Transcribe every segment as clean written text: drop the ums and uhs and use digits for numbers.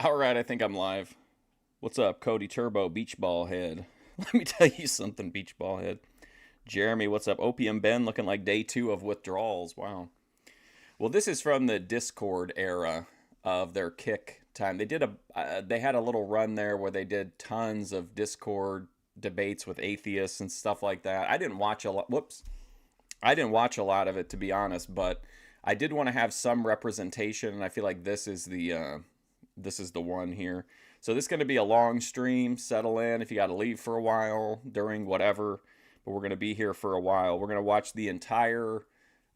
All right, I think I'm live. What's up, Cody Turbo, Beach Ball Head? Let me tell you something, Beach Ball Head. Jeremy, what's up? Opium Ben, looking like day 2 of withdrawals. Wow. Well, this is from the Discord era of their kick time. They had a little run there where they did tons of Discord debates with atheists and stuff like that. I didn't watch a lot. Whoops. I didn't watch a lot of it, to be honest, but I did want to have some representation, and I feel like this is the one here. So this is going to be a long stream. Settle in if you got to leave for a while during whatever, but we're going to be here for a while. We're going to watch the entire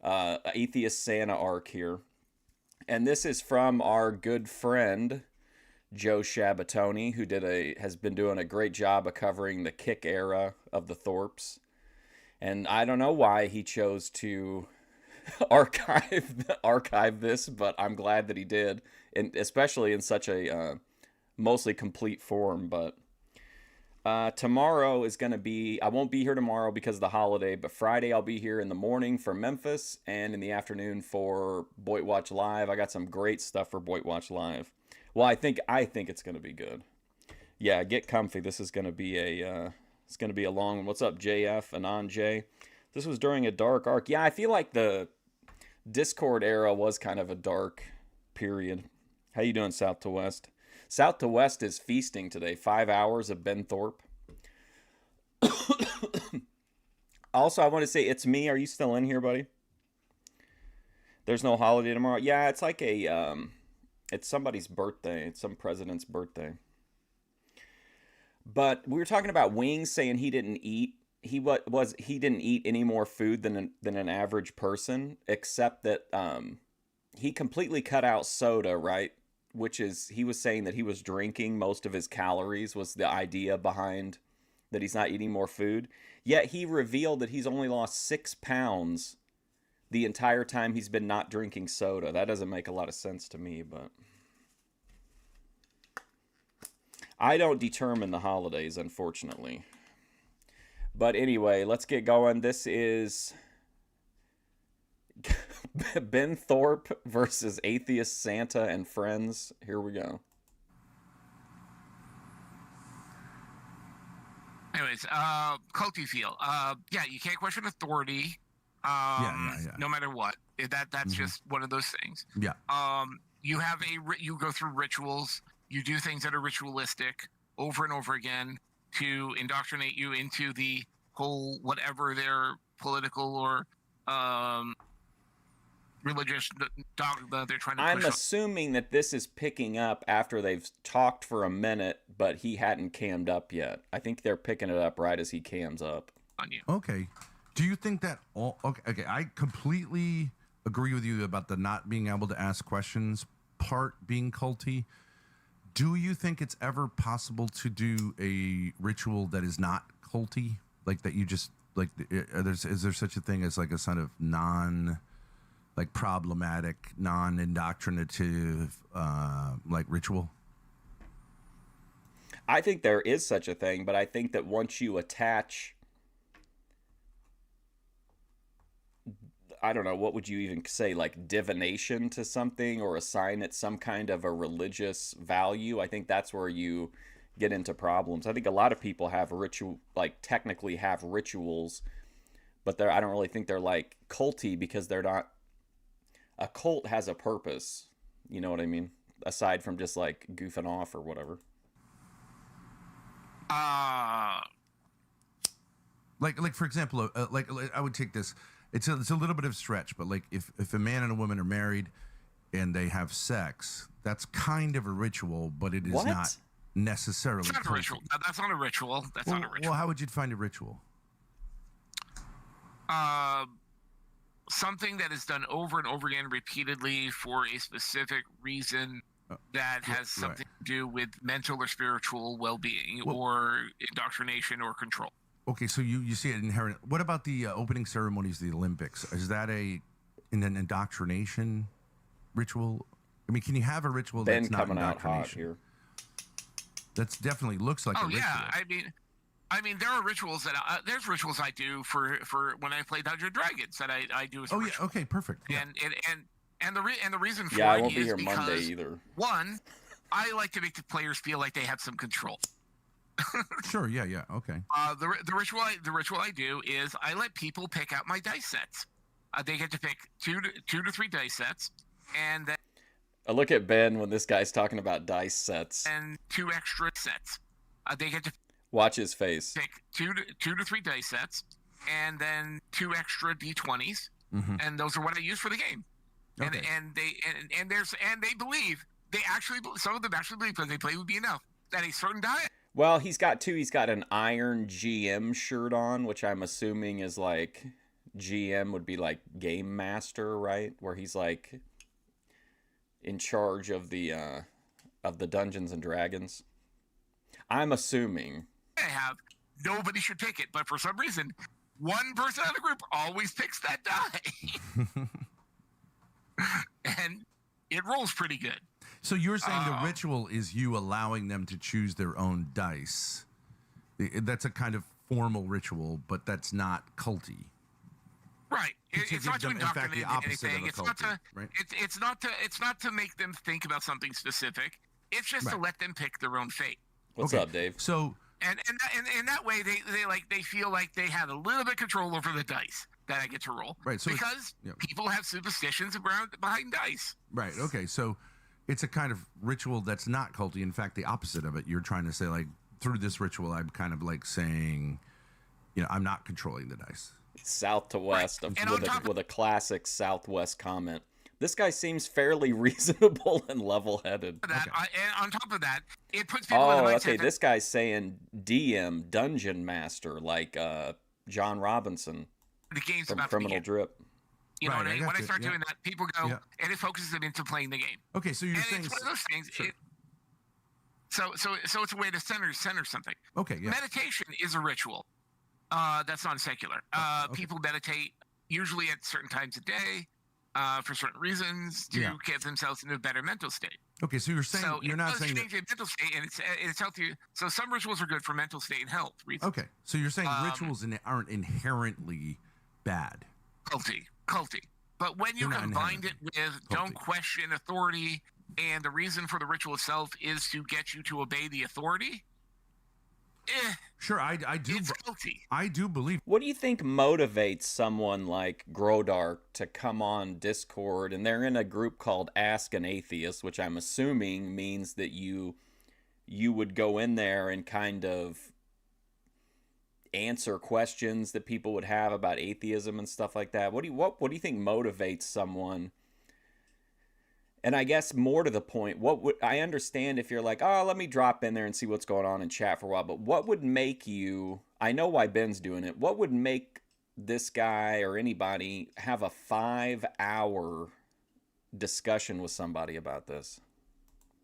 Atheist Santa arc here, and this is from our good friend Joe Shabatoni, who has been doing a great job of covering the kick era of the Thorps. And I don't know why he chose to archive this, but I'm glad that he did, and especially in such a mostly complete form. But tomorrow is going to be, I won't be here tomorrow because of the holiday, but Friday I'll be here in the morning for Memphis and in the afternoon for Boyd Watch Live. I got some great stuff for Boyd Watch Live. Well, I think it's going to be good. Yeah, get comfy. This is going to be it's going to be a long one. What's up, JF, Anon J? This was during a dark arc. Yeah, I feel like the Discord era was kind of a dark period. How you doing, South to West? South to West is feasting today. 5 hours of Ben Thorpe. Also, I want to say it's me. Are you still in here, buddy? There's no holiday tomorrow. Yeah, it's like it's somebody's birthday. It's some president's birthday. But we were talking about Wings saying he didn't eat. He didn't eat any more food than an average person, except that he completely cut out soda, right? Which is, he was saying that he was drinking most of his calories, was the idea behind that he's not eating more food. Yet he revealed that he's only lost 6 pounds the entire time he's been not drinking soda. That doesn't make a lot of sense to me, but I don't determine the holidays, unfortunately. But anyway, let's get going. This is Ben Thorpe versus Atheist Santa and Friends. Here we go. Anyways, culty feel. Yeah, you can't question authority. Yeah. No matter what. That's just one of those things. Yeah. You go through rituals. You do things that are ritualistic over and over again to indoctrinate you into the whole whatever their political or religious dogma they're trying to push. I'm assuming that this is picking up after they've talked for a minute, but he hadn't cammed up yet. I think they're picking it up right as he cams up. On you. Okay. Do you think that all... Okay, I completely agree with you about the not being able to ask questions part being culty. Do you think it's ever possible to do a ritual that is not culty? Like that you just... Like, is there such a thing as like a sort of problematic, non-indoctrinative, like ritual? I think there is such a thing, but I think that once you attach... I don't know, what would you even say, like divination to something or assign it some kind of a religious value? I think that's where you get into problems. I think a lot of people have technically have rituals, but I don't really think they're like culty because they're not. A cult has a purpose, you know what I mean? Aside from just like goofing off or whatever. Like for example, like I would take this. It's a little bit of a stretch, but like if a man and a woman are married and they have sex, that's kind of a ritual, but it is not necessarily. It's not a ritual. That's not a ritual. That's not a ritual. Well, how would you define a ritual? Something that is done over and over again repeatedly for a specific reason that has something to do with mental or spiritual well-being or indoctrination or control. Okay, so you see it inherent. What about the opening ceremonies of the Olympics? Is that an indoctrination ritual? I mean, can you have a ritual that's not coming out hot indoctrination? here. That definitely looks like a ritual. Yeah, I mean, there are rituals that there's rituals I do for when I play Dungeons and Dragons that I do as a ritual. Okay, perfect. Yeah. And the reason for Yeah, I it won't be is here because Monday either. One, I like to make the players feel like they have some control. Sure. Yeah. Okay. The ritual I do is I let people pick out my dice sets. They get to pick two to three dice sets, and then I look at Ben when this guy's talking about dice sets. and two extra sets. They get to Watch his face. pick two to three dice sets, and then two extra d20s, and those are what I use for the game. Okay. And they believe some of them actually believe, because they play with me enough, that a certain die. Well, he's got two. He's got an Iron GM shirt on, which I'm assuming is like GM would be like Game Master, right? Where he's like in charge of the Dungeons and Dragons. I'm assuming. I have, nobody should pick it, but for some reason, one person out of the group always picks that die. And it rolls pretty good. So you're saying the ritual is you allowing them to choose their own dice. That's a kind of formal ritual, but that's not culty. Right. It's not to indoctrinate anything. It's not to. Right? It's not to make them think about something specific. It's just to let them pick their own fate. What's up, Dave? So And in that way, they feel like they have a little bit of control over the dice that I get to roll. Right. So because people have superstitions behind dice. right. Okay. So it's a kind of ritual that's not culty. In fact, the opposite of it. You're trying to say, like, through this ritual, I'm kind of like saying, I'm not controlling the dice. South to west, Right. with a classic Southwest comment. This guy seems fairly reasonable and level-headed. And on top of that, it puts people in the mindset okay. that This guy's saying DM, Dungeon Master, like John Robinson the game's from about Criminal to begin. Drip. You know Right, what I I mean? got When I you, start yeah. doing that, people go, and it focuses them into playing the game. Okay. So you're And saying. it's one of those things. Sure. So it's a way to center something. Okay. Yeah. Meditation is a ritual. That's non-secular. People meditate usually at certain times of day for certain reasons to get themselves into a better mental state. Okay. So you're saying So you're it not does saying. change your mental state, and it's healthy. So some rituals are good for mental state and health reasons. Okay. So you're saying rituals aren't inherently bad. Culty. But when you They're not combine it inherently with don't question authority, and the reason for the ritual itself is to get you to obey the authority, Sure, I do. it's culty. I do believe. What do you think motivates someone like Grodark to come on Discord, and they're in a group called Ask an Atheist, which I'm assuming means that you would go in there and kind of answer questions that people would have about atheism and stuff like that. What do you think motivates someone? And I guess more to the point, I understand if you're like, let me drop in there and see what's going on and chat for a while, but what would make you, I know why Ben's doing it, what would make this guy or anybody have a 5-hour discussion with somebody about this?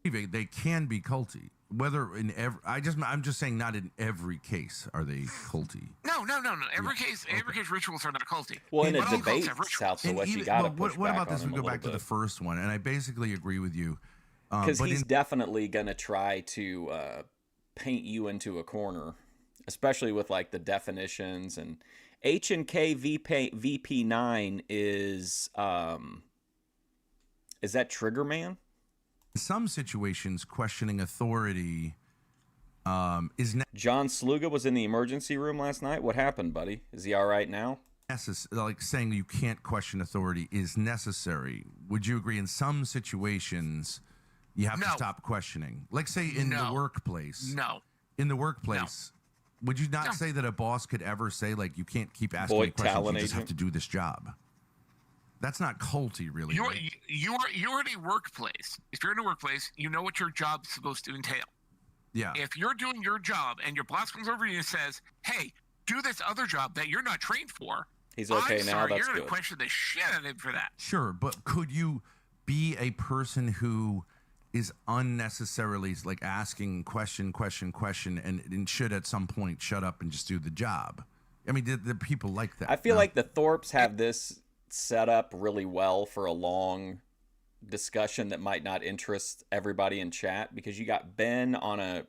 They can be culty. Whether in every, I'm just saying, not in every case are they culty. No. Every case rituals are not culty. Well, in But a all cults debate, have rituals. South to And West, even- you got to but push what back about this? on We him go a back to little the bit. first one, and I basically agree with you. Because but he's definitely going to try to paint you into a corner, especially with like the definitions. And H&K VP9 is that Trigger Man? in some situations, questioning authority is John Sluga was in the emergency room last night. What happened, buddy? Is he all right now? necessary. Like saying you can't question authority is necessary. Would you agree? In some situations, you have to stop questioning. Like, say, in the workplace. No. In the workplace, would you not say that a boss could ever say, like, you can't keep asking me Void questions, talent you just have agent. to do this job? That's not culty, really. You're right? in a workplace. If you're in a workplace, you know what your job's supposed to entail. Yeah. If you're doing your job and your boss comes over to you and says, "Hey, do this other job that you're not trained for," He's okay I'm now. sorry, That's you're going good. to question the shit out of him for that. Sure, but could you be a person who is unnecessarily like asking question, and should at some point shut up and just do the job? I mean, the people like that. I feel no? like the Thorps have this set up really well for a long discussion that might not interest everybody in chat, because you got Ben on a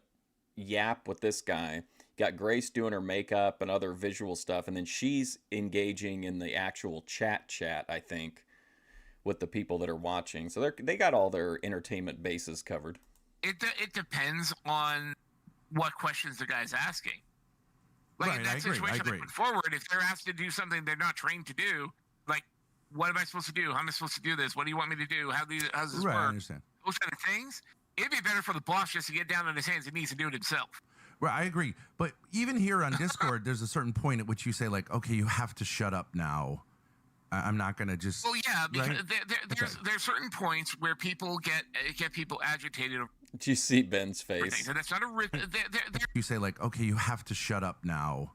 yap with this guy, you got Grace doing her makeup and other visual stuff, and then she's engaging in the actual chat, I think, with the people that are watching. So they got all their entertainment bases covered. It depends on what questions the guy's asking. Like Right, in I that agree, I situation, they agree. put forward, if they're asked to do something they're not trained to do, like, what am I supposed to do? How am I supposed to do this? What do you want me to do? How's this Right, I work? understand. Those kind of things. It'd be better for the boss just to get down on his hands and knees and do it himself. Right, I agree. But even here on Discord, there's a certain point at which you say, like, okay, you have to shut up now. I'm not going to just. Well, yeah, because right? there's certain points where people get people agitated over Did you see Ben's things, face? and that's not a. You say, like, okay, you have to shut up now.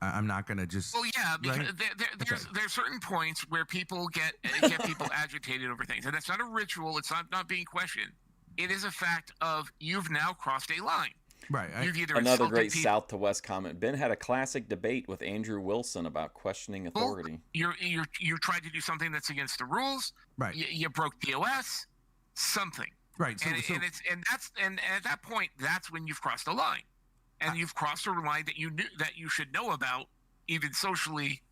I'm not going to just. Well, yeah, because right? there's certain points where people get people agitated over things, and that's not a ritual. It's not being questioned. It is a fact of you've now crossed a line. Right. You've either Another insulted great people, South to West comment. Ben had a classic debate with Andrew Wilson about questioning authority. you tried to do something that's against the rules. Right. You broke POS. Something. Right. So, And at that point, that's when you've crossed a line, and you've crossed a line that you should know about, even socially,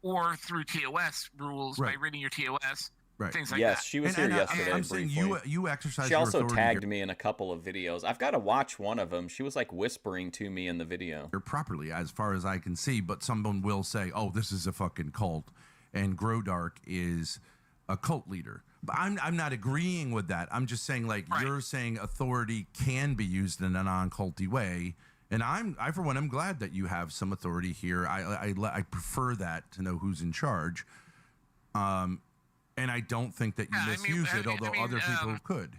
or through TOS rules by reading your TOS. right. Things like Yes, that. she was here yesterday. I'm saying you exercise. She your also authority tagged me in a couple of videos. I've got to watch one of them. She was like whispering to me in the video. properly, as far as I can see. But someone will say, "Oh, this is a fucking cult," and Grodark is a cult leader. But I'm not agreeing with that. I'm just saying, like, you're saying authority can be used in a non-culty way. And I for one, I'm glad that you have some authority here. I prefer that to know who's in charge. And I don't think that you misuse it, although other people could.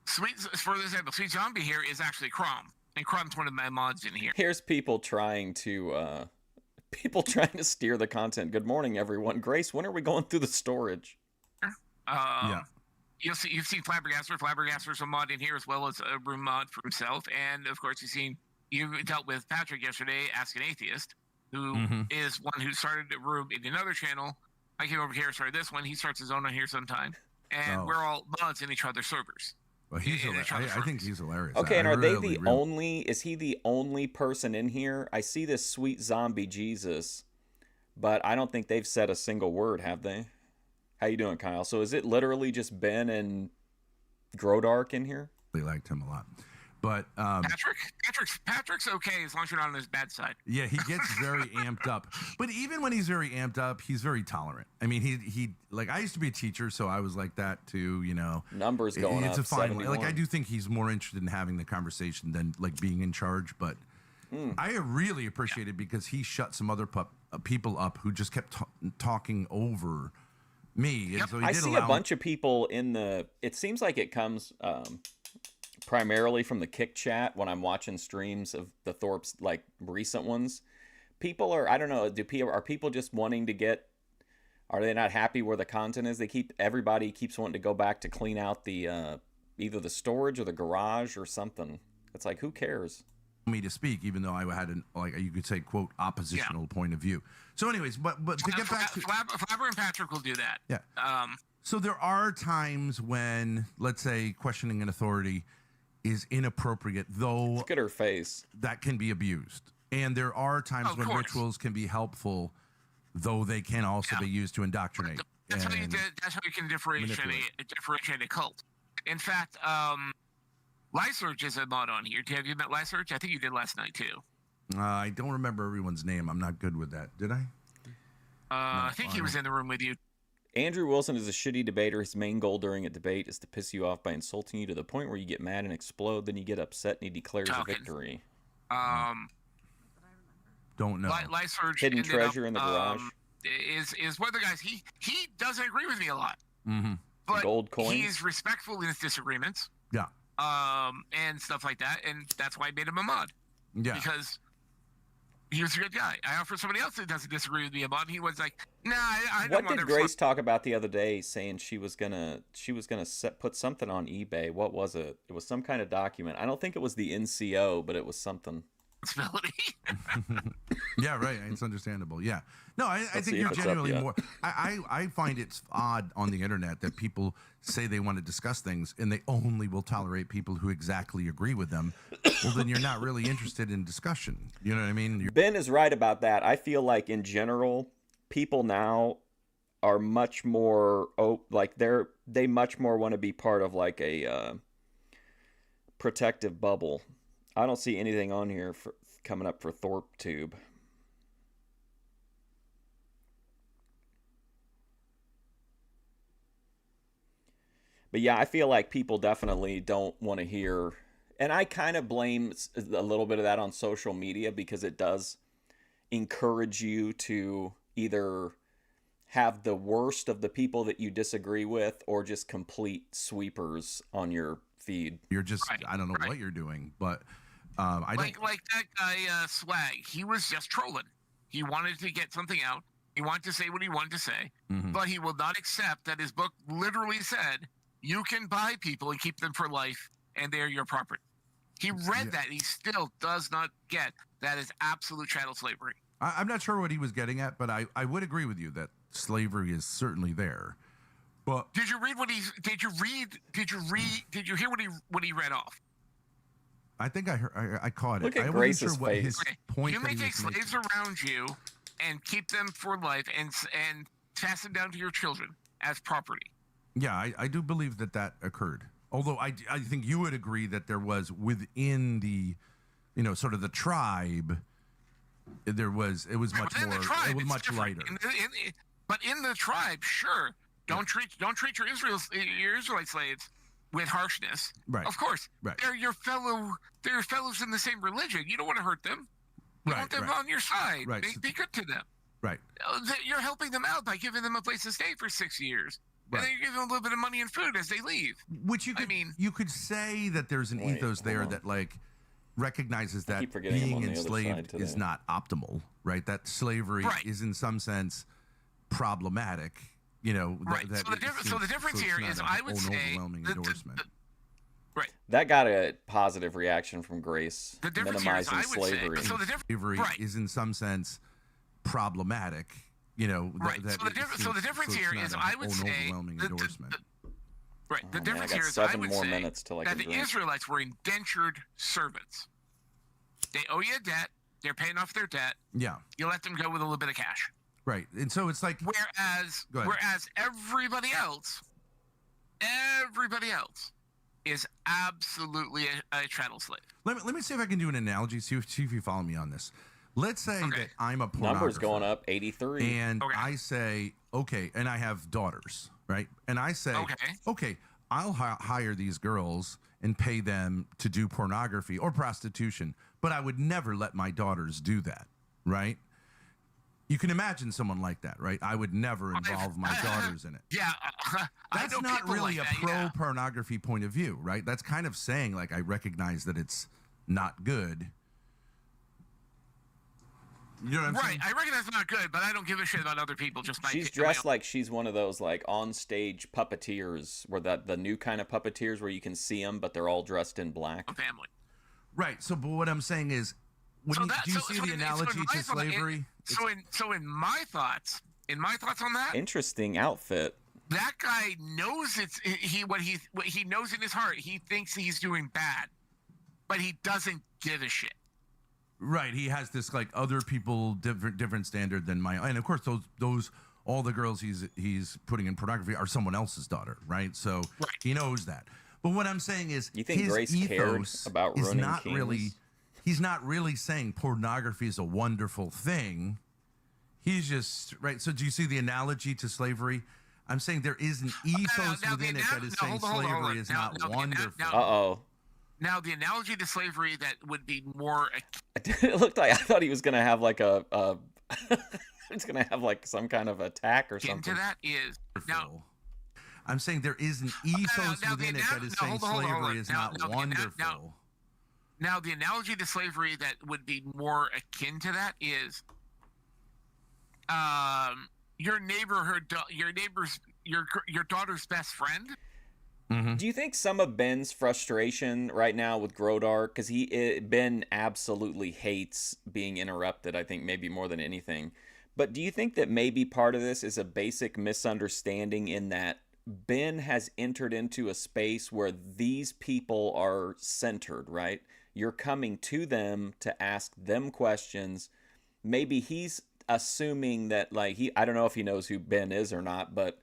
For example, Sweet Zombie here is actually Crom, and Crom's one of my mods in here. Here's people trying to steer the content. Good morning, everyone. Grace, when are we going through the storage? Yeah. You've seen Flabbergaster. Flabbergaster's a mod in here as well as a room mod for himself, and of course you dealt with Patrick yesterday, Ask an Atheist, who is one who started a room in another channel. I came over here, started this one. He starts his own on here sometime, and we're all mods in each other's servers. Well, I think he's hilarious. Okay, and are they the only? Is he the only person in here? I see this Sweet Zombie Jesus, but I don't think they've said a single word, have they? How you doing, Kyle? So is it literally just Ben and Grodark in here? I liked him a lot, but Patrick's okay as long as you're not on his bad side. Yeah, he gets very amped up. But even when he's very amped up, he's very tolerant. I mean, he like, I used to be a teacher, so I was like that too. You know, numbers going up. It's a fine. 71. Like, I do think he's more interested in having the conversation than like being in charge. But I really appreciate it because he shut some other people up who just kept talking over me. And so he I did see a bunch of people in the. It seems like it comes primarily from the Kick chat when I'm watching streams of the Thorp's like recent ones. People are, I don't know, are people just wanting to get? Are they not happy where the content is? Everybody keeps wanting to go back to clean out the either the storage or the garage or something. It's like, who cares? Me to speak, even though I had an, like, you could say, quote, oppositional point of view. So anyways, but to get back to Flabber and Patrick will do that. Yeah. So there are times when, let's say, questioning an authority is inappropriate, though. Look at her face. That can be abused. And there are times when rituals can be helpful, though they can also be used to indoctrinate. That's how you can differentiate a cult. In fact, Lysurge is a mod on here. Have you met Lysurge? I think you did last night too. I don't remember everyone's name. I'm not good with that. Did I? I think he was in the room with you. Andrew Wilson is a shitty debater. His main goal during a debate is to piss you off by insulting you to the point where you get mad and explode. Then you get upset and he declares a victory. Don't know. Lysurge hidden treasure in the garage is one of the guys. He doesn't agree with me a lot. But gold coins. He's respectful in his disagreements. Yeah. And stuff like that, and that's why I made him a mod. Yeah. Because he was a good guy. I offered somebody else that doesn't disagree with me a mod, and he was like, "Nah, I don't want." What did Grace talk about the other day? Saying she was gonna put something on eBay. What was it? It was some kind of document. I don't think it was the NCO, but it was something. Yeah, right. It's understandable. Yeah. No, I think you're genuinely more. I find it's odd on the internet that people say they want to discuss things and they only will tolerate people who exactly agree with them. Well, then you're not really interested in discussion. You know what I mean? Ben is right about that. I feel like in general, people now are much more like they much more want to be part of like a protective bubble. I don't see anything on here for coming up for Thorp tube. But yeah, I feel like people definitely don't want to hear, and I kind of blame a little bit of that on social media because it does encourage you to either have the worst of the people that you disagree with or just complete sweepers on your feed. You're just, I don't know what you're doing, but I like that guy Swag. He was just trolling. He wanted to get something out. He wanted to say what he wanted to say, but he will not accept that his book literally said you can buy people and keep them for life, and they're your property. He read that. He still does not get that is absolute chattel slavery. I'm not sure what he was getting at, but I would agree with you that slavery is certainly there. But did you read what he? Did you hear what he read off? I think I heard. I caught it. Look at I Grace's wasn't sure what face. his point. You may take slaves around you and keep them for life and pass them down to your children as property. Yeah, I do believe that occurred. Although I think you would agree that there was within the, sort of the tribe, it was much more, tribe, it was much lighter. But in the tribe, sure, don't treat your Israelite slaves with harshness. Right. Of course. Right. They're your fellows in the same religion. You don't want to hurt them. You want them on your side. Right. Be good to them. Right. You're helping them out by giving them a place to stay for 6 years. Right. And then you're giving them a little bit of money and food as they leave. Which you could say that there's an ethos there that recognizes that being enslaved is not optimal, right? That slavery is in some sense problematic, Right. So the difference here is, I would say, endorsement. Right. That got a positive reaction from Grace, the difference here is, minimizing slavery. Slavery is in some sense problematic, Right. So the difference here is, I would say, endorsement. Right. The difference I got here is, 7 I would more say minutes till I that can the drink. Israelites were indentured servants. They owe you a debt. They're paying off their debt. Yeah. You let them go with a little bit of cash. Right. And so it's like, whereas everybody else is absolutely a chattel slave. Let me see if I can do an analogy. See if you follow me on this. Let's say that I'm a pornographer. Numbers going up, 83. And I say, okay, and I have daughters, right? And I say, okay, I'll hire these girls and pay them to do pornography or prostitution, but I would never let my daughters do that, right? You can imagine someone like that, right? I would never involve my daughters in it. Yeah. That's not really a pro-pornography point of view, right? That's kind of saying, I recognize that it's not good. You know what I'm saying? I recognize it's not good, but I don't give a shit about other people. She's dressed like she's one of those on stage puppeteers, where the new kind of puppeteers where you can see them, but they're all dressed in black. Family. Right. So, but what I'm saying is, do you see the analogy to slavery? In my thoughts on that, interesting outfit. That guy knows what he knows in his heart. He thinks he's doing bad, but he doesn't give a shit. Right, he has this other people different standard than my, and of course those all the girls he's putting in pornography are someone else's daughter, right? So he knows that. But what I'm saying is, you think his Grace ethos about is running not kings? really. He's not really saying pornography is a wonderful thing. He's just right. So do you see the analogy to slavery? I'm saying there is an ethos within it that is saying slavery is not wonderful. Now, the analogy to slavery that would be more... It looked like, I thought he was going to have he's going to have some kind of attack or something. Into that is... Now, I'm saying there is an ethos within it that is saying slavery is not wonderful. Now, the analogy to slavery that would be more akin to that is your daughter's best friend. Mm-hmm. Do you think some of Ben's frustration right now with Grodar, because Ben absolutely hates being interrupted, I think maybe more than anything, but do you think that maybe part of this is a basic misunderstanding in that Ben has entered into a space where these people are centered, right? You're coming to them to ask them questions. Maybe he's assuming that I don't know if he knows who Ben is or not, but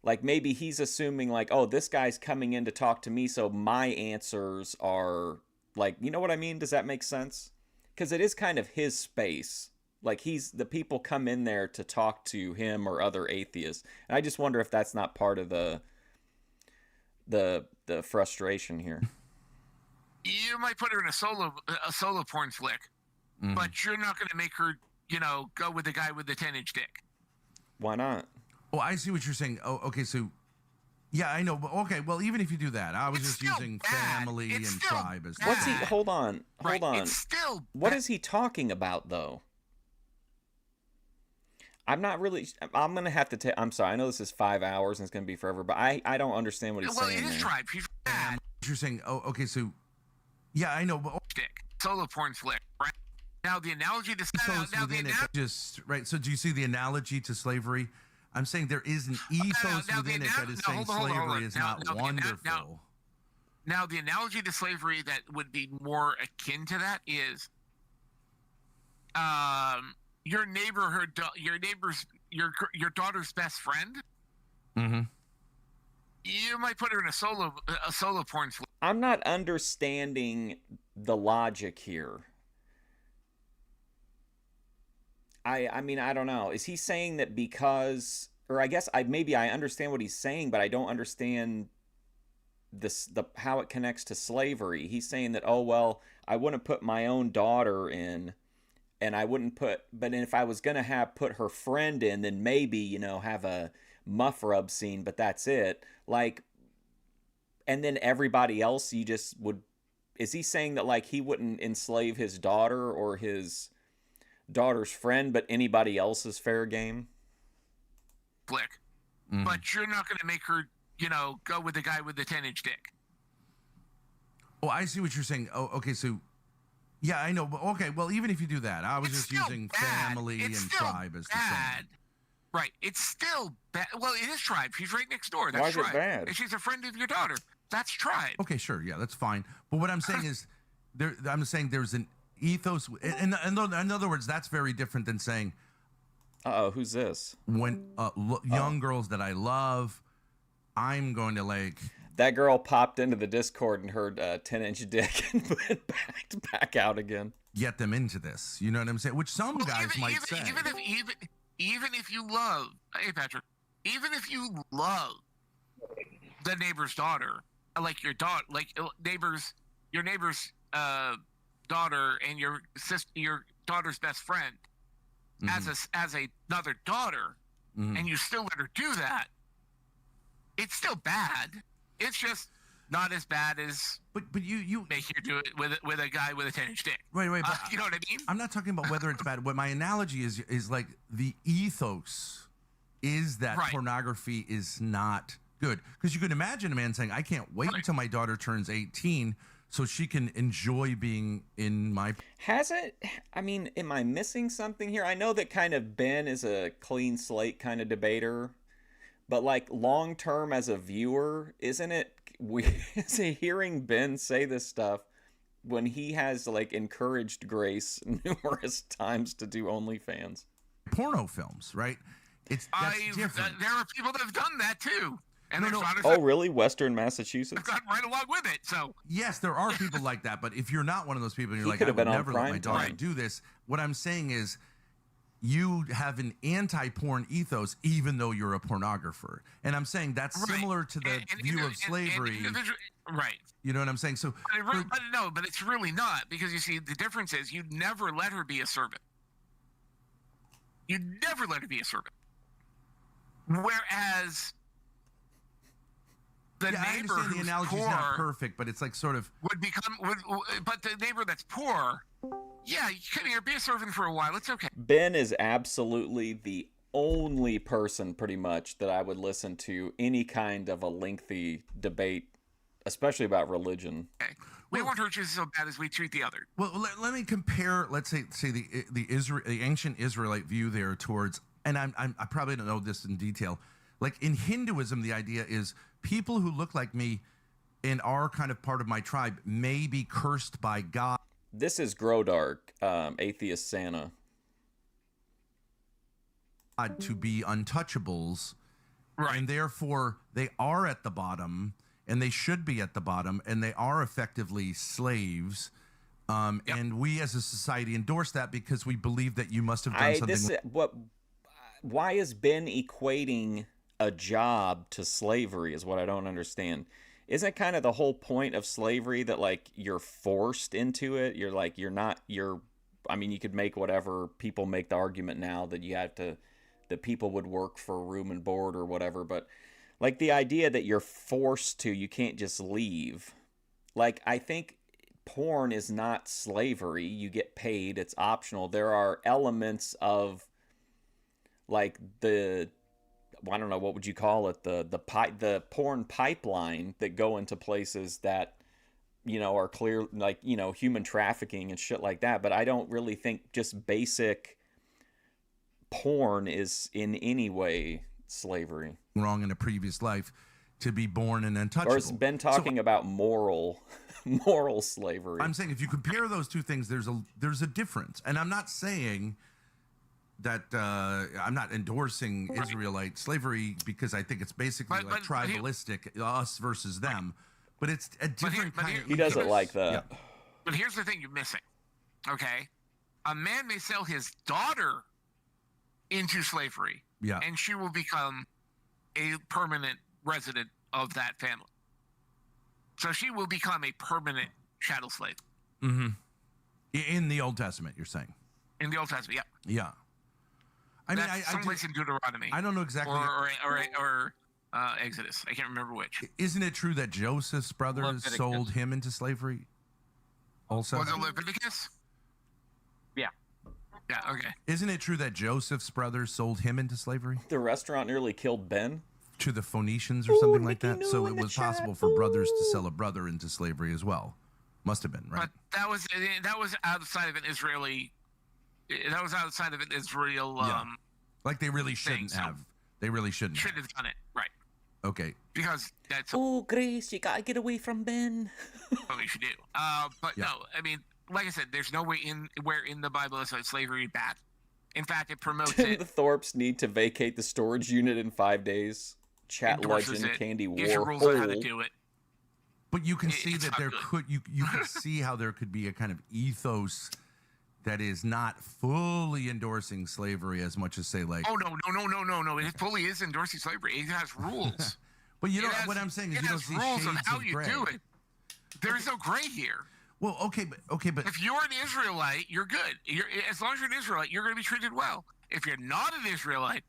Like maybe he's assuming like, oh, this guy's coming in to talk to me, so my answers are like, you know what I mean? Does that make sense? Because it is kind of his space. Like the people come in there to talk to him or other atheists. And I just wonder if that's not part of the frustration here. You might put her in a solo porn flick, but you're not going to make her, go with the guy with the 10-inch dick. Why not? Oh, I see what you're saying. Oh, okay, so yeah, I know. But okay, well, even if you do that, I was just using family and tribe as. What's he? Hold on. It's still. What is he talking about though? I'm not really. I'm gonna have to. I'm sorry. I know this is 5 hours and it's gonna be forever, but I don't understand what he's saying. Well, it is tribe. He's bad. You're saying. Oh, okay, so yeah, I know. But dick solo porn flick. Right now, the analogy to just right. So do you see the analogy to slavery? I'm saying there is an ethos within it that is saying slavery is not wonderful. Now, the analogy to slavery that would be more akin to that is, your daughter's best friend. Mm-hmm. You might put her in a solo porn. I'm not understanding the logic here. I mean, I don't know. Is he saying that because, or I guess maybe I understand what he's saying, but I don't understand how it connects to slavery. He's saying that, oh, well, I wouldn't put my own daughter in, and I wouldn't but if I was going to put her friend in, then maybe, have a muff rub scene, but that's it. Like, and then everybody else, you just would, is he saying that, like, he wouldn't enslave his daughter or his daughter's friend, but anybody else is fair game? Flick. But you're not going to make her, go with the guy with the 10-inch dick. Oh, I see what you're saying. Oh, okay, so yeah, I know. But okay, well, even if you do that, I was just using family and tribe as the same. Right. It's still bad. Well, it is tribe. She's right next door. That's Why is tribe. it bad? And she's a friend of your daughter. That's tribe. Okay, sure. Yeah, that's fine. But what I'm saying is, I'm saying there's an ethos. In other words, that's very different than saying, who's this? When young girls that I love, I'm going to like. That girl popped into the Discord and heard 10-inch dick and went back out again. Get them into this. You know what I'm saying? Which some guys might say. Even if you love, hey Patrick, even if you love the neighbor's daughter, like your daughter, like your neighbor's daughter and your daughter's best friend, as another daughter, and you still let her do that, it's still bad. It's just not as bad as but you make her do it with a guy with a 10-inch dick. Right. But you know what I mean? I'm not talking about whether it's bad. What my analogy is like the ethos is that pornography is not good, because you could imagine a man saying, "I can't wait until my daughter turns 18 so she can enjoy being in my." Has it? I mean, am I missing something here? I know that kind of Ben is a clean slate kind of debater. But like long term as a viewer, isn't it weird hearing Ben say this stuff when he has like encouraged Grace numerous times to do OnlyFans? Porno films, right? That's different. There are people that have done that too. And oh, really? Western Massachusetts? I've gotten right along with it. So yes, there are people like that. But if you're not one of those people, and you're like, I would never let my daughter do this. What I'm saying is, you have an anti-porn ethos, even though you're a pornographer. And I'm saying that's similar to the view of slavery. Right. You know what I'm saying? So, but it's really not, because you see, the difference is you'd never let her be a servant. You'd never let her be a servant. Whereas the neighbor I understand the analogy's poor not perfect, but it's like sort of but the neighbor that's poor, yeah, you come here, be a servant for a while. It's okay. Ben is absolutely the only person, pretty much, that I would listen to any kind of a lengthy debate, especially about religion. Okay. We won't hurt you so bad as we treat the other. Well, let me compare. Let's say the ancient Israelite view there towards, and I probably don't know this in detail. Like in Hinduism, the idea is people who look like me and are kind of part of my tribe may be cursed by God. This is Grodark, Atheist Santa. To be untouchables, Right. and therefore they are at the bottom, and they should be at the bottom, and they are effectively slaves. Yep. And we as a society endorse that because we believe that you must have done something. Why is Ben equating a job to slavery is what I don't understand. Isn't kind of the whole point of slavery that like you're forced into it? I mean, you could make whatever people make the argument now that that people would work for room and board or whatever, but like the idea that you're forced to, you can't just leave. Like, I think porn is not slavery. You get paid, it's optional. There are elements of like I don't know, what would you call it, the porn pipeline that go into places that are clear, like human trafficking and shit like that. But I don't really think just basic porn is in any way slavery. Wrong in a previous life to be born and untouchable. Or has been talking about moral slavery. I'm saying if you compare those two things, there's a difference, and I'm not saying that I'm not endorsing Israelite slavery because I think it's basically like tribalistic, us versus them. But it's a different kind of. He doesn't like that. Yeah. But here's the thing you're missing. Okay, a man may sell his daughter into slavery, and she will become a permanent resident of that family. So she will become a permanent chattel slave. Mm-hmm. In the Old Testament, you're saying? In the Old Testament, yeah. Yeah. I mean, someplace in Deuteronomy. I don't know exactly. Or Exodus. I can't remember which. Isn't it true that Joseph's brothers sold him into slavery? Also, was it Leviticus? Yeah. Yeah. Okay. Isn't it true that Joseph's brothers sold him into slavery? The restaurant nearly killed Ben. To the Phoenicians or something like that. So it was possible for brothers to sell a brother into slavery as well. Must have been, right? But that was outside of an Israeli. That was outside of an Israel. Like they really shouldn't have. They really shouldn't. Shouldn't have done it, right? Okay. Because that's. Oh, Grace, you gotta get away from Ben. What we should do. But no, I mean, like I said, there's no way where in the Bible is slavery bad. In fact, it promotes it. The Thorps need to vacate the storage unit in 5 days. Chat legend Candy War. Gives you rules on how to do it. But you can see that there you can see how there could be a kind of ethos that is not fully endorsing slavery as much as say like. Oh no! It fully is endorsing slavery. It has rules. But you know what I'm saying is you don't see rules on how you gray. do it. There is no gray here. Well, okay, but if you're an Israelite, you're good. As long as you're an Israelite, you're going to be treated well. If you're not an Israelite,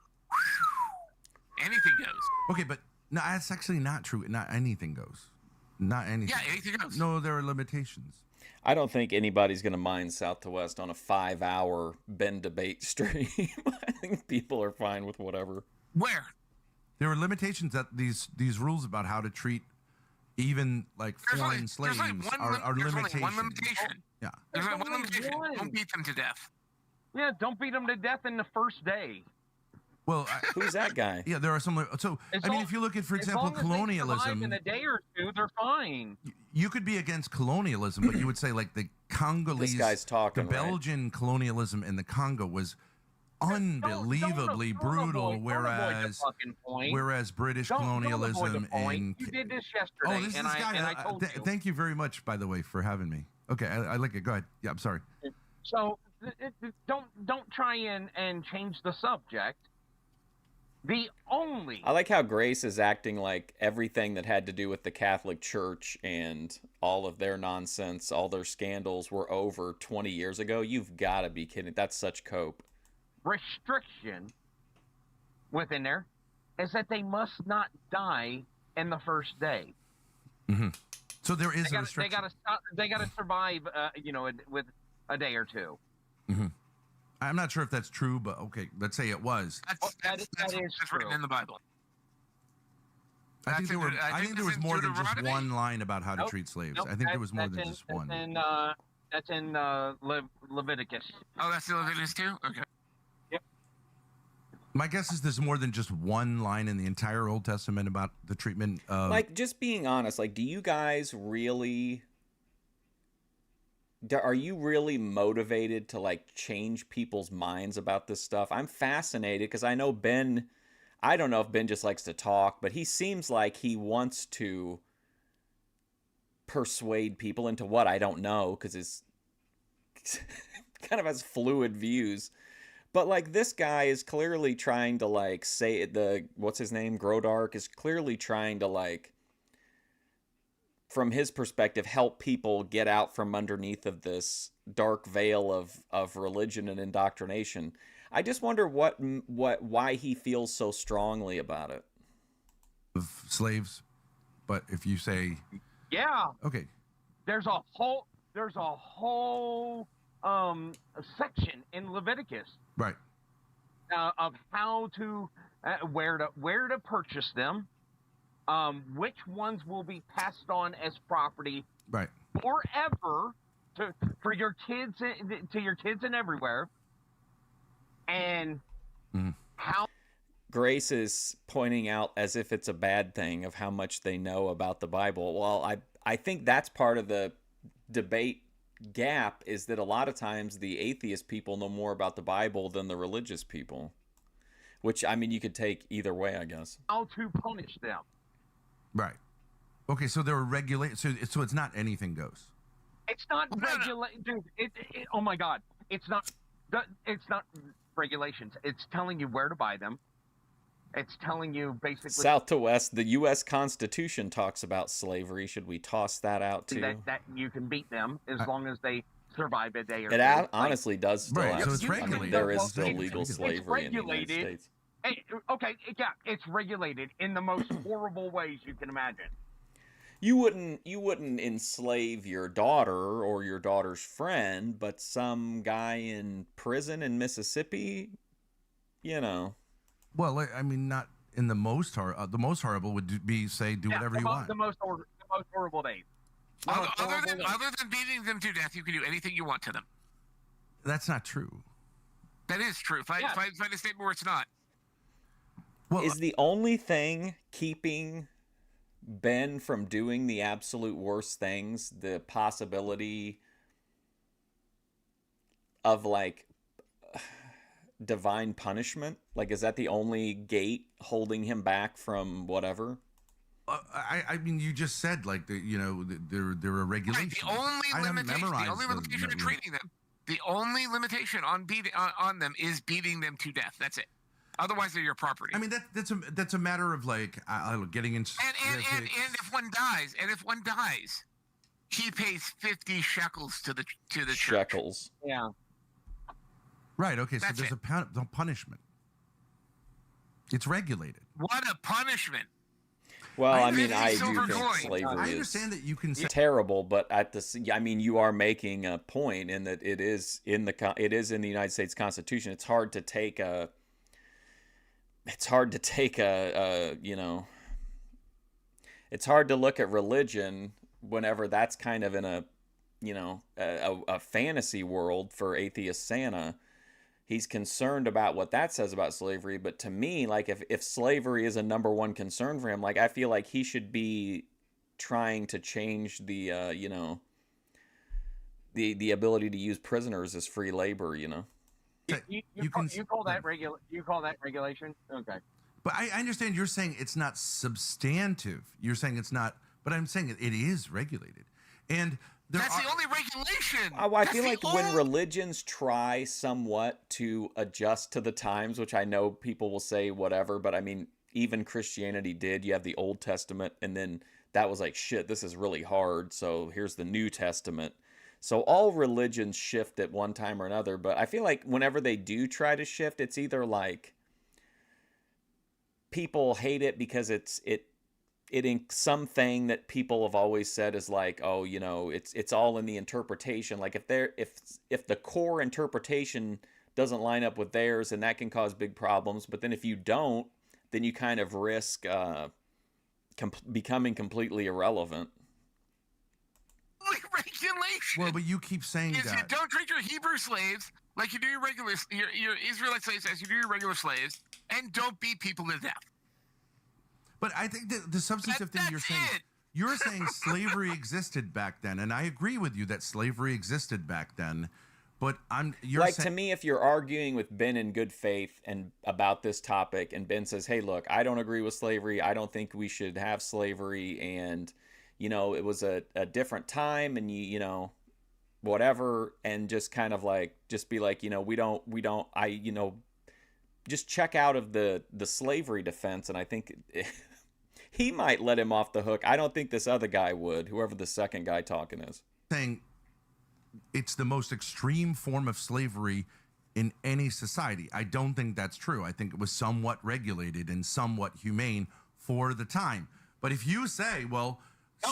anything goes. Okay, but no, that's actually not true. Not anything goes. Not anything. Yeah, anything goes. No, there are limitations. I don't think anybody's going to mind South to West on a 5-hour Ben debate stream. I think people are fine with whatever. Where? There are limitations that these rules about how to treat even like foreign slaves are limitations. Only one limitation. Yeah. There's only one limitation. Don't beat them to death. Yeah, don't beat them to death in the first day. Well, who's that guy? Yeah, there are some. So I mean, if you look at, for example, colonialism, in a day or two, they're fine. You could be against colonialism, but you would say like the Congolese, this guy's talking, the Belgian colonialism in the Congo was unbelievably brutal, whereas British colonialism in you did this yesterday, I told you. Thank you very much, by the way, for having me. Okay, I like it. Go ahead. Yeah, I'm sorry. So don't try and change the subject. I like how Grace is acting like everything that had to do with the Catholic Church and all of their nonsense, all their scandals were over 20 years ago. You've got to be kidding. That's such cope. Restriction within there is that they must not die in the first day. Mm-hmm. So there is a restriction. They got to survive, with a day or two. Mm-hmm. I'm not sure if that's true, but okay, let's say it was. That's written in the Bible. I think there was more than just one line about how to treat slaves. I think there was more than just one. That's in Leviticus. Oh, that's in Leviticus too? Okay. Yep. My guess is there's more than just one line in the entire Old Testament about the treatment of... Like, just being honest, like, do you guys really... Are you really motivated to like change people's minds about this stuff? I'm fascinated because I know Ben, I don't know if Ben just likes to talk, but he seems like he wants to persuade people into what I don't know, because he's kind of has fluid views. But like this guy is clearly trying to like say what's his name, Grodark, is clearly trying to like, from his perspective, help people get out from underneath of this dark veil of religion and indoctrination. I just wonder why he feels so strongly about it. Of slaves, but if you say, Yeah, okay, there's a whole section in Leviticus right, of how to where to purchase them, which ones will be passed on as property right, forever for your kids, to your kids and everywhere, and how. Grace is pointing out as if it's a bad thing of how much they know about the Bible. Well, I think that's part of the debate gap, is that a lot of times the atheist people know more about the Bible than the religious people, which, I mean, you could take either way, I guess. How to punish them. right. Okay, so there are regulations. So it's not anything goes. It's not dude. Oh my God! It's not regulations. It's telling you where to buy them. It's telling you basically South to west, the U.S. Constitution talks about slavery. Should we toss that out too? that you can beat them as long as they survive a day or It two. honestly does still Right, have, so it's I mean, regulated. there is Well, still it's legal regulated. slavery in the United regulated. States. Okay, yeah, it's regulated in the most horrible ways you can imagine. You wouldn't enslave your daughter or your daughter's friend, but some guy in prison in Mississippi, you know. Well, I mean, not in the most horrible would be say do whatever you want. The most horrible days. Other than beating them to death, you can do anything you want to them. That's not true. That is true. Find a statement where it's not. Well, Is the only thing keeping Ben from doing the absolute worst things the possibility of like divine punishment? Like, is that the only gate holding him back from whatever? I mean, you just said like there are regulations. Right, the only limitation of treating them, the only limitation on on them is beating them to death. That's it. Otherwise, they're your property. I mean, that's a matter of like getting into. And if one dies, he pays 50 shekels to the church. Shekels. Yeah. Right. Okay. That's so there's a punishment. It's regulated. What a punishment! Well, I mean, mean, I do silver think coin. slavery I is understand that you can say terrible, but I mean, you are making a point in that it is in the United States Constitution. It's hard to take a it's hard to look at religion whenever that's kind of in a fantasy world for atheist Santa. He's concerned about what that says about slavery, but to me, like if slavery is a number one concern for him, like I feel like he should be trying to change the the ability to use prisoners as free labor, You call that regulation? Okay. But I understand you're saying it's not substantive. You're saying it's not, but I'm saying it is regulated. And that's the only regulation. I feel like when religions try somewhat to adjust to the times, which I know people will say whatever, but I mean, even Christianity did. You have the Old Testament, and then that was like, shit, this is really hard, so here's the New Testament. So all religions shift at one time or another, but I feel like whenever they do try to shift, it's either like people hate it because it in something that people have always said is like, oh, it's all in the interpretation. Like if the core interpretation doesn't line up with theirs, and that can cause big problems. But then if you don't, then you kind of risk becoming completely irrelevant. Regulation. Well, but you keep saying is that. You don't treat your Hebrew slaves like you do your Israelite slaves as you do your regular slaves, and don't beat people to death. But I think that the substantive thing you're saying slavery existed back then, and I agree with you that slavery existed back then, But you're like, saying, to me, if you're arguing with Ben in good faith and about this topic, and Ben says, "Hey, look, I don't agree with slavery. I don't think we should have slavery, and it was a different time, and whatever," and just kind of like just be like, we don't, just check out of the slavery defense, and I think he might let him off the hook. I don't think this other guy would, whoever the second guy talking is. saying it's the most extreme form of slavery in any society. I don't think that's true. I think it was somewhat regulated and somewhat humane for the time. But if you say, well,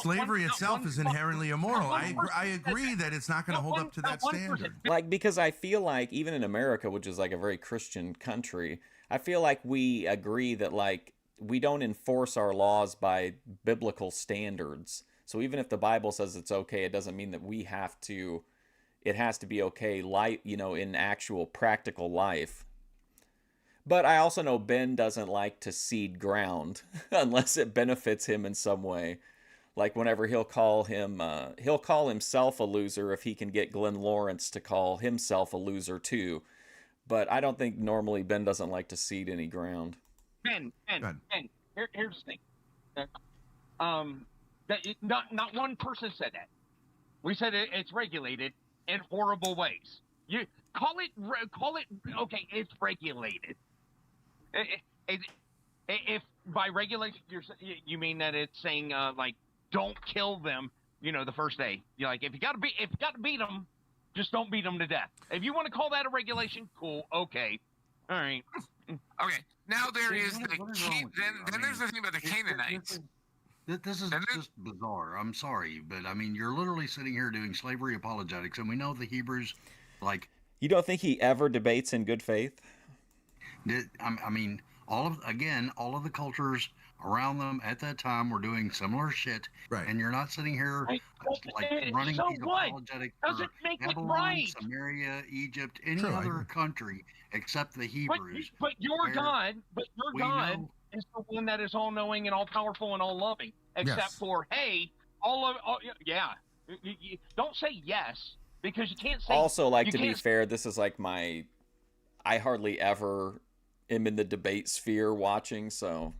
slavery itself is inherently immoral, I agree that it's not going to hold up to that standard. Like, because I feel like even in America, which is like a very Christian country, I feel like we agree that like we don't enforce our laws by biblical standards. So even if the Bible says it's okay, it doesn't mean that we have to. It has to be okay, in actual practical life. But I also know Ben doesn't like to cede ground unless it benefits him in some way. Like whenever he'll call himself a loser if he can get Glenn Lawrence to call himself a loser too. But I don't think normally Ben doesn't like to cede any ground. Ben, here's the thing. Not one person said that. We said it's regulated in horrible ways. You call it okay. It's regulated. If by regulation you mean that it's saying like don't kill them, the first day. You're like if you got to beat them, just don't beat them to death. If you want to call that a regulation, cool. Okay, all right. Okay. Now there is the then there's the thing about the Canaanites. This is just bizarre. I'm sorry, but I mean, you're literally sitting here doing slavery apologetics, and we know the Hebrews, like. You don't think he ever debates in good faith? I mean, all of the cultures around them at that time were doing similar shit, right? And you're not sitting here like running these apologetics for Babylon, Samaria, Egypt, any other country except the Hebrews. But your God is the one that is all knowing and all powerful and all loving, except for you don't say yes because you can't say. Also, like, to be fair, this is like I hardly ever am in the debate sphere watching, so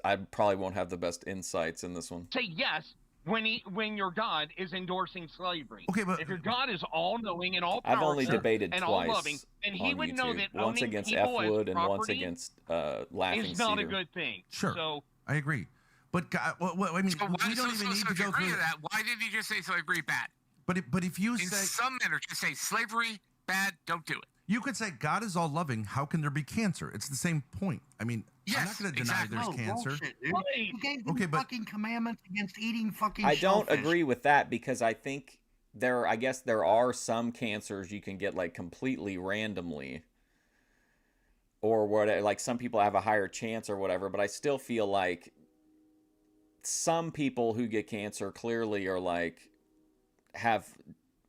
I probably won't have the best insights in this one. Say yes when your God is endorsing slavery. Okay, but if your God is all knowing and all powerful, I've only debated and twice all loving, and he on would YouTube. know that Once against F. Wood and once against Laughing is not Cedar. a good thing. Sure, so I agree. But I mean, So we don't even need to go through that. Why did you just say slavery bad? But if you say some men are just say slavery bad, don't do it. You could say God is all loving. How can there be cancer? It's the same point. I mean, yes, I'm not going to deny there's cancer. Bullshit, dude. You gave them fucking commandments against eating fucking I don't shellfish. agree with that because I think there are some cancers you can get like completely randomly, or what? Like some people have a higher chance or whatever. But I still feel like some people who get cancer clearly are like have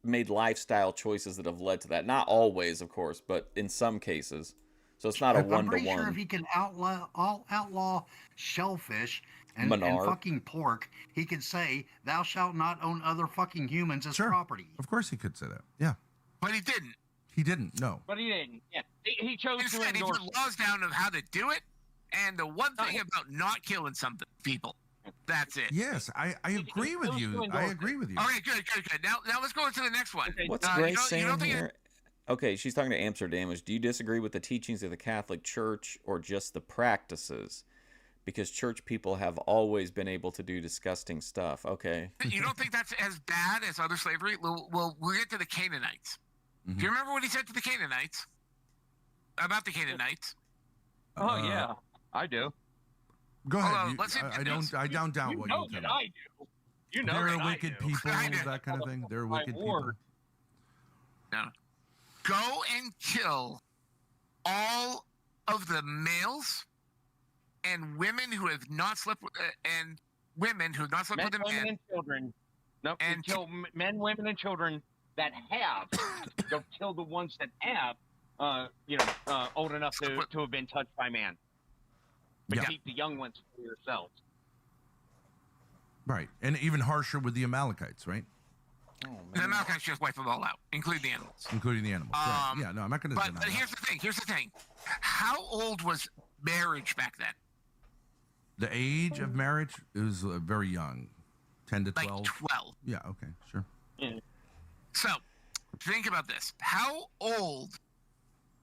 made lifestyle choices that have led to that. Not always, of course, but in some cases. So it's not a one-to-one. I'm pretty sure if he can outlaw shellfish and fucking pork, he could say, "Thou shalt not own other fucking humans as property." Of course, he could say that. Yeah, but he didn't. He didn't. No, but he didn't. Yeah, he chose Instead, to endorse. He put laws down of how to do it, and the one thing about not killing some people. That's it. Yes, I agree with you. I agree with you. All right, good. Now let's go into the next one. What's Grace saying here? Okay, she's talking to Amsterdam. Do you disagree with the teachings of the Catholic Church or just the practices? Because church people have always been able to do disgusting stuff. Okay. You don't think that's as bad as other slavery? We'll get to the Canaanites. Mm-hmm. Do you remember what he said to the Canaanites? About the Canaanites? Oh, yeah, I do. Go ahead. I don't doubt what you do. I do. You know they're wicked people, that kind of thing. They're wicked people. No. Go and kill all of the males and women who have not slept with and women who have not slept with them and children. No, and kill men, women, and children that have. Don't kill the ones that have. Old enough to have been touched by man. But keep the young ones for yourselves. Right. And even harsher with the Amalekites, right? Oh, The man. Amalekites just wipe them all out, including the animals. Including the animals. Right. Yeah, no, I'm not going to deny But that. here's the thing. Here's the thing. How old was marriage back then? The age of marriage is very young, 10 to 12. Like 12. Yeah, okay, sure. So, think about this. How old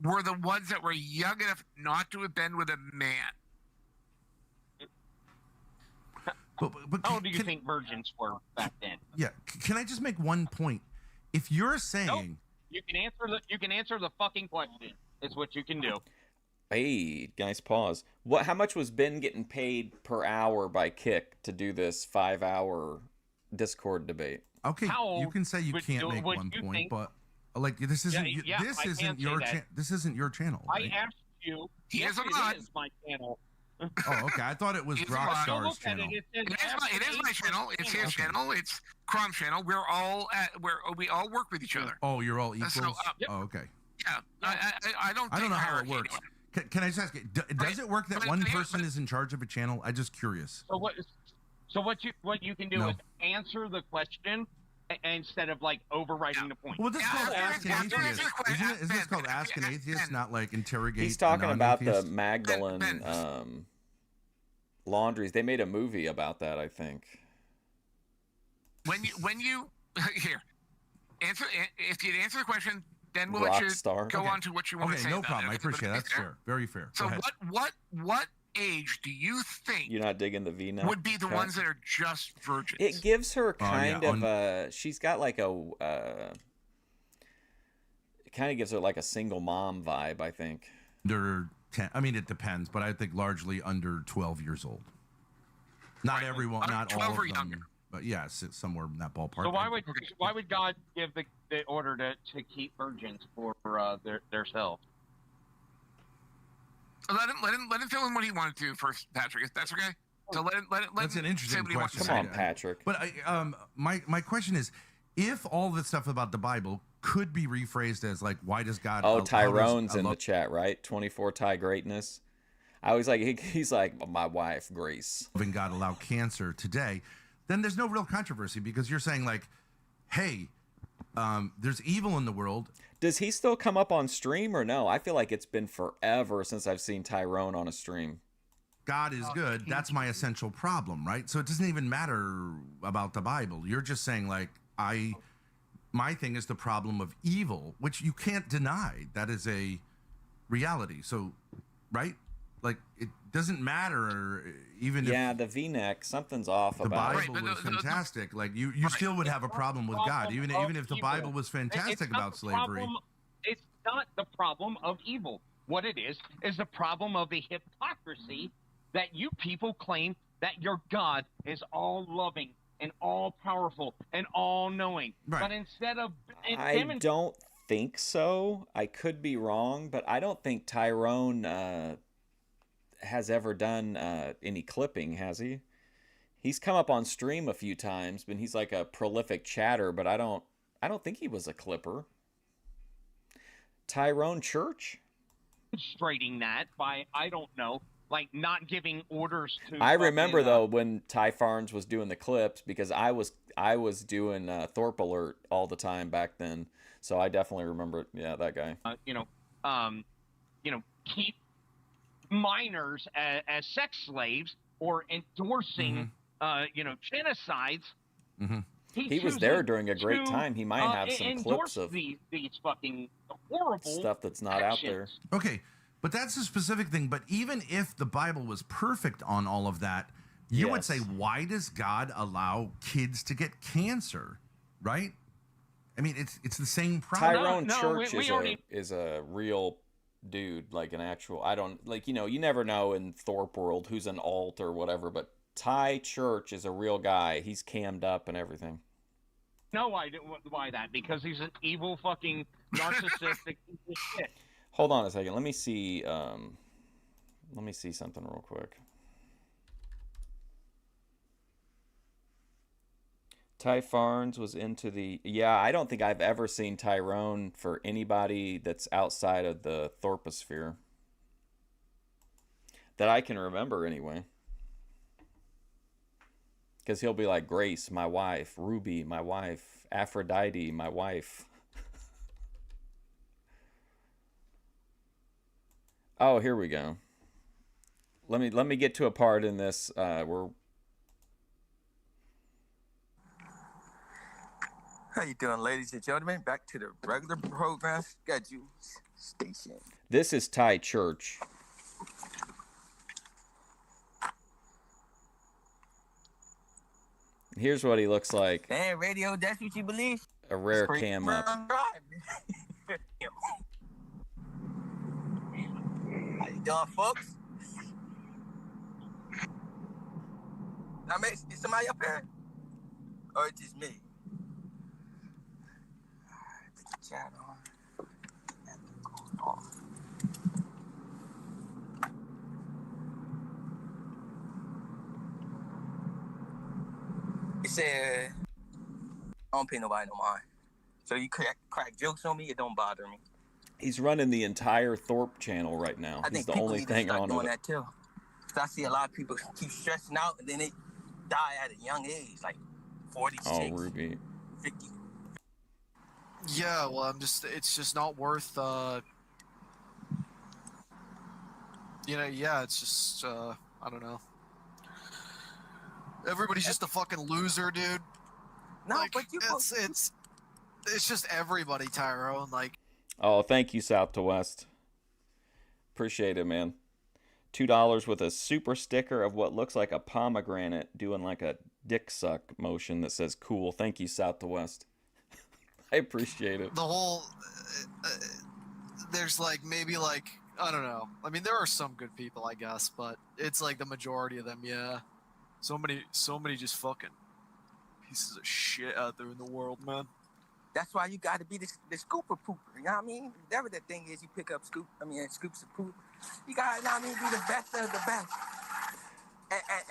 were the ones that were young enough not to have been with a man? But How old do you think virgins were back then? Yeah, can I just make one point? If you're saying... Nope. You can answer the fucking question. It's what you can do. Hey, nice pause. How much was Ben getting paid per hour by Kick to do this 5-hour Discord debate? Okay, How you can say you can't make one you point, think- but like this isn't Yeah, this I isn't can your say that. this isn't your channel. Right? I asked you. He yes, is a it mod. is my channel. Oh, okay. I thought it was He's a mod. Rockstar's Go look at channel. it. It It says is my channel. It's his Okay. channel. It's Crom's channel. We all work with each other. Oh, you're all equals. So, Yep. Oh, okay. Yeah, I don't. I don't take know how it hierarchy works. anyway. Can I just ask you? Does it work that but- one but- person but- is in charge of a channel? I'm just curious. So what you can do No. is answer the question instead of like overriding the point. Well, this is Yeah, called yeah, Ask an yeah, Atheist. yeah, Isn't it? Isn't this Ben, called Ben, Ask an Ben, Atheist, Ben. not like interrogate? He's talking a about the non-atheist? Magdalene Ben. laundries. They made a movie about that, I think. When you here answer if you answer the question, then we'll let you Rockstar. go Okay. on to what you want to Okay, say. no about problem. I it. appreciate it. But That's fair. Very fair. So Go ahead. what age do you think You're not digging the V-neck? would be the cut? ones that are just virgins? It gives her Oh, yeah, kind of a. She's got like a. It kind of gives her like a single mom vibe, I think. Under 10. I mean, it depends, but I think largely under 12 years old. Not Right. everyone, Under not 12 all or of them. younger. But yes, it's somewhere in that ballpark. So why would God give the order to keep virgins for their self? Let him fill in what he wanted to first, Patrick. If that's okay. So let That's him an interesting say what he wants to question. Come say. on, Patrick. But my question is, if all this stuff about the Bible could be rephrased as like, why does God? Oh, how does- Tyrone's I in the love- chat, right? 24 Ty Greatness. I was like, he's like, my wife, Grace. Loving God allow cancer today, then there's no real controversy because you're saying like, hey, there's evil in the world. Does he still come up on stream or no? I feel like it's been forever since I've seen Tyrone on a stream. God is good. That's my essential problem, right? So it doesn't even matter about the Bible. You're just saying like, my thing is the problem of evil, which you can't deny. That is a reality. So, right? Like it doesn't matter even Yeah, if the V-neck, something's off the about Bible it. Right, was but the- fantastic. Like you Right. still would have a problem with God, even if the Evil. Bible was fantastic It's not about the slavery. problem- It's not the problem of evil. What it is the problem of the hypocrisy that you people claim that your God is all loving and all powerful and all knowing. Right. But instead of I don't think so. I could be wrong, but I don't think Tyrone has ever done any clipping, has he? He's come up on stream a few times, but he's like a prolific chatter, but I don't think he was a clipper. Tyrone Church? Mm-hmm. that by I don't know, like not giving orders to. I remember fucking, though when Ty Farnes was doing the clips because I was doing Thorp Alert all the time back then, so I definitely remember. Yeah, that guy. Keep minors as sex slaves or endorsing, genocides. Mm-hmm. He was there during a great time. He might have some clips of these fucking horrible stuff that's not out there. actions. Okay, but that's a specific thing. But even if the Bible was perfect on all of that, you would Yes. say, why does God allow kids to get cancer? Right? I mean, it's the same problem. Tyrone No, Church we already- is a real dude, like an actual. I don't like you never know in Thorp world who's an alt or whatever, but Ty Church is a real guy. He's cammed up and everything. No, I didn't. Why that? Because he's an evil fucking narcissistic piece of shit. Hold on a second. Let me see something real quick. Ty Farnes was into the... Yeah, I don't think I've ever seen Tyrone for anybody that's outside of the Thorposphere. That I can remember, anyway. Because he'll be like, Grace, my wife. Ruby, my wife. Aphrodite, my wife. Oh, here we go. Let me get to a part in this where. How you doing, ladies and gentlemen? Back to the regular program schedule station. This is Thai church. Here's what he looks like. Damn, radio, that's what you believe? A rare cam up. How you doing, folks? Now, mate, is somebody up here? Or it's just me? Alright, put the chat on. That thing goes off. It said, I don't pay nobody no mind. So you crack jokes on me, it don't bother me. He's running the entire Thorp channel right now. I He's think the people only need to thing start on doing it. that too. 'Cause I see a lot of people keep stressing out and then they die at a young age, like 46, Oh, Ruby. 50. Yeah, well, it's just not worth, it's just, I don't know. Everybody's just a fucking loser, dude. No, Like, but you it's just everybody, Tyrone. Like, Oh, thank you, South to West. Appreciate it, man. $2 with a super sticker of what looks like a pomegranate doing like a dick suck motion that says cool. Thank you, South to West. I appreciate it. the whole, there's like, maybe like, I don't know. I mean, there are some good people, I guess, but it's like the majority of them, yeah. So many just fucking pieces of shit out there in the world, man. that's why you got to be the scooper pooper. You know what I mean? Whatever that thing is, you pick up scoops of poop. You got to, you know what I mean, be the best of the best.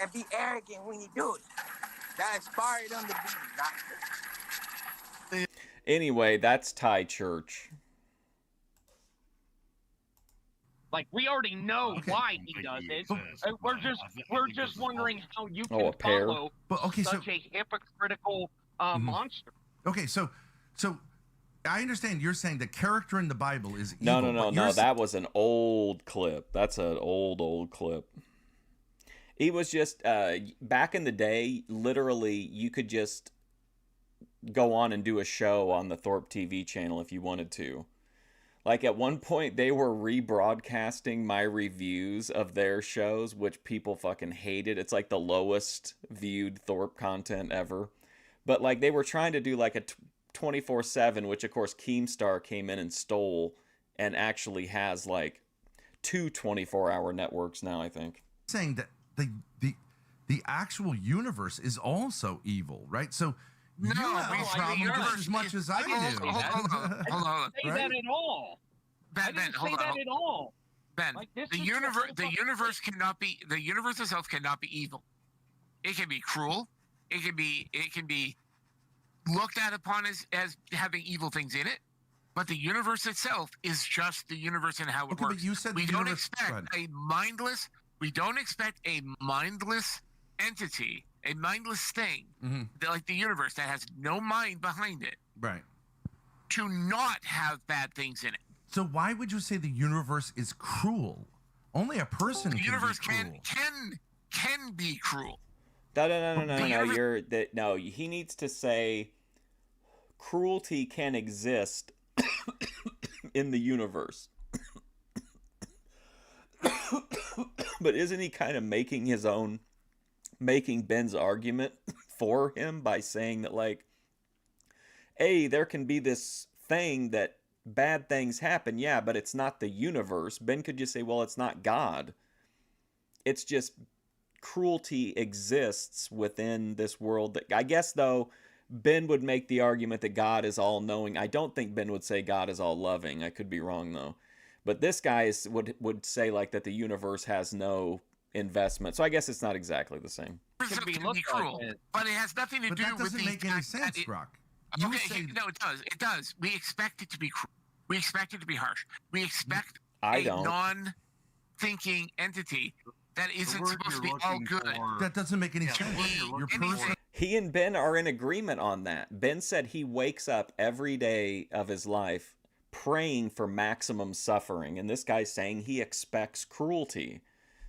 And be arrogant when you do it. That inspired them to be not. Anyway, that's Thai church. Like, we already know why he does it. We're just wondering how you can a pear. follow such a hypocritical monster. Okay, so I understand you're saying the character in the Bible is No, evil. no. That was an old clip. That's an old clip. He was just back in the day. Literally, you could just go on and do a show on the Thorp TV channel if you wanted to. Like, at one point, they were rebroadcasting my reviews of their shows, which people fucking hated. It's like the lowest viewed Thorp content ever. But, like, they were trying to do, like, a 24/7, which, of course, Keemstar came in and stole and actually has, like, 2 24-hour networks now, I think. Saying that the actual universe is also evil, right? So No, you have we- a problem the just universe as much as I do. Hold on. Say that at all. I Ben, didn't hold say on. that at all. Ben, Like, this the is universe, just the universe cannot be, the universe itself cannot be evil. It can be cruel. It can be looked at upon as having evil things in it. But the universe itself is just the universe and how it Okay, works. but you said we the don't universe- go expect a mindless. We don't expect a mindless entity, a mindless thing, like the universe that has no mind behind it, Right. to not have bad things in it. So why would you say the universe is cruel? Only a person The can universe be cruel. can be cruel. No. He needs to say cruelty can exist in the universe. But isn't he kind of making Ben's argument for him by saying that, like, hey, there can be this thing that bad things happen, yeah, but it's not the universe. Ben could just say, well, it's not God. It's just cruelty exists within this world. That, I guess, though, Ben would make the argument that God is all-knowing. I don't think Ben would say God is all-loving. I could be wrong, though. But this guy would say, like, that the universe has no investment. So I guess it's not exactly the same. It be can looked be cruel, like it. but it has nothing to But do that with doesn't the make any fact that sense, Brock. You Okay, say no, it does. It does. We expect it to be cruel. We expect it to be harsh. We expect I a don't. non-thinking entity that isn't The word supposed to you're be all looking good. for- that doesn't make any Yeah, the sense. word you're Your looking person. for He and Ben are in agreement on that. Ben said he wakes up every day of his life praying for maximum suffering, and this guy's saying he expects cruelty.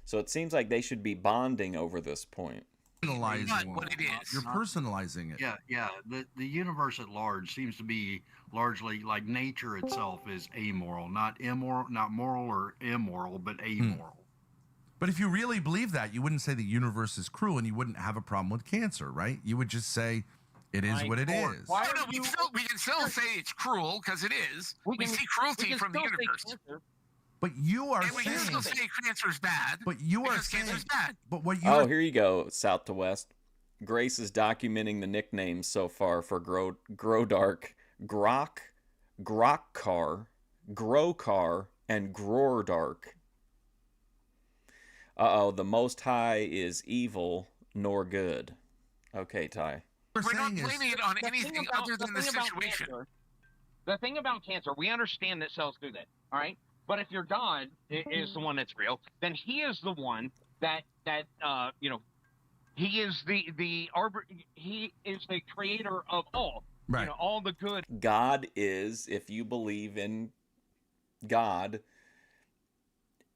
So it seems like they should be bonding over this point. Personalizing what it is. You're personalizing it. Yeah. The universe at large seems to be largely like nature itself is amoral, not immoral, not moral or immoral, but amoral. But if you really believe that, you wouldn't say the universe is cruel, and you wouldn't have a problem with cancer, right? You would just say it is what it is. No, we can still say it's cruel because it is. We see cruelty from the universe. But you are and we saying... can still say cancer's bad. But you are saying... cancer's bad. But what you Oh, here you go, South to West. Grace is documenting the nicknames so far for Grodark, Grok, Grokkar, Grokar, and Grordark. Uh-oh, the Most High is evil nor good. Okay, Ty. We're not blaming it on anything other than the situation. The thing about cancer, we understand that cells do that, all right? But if your God is the one that's real, then he is the one that he is he is the creator of all. Right. You know, all the good. God is, if you believe in God,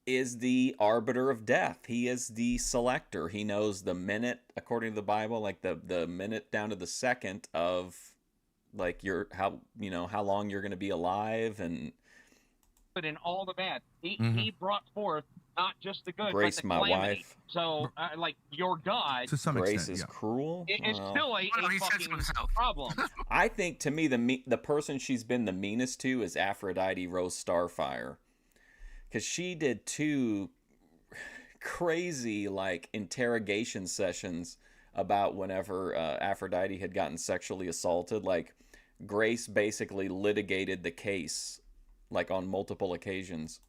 is the arbiter of death. He is the selector. He knows the minute, according to the Bible, like the minute down to the second of like how long you're going to be alive, and but in all the bad, he brought forth not just the good, Grace, but the my calamity. wife. So, like your God, to some Grace extent, is yeah. cruel. It's Well, still a he says fucking himself. problem. I think to me the person she's been the meanest to is Aphrodite Rose Starfire, because she did 2 crazy like interrogation sessions about whenever Aphrodite had gotten sexually assaulted. Like Grace basically litigated the case like on multiple occasions.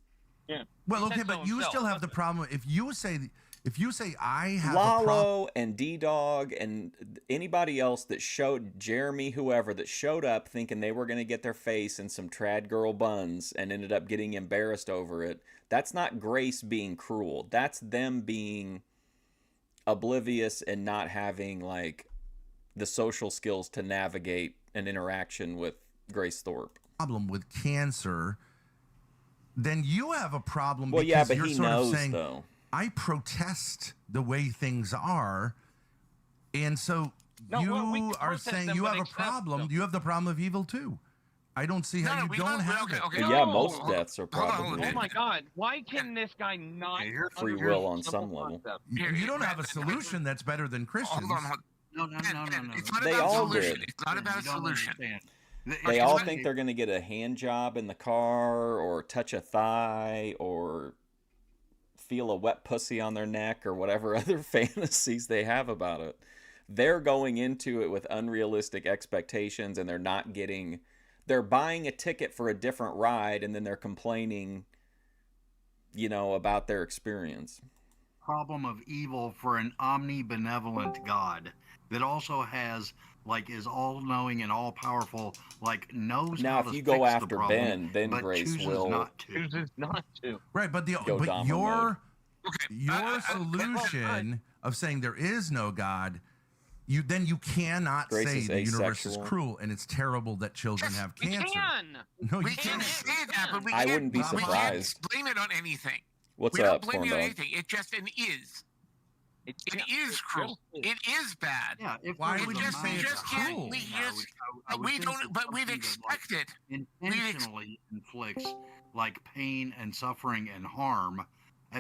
Yeah. Well, He okay, said but so you himself, still have the doesn't problem. If you say I have a problem, Lalo and D-Dog and anybody else that showed, Jeremy, whoever, that showed up thinking they were going to get their face in some trad girl buns and ended up getting embarrassed over it, that's not Grace being cruel. That's them being oblivious and not having like the social skills to navigate an interaction with Grace Thorp. problem with cancer, then you have a problem. Well, because yeah, but you're he sort knows, of saying, though. I protest the way things are, and so No, you well, we can are protest saying them, you but have a accept problem. them. You have the problem of evil too. I don't see how you don't have it. But yeah, No. most deaths are Hold on, probably Oh my God! Why can this guy not Okay, here's free understand will on simple some level. concept? You don't have a solution that's better than Christians. Hold on. No. It's not They about all solution. did. It's not about a You don't solution. understand. They all think they're going to get a hand job in the car or touch a thigh or feel a wet pussy on their neck or whatever other fantasies they have about it. They're going into it with unrealistic expectations, and they're buying a ticket for a different ride, and then they're complaining, about their experience. Problem of evil for an omnibenevolent God that also has is all-knowing and all-powerful, knows Now, how if to you go fix after the problem, Ben, then but Grace chooses will not to. Chooses not to. Right, but Go Dahmer mode. your solution of saying there is no God, you cannot Grace say is the universe is asexual. cruel and it's terrible that children have We cancer. can. No, you We can can't. say that, but we I can't, wouldn't be we can't surprised. blame it on anything. What's we up, don't blame Corn it on Dog? anything. It just is. It is It's cruel. just- It is bad. Yeah, if Why there would was you a say mind it's just can't- cruel? we I just- would- I would We think don't, it's but we'd something that, expect it. intentionally inflicts pain and suffering and harm.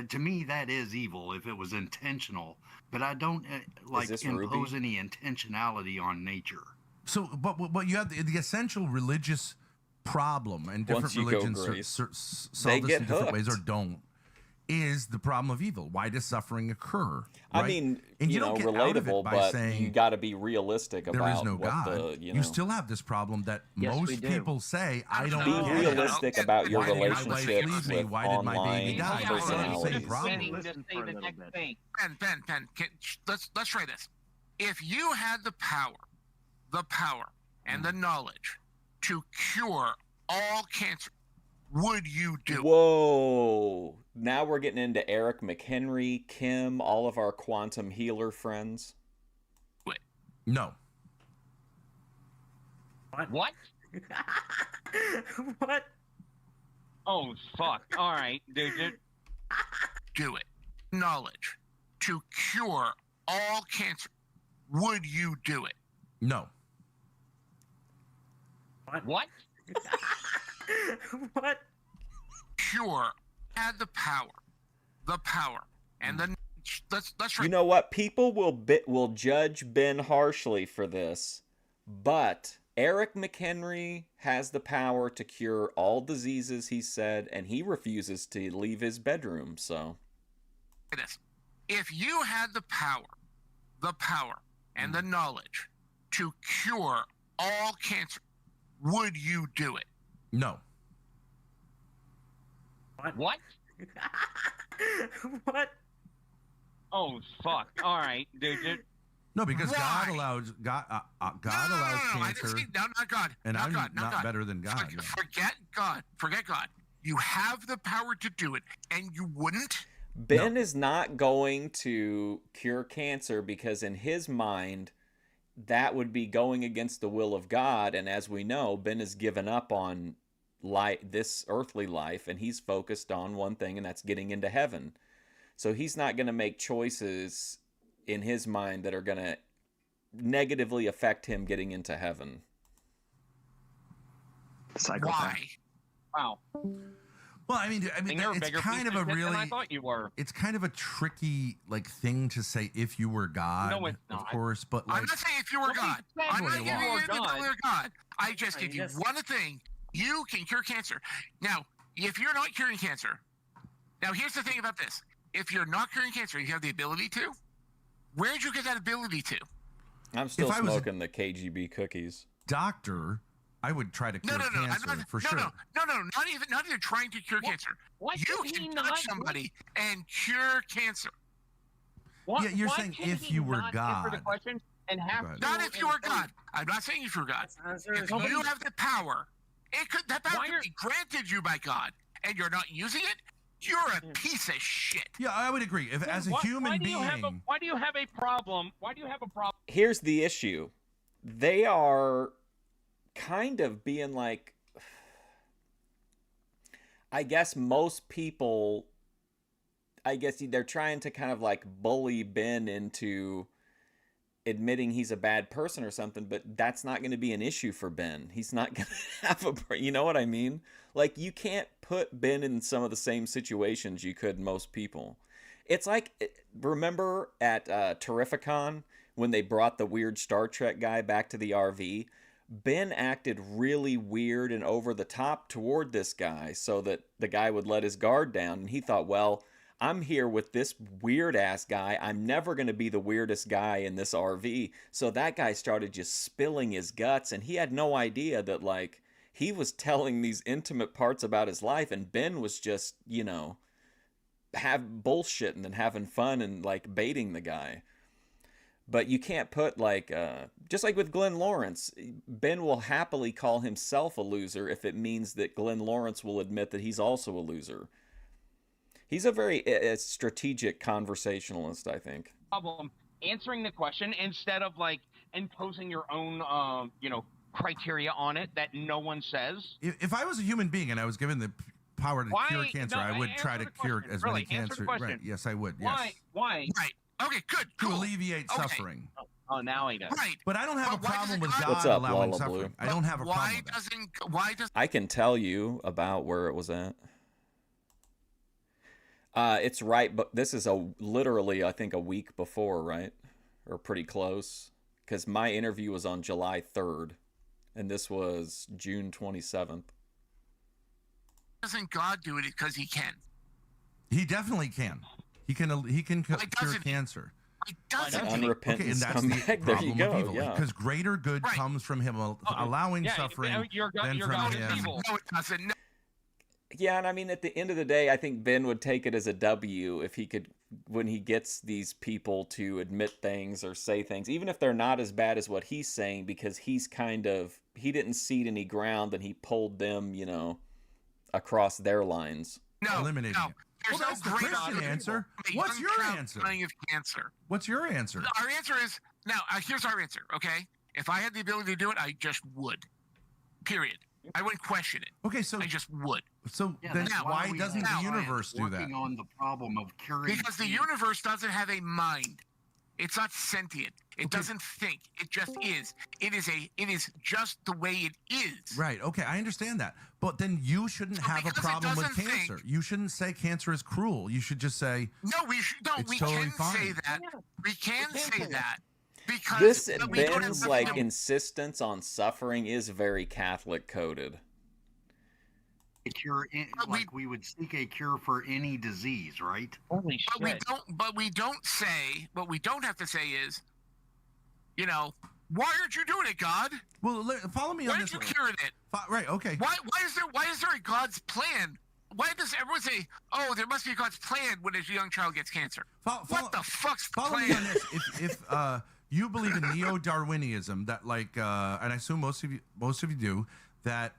To me, that is evil if it was intentional. But I don't this impose Ruby? any intentionality on nature. So, but you have the essential religious problem, and different Once you go religions Grace, solve this get in different ways or hooked. don't. Is the problem of evil? Why does suffering occur? I right? mean, And you don't get out of it relatable, by but saying you got to be realistic there about is no what God. you still have this problem that Yes, we most do. people say, I don't be get realistic it. about your Why did my wife relationships leave me? with Why did my online baby die? That's the personalities. same problem. Beginning to Listen say for a the little next bit. thing. Ben, let's try this. If you had the power and the knowledge to cure all cancer, would you do it? Whoa! Now we're getting into Eric McHenry, Kim, all of our quantum healer friends. No. What? What? Oh, fuck. All right, dude. Do it. Knowledge to cure all cancer. Would you do it? No. What? What? Cure had the power, and the let's right. You know what? People will judge Ben harshly for this, but Eric McHenry has the power to cure all diseases, he said, and he refuses to leave his bedroom. So, this. If you had the power, and the knowledge to cure all cancer, would you do it? No. What? What? Oh, fuck. All right, dude. No, because Why? God allows allows I cancer, didn't say, not God. and not I'm God, not God. better than God. Yeah. Forget God. Forget God. You have the power to do it, and you wouldn't. Ben is not going to cure cancer because in his mind, that would be going against the will of God. And as we know, Ben has given up on this earthly life, and he's focused on one thing, and that's getting into heaven. So he's not going to make choices in his mind that are going to negatively affect him getting into heaven. Psychopath. Why? Wow. Well, I mean, You're a it's bigger kind piece of a shit really, than I thought you were. it's kind of a tricky thing to say if you were God, No, it's of not. course, but I'm not saying if you were Nobody God. said I'm what not you giving want. you the God. clear God. I just No, give you you just- one thing. You can cure cancer. Now, if you're not curing cancer, now here's the thing about this. If you're not curing cancer, you have the ability to. Where'd you get that ability to? I'm still If I was a- smoking the KGB cookies. doctor, I would try to cure No. cancer I'm not, for no, sure. No. Not even trying to cure cancer. Why You can he can not? touch somebody and cure cancer. Yeah, you're why saying can if he you were not answer the God. question and have Go ahead. Not if you were God. I'm not saying if you were God. If you have the power, that power Why could are- be granted you by God, and you're not using it. You're a piece of shit. Yeah, I would agree. If as a Why human do you have a, being, why do you have a problem? Why do you have a problem? Here's the issue. They are kind of being like, I guess most people, I guess they're trying to kind of like bully Ben into admitting he's a bad person or something, but that's not going to be an issue for Ben. He's not going to have you know what I mean? Like, you can't put Ben in some of the same situations you could most people. It's like, remember at Terrificon when they brought the weird Star Trek guy back to the RV? Ben acted really weird and over the top toward this guy so that the guy would let his guard down. And he thought, well, I'm here with this weird ass guy. I'm never going to be the weirdest guy in this RV. So that guy started just spilling his guts, and he had no idea that, like, he was telling these intimate parts about his life, and Ben was just, you know, bullshitting and having fun and, like, baiting the guy. But you can't put, like, just like with Glenn Lawrence, Ben will happily call himself a loser if it means that Glenn Lawrence will admit that he's also a loser. He's a very strategic conversationalist, I think. Problem answering the question instead of like imposing your own, criteria on it that no one says. if I was a human being and I was given the power to cure cancer, No, I would try answer to the cure question. as Really, many answer the cancer. question. Right? Yes, I would. Why? Yes, Right. Okay. Good. to Cool. alleviate Okay. suffering. Oh, now he does. Right. But I don't have But a why problem doesn't with God- God What's up, allowing Lala suffering. Blue? I don't have a problem Why with that. doesn't? Why does? I can tell you about where it was at. It's right, but this is literally, I think, a week before, right? Or pretty close. Because my interview was on July 3rd, and this was June 27th. Doesn't God do it because He can? He definitely can. He can cure doesn't he? cancer. He doesn't. An unrepentant and that's scumbag. the There you problem go. with evil. Yeah. Because greater good Right. comes from him allowing suffering Your God, than your from God him. is evil. No, it doesn't. No. Yeah, and I mean, at the end of the day, I think Ben would take it as a W if he could, when he gets these people to admit things or say things, even if they're not as bad as what he's saying, because he didn't cede any ground and he pulled them, across their lines. No. Eliminating No. it. There's Well, that's no the great Christian answer. A What's young your child answer? dying of cancer. What's your answer? Our answer is Now, here's our answer, okay? If I had the ability to do it, I just would. Period. I wouldn't question it. Okay, so I just would. So Yeah, then that's why we doesn't have the universe do that? working on the problem of curing Because the universe doesn't have a mind. It's not sentient. It doesn't think. It just is. It is just the way it is. Right. Okay, I understand that. But then you shouldn't have a because it problem with doesn't cancer. think- You shouldn't say cancer is cruel. You should just say No, we should. No, It's we totally can say fine. that. We can say that because This we don't have Ben's to- like insistence on suffering is very Catholic coded. a cure, But like we would seek a cure for any disease, right? Holy shit. But we don't say. What we don't have to say is, why aren't you doing it, God? well, follow me Why on aren't this. you curing it? Right. Okay. Why is there a God's plan? Why does everyone say, "Oh, there must be a God's plan" when a young child gets cancer? What the fuck's the Follow plan? me on this. If you believe in neo-Darwinism, that and I assume most of you do, that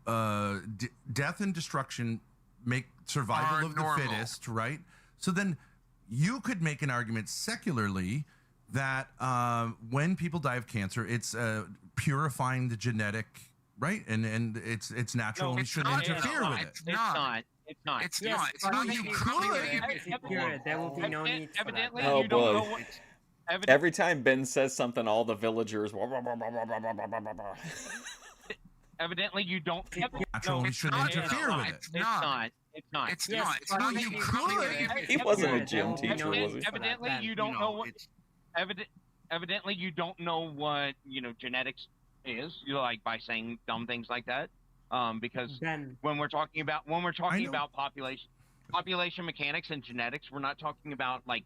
death and destruction make survival Are of normal. the fittest, right? So then you could make an argument secularly that when people die of cancer, it's purifying the genetic, right? And it's natural. and we it's shouldn't not. interfere with it. It's not. It's not. It's Yes, not. It's but not. you You could. could. There will be no need for that. Evidently, Oh, you don't boy. know what. Every time Ben says something, all the villagers. Evidently, you don't. Natural. we it's shouldn't not. interfere with it. It's not. It's not. It's Yes, not. It's but not. you You could. could. He wasn't a There gym will be teacher, no was need he? for that Evidently, then. you don't know what. It's Evidently, you don't know what genetics is. You like by saying dumb things like that. Because Then when we're talking about know. population mechanics and genetics, we're not talking about like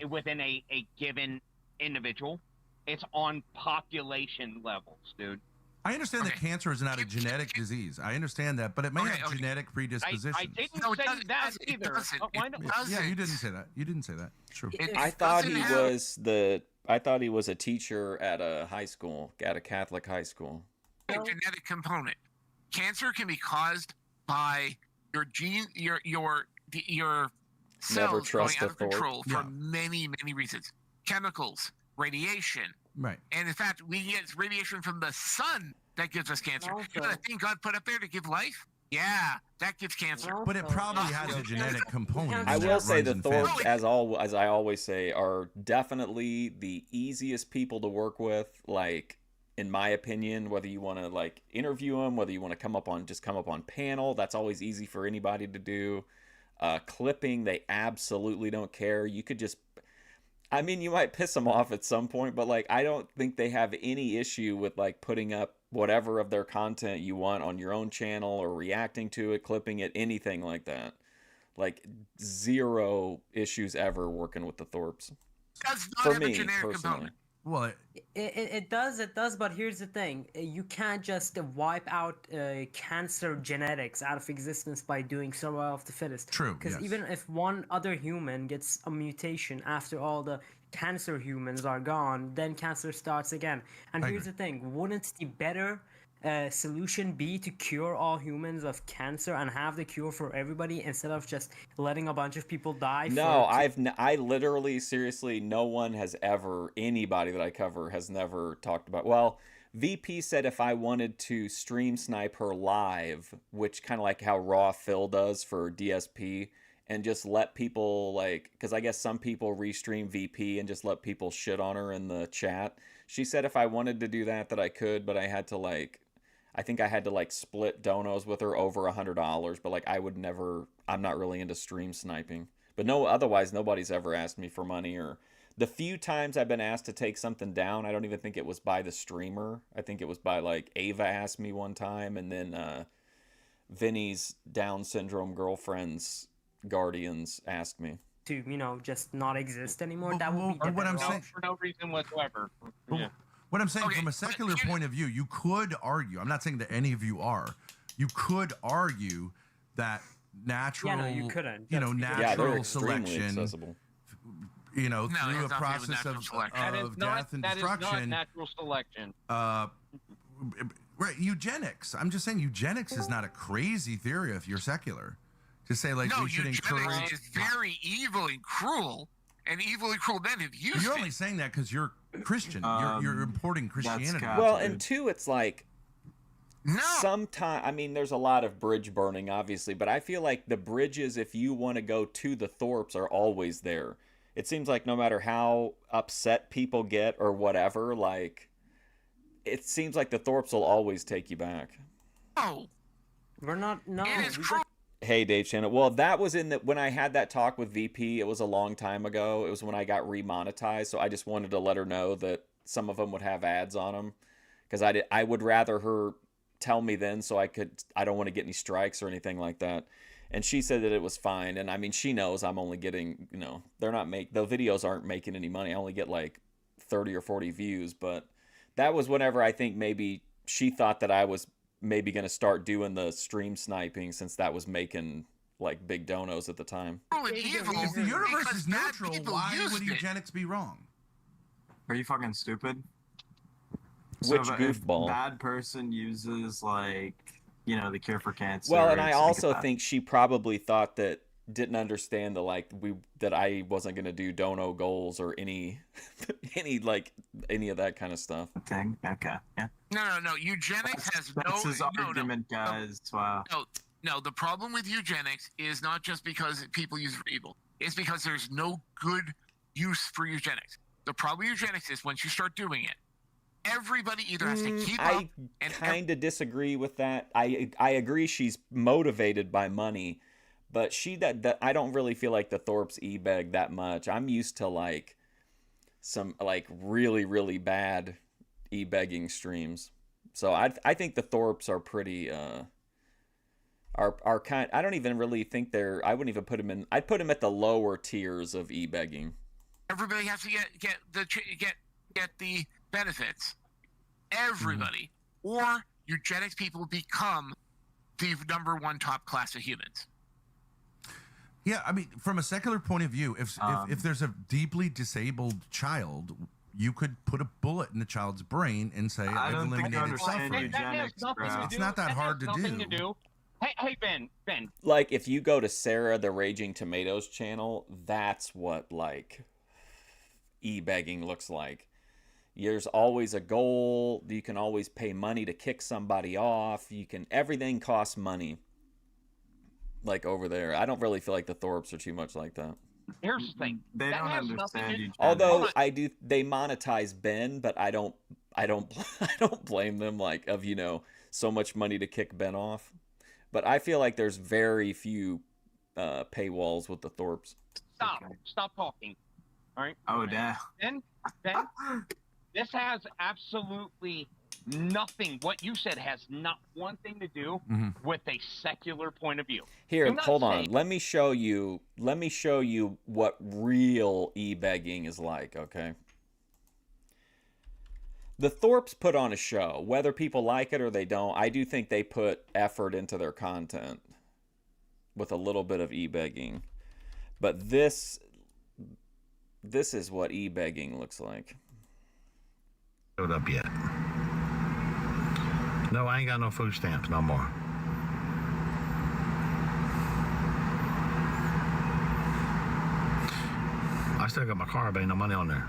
within a given individual. It's on population levels, dude. I understand that Okay. cancer is not a genetic disease. I understand that, but it may Okay, have okay. genetic predispositions. I didn't No, it say doesn't- that it either. doesn't. Why It not? doesn't. Yeah, you didn't say that. You didn't say that. True. I thought doesn't he have- was I thought he was a teacher at a high school, at a Catholic high school. A genetic component. Cancer can be caused by your gene, your cells going trust out a of Thorp. control for Yeah. many, many reasons. Chemicals, radiation, Right. and in fact, we get radiation from the sun that gives us cancer. You know Also- that thing God put up there to give life? Yeah, that gives cancer. But it probably has a genetic component. I that will say runs the in Thorps, family. as I always say, are definitely the easiest people to work with. Like, in my opinion, whether you want to like interview them, whether you want to come up on panel, that's always easy for anybody to do. Clipping, they absolutely don't care. You could just, I mean, you might piss them off at some point, but like, I don't think they have any issue with like putting up whatever of their content you want on your own channel or reacting to it, clipping it, anything like that. Like zero issues ever working with the Thorps. Does not For have a me, genetic personally. component. Well, it does, but here's the thing: you can't just wipe out cancer genetics out of existence by doing survival of the fittest. True, Because yes. even if one other human gets a mutation after all the cancer humans are gone, then cancer starts again. And I here's the thing: wouldn't the better solution be to cure all humans of cancer and have the cure for everybody instead of just letting a bunch of people die? No, I literally, seriously, no one has ever, anybody that I cover has never talked about. Well, VP said if I wanted to stream snipe her live, which kind of like how Raw Phil does for DSP, and just let people like, because I guess some people restream VP and just let people shit on her in the chat. She said if I wanted to do that I could, but I had to like, I think I had to like split donos with her over $100, but like I would never, I'm not really into stream sniping. But no, otherwise nobody's ever asked me for money, or the few times I've been asked to take something down, I don't even think it was by the streamer. I think it was by like Ava asked me one time, and then Vinny's Down syndrome girlfriend's guardians asked me. To just not exist anymore. Well, That would be well, the what I'm better saying- For no reason whatsoever. Yeah. What I'm saying Okay, from a but secular here- point of view, you could argue, I'm not saying that any of you are, you could argue that natural, Yeah, no, you couldn't. you know, That's- Yeah, they're natural extremely selection, accessible. you know, No, it through has a nothing to do with process natural of, selection. That is of not. death and That is not destruction, natural selection. right, eugenics. I'm just saying eugenics is not a crazy theory if you're secular. To say like No, we should eugenics encourage is very evil and cruel, and evilly cruel men have used You're it. only saying that because you're Christian. You're importing Christianity. cap. Well, dude. and two, it's like No. sometimes, I mean, there's a lot of bridge burning, obviously, but I feel like the bridges, if you want to go to the Thorps, are always there. It seems like no matter how upset people get or whatever, like, it seems like the Thorps will always take you back. No. We're not. No. It is we cruel. Hey, Dave Shannon. Well, that was in the when I had that talk with VP. It was a long time ago. It was when I got remonetized. So I just wanted to let her know that some of them would have ads on them, because I would rather her tell me then, so I don't want to get any strikes or anything like that. And she said that it was fine. And I mean, she knows I'm only getting, the videos aren't making any money. I only get like 30 or 40 views. But that was whenever I think maybe she thought that I was maybe going to start doing the stream sniping, since that was making like big donos at the time. Cruel and evil If the universe because is bad neutral, people why used would it. eugenics be wrong? Are you fucking stupid? Which if goofball? bad person uses the cure for cancer. Well, and I it's also bad. think she probably thought that didn't understand that I wasn't going to do dono goals or any of that kind of stuff. Thing. Okay. Yeah. No. Eugenics has That's his no. argument, guys. Wow. No, the problem with eugenics is not just because people use it for evil. It's because there's no good use for eugenics. The problem with eugenics is once you start doing it, everybody either has to keep up. I kind of disagree with that. I agree she's motivated by money, but I don't really feel like the Thorps e-beg that much. I'm used to like some like really, really bad e-begging streams. So I think the Thorps are pretty are kind. I don't even really think I wouldn't even put them in. I'd put them at the lower tiers of e-begging. Everybody has to get the benefits. Everybody, or eugenics people become the number one top class of humans. Yeah, I mean, from a secular point of view, if there's a deeply disabled child, you could put a bullet in the child's brain and say, I "I've don't think you eliminated understand suffering." eugenics. That has nothing bro. to It's do. not that hard has to nothing do. To do. Hey, Ben. Like if you go to Sarah the Raging Tomatoes channel, that's what like e-begging looks like. There's always a goal. You can always pay money to kick somebody off. Everything costs money. Like over there, I don't really feel like the Thorps are too much like that. Here's the thing. They That don't has nothing understand to- eugenics. Although they monetize Ben, but I don't blame them of so much money to kick Ben off. But I feel like there's very few paywalls with the Thorps. Stop talking. All right. Oh, damn. Ben, this has absolutely nothing. What you said has not one thing to do with a secular point of view. Here, Do not hold on. say- Let me show you what real e-begging is like, okay? The Thorps put on a show. Whether people like it or they don't, I do think they put effort into their content with a little bit of e-begging. But this is what e-begging looks like. Showed up yet. No, I ain't got no food stamps no more. I still got my car, but ain't no money on there.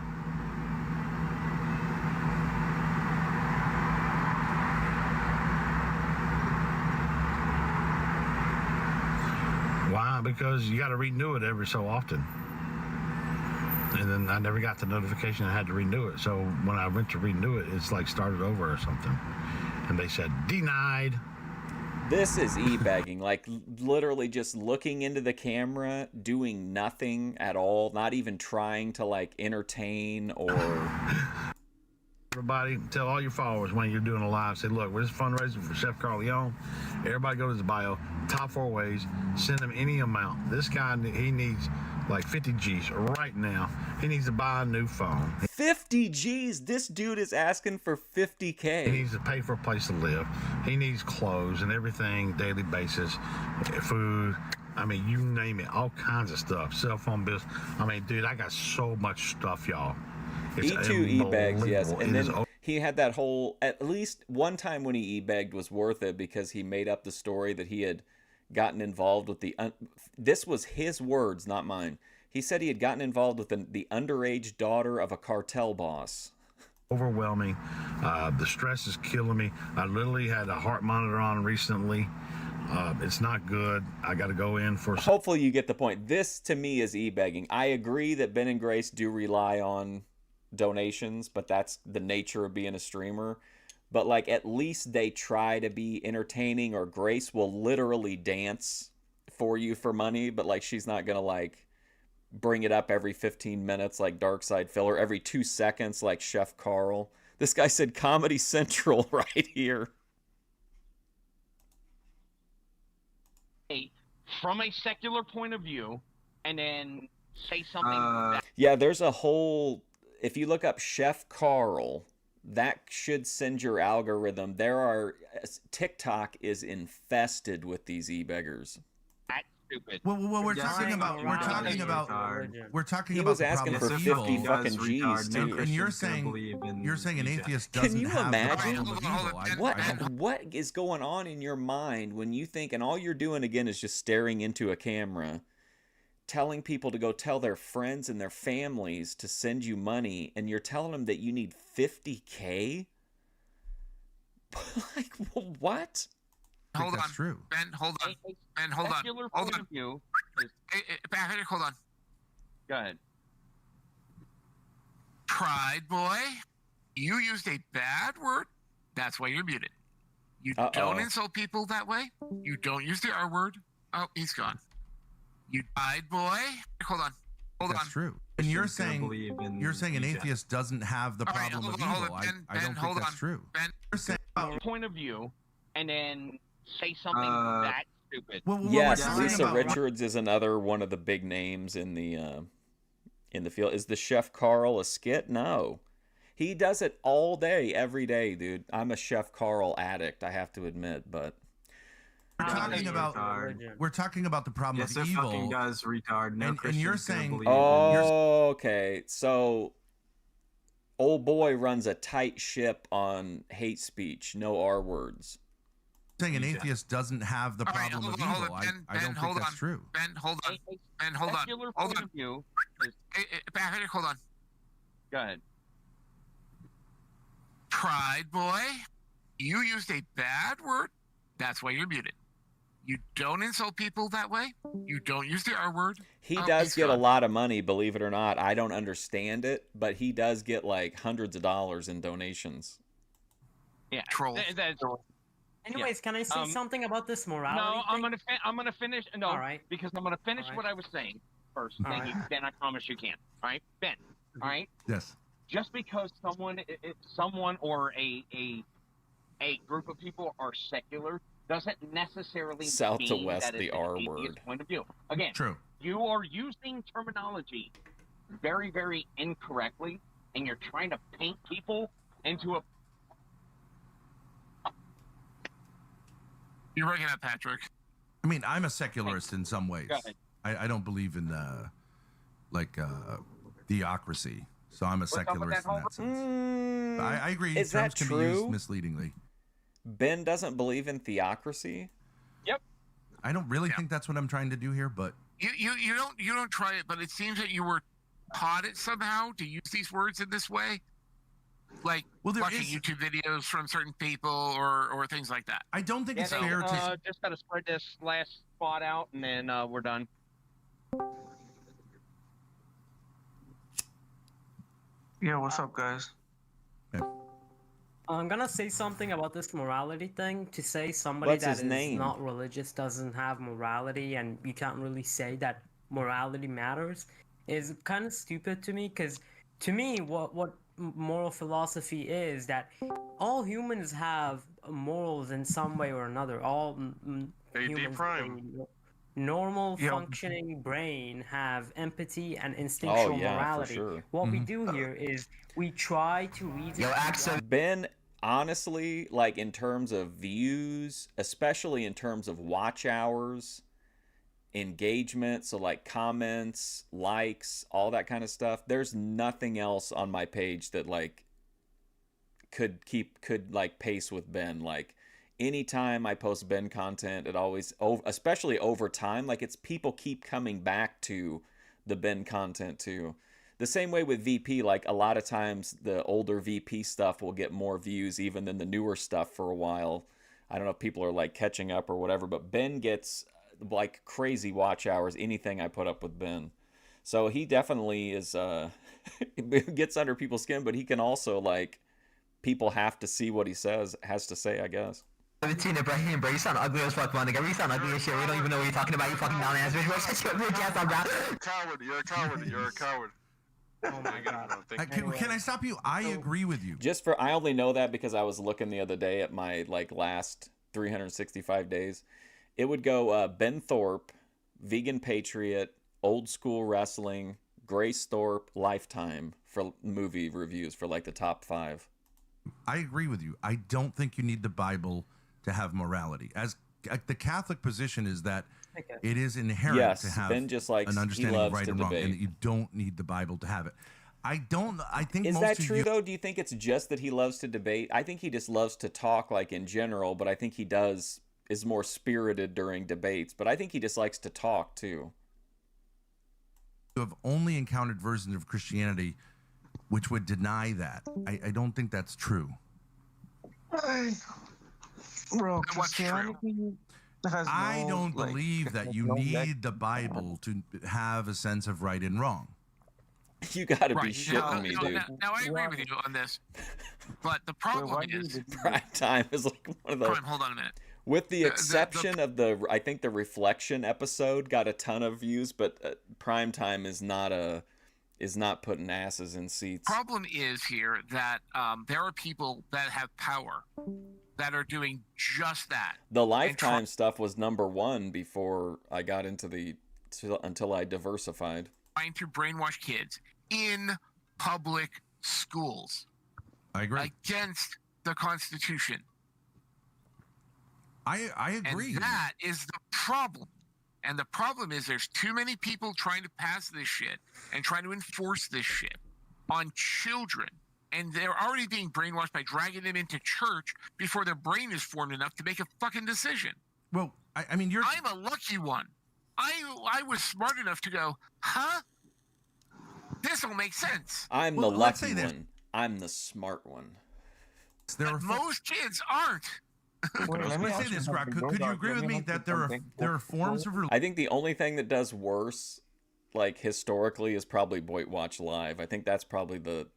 Why? Because you got to renew it every so often. And then I never got the notification I had to renew it. So when I went to renew it, it's like started over or something. And they said, denied. This is e-begging, like literally just looking into the camera, doing nothing at all, not even trying to like entertain or... Everybody, tell all your followers when you're doing a live, say, look, we're just fundraising for Chef Carleone. Everybody go to his bio, top 4 ways, send him any amount. This guy, he needs like 50 G's right now. He needs to buy a new phone. 50 G's? This dude is asking for 50K. He needs to pay for a place to live. He needs clothes and everything, daily basis, food. I mean, you name it, all kinds of stuff. Cell phone bills. I mean, dude, I got so much stuff, y'all. It's E2 e-bags, yes. unbelievable. And It then is he had that whole, at least one time when he e-bagged was worth it because he made up the story that he had gotten involved with this was his words, not mine. He said he had gotten involved with the underage daughter of a cartel boss. Overwhelming. The stress is killing me. I literally had a heart monitor on recently. It's not good. I got to go in for... Hopefully you get the point. This, to me, is e-begging. I agree that Ben and Grace do rely on donations, but that's the nature of being a streamer. But, like, at least they try to be entertaining, or Grace will literally dance for you for money, but, like, she's not going to, like, bring it up every 15 minutes like Darkside Phil, or every 2 seconds like Chef Carl. This guy said Comedy Central right here. From a secular point of view, and then say something that... Yeah, there's a whole... If you look up Chef Carl, that should send your algorithm. There are... TikTok is infested with these e-beggars. That's stupid. Well, we're talking about He was asking for 50 fucking G's too. And you're saying an atheist doesn't have the problem with evil. What is going on in your mind when you think, and all you're doing again is just staring into a camera, telling people to go tell their friends and their families to send you money, and you're telling them that you need 50K? Like, what? Hold on. That's true. Ben, hold on. Ben, hold on. Hold on. Hold on. Go ahead. Pride boy, you used a bad word. That's why you're muted. You don't insult people that way. You don't use the R word. Oh, he's gone. You pride boy. Hold on. That's true. And you're saying an atheist doesn't have the problem with evil. I don't think that's true. Ben, you're saying point of view, and then say something that stupid. Yes, Lisa Richards is another one of the big names in the field. Is the Chef Carl a skit? No. He does it all day, every day, dude. I'm a Chef Carl addict, I have to admit, but we're talking about the problem of evil. Fucking guy's retard. No and you're saying okay, so old boy runs a tight ship on hate speech, no R words. Saying an atheist doesn't have the problem with evil. I don't think that's true. Ben, hold on. Ben, hold on. Hold on. Hold on. Go ahead. Pride boy, you used a bad word. That's why you're muted. You don't insult people that way. You don't use the R word. He does get a lot of money, believe it or not. I don't understand it, but he does get like hundreds of dollars in donations. Yeah, troll. Anyways, can I say something about this morality? No, thing? I'm gonna finish. No, all right. Because I'm gonna finish what I was saying first. Then, then I promise you can. All right, Ben. All right. Yes. Just because someone or a group of people are secular doesn't necessarily south mean to west that the it's R an word. atheist point of view. Again, true. You are using terminology very, very incorrectly, and you're trying to paint people into a... You're breaking up, Patrick. I mean, I'm a secularist in some ways. I don't believe in theocracy, so I'm a secularist in that sense. I agree. Is terms that can true? be used misleadingly. Ben doesn't believe in theocracy. Yep. I don't really think that's what I'm trying to do here, but you don't try it, but it seems that you were taught it somehow to use these words in this way. Like watching YouTube videos from certain people or things like that. I don't think it's fair to... Just got to spread this last spot out, and then we're done. Yeah, what's up, guys? I'm gonna say something about this morality thing. To say somebody that is not religious doesn't have morality, and you can't really say that morality matters, is kind of stupid to me. Because to me, what moral philosophy is that all humans have morals in some way or another. All humans, normal functioning brain, have empathy and instinctual morality. For sure. What we do here is we try to read. Ben, honestly, like in terms of views, especially in terms of watch hours, engagement, so like comments, likes, all that kind of stuff, there's nothing else on my page that like could like pace with Ben. Like anytime I post Ben content, it always, especially over time, like it's people keep coming back to the Ben content too. The same way with VP, like a lot of times the older VP stuff will get more views even than the newer stuff for a while. I don't know if people are like catching up or whatever, but Ben gets like crazy watch hours, anything I put up with Ben. So he definitely is, gets under people's skin, but he can also like, people have to see what he has to say, I guess. 17, Ibrahim, bro, you sound ugly as fuck, man. Nigga, you sound ugly as shit. We don't even know what you're talking about. You fucking down ass bitch. What's your bitch ass on, bro? You're a coward. You're a coward. Oh my god. Can I stop you? I agree with you. I only know that because I was looking the other day at my like last 365 days. It would go Ben Thorp, Vegan Patriot, Old School Wrestling, Grace Thorp, Lifetime for movie reviews for like the top 5. I agree with you. I don't think you need the Bible to have morality. As the Catholic position is that it is inherent to have Ben just likes, an understanding of right and wrong, and that you don't need the Bible to have it. I think is most that of true you, though? Do you think it's just that he loves to debate? I think he just loves to talk like in general, but I think he is more spirited during debates. But I think he just likes to talk too. You have only encountered versions of Christianity which would deny that. I don't think that's true. Bro, Christianity I don't believe that you need the Bible to have a sense of right and wrong. You got to be shitting me, dude. Now I agree with you on this, but the problem is prime time is like one of those. Hold on a minute. With the exception of I think the reflection episode got a ton of views, but prime time is not putting asses in seats. Problem is here that there are people that have power that are doing just that. The Lifetime stuff was #1 before I got into until I diversified. Trying to brainwash kids in public schools. I agree. Against the Constitution. I agree. And that is the problem. And the problem is there's too many people trying to pass this shit and trying to enforce this shit on children. And they're already being brainwashed by dragging them into church before their brain is formed enough to make a fucking decision. Well, I mean, I'm a lucky one. I was smart enough to go, huh? This will make sense. I'm the lucky one. I'm the smart one. Most kids aren't. Let me say this, Rock. Could you agree with me that there are forms of religion? I think the only thing that does worse, like historically, is probably Boyd Watch Live. I think that's probably the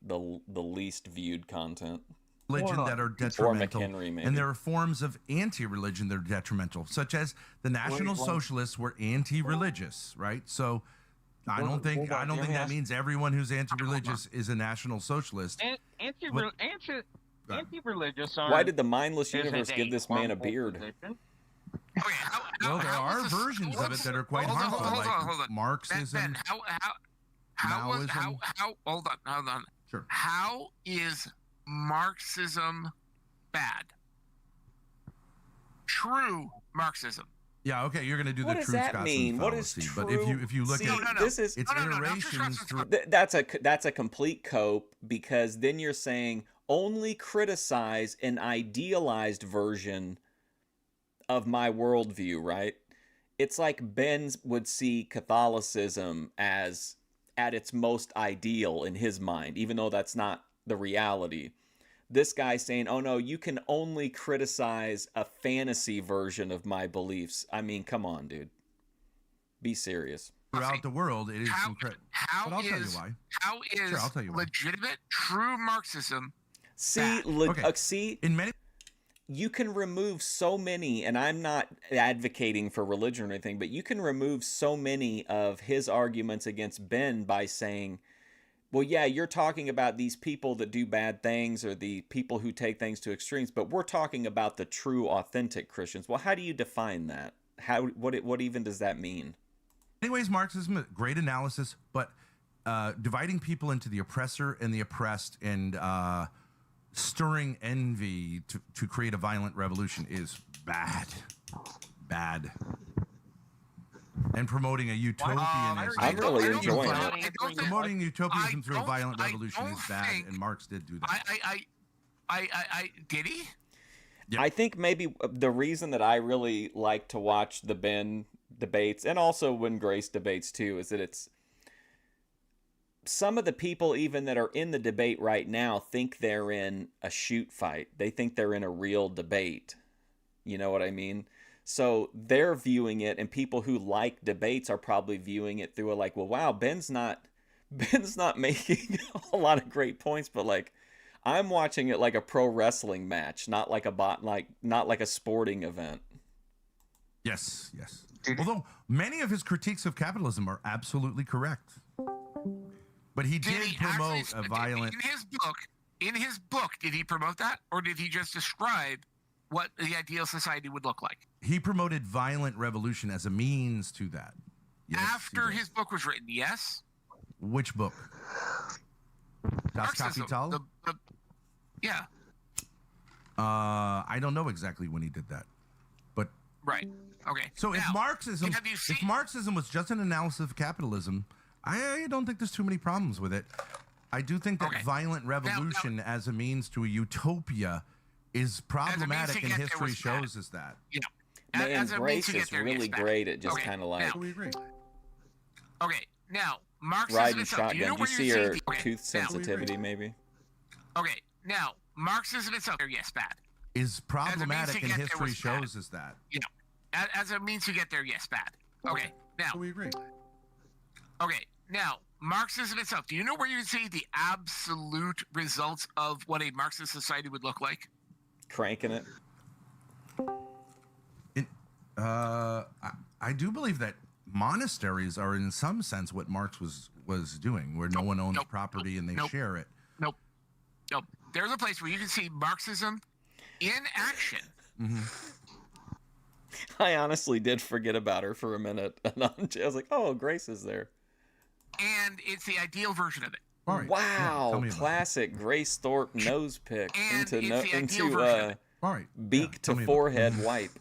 least viewed content. Religion that are detrimental, and there are forms of anti-religion that are detrimental, such as the National Socialists were anti-religious, right? So I don't think that means everyone who's anti-religious is a National Socialist. Anti-religious. Why did the mindless universe give this man a beard? Well, there are versions of it that are quite harmful, like Marxism. Maoism. Hold on. Sure. How is Marxism bad? True Marxism. Yeah, okay, you're going to do the true Scotsman fallacy, but if you look at its iterations through, that's a complete cope, because then you're saying only criticize an idealized version of my worldview, right? It's like Ben would see Catholicism as at its most ideal in his mind, even though that's not the reality. This guy saying, oh no, you can only criticize a fantasy version of my beliefs. I mean, come on, dude. Be serious. Throughout the world, it is incredible. But I'll tell you why. How is legitimate, true Marxism See, in many, you can remove so many, and I'm not advocating for religion or anything, but you can remove so many of his arguments against Ben by saying, well, yeah, you're talking about these people that do bad things or the people who take things to extremes, but we're talking about the true, authentic Christians. Well, how do you define that? What even does that mean? Anyways, Marxism, great analysis, but dividing people into the oppressor and the oppressed and stirring envy to create a violent revolution is bad. And promoting a utopianism. I'm really enjoying it. Promoting utopianism through a violent revolution is bad, and Marx did do that. Did he? Yeah. I think maybe the reason that I really like to watch the Ben debates, and also when Grace debates too, is that some of the people even that are in the debate right now think they're in a shoot fight. They think they're in a real debate. You know what I mean? So they're viewing it, and people who like debates are probably viewing it through a like, well, wow, Ben's not making a lot of great points, but like I'm watching it like a pro wrestling match, not like a sporting event. Yes. Although many of his critiques of capitalism are absolutely correct. But he did promote a violent... In his book, did he promote that? Or did he just describe what the ideal society would look like? He promoted violent revolution as a means to that. Yes, after his book was written, yes? Which book? Das Kapital? Yeah. I don't know exactly when he did that. But... Right. Okay. So if Marxism was just an analysis of capitalism... I don't think there's too many problems with it. I do think that violent revolution as a means to a utopia is problematic, and history shows us that. Yeah. Man, Grace is really great at just kind of like... We agree. Okay, now, Marxism riding itself. shotgun. Do you see her tooth sensitivity, maybe? Okay, now, Marxism itself, yes, bad. Is problematic, and history shows us that. Yeah. As a means to get there, yes, bad. Okay, now... We agree. Okay, now, Marxism itself. Do you know where you see the absolute results of what a Marxist society would look like? Cranking it. I do believe that monasteries are in some sense what Marx was doing, where no one owns property and they share it. Nope. There's a place where you can see Marxism in action. Mm-hmm. I honestly did forget about her for a minute. And I was like, oh, Grace is there. And it's the ideal version of it. Right. Wow, classic Grace Thorp nose pick into beak to forehead wipe.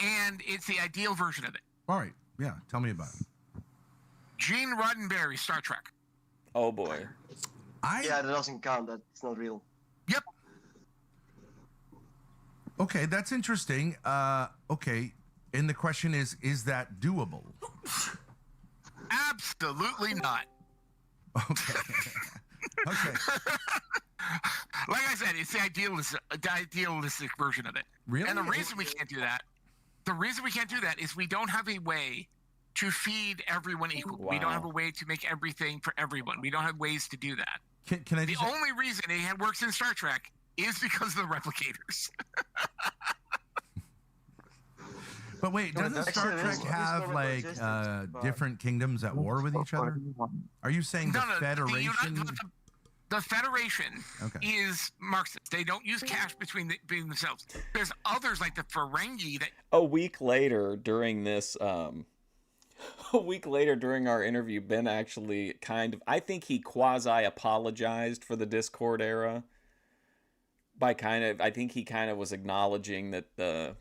And it's the ideal version of it. All right, yeah, tell me about it. Gene Roddenberry, Star Trek. Oh boy. Yeah, that doesn't count. That's not real. Yep. Okay, that's interesting. Okay, and the question is that doable? Absolutely not. Okay. Okay. Like I said, it's the idealistic version of it. Really? And the reason we can't do that is we don't have a way to feed everyone equal. Wow. We don't have a way to make everything for everyone. We don't have ways to do that. Can I the only reason it works in Star Trek is because of the replicators. But wait, doesn't Star Trek have like different kingdoms at war with each other? Are you saying the Federation? The Federation is Marxist. They don't use cash between themselves. There's others like the Ferengi that. A week later, during our interview, Ben actually I think he quasi-apologized for the Discord era. I think he kind of was acknowledging that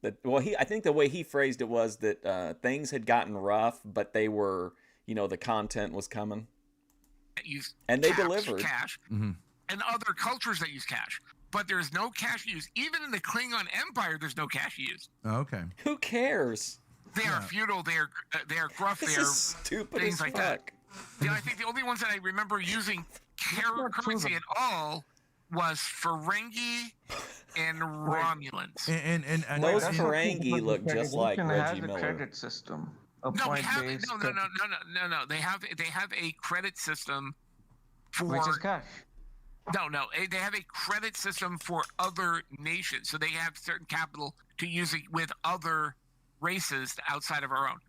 I think the way he phrased it was that things had gotten rough, but they were, the content was coming. And they delivered. Cash, and other cultures that use cash. But there's no cash used. Even in the Klingon Empire, there's no cash used. Okay. Who cares? They are feudal. They are gruff. This they are is stupid things as like fuck. that. Yeah, I think the only ones that I remember using currency at all was Ferengi and Romulans. And those Ferengi look just like Reggie has a Miller. credit system. No. They have a credit system for which is cash. No. They have a credit system for other nations, so they have certain capital to use it with other races outside of our own.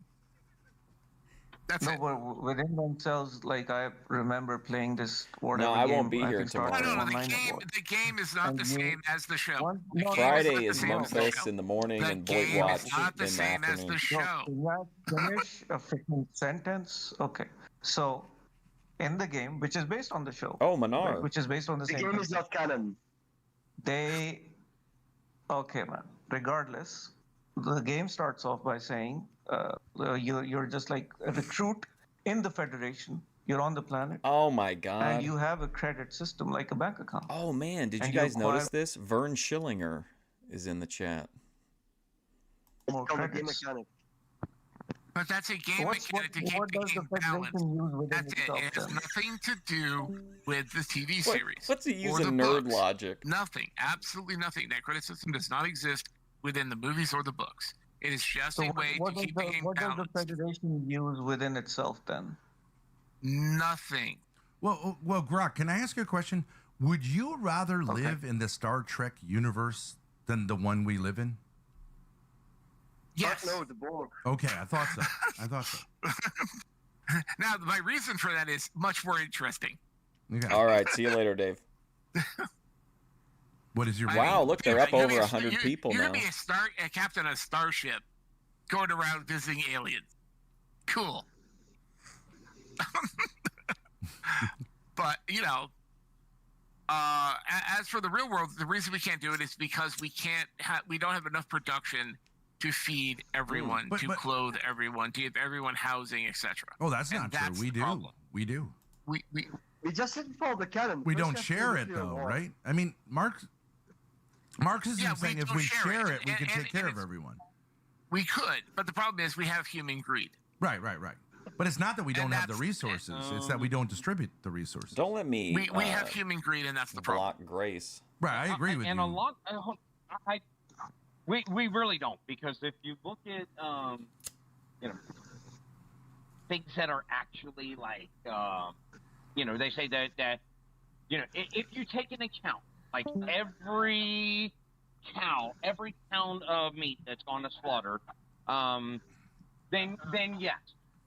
That's it. But within themselves, like I remember playing this. No, I won't be here tomorrow. No. The game is not the same as the show. Friday is Memphis in the morning and Blake Watch in the not the same as the show. Finish a freaking sentence. Okay, so in the game, which is based on the show. Oh, Manar. Right, which is based on the same. The game is not canon. Okay, man. Regardless, the game starts off by saying you're just like a recruit in the Federation. You're on the planet. Oh my God! And you have a credit system like a bank account. Oh man, did you guys notice this? Vern Schillinger is in the chat. More credits. But that's a game mechanic to keep the game balanced. That's it. It has nothing to do with the TV series. What's he using nerd books. logic? Nothing. Absolutely nothing. That credit system does not exist within the movies or the books. It is just a way to keep the game balanced. What does the Federation use within itself then? Nothing. Well, Grok, can I ask you a question? Would you rather live in the Star Trek universe than the one we live in? Yes. No, the Borg. Okay, I thought so. Now, my reason for that is much more interesting. Okay. All right, see you later, Dave. What is your... Wow, look, they're up over 100 people now. You're going to be a captain of a starship going around visiting aliens. Cool. But, as for the real world, the reason we can't do it is because we don't have enough production to feed everyone, to clothe everyone, to give everyone housing, etc. Oh, that's not true. We do. We do. We just didn't follow the canon. We don't share it, though, right? I mean, Marxism is saying if we share it, we can take care of everyone. We could, but the problem is we have human greed. Right. But it's not that we don't have the resources. It's that we don't distribute the resources. Don't let me... We have human greed, and that's the problem. Block Grace. Right, I agree with you. And a lot... We really don't, because if you look at things that are actually like they say that if you take into account like every pound of meat that's gone to slaughter, then yes,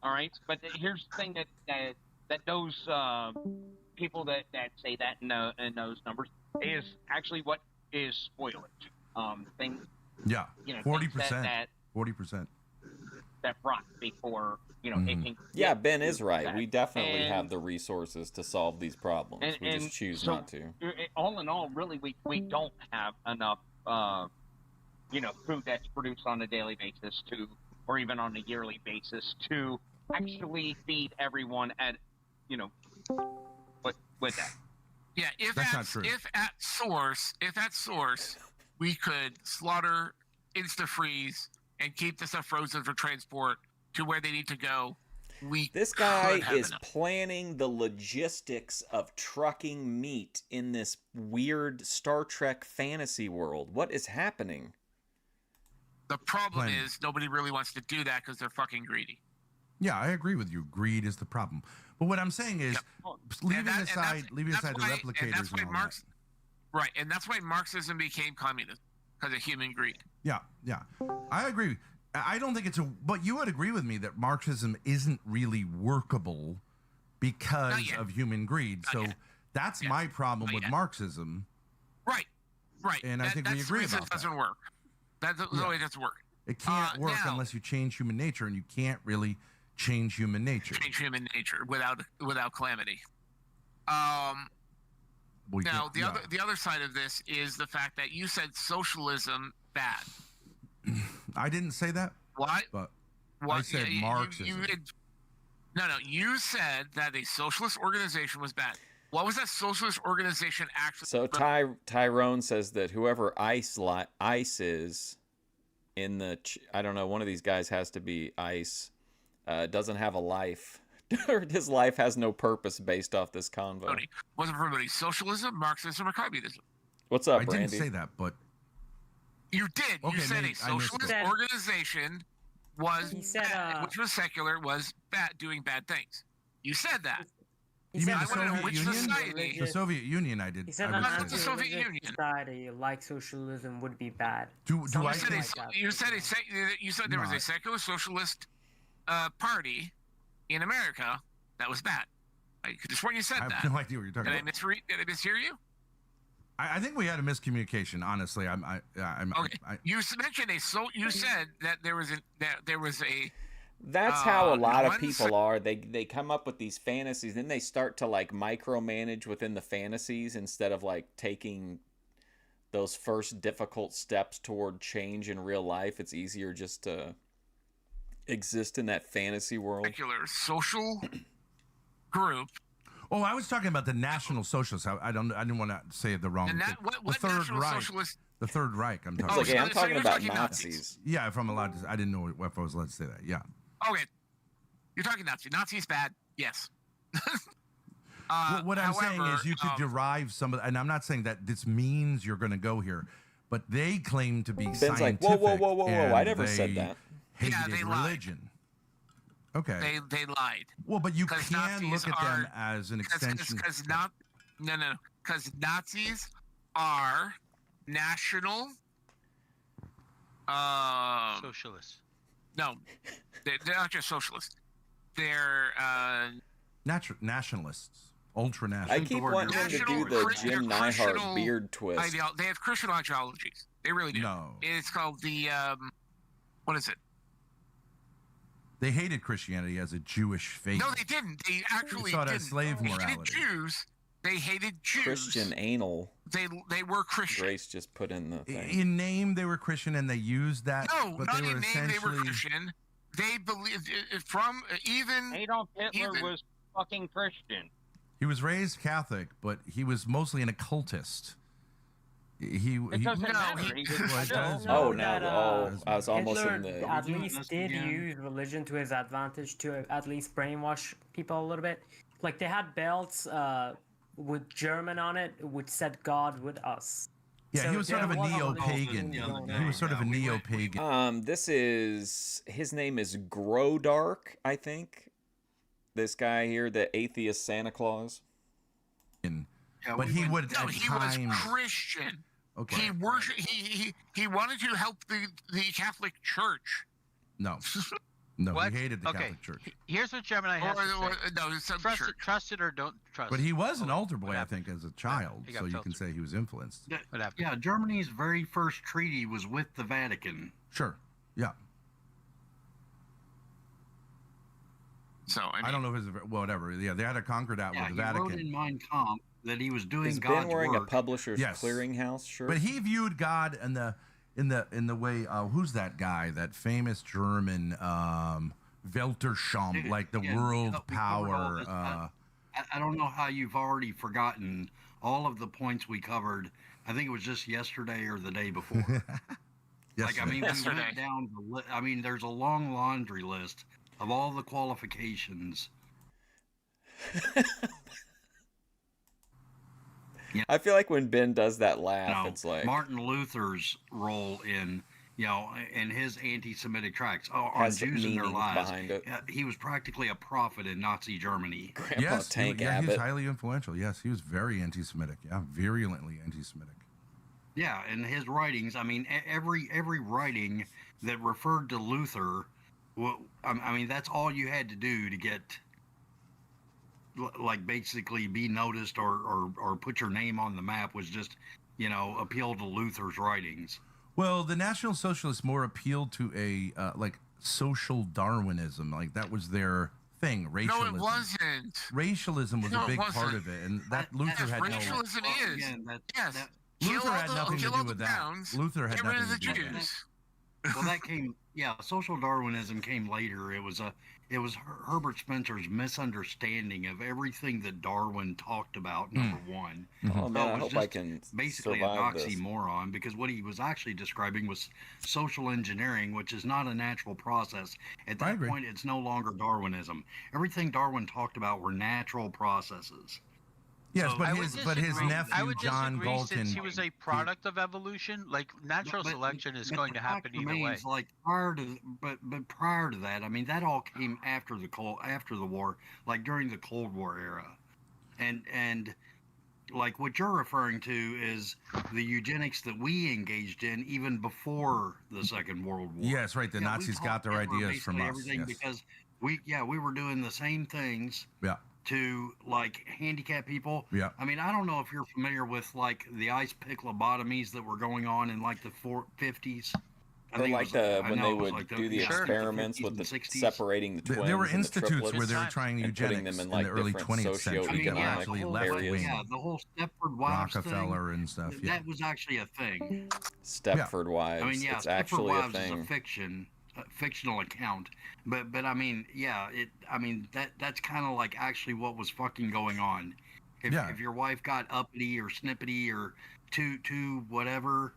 all right. But here's the thing that those people that say that in those numbers is actually what is spoilage. Things. Yeah, 40%. 40%. That rot before it can. Yeah, Ben is right. We definitely have the resources to solve these problems. We just choose not to. All in all, really, we don't have enough, food that's produced on a daily basis or even on a yearly basis to actually feed everyone at, with that. Yeah, if at source we could slaughter, insta-freeze, and keep the stuff frozen for transport to where they need to go, this guy is planning the logistics of trucking meat in this weird Star Trek fantasy world. What is happening? The problem is nobody really wants to do that because they're fucking greedy. Yeah, I agree with you. Greed is the problem. But what I'm saying is, leaving aside the replicators and all that. Right, and that's why Marxism became communism, because of human greed. Yeah, I agree. I don't think but you would agree with me that Marxism isn't really workable because of human greed. So that's my problem with Marxism. Right. And I think we agree about that. It doesn't work. That's the way it doesn't work. It can't work unless you change human nature, and you can't really change human nature. Change human nature without calamity. Now, the other side of this is the fact that you said socialism bad. I didn't say that. What? But I said Marxism. You said that a socialist organization was bad. What was that socialist organization actually? So Tyrone says that whoever ICE is in the... I don't know, one of these guys has to be ICE. Doesn't have a life. His life has no purpose based off this convo. Wasn't for everybody socialism, Marxism, or communism. What's up, I Brandy? didn't say that, but... You did. Okay, you said a socialist organization was bad, which was secular, was bad, doing bad things. You said that. You mean the Soviet Union? Society? The Soviet Union, I did. He said the Soviet Union society like socialism would be bad. You said there was a secular socialist party in America that was bad. I could have sworn you said that. I have no idea what you're talking about. Did I mishear you? I think we had a miscommunication. Honestly, okay. You mentioned you said that there was a. That's how a lot of people are. They come up with these fantasies, then they start to like micromanage within the fantasies instead of like taking those first difficult steps toward change in real life. It's easier just to exist in that fantasy world. Secular social group. Oh, I was talking about the National Socialists. I didn't want to say it the wrong. The Third Reich. Socialist? The Third Reich. I'm talking. I'm talking about Nazis. Yeah, if I'm allowed to, I didn't know if I was allowed to say that. Yeah. Okay, you're talking Nazi. Nazi's bad. Yes. What I'm saying is you could derive some of, and I'm not saying that this means you're going to go here, but they claim to be Ben's scientific. like, whoa! I never they said that. Hated they religion. Okay. They lied. Well, but you can Nazis look at them as an extension. Because Nazis are national. Socialists. No, they're not just socialists. They're nationalists, ultra nationalists. I keep wanting them to do the Jim Neihart beard twist. They have Christian ideologies. They really do. No, it's called the what is it? They hated Christianity as a Jewish faith. No, they didn't. They actually saw it didn't. as slave morality. They hated Jews. They hated Jews. Christian anal. They were Christian. Grace just put in the thing. In name, they were Christian, and they used that. No, but not they were in name. They were Christian. They believed from even Adolf Hitler was fucking Christian. He was raised Catholic, but he was mostly an occultist. I Hitler was almost in the. At least did use religion to his advantage to at least brainwash people a little bit. Like they had belts with German on it, which said God with us. Yeah, So he was sort of a there was neo-pagan. He was sort of a neo-pagan. His name is Grodark, I think. This guy here, the atheist Santa Claus. But he would No, he was Christian. Okay. He worshiped. He wanted to help the Catholic Church. No, What? he hated the Okay. Catholic Church. Here's what Gemini has to say. No, it's some trust, church. trust it or don't trust But it. he was an altar boy, I think, as a child, He got so you can filtered. say he was influenced. What happened? Yeah, Germany's very first treaty was with the Vatican. Sure. Yeah. So I don't know if it's whatever. Yeah, they had a concord out with the Vatican. He wrote in Mein Kampf that he was doing Is God's Ben wearing work. a Publishers Yes. Clearinghouse shirt? But he viewed God in the way. Who's that guy? That famous German Weltanschauung, like the world power. I don't know how you've already forgotten all of the points we covered. I think it was just yesterday or the day before. Like, I mean, we went down I mean, there's a long laundry list of all the qualifications. I feel like when Ben does that laugh, it's like Martin Luther's role in, in his anti-Semitic tracts on has Jews and their meaning lives. behind it. He was practically a prophet in Nazi Germany. Yes, Tank he was Abbott. highly influential. Yes, he was very anti-Semitic. Yeah, virulently anti-Semitic. Yeah, and his writings. I mean, every writing that referred to Luther. I mean, that's all you had to do to get, like, basically be noticed or put your name on the map was just, appeal to Luther's writings. Well, the National Socialists more appealed to a like social Darwinism, like that was their thing. Racialism. No, it wasn't. Racialism was No, a it big wasn't. part of it, and that Luther had no. Racialism is. Yes. Luther had nothing to do with that. Luther had Get rid nothing of to the do with that. Jews. Well, that came. Yeah, social Darwinism came later. It was Herbert Spencer's misunderstanding of everything that Darwin talked about. Number one. Oh man, I it was hope I just can basically survive a this. oxymoron, because what he was actually describing was social engineering, which is not a natural process. At that point, it's no longer Darwinism. Everything Darwin talked about were natural processes. Yes, So- but I would his disagree. nephew I would John disagree Galton. since he was a product of evolution. Like natural selection is going to happen either way. Like prior to, but prior to that, I mean, that all came after the war, like during the Cold War era, and like what you're referring to is the eugenics that we engaged in even before the Second World War. Yes, right. The Nazis got their ideas from us. Everything Yes. because we were doing the same things. Yeah. To like handicap people. Yeah. I mean, I don't know if you're familiar with like the ice pick lobotomies that were going on in like the 50s. Or like when they would do the experiments with the separating the twins. There were and the institutes where triplets they were trying and putting eugenics them in like the early different 20th century that were actually left wing. Yeah, the whole Stepford Wives Rockefeller thing, and stuff. Yeah. that was actually a thing. Stepford Wives. I mean, yeah, it's Stepford actually Wives a thing. is a fictional account, but I mean, yeah, that's kind of like actually what was fucking going on. If your wife got uppity or snippety or too whatever,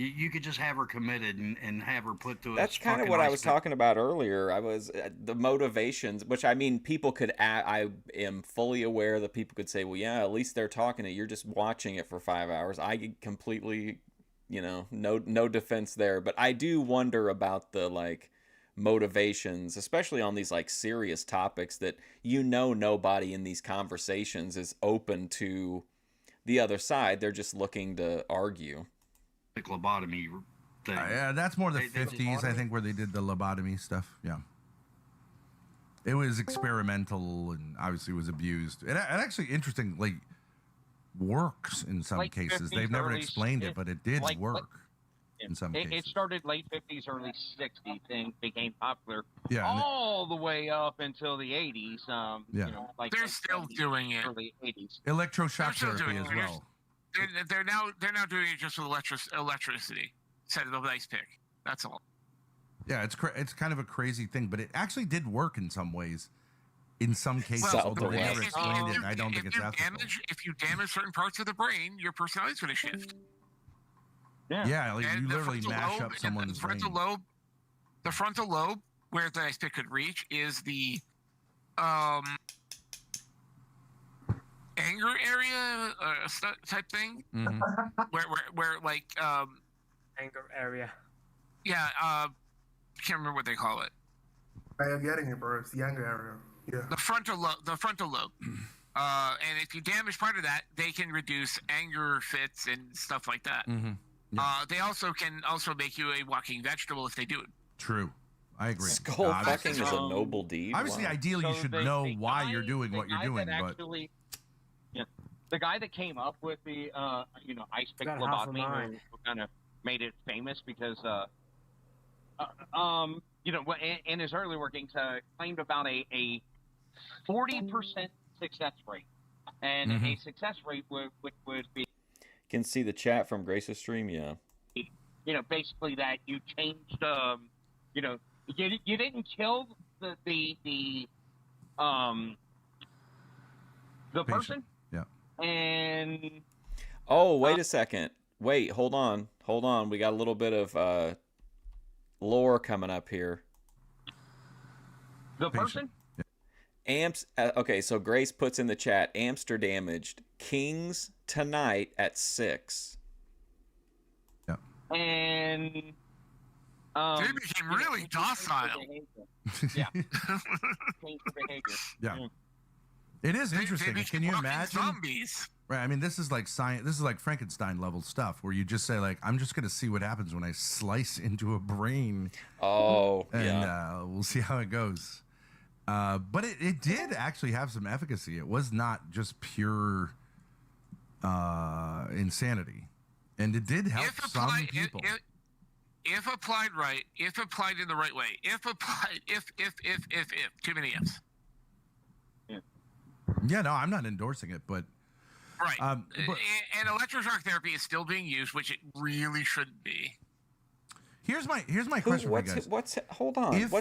You could just have her committed and have her put to. That's kind of what I was talking about earlier. I was the motivations, which I mean, people could. I am fully aware that people could say, "Well, yeah, at least they're talking it. You're just watching it for 5 hours." I completely, no defense there. But I do wonder about the like motivations, especially on these like serious topics that nobody in these conversations is open to the other side. They're just looking to argue. Lobotomy thing. Yeah, that's more the 50s, I think, where they did the lobotomy stuff. Yeah. It was experimental and obviously was abused. It actually, interesting, like, works in some cases. 50s, They've never explained it, but it did work in some cases. It started late 50s, early 60s, and became popular all the way up until the 80s. They're still doing it. Early 80s. Electroshock therapy as well. They're now doing it just with electricity instead of the ice pick. That's all. Yeah, it's kind of a crazy thing, but it actually did work in some ways. In some cases, although they never explained it, I don't think it's ethical. If you damage certain parts of the brain, your personality is going to shift. Yeah, like you literally mash up someone's brain. The frontal lobe, where the ice pick could reach, is the anger area type thing, where like anger area. Yeah, can't remember what they call it. I am getting it, bro. It's the anger area. Yeah. The frontal lobe. And if you damage part of that, they can reduce anger fits and stuff like that. They also can make you a walking vegetable if they do it. True. I agree. Skull fucking is a noble deed. Obviously, ideally, you should know why you're doing what you're doing, but the guy that came up with the ice pick lobotomy, who kind of made it famous because in his early workings claimed about a 40% success rate, and a success rate would be. You can see the chat from Grace's stream, yeah. Basically that you changed, you didn't kill the person. Yeah. And. Oh, wait a second. Wait, hold on. We got a little bit of lore coming up here. The person? Amps. Okay, so Grace puts in the chat, Amsterdamaged. Kings tonight at 6. Yeah. And they became really docile. Yeah. Change the behavior. Yeah. It is interesting. Can you imagine? Zombies. Right. I mean, this is like science. This is like Frankenstein level stuff, where you just say, like, I'm just going to see what happens when I slice into a brain. Oh, and we'll see how it goes. But it did actually have some efficacy. It was not just pure insanity, and it did help some people. If applied right, if applied in the right way, if too many ifs. Yeah, no, I'm not endorsing it, but right. And electroshock therapy is still being used, which it really shouldn't be. Here's my question for you guys. Hold on. If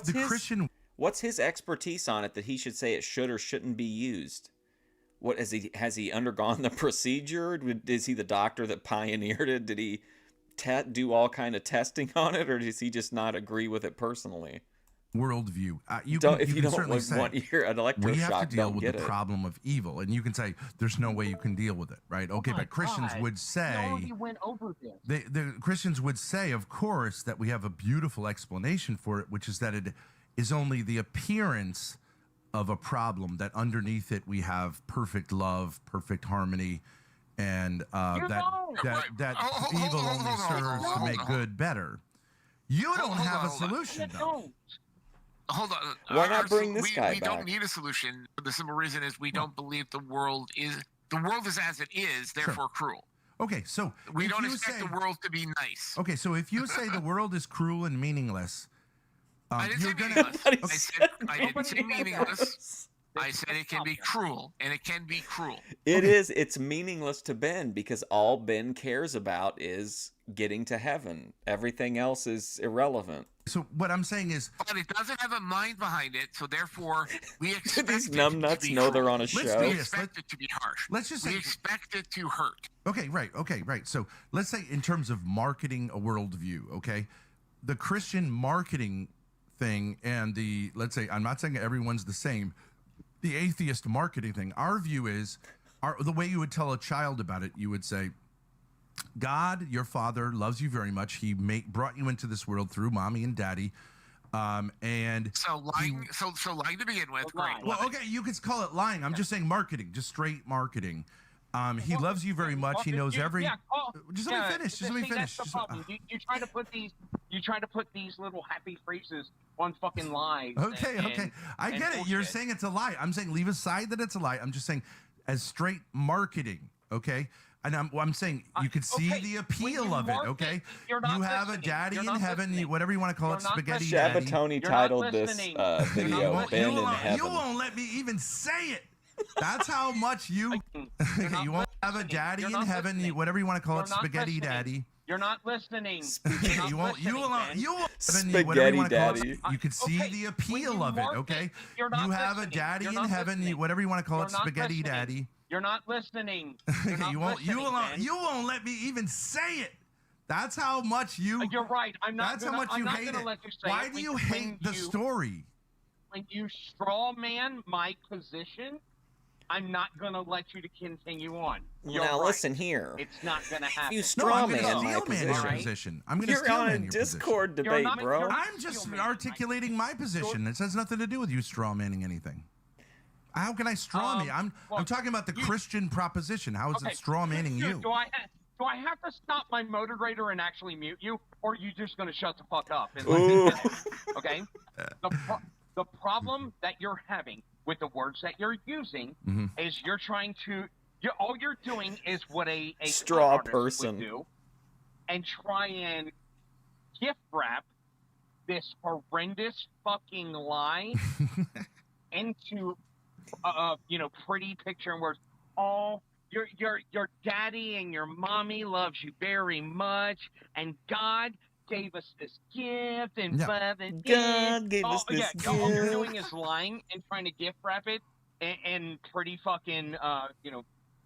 What's his expertise on it that he should say it should or shouldn't be used? What has he undergone the procedure? Is he the doctor that pioneered it? Did he do all kind of testing on it, or does he just not agree with it personally? Worldview. You don't can certainly like, want your an electroshock. We have to deal with the it. problem of evil, and you can say there's no way you can deal with it, right? Okay, but Christians would say already went over this. The Christians would say, of course, that we have a beautiful explanation for it, which is that it is only the appearance of a problem, that underneath it we have perfect love, perfect harmony, and that evil only serves to make good better. You don't have a solution, though. Hold on. Why not bring this guy we back? We don't need a solution. The simple reason is we don't believe the world is as it is, therefore cruel. Okay, so we don't expect the world to be nice. Okay, so if you say the world is cruel and meaningless, I didn't say meaningless. I didn't say meaningless. I said it can be cruel, and it can be cruel. It is. It's meaningless to Ben because all Ben cares about is getting to heaven. Everything else is irrelevant. So what I'm saying is, but it doesn't have a mind behind it, so therefore we expect these numbnuts know they're on a show. We expect it to be harsh. Let's just say we expect it to hurt. Okay, right. So let's say in terms of marketing a worldview, okay, the Christian marketing thing and the, let's say, I'm not saying everyone's the same, the atheist marketing thing. Our view is, the way you would tell a child about it, you would say, God, your father, loves you very much. He brought you into this world through mommy and daddy. And so lying, so lying to begin with, great. Well, okay, you could call it lying. I'm just saying marketing, just straight marketing. He loves you very much. He knows every. Just let me finish. Just let me finish. That's the problem. You try to put these little happy phrases on fucking lies. Okay. I get it. You're saying it's a lie. I'm saying leave aside that it's a lie. I'm just saying as straight marketing. Okay. And I'm saying you could see the appeal of it, okay? You have a daddy in heaven, whatever you want to call it, spaghetti daddy. Shabatoni titled this video, Ben in Heaven. You won't let me even say it. That's how much you won't have a daddy in heaven, whatever you want to call it, spaghetti daddy. You're not listening. You won't spaghetti daddy. You could see the appeal of it, okay? You have a daddy in heaven, whatever you want to call it, spaghetti daddy. You're not listening. You won't let me even say it. That's how much you. You're right. That's how much you hate it. Why do you hate the story? When you straw man my position, I'm not gonna let you to continue on. Now listen here. It's not gonna happen. You straw man my position. I'm gonna steal man your Discord debate, bro. I'm just articulating my position. It has nothing to do with you straw manning anything. How can I straw me? I'm talking about the Christian proposition. How is it straw manning you? Do I have to stop my moderator and actually mute you, or are you just going to shut the fuck up? And let me finish? Okay. The problem that you're having with the words that you're using is you're trying to. All you're doing is what a straw person would do, and try and gift wrap this horrendous fucking lie into. Pretty picture and words. Oh, your daddy and your mommy loves you very much, and God gave us this gift, and God gave us this gift. All you're doing is lying and trying to gift wrap it in pretty fucking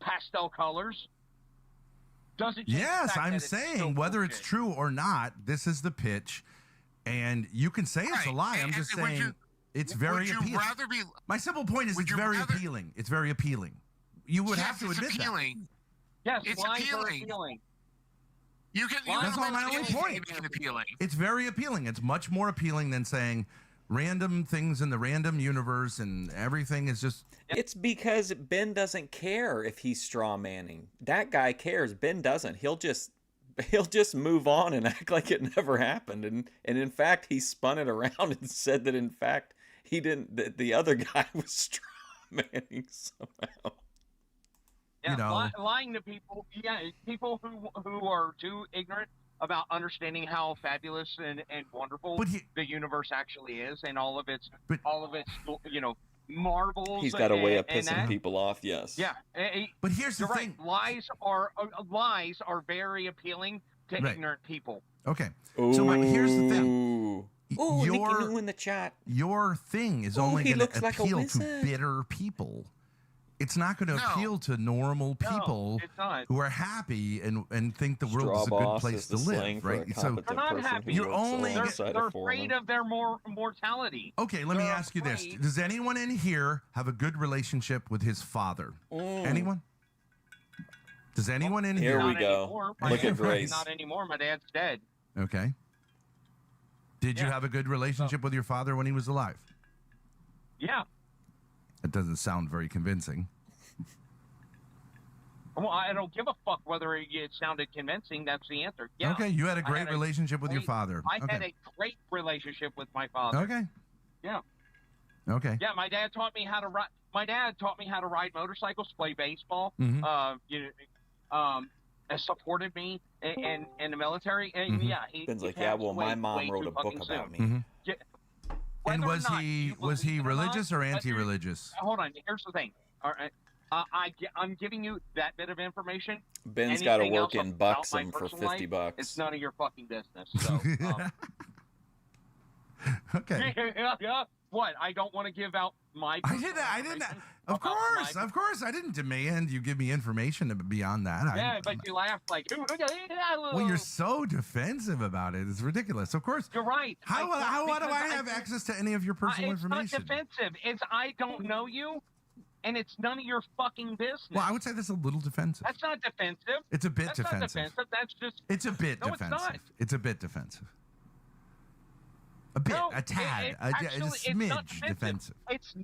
pastel colors. Doesn't change yes, the fact I'm that saying whether it's true or not, this is the pitch, and you can say it's a lie. I'm just saying. It's very appealing. My simple point is it's very appealing. It's very appealing. You would have to admit that. Yes, it's appealing. That's all my only point. It's very appealing. It's much more appealing than saying random things in the random universe and everything is just. It's because Ben doesn't care if he's straw manning. That guy cares. Ben doesn't. He'll just move on and act like it never happened. And in fact, he spun it around and said that in fact he didn't. That the other guy was straw manning somehow. Yeah, lying to people. Yeah, people who are too ignorant about understanding how fabulous and wonderful the universe actually is, and all of its marvels. He's got a way of pissing people off. Yes. Yeah. But here's the thing: lies are very appealing to ignorant people. Okay. So here's the thing. Ooh, Nicky in the chat. Your thing is only going to appeal to bitter people. It's not going to appeal to normal people who are happy and think the world is a good place to live, right? So they're not happy. They're afraid of their mortality. Okay, let me ask you this: does anyone in here have a good relationship with his father? Anyone? Does anyone in here? Here we go. Look at Grace. Not anymore. My dad's dead. Okay. Did you have a good relationship with your father when he was alive? Yeah. That doesn't sound very convincing. Well, I don't give a fuck whether it sounded convincing. That's the answer. Yeah. Okay, you had a great relationship with your father. I had a great relationship with my father. Okay. Yeah. Okay. Yeah, my dad taught me how to ride. My dad taught me how to ride motorcycles, play baseball. Supported me in the military. And Ben's like, yeah. Well, my mom wrote a book about me. Yeah. And was he religious or anti-religious? Hold on. Here's the thing. All right. I'm giving you that bit of information. Ben's got to work in Buxom for $50. It's none of your fucking business. So, Okay. Yeah. What? I don't want to give out my. I didn't. Of course. I didn't demand you give me information beyond that. Yeah, but you laughed like. Well, you're so defensive about it. It's ridiculous. Of course. You're right. How do I have access to any of your personal information? It's not defensive. It's I don't know you, and it's none of your fucking business. Well, I would say that's a little defensive. That's not defensive. It's a bit That's defensive. not defensive. That's just. It's a bit no, defensive. It's not. It's a bit defensive. A bit, no, a tad, actually, a smidge defensive. It's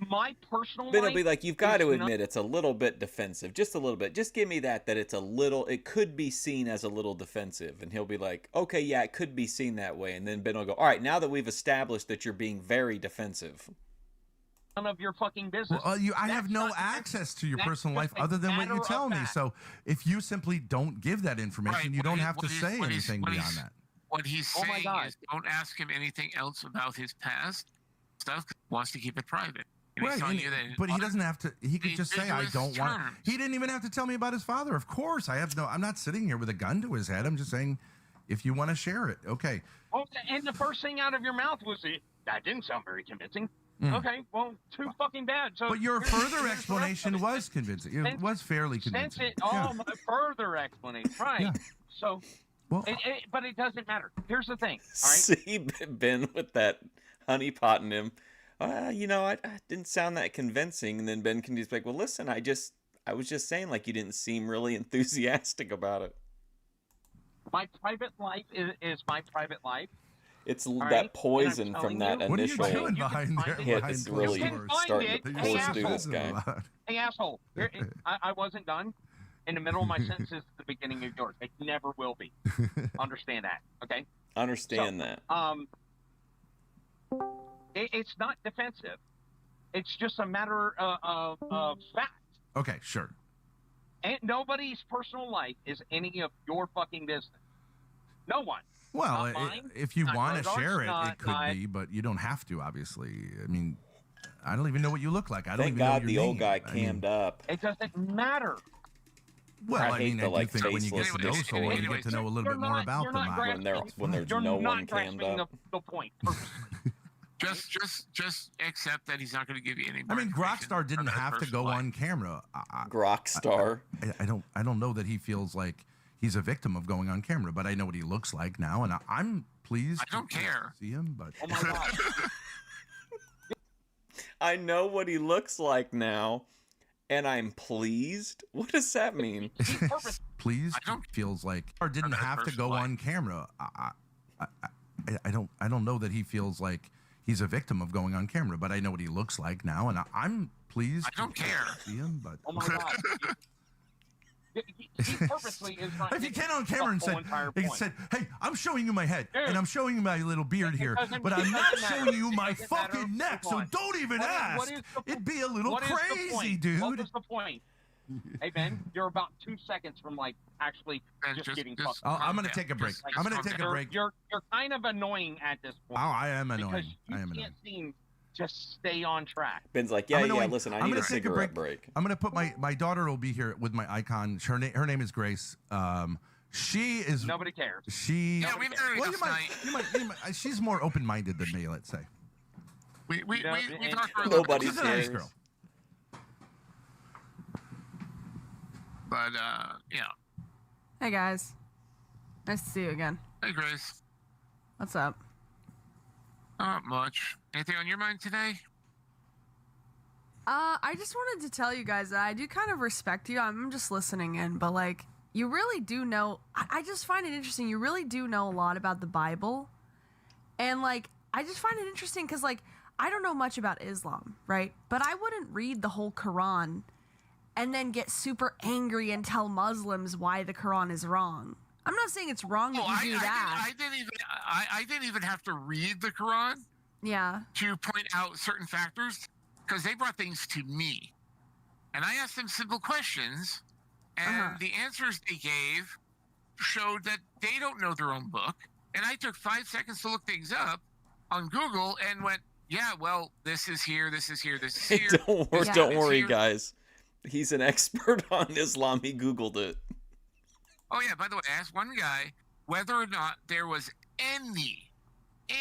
my personal. Then it'll be like, you've got to admit it's a little bit defensive, just a little bit. Just give me that it's a little. It could be seen as a little defensive, and he'll be like, okay, yeah, it could be seen that way, and then Ben will go, all right, now that we've established that you're being very defensive. None of your fucking business. Well, I have no access to your personal life other than what you tell me. So if you simply don't give that information, you don't have to say anything beyond that. What he's saying is, don't ask him anything else about his past stuff. 'Cause he wants to keep it private. And he's telling you that but he doesn't have to. He could just say, "I don't want." He didn't even have to tell me about his father. Of course, I have no. I'm not sitting here with a gun to his head. I'm just saying, if you want to share it, okay. Well, and the first thing out of your mouth was, "That didn't sound very convincing." Okay, well, too fucking bad. So, but your further explanation was convincing. It was fairly convincing. My further explanation, right? Yeah. So. Well, but it doesn't matter. Here's the thing. All right? See Ben with that honey pot in him. I didn't sound that convincing. And then Ben can just be like, well, listen, I was just saying, like, you didn't seem really enthusiastic about it. My private life is my private life. It's that poison from that initial what are you doing behind there? hit that's really starting to course through this guy. Hey, asshole. I wasn't done. In the middle of my sentences at the beginning of yours. It never will be. Understand that, okay? Understand that. It's not defensive. It's just a matter of fact. Okay, sure. And nobody's personal life is any of your fucking business. No one. Well, if you want to share it, it could be, but you don't have to, obviously. I mean, I don't even know what you look like. I don't Thank even know God your the name. old guy cammed up. It doesn't matter. Well, I mean, I do think when you get to know someone, you get to know a little bit more about them. When there's no one cammed up. The point. Just accept that he's not going to give you any. I mean, Grockstar didn't have to go on camera. Grockstar. I don't know that he feels like he's a victim of going on camera, but I know what he looks like now, and I'm pleased. I don't care. To see him, but oh my God. I know what he looks like now, and I'm pleased. What does that mean? Pleased feels like or didn't have to go on camera. I don't know that he feels like he's a victim of going on camera, but I know what he looks like now, and I'm pleased. I don't care. To see him, but oh my God. He purposely is not. If you get on camera and said, "Hey, I'm showing you my head, and I'm showing you my little beard here, but I'm not showing you my fucking neck, so don't even ask." It'd be a little crazy, dude. What is the point? Hey Ben, you're about 2 seconds from actually just getting fucked. I'm gonna take a break. I'm gonna take a break. You're kind of annoying at this point. Oh, I am annoying. Because you can't seem just stay on track. Ben's like, yeah, listen, I need a cigarette break. I'm gonna put my daughter will be here with my icon. Her name is Grace. She is. Nobody cares. We she's more open-minded than me. Let's say. We talk for nobody cares. She's a nice girl. But yeah. Hey guys, nice to see you again. Hey Grace. What's up? Not much. Anything on your mind today? I just wanted to tell you guys that I do kind of respect you. I'm just listening in, but you really do know. I just find it interesting. You really do know a lot about the Bible, and I just find it interesting because I don't know much about Islam, right? But I wouldn't read the whole Quran and then get super angry and tell Muslims why the Quran is wrong. I'm not saying it's wrong that you do that. I didn't even have to read the Quran. Yeah. To point out certain factors, because they brought things to me, and I asked them simple questions, and the answers they gave showed that they don't know their own book. And I took 5 seconds to look things up on Google and went, yeah, well, this is here, this is here, this is here. Don't worry, guys. He's an expert on Islam. He Googled it. Oh, yeah, by the way, I asked one guy whether or not there was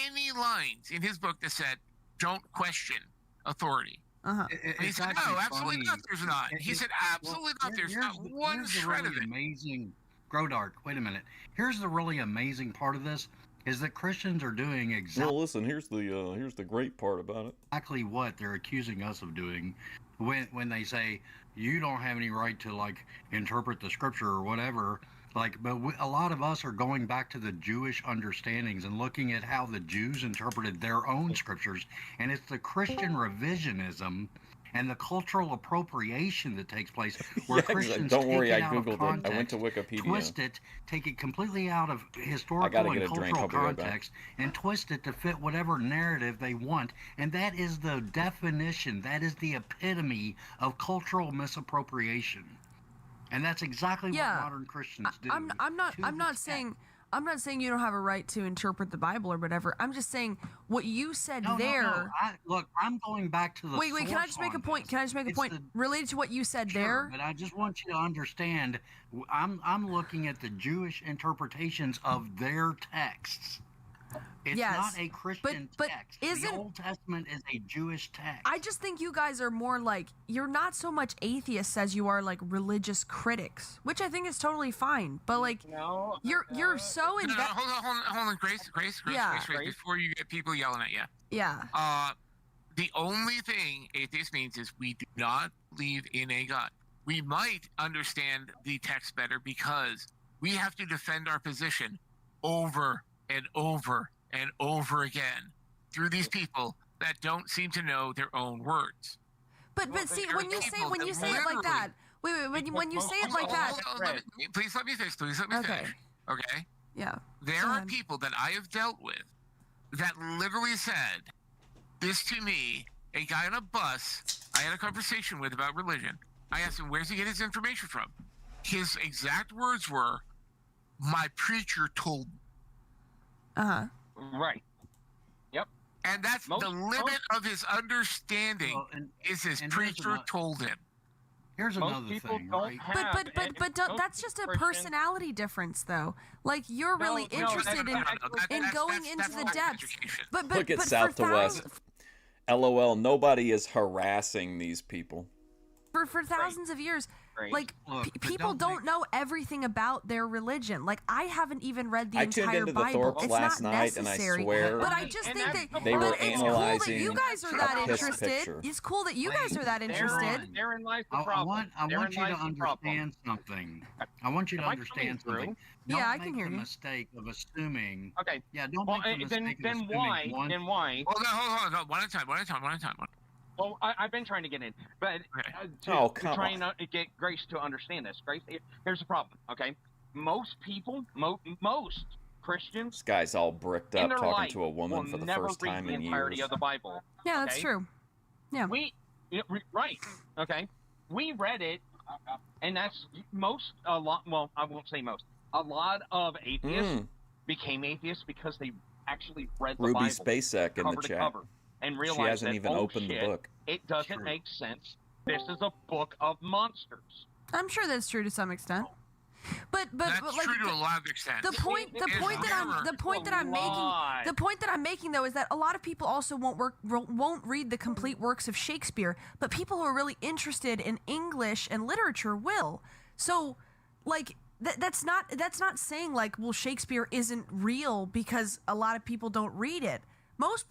any lines in his book that said, "Don't question authority." Uh-huh. And he said, "No, absolutely not. There's not." He said, "Absolutely not. There's not one shred of it." Amazing, Grodark. Wait a minute. Here's the really amazing part of this: is that Christians are doing Well, listen. Here's the great part about it. exactly what they're accusing us of doing, when they say you don't have any right to like interpret the scripture or whatever. Like, but a lot of us are going back to the Jewish understandings and looking at how the Jews interpreted their own scriptures, and it's the Christian revisionism and the cultural appropriation that takes place where Yeah, Christians don't worry, take I it out of googled it. context, I went to Wikipedia. twist it, take it completely out of I historical gotta and get a drink. cultural I'll be right back. context and twist it to fit whatever narrative they want. And that is the definition, that is the epitome of cultural misappropriation. And that's exactly what modern Christians do. I'm not saying you don't have a right to interpret the Bible or whatever. I'm just saying what you said there. No. Look, I'm going back to the Wait, can I just make a point? Can I just make a point related to what you said there? But I just want you to understand, I'm looking at the Jewish interpretations of their texts. It's not a Christian text. The Old Testament is a Jewish text. I just think you guys are more like, you're not so much atheists as you are like religious critics, which I think is totally fine. But like, you're so No, hold on, Grace, before you get people yelling at you. Yeah. The only thing atheist means is we do not believe in a God. We might understand the text better because we have to defend our position over and over and over again through these people that don't seem to know their own words. But see, when you say it like that, wait, when you say it like that, please let me finish. Okay. Yeah. There are people that I have dealt with that literally said this to me. A guy on a bus I had a conversation with about religion. I asked him, where's he get his information from? His exact words were, "My preacher told me." Right. Yep. And that's the limit of his understanding. Is his preacher told him. Here's another thing, right? But that's just a personality difference, though. Like, you're really interested in going into the depths. But look at South to West. LOL. Nobody is harassing these people. For thousands of years, like, people don't know everything about their religion. Like, I haven't even read the entire Bible. I tuned into the Thorps it's last not night, necessary. and I swear but I just think that they were it's analyzing cool that you guys are that a piss interested. picture. It's cool that you guys are that interested. Therein lies the problem. I want you to understand something. I want you to understand something. Yeah, I can hear Don't you. make the mistake of assuming. Okay. Yeah, don't make the mistake of then assuming why? Then why? Hold on. One at a time. Well, I've been trying to get in, but to try and get Grace to understand this. Grace, here's the problem. Okay, most people, most Christians, This guy's all bricked in up their talking life to a woman for the never first read time the in entirety years. of the Bible. Yeah, that's true. Yeah. Right. Okay. We read it, and that's a lot. Well, I won't say most. A lot of atheists became atheists because they actually read the Ruby Bible Spacek in the cover to chat. cover, and realized She hasn't that, even opened the book. It doesn't make sense. This is a book of monsters. I'm sure that's true to some extent. But That's like, true to a lot of extent. The point that I'm making though is that a lot of people also won't read the complete works of Shakespeare, but people who are really interested in English and literature will. So, like, that's not saying like, well, Shakespeare isn't real because a lot of people don't read it.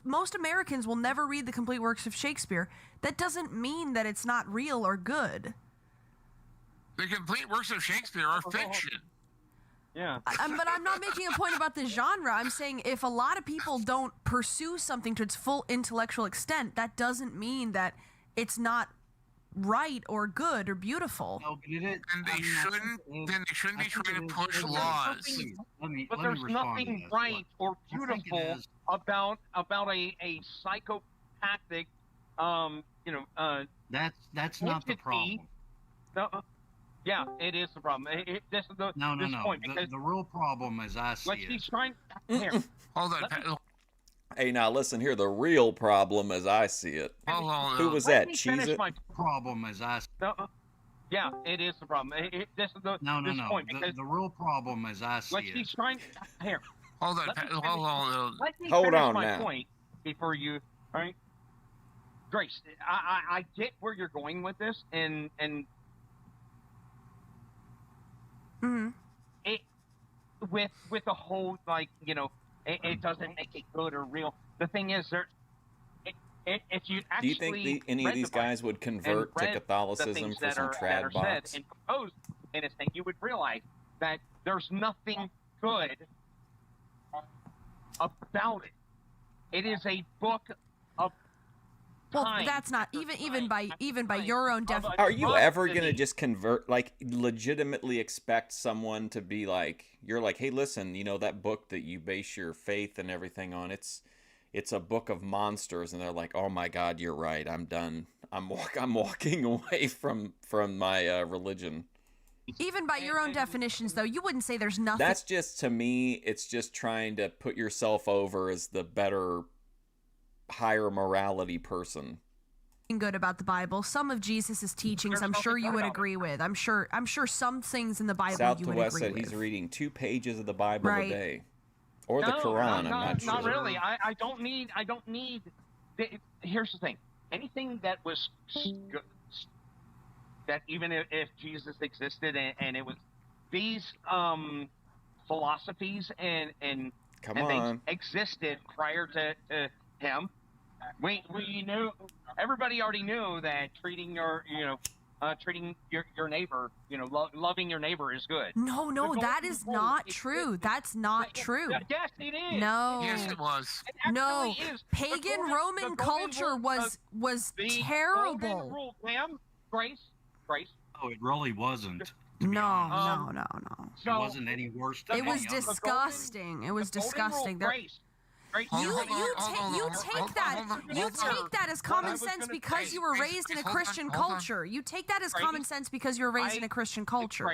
Most Americans will never read the complete works of Shakespeare. That doesn't mean that it's not real or good. The complete works of Shakespeare are fiction. Yeah. But I'm not making a point about the genre. I'm saying if a lot of people don't pursue something to its full intellectual extent, that doesn't mean that it's not right or good or beautiful. And they shouldn't be trying to push laws. But there's nothing right or beautiful about a psychopathic, That's not the problem. No, yeah, it is the problem. This is the No. point because The real problem, as I see like it, he's trying. Here, hold on. Hey, now listen here. The real problem, as I see it. Who was that? Cheese It? My problem, as I see it. Yeah, it is the problem. This is the point because the real problem, as I see like it. he's trying. Here. Hold on. Let me Hold finish on my now. point before you. All right, Grace. I get where you're going with this, and it with the whole it doesn't make it good or real. The thing is, if you Do actually you think any of read these the Bible guys would and convert to read the Catholicism things for that some are trad said box? and proposed in this thing, you would realize that there's nothing good about it. It is a book of Well, time. that's not even by your own definition. Are you ever gonna just convert, like, legitimately expect someone to be like, you're like, hey, listen, that book that you base your faith and everything on, it's a book of monsters, and they're like, oh my God, you're right, I'm done. I'm walking away from my religion. Even by your own definitions, though, you wouldn't say there's nothing. That's just, to me, it's just trying to put yourself over as the better, higher morality person. Good about the Bible. Some of Jesus's teachings, I'm sure you would agree with. I'm sure some things in the Bible South you to would West agree said with. he's reading 2 pages of the Bible Right. a day, or the Quran. I'm not sure. Not really. I don't need. Here's the thing. Anything that was good, that even if Jesus existed and it was these philosophies and Come things on. existed prior to him. We knew, everybody already knew that treating your neighbor, loving your neighbor is good. No, that is not true. That's not true. Yes, it is. No. Yes, it was. No, is. pagan Roman culture was terrible. Golden rule, ma'am. Grace. Oh, it really wasn't. No. It wasn't any worse than It was any other. disgusting. It was disgusting. Grace. You take that as common sense because you were raised in a Christian culture. You take that as common sense because you were raised in a Christian culture.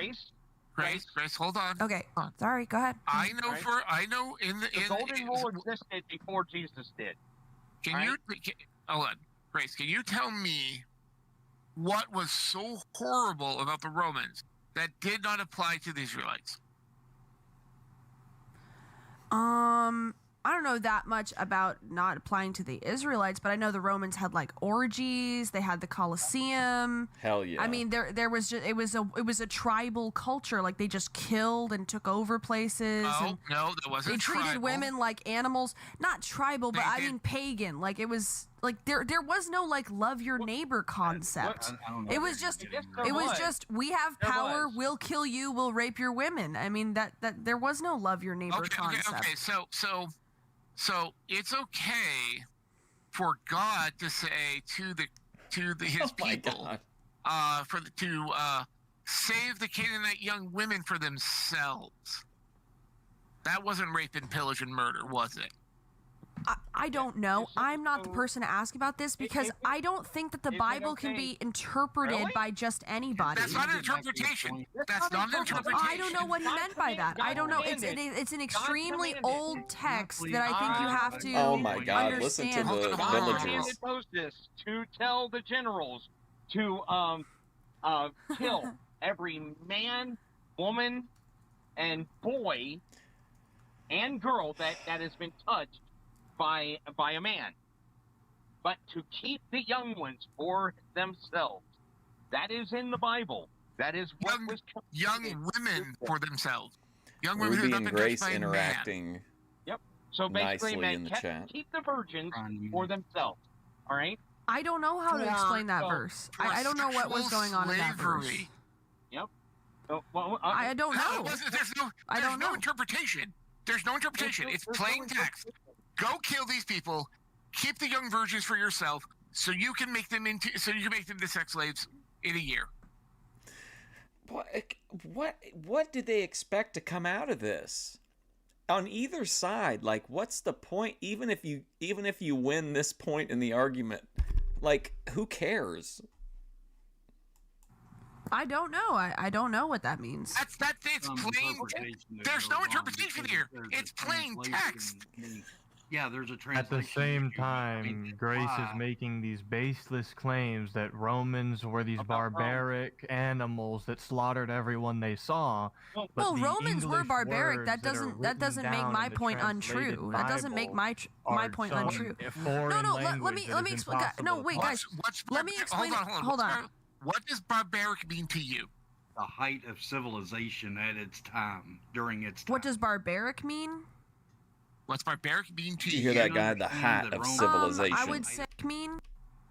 Grace, hold on. Okay, sorry. Go ahead. I know in the golden rule existed before Jesus did. Hold on, Grace? Can you tell me what was so horrible about the Romans that did not apply to the Israelites? I don't know that much about not applying to the Israelites, but I know the Romans had like orgies. They had the Colosseum. Hell yeah. I mean, there was just it was a tribal culture. Like they just killed and took over places. No, that wasn't. They treated tribal. women like animals. Not tribal, but I mean pagan. Like it was like there was no like love your neighbor concept. It was just we have power. We'll kill you. We'll rape your women. I mean that there was no love your neighbor concept. Okay. So it's okay for God to say to his people, to save the Canaanite young women for themselves. That wasn't rape and pillage and murder, was it? I don't know. I'm not the person to ask about this because I don't think that the Bible can be interpreted by just anybody. That's not an interpretation. That's not an interpretation. I don't know what he meant by that. I don't know. It's an extremely old text that I think you have to Oh my God! understand. Listen to the villagers. Moses to tell the generals to kill every man, woman, and boy and girl that has been touched by a man, but to keep the young ones for themselves. That is in the Bible. That is what was young women for themselves. Young women who Ruby have and been Grace touched by interacting. Man. Yep. So basically, nicely in the chat. Keep the virgins for themselves. All right. I don't know how to explain that verse. I don't know what was going on in that verse. Yep. I don't know. I don't know. Interpretation. There's no interpretation. It's plain text. Go kill these people. Keep the young virgins for yourself, so you can make them into sex slaves in a year. What did they expect to come out of this? On either side, like, what's the point? Even if you win this point in the argument, like, who cares? I don't know. I don't know what that means. It's plain. There's no interpretation here. It's plain text. Yeah, there's a At translation. the same issue. I mean, time, Grace is why? making these baseless claims that Romans were these barbaric animals that slaughtered everyone they saw. But Well, the Romans were English barbaric. words That written doesn't make down my in the point translated untrue. That doesn't make Bible my are point some untrue. foreign No, let language me that is explain. impossible No, to wait, follow. guys. Let me explain. Hold on. What does barbaric mean to you? The height of civilization at its time, during its time. What does barbaric mean? What's barbaric mean to You you? hear that guy? The height of civilization. I would say mean.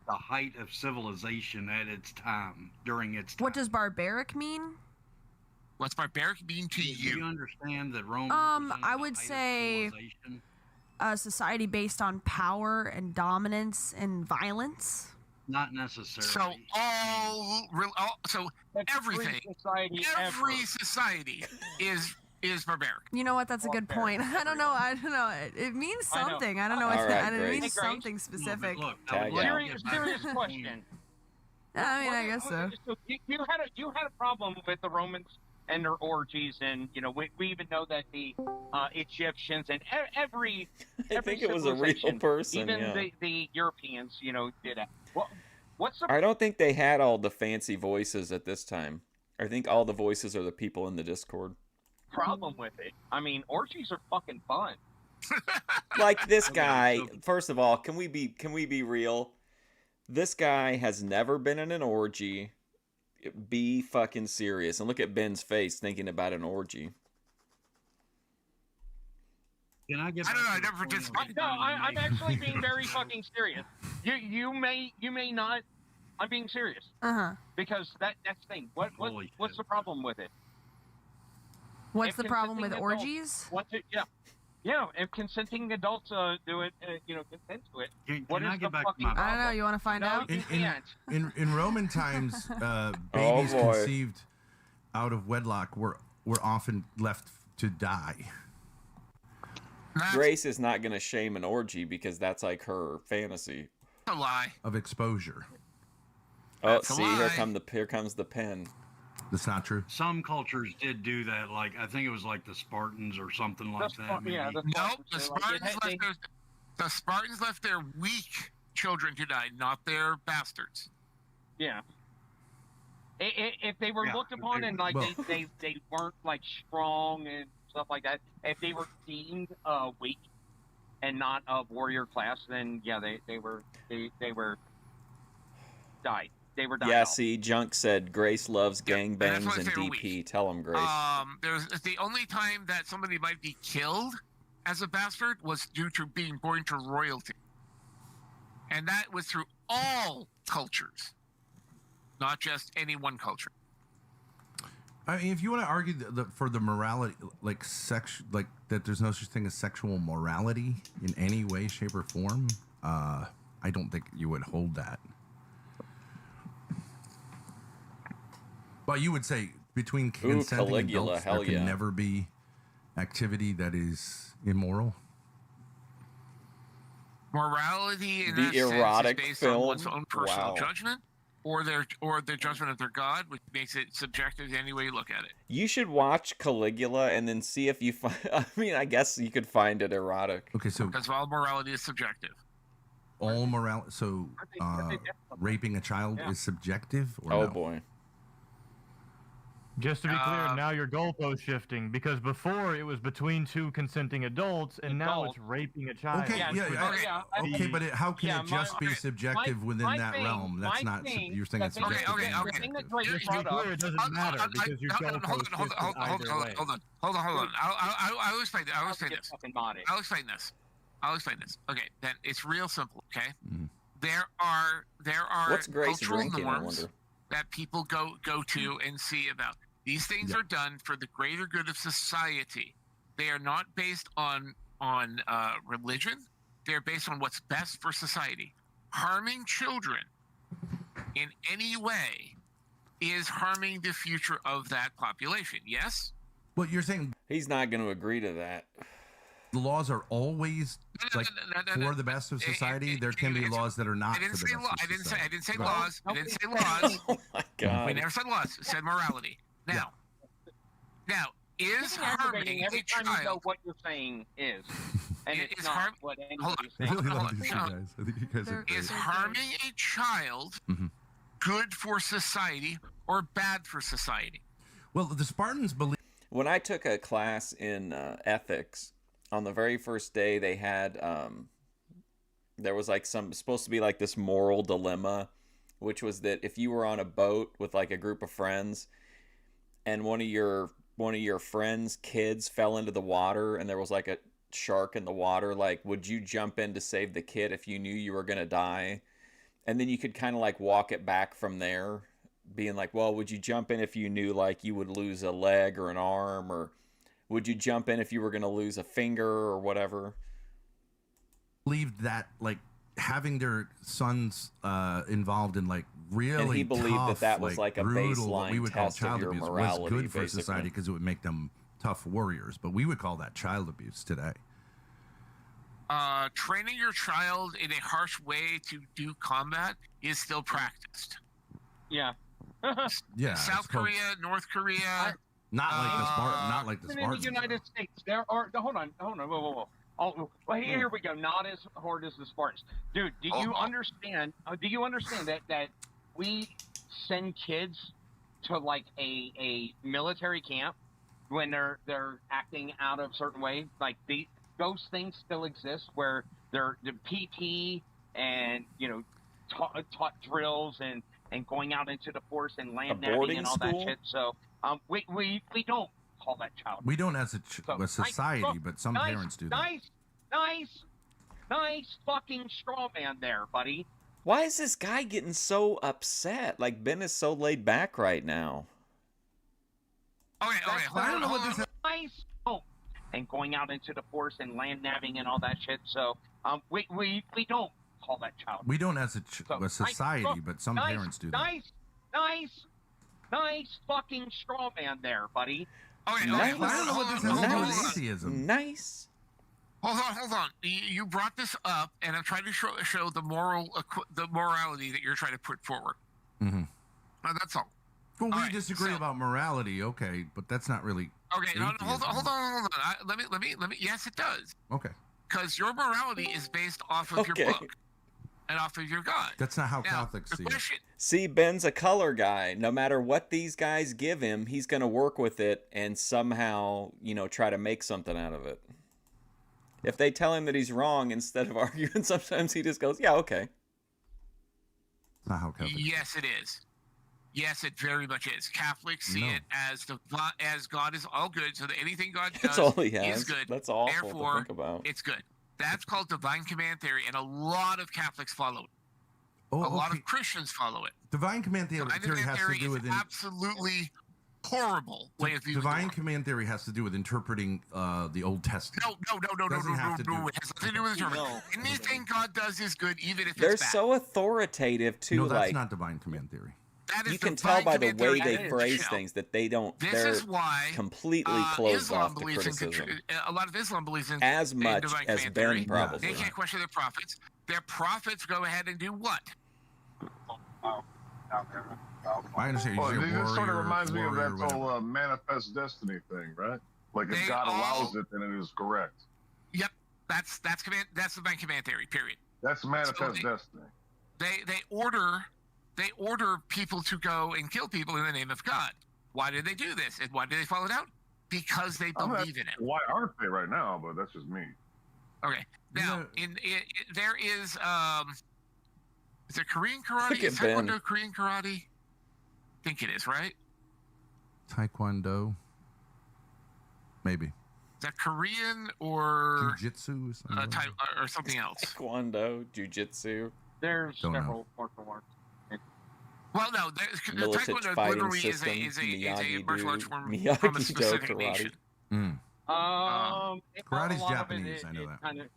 The height of civilization at its time, during its time. What does barbaric mean? What's barbaric mean to Do you? you understand that Rome? I would say a society based on power and dominance and violence. Not necessarily. So everything, every society is barbaric. You know what? That's a good point. I don't know. It means something. I don't know. All right, It Grace. means something specific. Serious question. I mean, I guess so. You had a problem with the Romans and their orgies, and we even know that the Egyptians and every I think it was a real civilization, person. even Yeah. the Europeans, did that. What's the I don't think they had all the fancy voices at this time. I think all the voices are the people in the Discord. problem with it? I mean, orgies are fucking fun. Like this guy, first of all, can we be real? This guy has never been in an orgy. Be fucking serious. And look at Ben's face thinking about an orgy. Can I get? I don't know. I never participated. No, I'm actually being very fucking serious. You may not. I'm being serious. Because that's the thing. What's the problem with it? What's If the problem with consenting orgies? Yeah. If consenting adults do it, consent to it. Can I get back to my? I don't know. You want to find out? In Roman times, babies conceived out of wedlock were often left to die. Grace is not going to shame an orgy because that's like her fantasy. A lie. Of exposure. Oh, That's a see, lie. here comes the pen. That's not true. Some cultures did do that. Like I think it was like the Spartans or something like that. maybe. The Spartans left their weak children to die, not their bastards. Yeah. If they were looked upon and they weren't like strong and stuff like that, if they were deemed weak and not of warrior class, then yeah, they were died. They were died. Yeah, off. see, Junk said Grace loves gangbangs and DP. Tell him, Grace. There's the only time that somebody might be killed as a bastard was due to being born to royalty, and that was through all cultures, not just any one culture. I mean, if you want to argue for the morality, like that, there's no such thing as sexual morality in any way, shape, or form. I don't think you would hold that. But you would say between consenting Caligula, adults, hell there can yeah. never be activity that is immoral. Morality in The that sense erotic is based film? on one's own personal Wow. judgment, or the judgment of their God, which makes it subjective any way you look at it. You should watch Caligula and then see if you find. I mean, I guess you could find it erotic. Okay, so Because all morality is subjective. all morality. So raping a child is subjective, or Oh no? boy. Just to be clear, now your goalpost shifting because before it was between two consenting adults, and now it's raping a child. Okay, okay, but how can it just be subjective within that realm? That's not. You're saying it's subjective. Okay. Just to be clear, it doesn't matter because your goalpost shifted either way. Hold on. I'll explain this. I'll explain this. Okay, then it's real simple. Okay, there are What's Grace cultural drinking, I norms wonder? that people go to and see about. These things are done for the greater good of society. They are not based on religion. They're based on what's best for society. Harming children in any way is harming the future of that population. Yes? Well, you're saying he's not going to agree to that. The laws are always for the best of society. There can be laws that are not for the best of society. I didn't say laws. I didn't say laws. Oh my God. We never said laws. We said morality. Now, is harming Every a time you know child? what you're saying is. and Is it's not harm- what hold anybody's I on, saying. really hold love on. these two guys. I think you guys are great. Is harming a child Mhm. good for society or bad for society? Well, the Spartans believe. When I took a class in ethics, on the very first day they had there was like supposed to be like this moral dilemma, which was that if you were on a boat with like a group of friends and one of your friends' kids fell into the water and there was like a shark in the water, like would you jump in to save the kid if you knew you were going to die? And then you could kind of like walk it back from there, being like, well, would you jump in if you knew like you would lose a leg or an arm, or would you jump in if you were going to lose a finger or whatever? Believed that like having their sons involved in like really And he believed tough, that was like a brutal, what we baseline would call test of child your abuse, was morality, good for basically. society because it would make them tough warriors. But we would call that child abuse today. Training your child in a harsh way to do combat is still practiced. Yeah. Yeah, South it's called- Korea, North Korea. Not like the Spartan, not like the Even in Spartans. the United States, there are. Hold on, whoa. Oh, well, here we go. Not as hard as the Spartans, dude. Do you understand? Do you understand that we send kids to like a military camp when they're acting out of certain way? Like those things still exist where they're the PT and taught drills and going out into the forest and land nabbing boarding and all school? that shit. So we don't call that child. We don't as So, a society, nice, but some nice, parents do that. Nice fucking straw man there, buddy. Why is this guy getting so upset? Like, Ben is so laid back right now. Okay, hold on. Nice. Oh, and going out into the forest and land nabbing and all that shit. So we don't call that child. We don't as So, a society, nice, but some nice, parents do that. Nice fucking straw man there, buddy. Okay, I don't know what this has to do with atheism. Nice. Hold on. You brought this up, and I'm trying to show the morality that you're trying to put forward. Mm-hmm. That's all. Well, we disagree about morality, okay, but that's not really. Okay, no, hold on. Let me. Yes, it does. Okay. Because your morality is based off of your book and off of your God. That's not how Now, Catholics the see it. question- See, Ben's a color guy. No matter what these guys give him, he's going to work with it and somehow, try to make something out of it. If they tell him that he's wrong, instead of arguing, sometimes he just goes, yeah, okay. Not how Catholics. Yes, it is. Yes, it very much is. Catholics see it as God is all good, so that anything God does That's all he is has. good. That's awful to Therefore, think about. it's good. That's called divine command theory, and a lot of Catholics follow it. Oh, a lot of Christians follow it. Divine command theory Divine has command to theory do is with absolutely horrible way of viewing divine command theory has to do with interpreting the Old Testament. No. Doesn't have to do- It has nothing to do with interpreting. Anything God does is good, even if They're it's bad. so authoritative, too. No, that's like, not divine command theory. That is you can divine tell by the command way theory they in a phrase nutshell. things that they don't. This they're is why completely closed Islam off to believes criticism. a lot of Islam believes in As in much divine as command Ben theory. probably. They can't question their prophets. Their prophets go ahead and do what? I understand. Well, You're a this sort of warrior, reminds me of warrior, that whatever. whole manifest destiny thing, right? Like if They God all- allows it, then it is correct. Yep, that's divine command theory. Period. That's manifest they- destiny. They order people to go and kill people in the name of God. Why did they do this? And why did they follow it out? Because they I'm not believe in it. Why aren't they right now? But that's just me. Okay. Now, there is it Korean karate? Look Is at Ben. Taekwondo Korean karate? I think it is, right? Taekwondo. Maybe. Is that Korean or Jiu-jitsu or something. or something else? Taekwondo, jiu-jitsu. There's Don't know. several martial arts. Well, no, Militant Taekwondo fighting literally system, is a Miyagi-Do, martial arts form from a Miyagi-Do specific karate. nation. Karate's A lot of Japanese, I know that.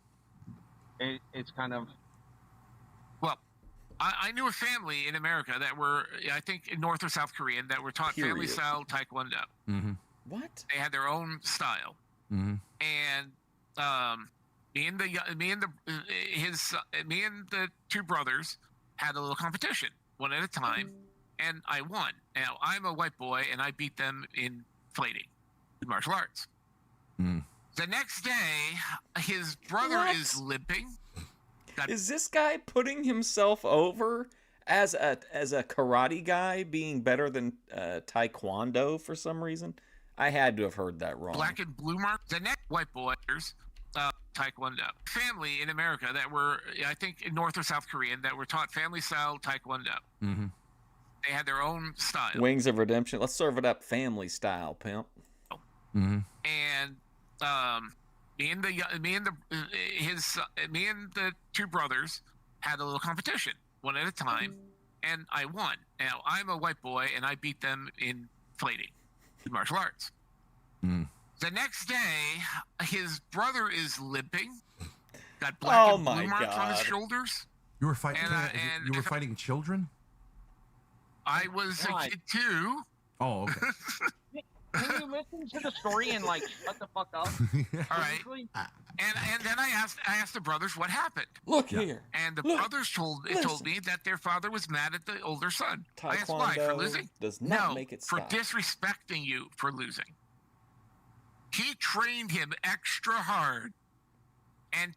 It's kind of. Well, I knew a family in America that were, I think, North or South Korean that were taught family Period. style Taekwondo. Mm-hmm. What? They had their own style, Mm-hmm. and me and the two brothers had a little competition, one at a time, and I won. Now I'm a white boy, and I beat them in fighting, in martial arts. Mm. The next day, his brother is limping. Is this guy putting himself over as a karate guy being better than taekwondo for some reason? I had to have heard that wrong. Black and blue mark. The next white boys, taekwondo. Family in America that were, I think, in North or South Korean that were taught family style taekwondo. Mm-hmm. They had their own style. Wings of Redemption. Let's serve it up family style, pimp. Mm-hmm. And me and the two brothers had a little competition, one at a time, and I won. Now I'm a white boy, and I beat them in fighting, in martial arts. Mm. The next day, his brother is limping, got black and blue marks on his shoulders. You were fighting. You were fighting children. I was a kid too. Oh, okay. Can you listen to the story and like shut the fuck up? All right. And then I asked the brothers what happened. Look here. And the brothers told me that their father was mad at the older son. I asked why, for losing? Does not make it for stop. disrespecting you for losing. He trained him extra hard and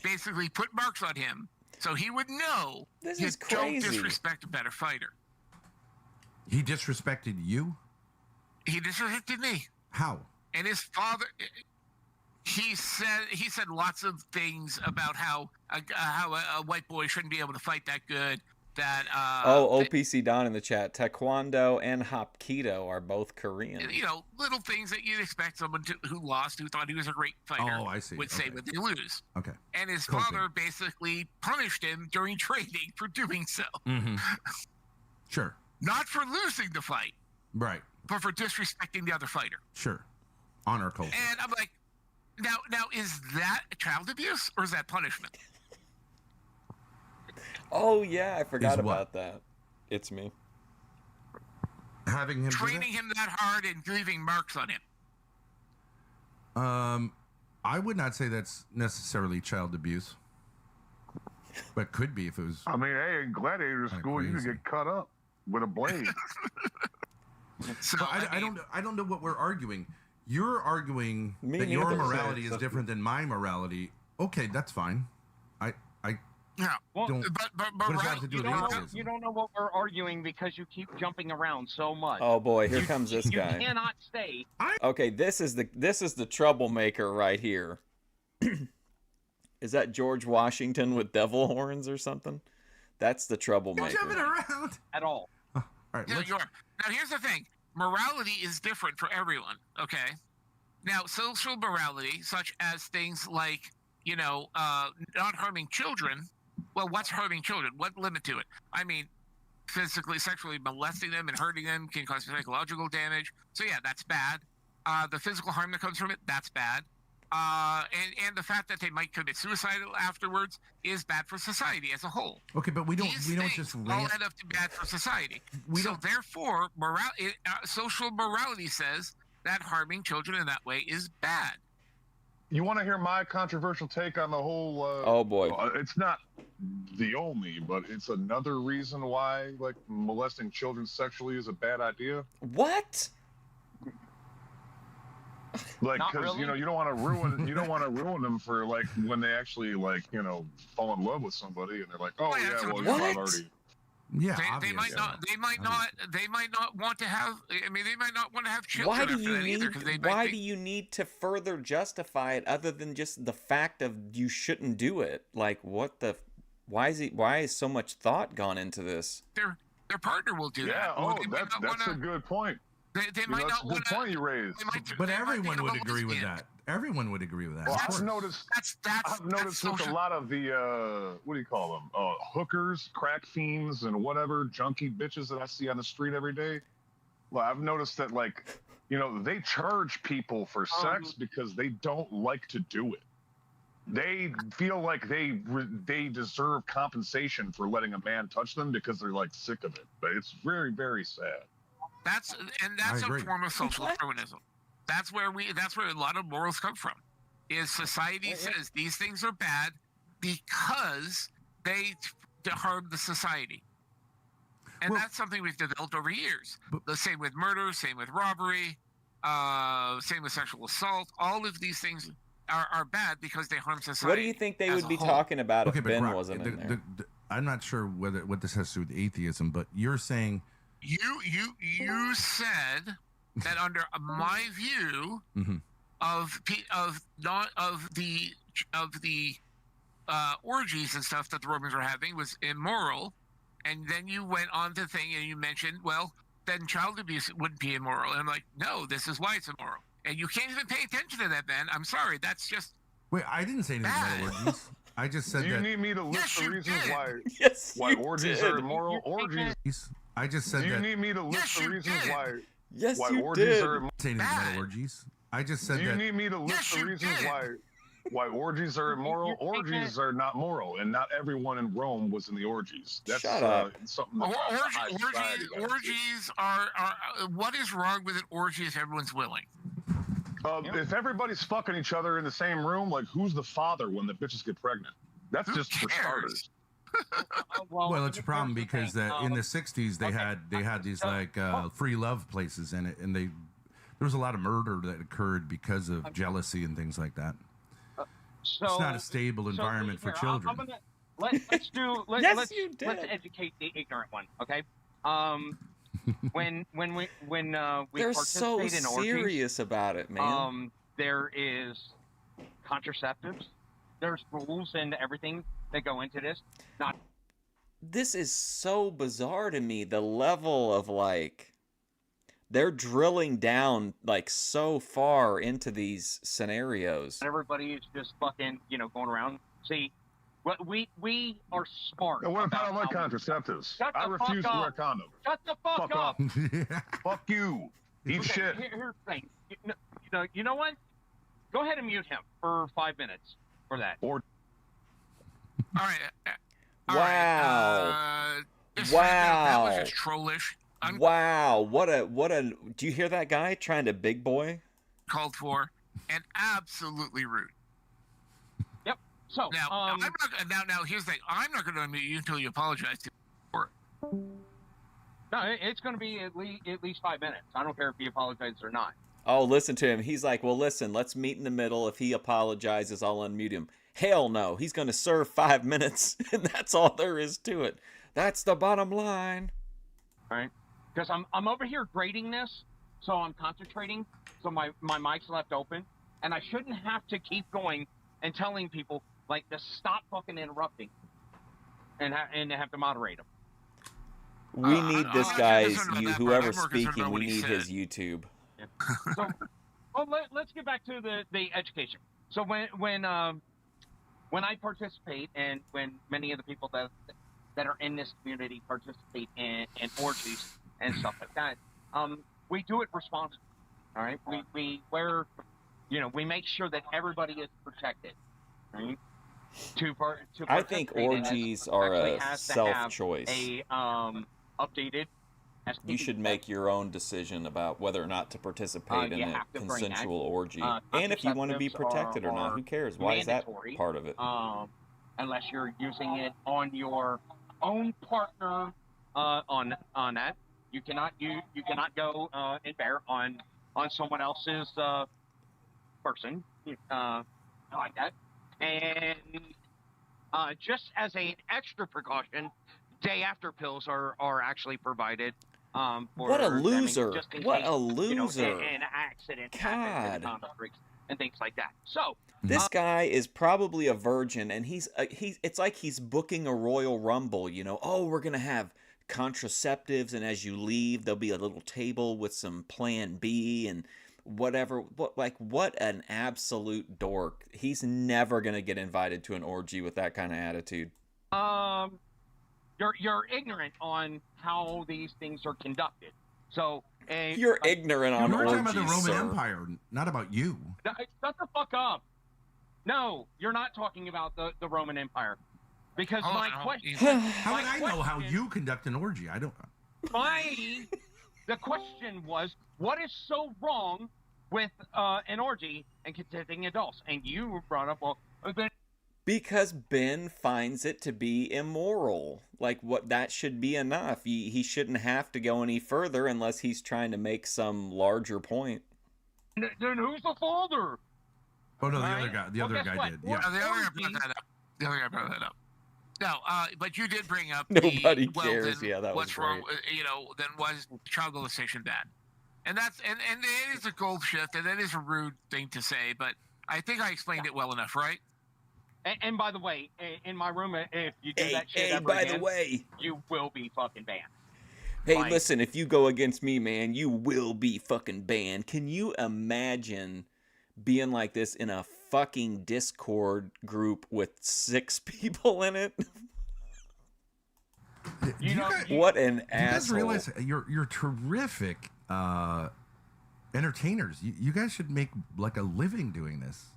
basically put marks on him so he would know This you is don't crazy. disrespect a better fighter. He disrespected you? He disrespected me. How? And his father, he said lots of things about how a white boy shouldn't be able to fight that good. That OPC Don in the chat. Taekwondo and Hapkido are both Korean. You know, little things that you'd expect someone who lost, who thought he was a great fighter, Oh, I see. would say when they lose. Okay. And his Cool father basically punished him during training for doing so. Mm-hmm. Sure. Not for losing the fight, Right. but for disrespecting the other fighter. Sure. Honor culture. And I'm like, now is that child abuse or is that punishment? Oh yeah, I forgot Is what? about that. It's me. Having him do Training him that hard and leaving marks on him. that? I would not say that's necessarily child abuse, but could be if it was. I mean, hey, in gladiator school, you could get cut up with a blade. So But I don't know what we're arguing. You're arguing Me that your neither. morality is different than my morality. Okay, that's fine. Yeah. Well, Don't- but what does that have to do with atheism? you don't know what we're arguing because you keep jumping around so much. Oh boy, here comes this You guy. cannot stay. Okay, this is the troublemaker right here. Is that George Washington with devil horns or something? That's the troublemaker. Jumping around At all. All right, Yeah, you are. Now, here's the thing. Morality is different for everyone, okay? Now, social morality, such as things like, not harming children. Well, what's harming children? What limit to it? I mean, physically, sexually molesting them and hurting them can cause psychological damage. So, yeah, that's bad. The physical harm that comes from it, that's bad. And the fact that they might commit suicide afterwards is bad for society as a whole. Okay, but we don't just These things all rant. add up to bad for society. We So don't- therefore, social morality says that harming children in that way is bad. You want to hear my controversial take on the whole? Oh boy. It's not the only, but it's another reason why like molesting children sexually is a bad idea. What? Like, Not because really. you don't want to ruin them for like when they actually fall in love with somebody and they're like, oh yeah, well What? you've already. Yeah, They might not want to have. I mean, they might not want to have children. Why do after you that need? either, 'cause they might Why think- do you need to further justify it other than just the fact of you shouldn't do it? Like, what the? Why is so much thought gone into this? their partner will do Yeah. that? Or Oh, they might not that's a wanna- good point. They might That's not a good want point you raised. But everyone would agree with that. Everyone would agree with that. Well, of I've course. noticed. That's I've noticed with a lot of the what do you call them? Hookers, crack fiends, and whatever junkie bitches that I see on the street every day. Well, I've noticed that they charge people for sex because they don't like to do it. They feel like they deserve compensation for letting a man touch them because they're like sick of it. But it's very, very sad. That's I a agree. form of social darwinism. That's where a lot of morals come from. Is society says these things are bad because they harm the society, and Well- that's something we've developed over years. The same with murder, same with robbery. Same with sexual assault. All of these things are bad because they harm society. What do you think they would be talking about if Ben Brock, wasn't in there? I'm not sure what this has to do with atheism, but you're saying you said that under my view of the orgies and stuff that the Romans were having was immoral, and then you went on to thing and you mentioned, well, then child abuse wouldn't be immoral. And I'm like, no, this is why it's immoral. And you can't even pay attention to that, Ben. I'm sorry. That's just wait. I didn't say anything about orgies. I just said Do you that. need me to list the reasons why Yes, orgies are immoral? Orgies. I just said Do you that. need me to list the reasons why? Yes, why you orgies did. are Say anything about orgies. I just said Do you that. need me to list the reasons why orgies are immoral? Orgies are not moral, and not everyone in Rome was in the orgies. That's Shut up. Something. That orgies are. What is wrong with an orgy if everyone's willing? If everybody's fucking each other in the same room, like who's the father when the bitches get pregnant? That's just for starters. Well, it's a problem because in the '60s they had these like free love places in it, and there was a lot of murder that occurred because of jealousy and things like that. So it's not a stable environment for children. Let's educate the ignorant one, okay? When we They're so participate in orgies, serious about it, man. there is contraceptives. There's rules and everything that go into this. This is so bizarre to me. The level of like, they're drilling down like so far into these scenarios. Everybody is just fucking, going around. See, we are smart. And what about I like contraceptives? I refuse to wear condoms. Shut the fuck up. Fuck you. Eat shit. Here's the thing. You know what? Go ahead and mute him for 5 minutes for that. Or. All right. Wow. That was just trollish. Wow. What a. Do you hear that guy trying to big boy? Called for and absolutely rude. Yep. So now, now here's the thing. I'm not going to unmute you until you apologize for it. No, it's going to be at least 5 minutes. I don't care if he apologizes or not. Oh, listen to him. He's like, well, listen, let's meet in the middle. If he apologizes, I'll unmute him. Hell no. He's going to serve 5 minutes, and that's all there is to it. That's the bottom line. All right. Because I'm over here grading this, so I'm concentrating, so my mic's left open, and I shouldn't have to keep going and telling people, like, to stop fucking interrupting and have to moderate them. We need this guy's, whoever's speaking, we need his YouTube. Yeah. So, well, let's get back to the education. So when I participate, and when many of the people that are in this community participate in orgies and stuff like that, we do it responsibly. All right, we wear, we make sure that everybody is protected. Right? I think orgies are a self-choice. Updated. You should make your own decision about whether or not to participate in a consensual orgy, and if you want to be protected or not. Who cares? Why is that part of it? Unless you're using it on your own partner, on that, you cannot go and bear on someone else's person, like that. And just as an extra precaution, day after pills are actually provided. What a loser! What a loser! An accident happens and things like that. So this guy is probably a virgin, and he's it's like he's booking a Royal Rumble. Oh, we're gonna have contraceptives, and as you leave, there'll be a little table with some Plan B and whatever. What an absolute dork! He's never gonna get invited to an orgy with that kind of attitude. You're ignorant on how these things are conducted. So you're ignorant on orgies, We're talking about the Roman Empire, not about you. Shut the fuck up. No, you're not talking about the Roman Empire, because my question. How would I know how you conduct an orgy? I don't. The question was, what is so wrong with an orgy and consenting adults? And you brought up, because Ben finds it to be immoral. That should be enough. He shouldn't have to go any further unless he's trying to make some larger point. Then who's the father? Oh no, the Right? other guy. The Well, other guess guy what? did. No, Yeah. the other guy brought that up. The other guy brought that up. No, but you did bring up Nobody well, cares. then Yeah, that was what's wrong? great. Then was child molestation bad? And that's and it is a gold shift, and that is a rude thing to say, but I think I explained it well enough, right? And by the way, in my room, if you do that shit Hey, ever by again, the way. you will be fucking banned. Hey, Like- listen, if you go against me, man, you will be fucking banned. Can you imagine being like this in a fucking Discord group with 6 people in it? What an You guys asshole. realize you're terrific entertainers. You guys should make like a living doing this.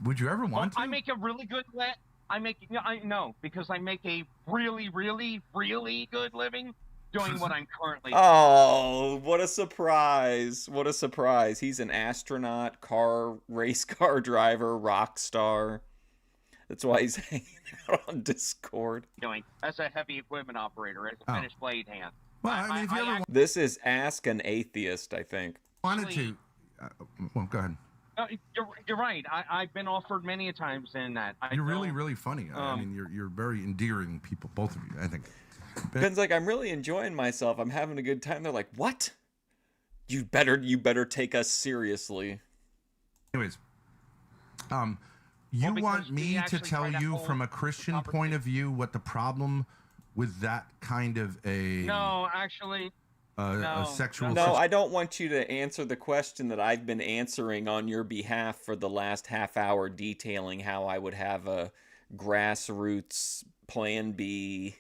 Would you ever want to? I make a really good no, because I make a really, really, really good living doing what I'm currently doing. Oh, what a surprise. What a surprise. He's an astronaut, race car driver, rock star. That's why he's hanging out on Discord. Doing as a heavy equipment operator, as a finished blade hand. Well, I mean, if you ever This is Ask an Atheist, I think. wanted to, well, go ahead. You're right. I've been offered many a times in that. You're really, really funny. I mean, you're very endearing people, both of you. I think. Ben's like, I'm really enjoying myself. I'm having a good time. They're like, what? You better take us seriously. Anyways, you want me to actually tell try to you hold from a Christian point of view what the problem with that kind of a No, actually. a sexual No, I don't want you to answer the question that I've been answering on your behalf for the last half hour, detailing how I would have a grassroots Plan B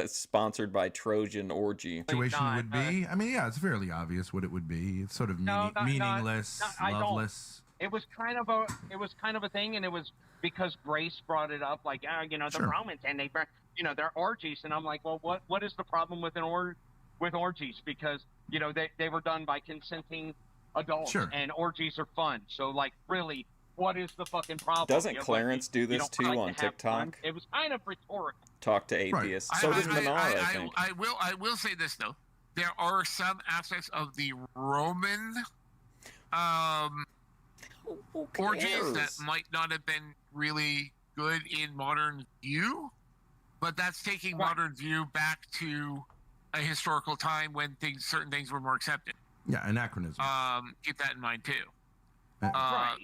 sponsored by Trojan orgy situation would be. I mean, yeah, it's fairly obvious what it would be. It's sort of meaningless, loveless. It was kind of a thing, and it was because Grace brought it up, like, the Sure. Romans and they, their orgies, and I'm like, well, what is the problem with with orgies? Because they were done by consenting adults, Sure. and orgies are fun. So like, really, what is the fucking problem? Doesn't Clarence do this too like on to have fun? TikTok? It was kind of rhetorical. Talk to atheists. So does Minar, I think. I will say this though. There are some aspects of the Roman orgies that might not have been really good in modern view, but that's taking modern view back to a historical time when certain things were more accepted. Yeah, anachronism. Keep that in mind too. Right.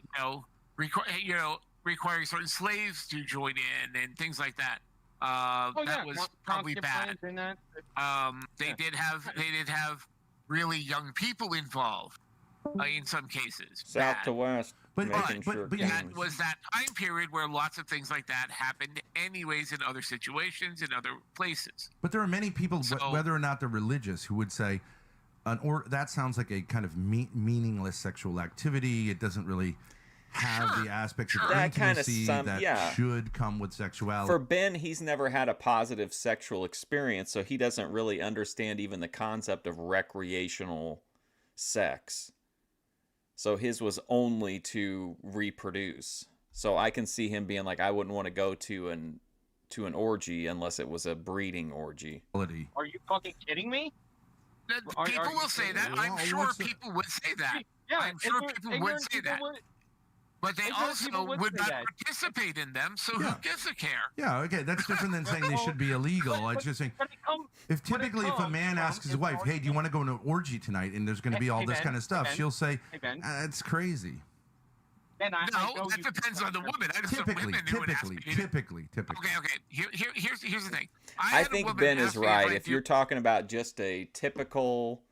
Requiring certain slaves to join in and things like that. That was probably bad. They did have really young people involved in some cases. South to west. But that was that time period where lots of things like that happened anyways in other situations, in other places. But there are many people, whether or not they're religious, who would say, that sounds like a kind of meaningless sexual activity. It doesn't really have the aspects of That kind of intimacy that should come with sexuality. For Ben, he's never had a positive sexual experience, so he doesn't really understand even the concept of recreational sex. So his was only to reproduce. So I can see him being like, I wouldn't want to go to an orgy unless it was a breeding orgy. Are you fucking kidding me? People will say that. I'm sure people would say that. Yeah, I'm sure people would say that. But they also would not participate in them, so who gives a care? Yeah, okay, that's different than saying they should be illegal. It's just saying, if a man asks his wife, hey, do you want to go to an orgy tonight, and there's going to be all this kind of stuff, she'll say, that's crazy. No, that depends on the woman. I just Typically. Okay. Here's the thing. I think Ben is right. If you're talking about just a typical,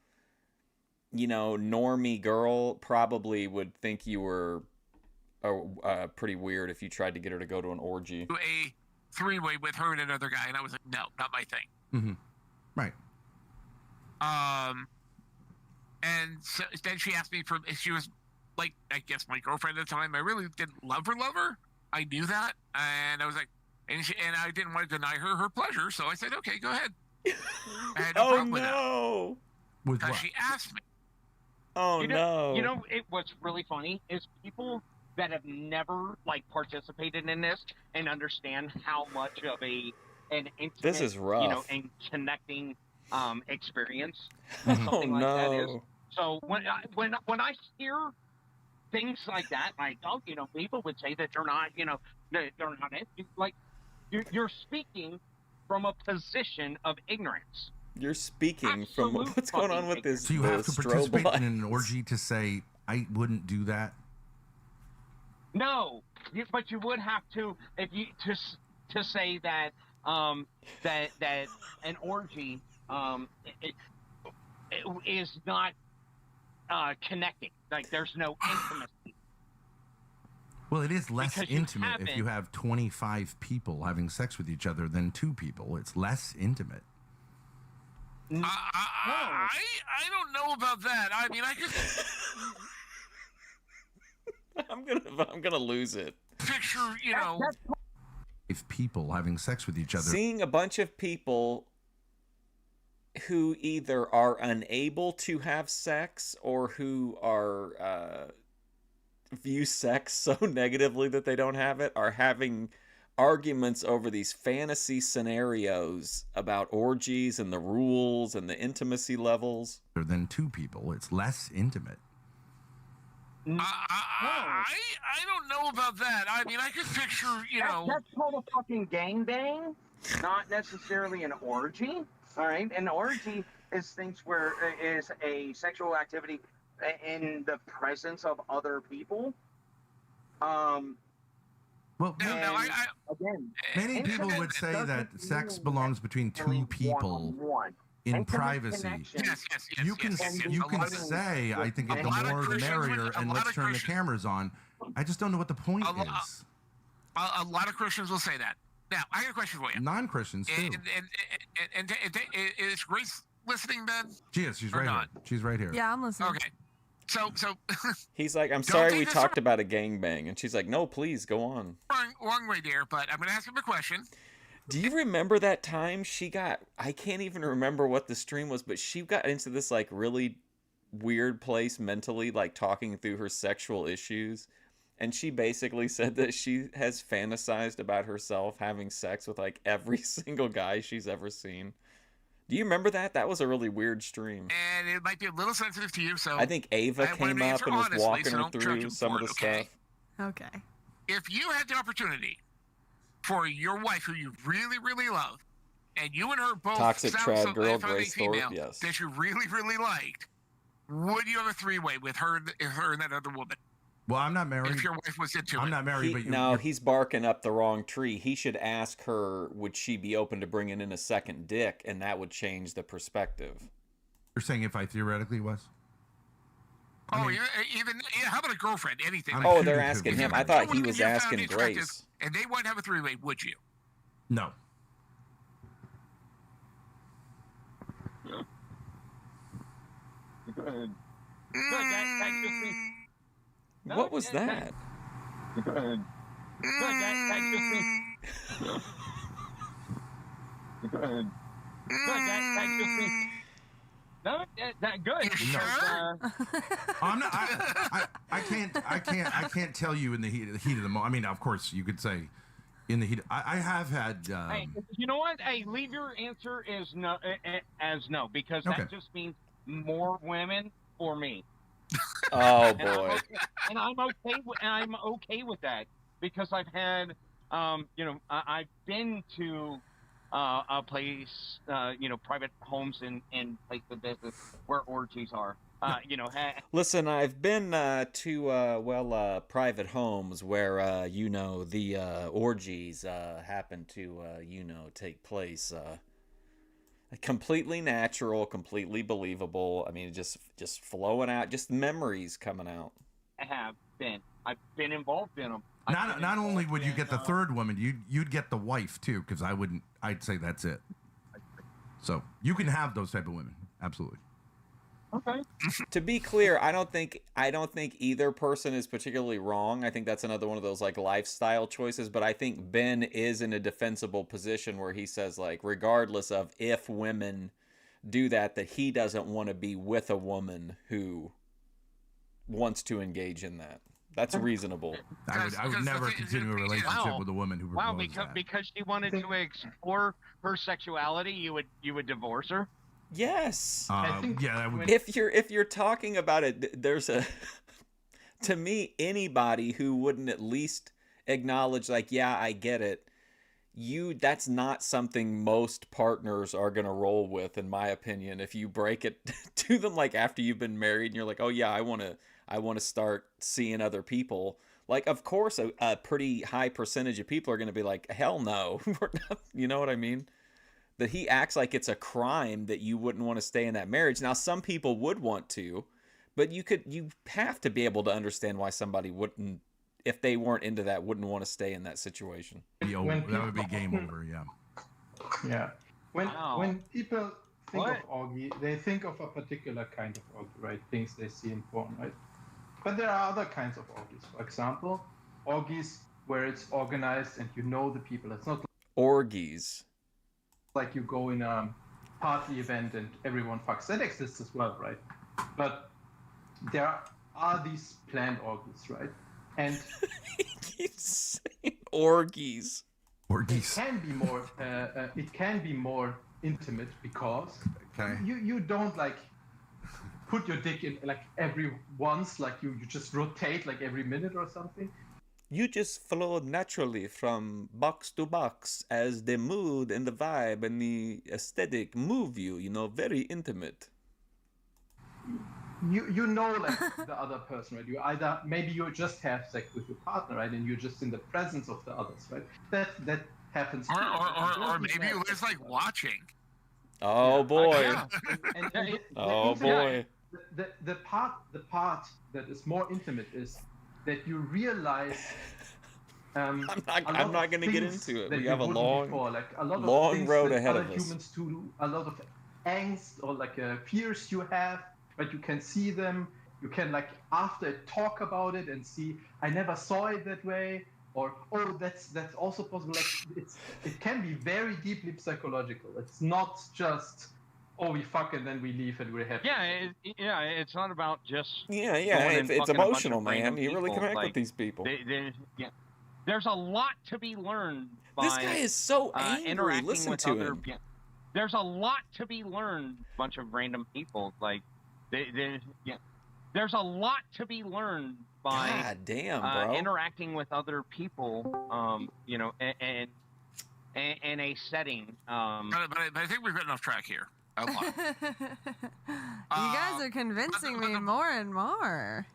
normie girl, probably would think you were pretty weird if you tried to get her to go to an orgy. A three-way with her and another guy, and I was like, no, not my thing. Mm-hmm. Right. And so then she asked me she was like, I guess my girlfriend at the time. I really didn't love her. I knew that, and I was like, and I didn't want to deny her pleasure, so I said, okay, go ahead. I had no problem with that. Because she asked me. Oh no! What's really funny is people that have never participated in this and understand how much of an intimate, this is rough. And connecting experience that is. So when I hear things like that, like, oh, people would say that they're not, they're not like you're speaking from a position of ignorance. You're speaking from what's going on with this. So you have to participate in an lights. orgy to say I wouldn't do that. No, but you would have to if you to say that that an orgy it is not connecting. Like there's no intimacy. Well, it is less intimate if you have 25 people having sex with each other than 2 people. It's less intimate. I don't know about that. I mean, I could I'm gonna lose it. picture, If people having sex with each other. Seeing a bunch of people who either are unable to have sex or who are view sex so negatively that they don't have it are having arguments over these fantasy scenarios about orgies and the rules and the intimacy levels. Than 2 people, it's less intimate. I don't know about that. I mean, I could picture, That's called a fucking gangbang, not necessarily an orgy. All right, an orgy is things where is a sexual activity in the presence of other people. Well, again, many people would say that sex belongs between 2 people in privacy. You can say, I think the more the merrier, and let's turn the cameras on. I just don't know what the point is. A lot of Christians will say that. Now, I got a question for you. Non-Christians too. And is Grace listening, Ben? Yes, she's right here. She's right here. Yeah, I'm listening. Okay. So he's like, I'm sorry we talked about a gangbang, and she's like, no, please go on. Wrong way there, but I'm going to ask him a question. Do you remember that time she got? I can't even remember what the stream was, but she got into this like really weird place mentally, like talking through her sexual issues, and she basically said that she has fantasized about herself having sex with like every single guy she's ever seen. Do you remember that? That was a really weird stream. And it might be a little sensitive to you, so... I think Ava came up and was walking her through some of the stuff. Okay. If you had the opportunity for your wife, who you really, really love, and you and her both... Toxic trad girl, Grace Thorp, yes. ...that you really, really liked, would you have a 3-way with her and that other woman? Well, I'm not married. If your wife was into I'm not married, but he's barking up the wrong tree. He should ask her, would she be open to bringing in a second dick, and that would change the perspective. You're saying if I theoretically was? How about a girlfriend? Anything. Oh, they're asking him. I thought he was asking Grace. And they wanted to have a 3-way, would you? No. Go ahead. That just means... What was that? Go ahead. That just means... Go ahead. That just means... No, that good. Sure? I'm not. I can't tell you in the heat of the moment. I mean, of course, you could say in the heat. I have had. Hey, you know what? Hey, leave your answer as no, because that just means more women for me. Oh boy. And I'm okay with that because I've had, I've been to a place, private homes and places where orgies are. Listen, I've been to private homes where the orgies happen to take place. Completely natural, completely believable. I mean, just flowing out, just memories coming out. I've been involved in them. Not only would you get the third woman, you'd get the wife too, because I'd say that's it. So you can have those type of women, absolutely. Okay. To be clear, I don't think either person is particularly wrong. I think that's another one of those like lifestyle choices. But I think Ben is in a defensible position where he says, like, regardless of if women do that he doesn't want to be with a woman who wants to engage in that. That's reasonable. I would never continue a relationship with a woman who proposed that. Because she wanted to explore her sexuality, you would divorce her? Yes. That would. If you're talking about it, there's a to me, anybody who wouldn't at least acknowledge, like, yeah, I get it, that's not something most partners are gonna roll with, in my opinion. If you break it to them, like, after you've been married and you're like, oh yeah, I wanna start seeing other people, like, of course a pretty high percentage of people are gonna be like, hell no. We're not, you know what I mean? That he acts like it's a crime that you wouldn't want to stay in that marriage. Now, some people would want to, but you have to be able to understand why somebody wouldn't, if they weren't into that, wouldn't want to stay in that situation. That would be game over, yeah. Yeah. When people think of orgy, they think of a particular kind of orgy, right? Things they see in porn, right? But there are other kinds of orgies. For example, orgies where it's organized and you know the people. It's not orgies. Like you go in a party event and everyone fucks. That exists as well, right? But there are these planned orgies, right? And he keeps saying orgies. Orgies. It can be more intimate because you don't like put your dick in like every once, like you just rotate like every minute or something. You just flow naturally from box to box as the mood and the vibe and the aesthetic move you, very intimate. You know, like the other person, right? You either, maybe you just have sex with your partner, right? And you're just in the presence of the others, right? That happens. Or maybe you're just like watching. Oh boy. Oh boy. The part that is more intimate is that you realize I'm not going to get into it. We have a long things road that ahead other of us. Humans do a lot of angst or like fears you have, but you can see them. You can like after talk about it and see, I never saw it that way, or that's also possible. Like it can be very deeply psychological. It's not just we fuck and then we leave and we're happy. Yeah, it's not about just it's emotional, man. You really connect with these people. There's a lot to be learned by this guy is so angry. Interacting Listen with to other, him. There's a lot to be learned. Bunch of random people, like there's a lot to be learned by God damn, bro. Interacting with other people, and in a setting. But I think we've gotten off track here. You guys are convincing me more and more.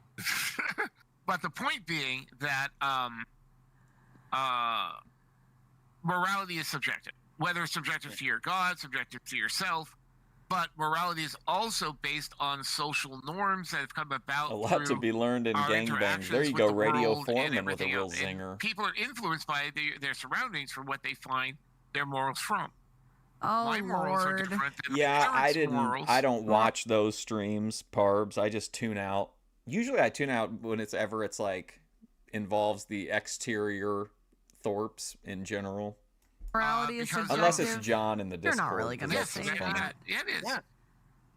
But the point being that morality is subjective. Whether it's subjective to your God, subjective to yourself, but morality is also based on social norms that have come about. A lot to be learned in gangbangs. There you go, Radio Foreman with a real else. zinger. And people are influenced by their surroundings for what they find their morals from. Oh, my morals are different than I morals. don't watch those streams, Parbs. I just tune out. Usually I tune out when it's like involves the exterior Thorps in general. Morality is subjective. Unless it's John in the Discord. You're not really going to say that. It is. Yeah.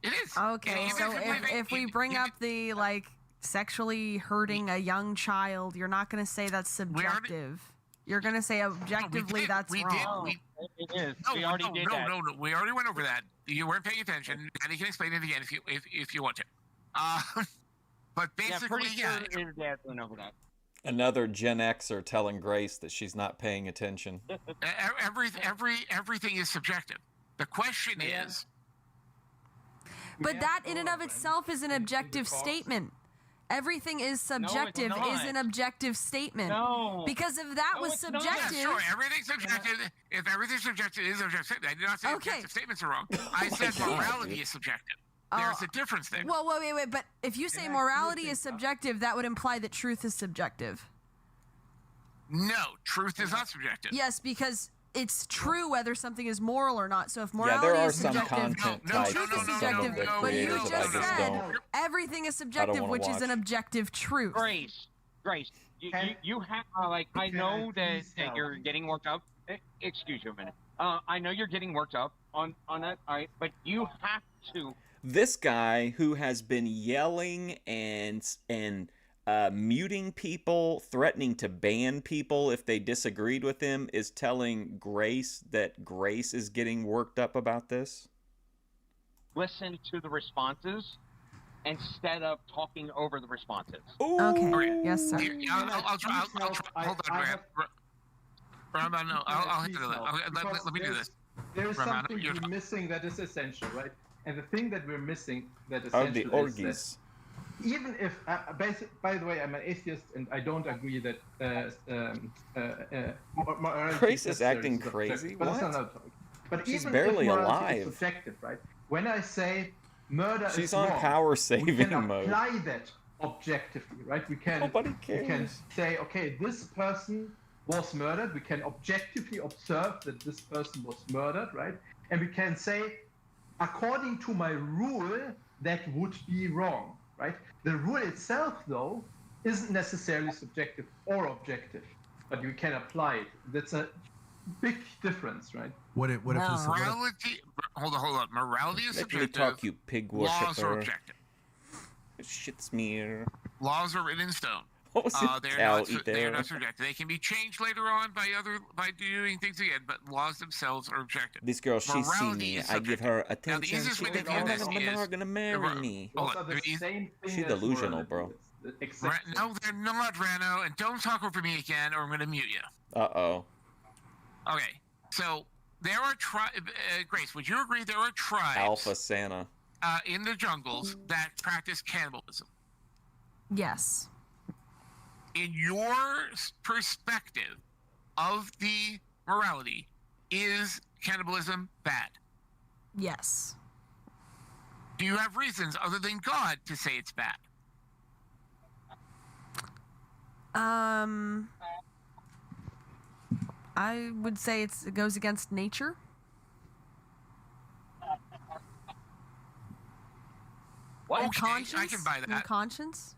It is. Okay, so if we bring up the like sexually hurting a young child, you're not going to say that's subjective. You're going to say objectively that's wrong. It is. No, we already did that. No. We already went over that. You weren't paying attention, and you can explain it again if you want to. But basically, your dad went over that. Another Gen Xer telling Grace that she's not paying attention. Everything is subjective. The question is. But that in and of itself is an objective statement. Everything is subjective is an objective statement. No. Because if that was subjective. Yeah, sure, everything's subjective. If everything's subjective, it is objective. I did not say objective statements are wrong. I said morality is subjective. There's a difference there. Well, wait. But if you say morality is subjective, that would imply that truth is subjective. No, truth is not subjective. Yes, because it's true whether something is moral or not. So if morality is subjective, truth is subjective. But you just said everything is subjective, which is an objective truth. Grace, you have I know that you're getting worked up. Excuse you a minute. I know you're getting worked up on that. All right, but you have to. This guy who has been yelling and muting people, threatening to ban people if they disagreed with him, is telling Grace that Grace is getting worked up about this? listen to the responses instead of talking over the responses. Okay. Yes, sir. I'll try. Hold on, Rahman. No, I'll handle it. Let me do this. There is Rahman, something you're we're missing that is essential, right? And the thing that we're missing that is Are the essential is orgies. that even if, by the way, I'm an atheist and I don't agree that morality Grace is necessarily acting subjective, crazy? But, that's What? another topic. But She's even barely if morality alive. is subjective, right? When I say murder She's is on wrong, power we saving can mode. apply that objectively, right? We can Nobody we can cares. say, okay, this person was murdered. We can objectively observe that this person was murdered, right? And we can say, according to my rule, that would be wrong, right? The rule itself, though, isn't necessarily subjective or objective, but you can apply it. That's a big difference, right? What if Morality. Hold on. Morality is Let me subjective. talk, you pig Laws are worshiper. objective. Shit smear. Laws are written in stone. What was it? They're Cow not. eat They're there. not subjective. They can be changed later on by doing things again, but laws themselves are objective. This girl, she see Morality me. is I give subjective. her Now, the attention. easiest She way to think, view oh, this I'm is gonna marry me. Hold on. She delusional, bro. No, they're not, Rano, and don't talk over me again, or I'm going to mute you. Uh-oh. Okay, so there are Grace, would you agree there are tribes Alpha Santa. In the jungles that practice cannibalism? Yes. In your perspective of the morality, is cannibalism bad? Yes. Do you have reasons other than God to say it's bad? I would say it goes against nature. Okay, Conscience? I can buy that. And conscience?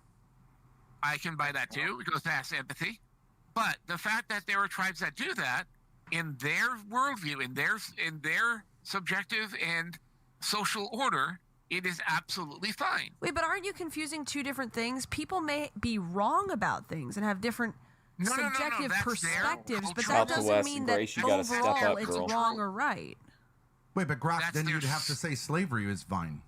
I can buy that too. It goes past empathy. But the fact that there are tribes that do that in their worldview, in their subjective and social order, it is absolutely fine. Wait, but aren't you confusing two different things? People may be wrong about things and have different subjective perspectives, but that doesn't mean that overall it's wrong or right. Wait, but Grok, then you'd have to say slavery is fine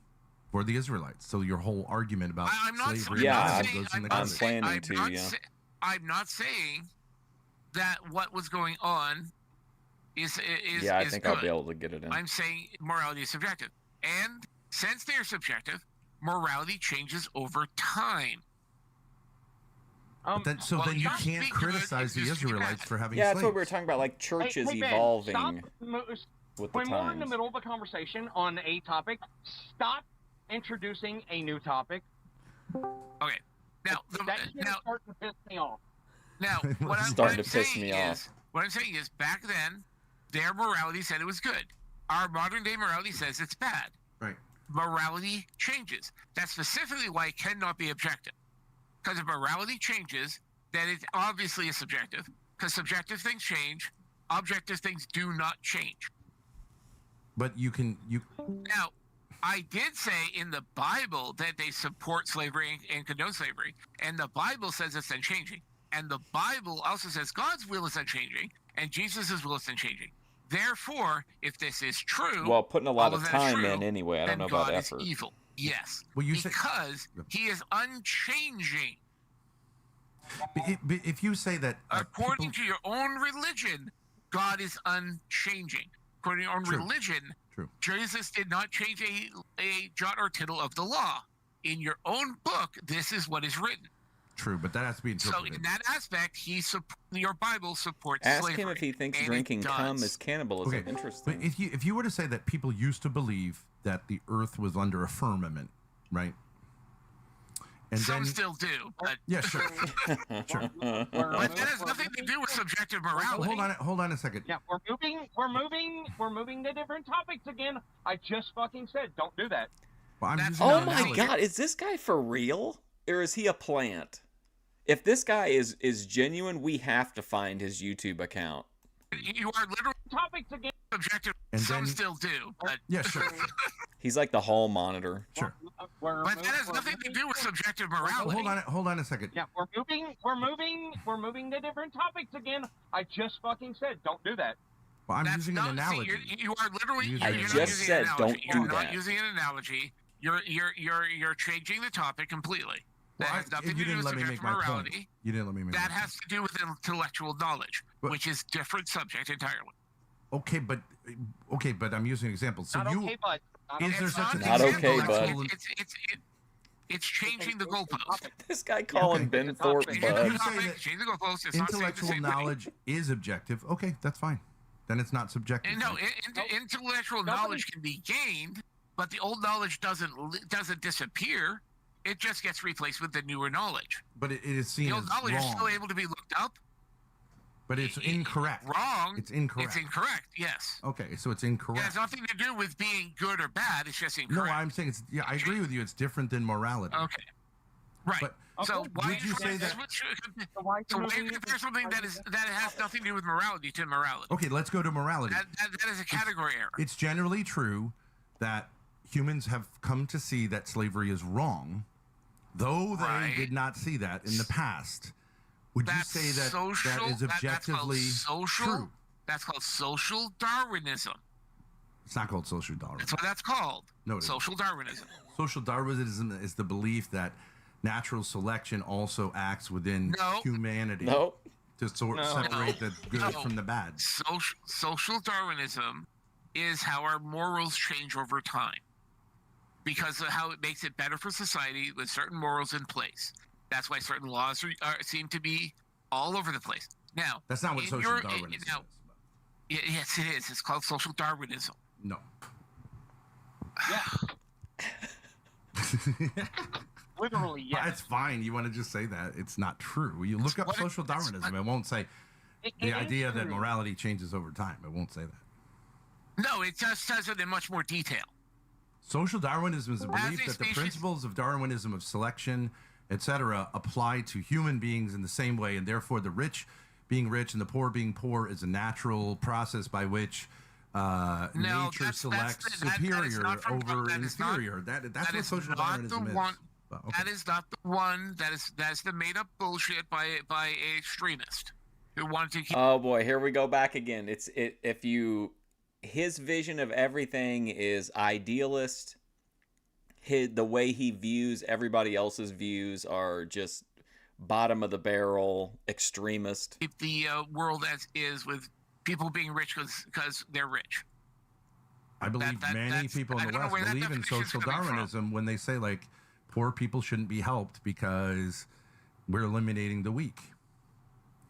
for the Israelites. So your whole argument about slavery goes in the garbage. I'm not saying that what was going on is Yeah, I is think good. I'll be able to get it in. I'm saying morality is subjective. And since they're subjective, morality changes over time. Then you can't criticize the Israelites for having Yeah, slaves. that's what we were talking about, like churches Hey, Ben, evolving stop with the when we're in the times. middle of a conversation on a topic, stop introducing a new topic. Okay. Now, that shit is starting to piss me off. Now, what I'm saying is, back then, their morality said it was good. Our modern day morality says it's bad. Right. Morality changes. That's specifically why it cannot be objective. Because if morality changes, then it obviously is subjective. Because subjective things change, objective things do not change. But Now, I did say in the Bible that they support slavery and condone slavery, and the Bible says it's unchanging. And the Bible also says God's will is unchanging, and Jesus' will is unchanging. Therefore, if this is true, Well, putting a lot all of that is time true, in anyway. I don't then know about God effort. is evil. Yes, Well, you because he is unchanging. But if you say that According to your own religion, God is unchanging. According to your own religion, Jesus did not change a jot or tittle of the law. In your own book, this is what is written. True, but that has to be So interpreted. in that aspect, your Bible supports Ask slavery. him if he thinks and it drinking cum does. is cannibalism. Okay, Interesting. but if you were to say that people used to believe that the Earth was under a firmament, right? And Some then still do, but yeah, sure, sure. but that has nothing to do with subjective morality. Hold on a second. Yeah, we're moving to different topics again. I just fucking said don't do that. Well, I'm using Oh an my analogy. God, is this guy for real, or is he a plant? If this guy is genuine, we have to find his YouTube account. You are literally topics again. Subjective. And Some then- still do, but Yeah, sure. He's like the hall monitor. Sure. but that has nothing to do with subjective morality. Hold on a second. Yeah, we're moving to different topics again. I just fucking said don't do that. Well, I'm That's using not, an analogy. See, you are literally. I You're not just using said an don't analogy. do You're that. not using an analogy. You're changing the topic completely. That has nothing to you do didn't with let me subjective make my morality. point. You didn't let me make That my has to do with intellectual knowledge, which is different subject entirely. Okay, but I'm using an example. So Not you okay, but is there such a Not thing as okay, bud. intellectual? It's changing the goalpost. This guy calling Ben Thorp bud. Change the goalpost. It's not saying the Intellectual same thing. knowledge is objective. Okay, that's fine. Then it's not subjective. And no, intellectual knowledge can be gained, but the old knowledge doesn't disappear. It just gets replaced with the newer knowledge. But it is seen The old as knowledge is wrong. still able to be looked up. But it's incorrect. Wrong. It's incorrect. It's incorrect. Yes. Okay, so it's It incorrect. has nothing to do with being good or bad. It's just No, incorrect. I'm saying it's. Yeah, I agree with you. It's different than morality. Okay. Right. But so why would you say that? So why compare something that has nothing to do with morality to morality? Okay, let's go to morality. That is a category error. It's generally true that humans have come to see that slavery is wrong, though they did not see that in the past. Would you say that that is objectively true? That's called social Darwinism. It's not called social Darwinism. That's what that's called. No, it isn't. Social Darwinism. Social Darwinism is the belief that natural selection also acts within humanity to separate the good from the bad. Social Darwinism is how our morals change over time because of how it makes it better for society with certain morals in place. That's why certain laws seem to be all over the place. Now, that's not what social Darwinism is. Yes, it is. It's called social Darwinism. No. Yeah. Literally, yes. It's fine. You want to just say that. It's not true. You look up social Darwinism. It won't say the idea that morality changes over time. It won't say that. No, it just says it in much more detail. Social Darwinism is a belief that the principles of Darwinism of selection, etc., apply to human beings in the same way, and therefore the rich being rich and the poor being poor is a natural process by which nature selects superior over inferior. That's what social Darwinism is. Okay. That is not the one. That's the made up bullshit by a extremist who wanted to keep. Oh boy, here we go back again. His vision of everything is idealist. The way he views everybody else's views are just bottom of the barrel extremist. Keep the world as is with people being rich because they're rich. I believe many people in the West believe in social Darwinism when they say like poor people shouldn't be helped because we're eliminating the weak.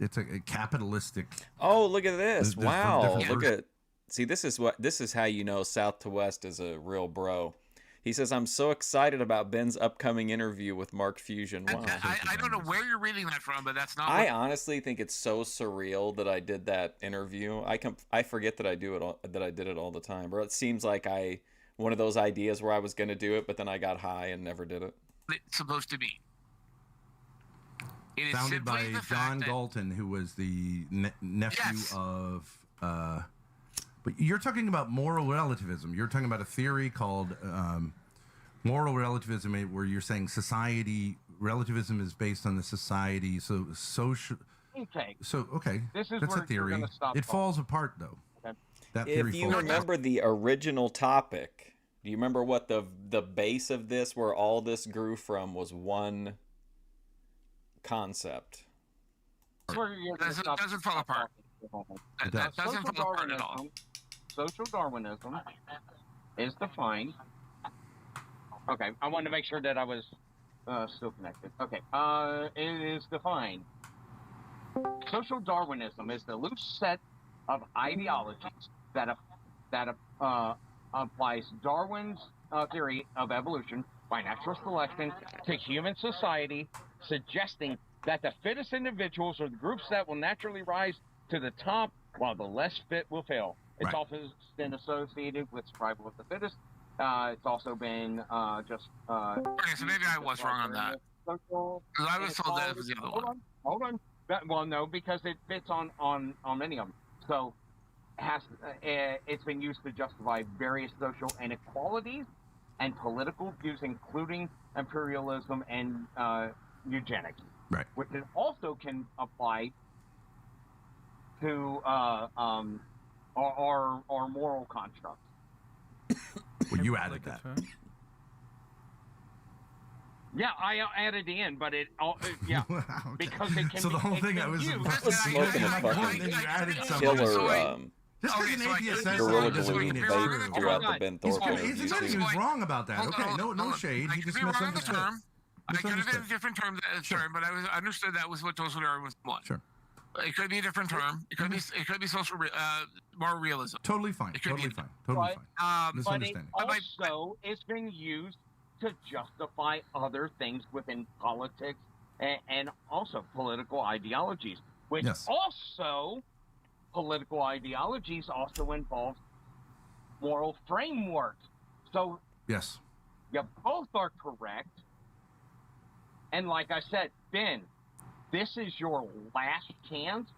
It's a capitalistic. Oh, look at this! Wow, look at. See, this is how you know South to West is a real bro. He says, "I'm so excited about Ben's upcoming interview with Mark Fusion." Wow. I don't know where you're reading that from, but that's not. I honestly think it's so surreal that I did that interview. I forget that I did it all the time. Or it seems like one of those ideas where I was going to do it, but then I got high and never did it. It's supposed to be. It is founded by John Galton, who was the nephew of. But you're talking about moral relativism. You're talking about a theory called moral relativism, where you're saying relativism is based on the society. So social. Okay. So this is that's where a theory. It falls apart though. Okay. That theory. If you remember the original topic, do you remember what the base of this, where all this grew from, was one concept? Doesn't fall apart. That doesn't fall apart at all. Social Darwinism is defined. Okay, I wanted to make sure that I was still connected. Okay, it is defined. Social Darwinism is the loose set of ideologies that applies Darwin's theory of evolution by natural selection to human society, suggesting that the fittest individuals are the groups that will naturally rise to the top, while the less fit will fail. It's often been associated with survival of the fittest. It's also been Okay, so maybe I was wrong on that. Because I was told that it was the other one. Hold on. Well, no, because it fits on many of them. So it's been used to justify various social inequalities and political views, including imperialism and eugenics. Right. Which it also can apply to are moral constructs. Well, you added that. Yeah, I added the in, but yeah, Okay. because it can. So the whole it thing can I was use- smoking a fucking killer Just because an atheist says Gorilla something doesn't Glue mean it's vape true. throughout the Ben Thorp interview. He's admitting he was wrong about that. Hold on, Okay, hold no on. shade. I He could just be wrong on the misunderstood. term. I could have been a Misunderstood. different term. Term, but I understood that was what social Darwin was. Sure. It could be a different term. It could be social moral realism. Totally fine. It could Totally be- fine. Totally fine. But it Misunderstanding. also is being used to justify other things within politics and also political ideologies, which Yes. also political ideologies also involve moral frameworks. So Yes. you both are correct. And like I said, Ben, this is your last chance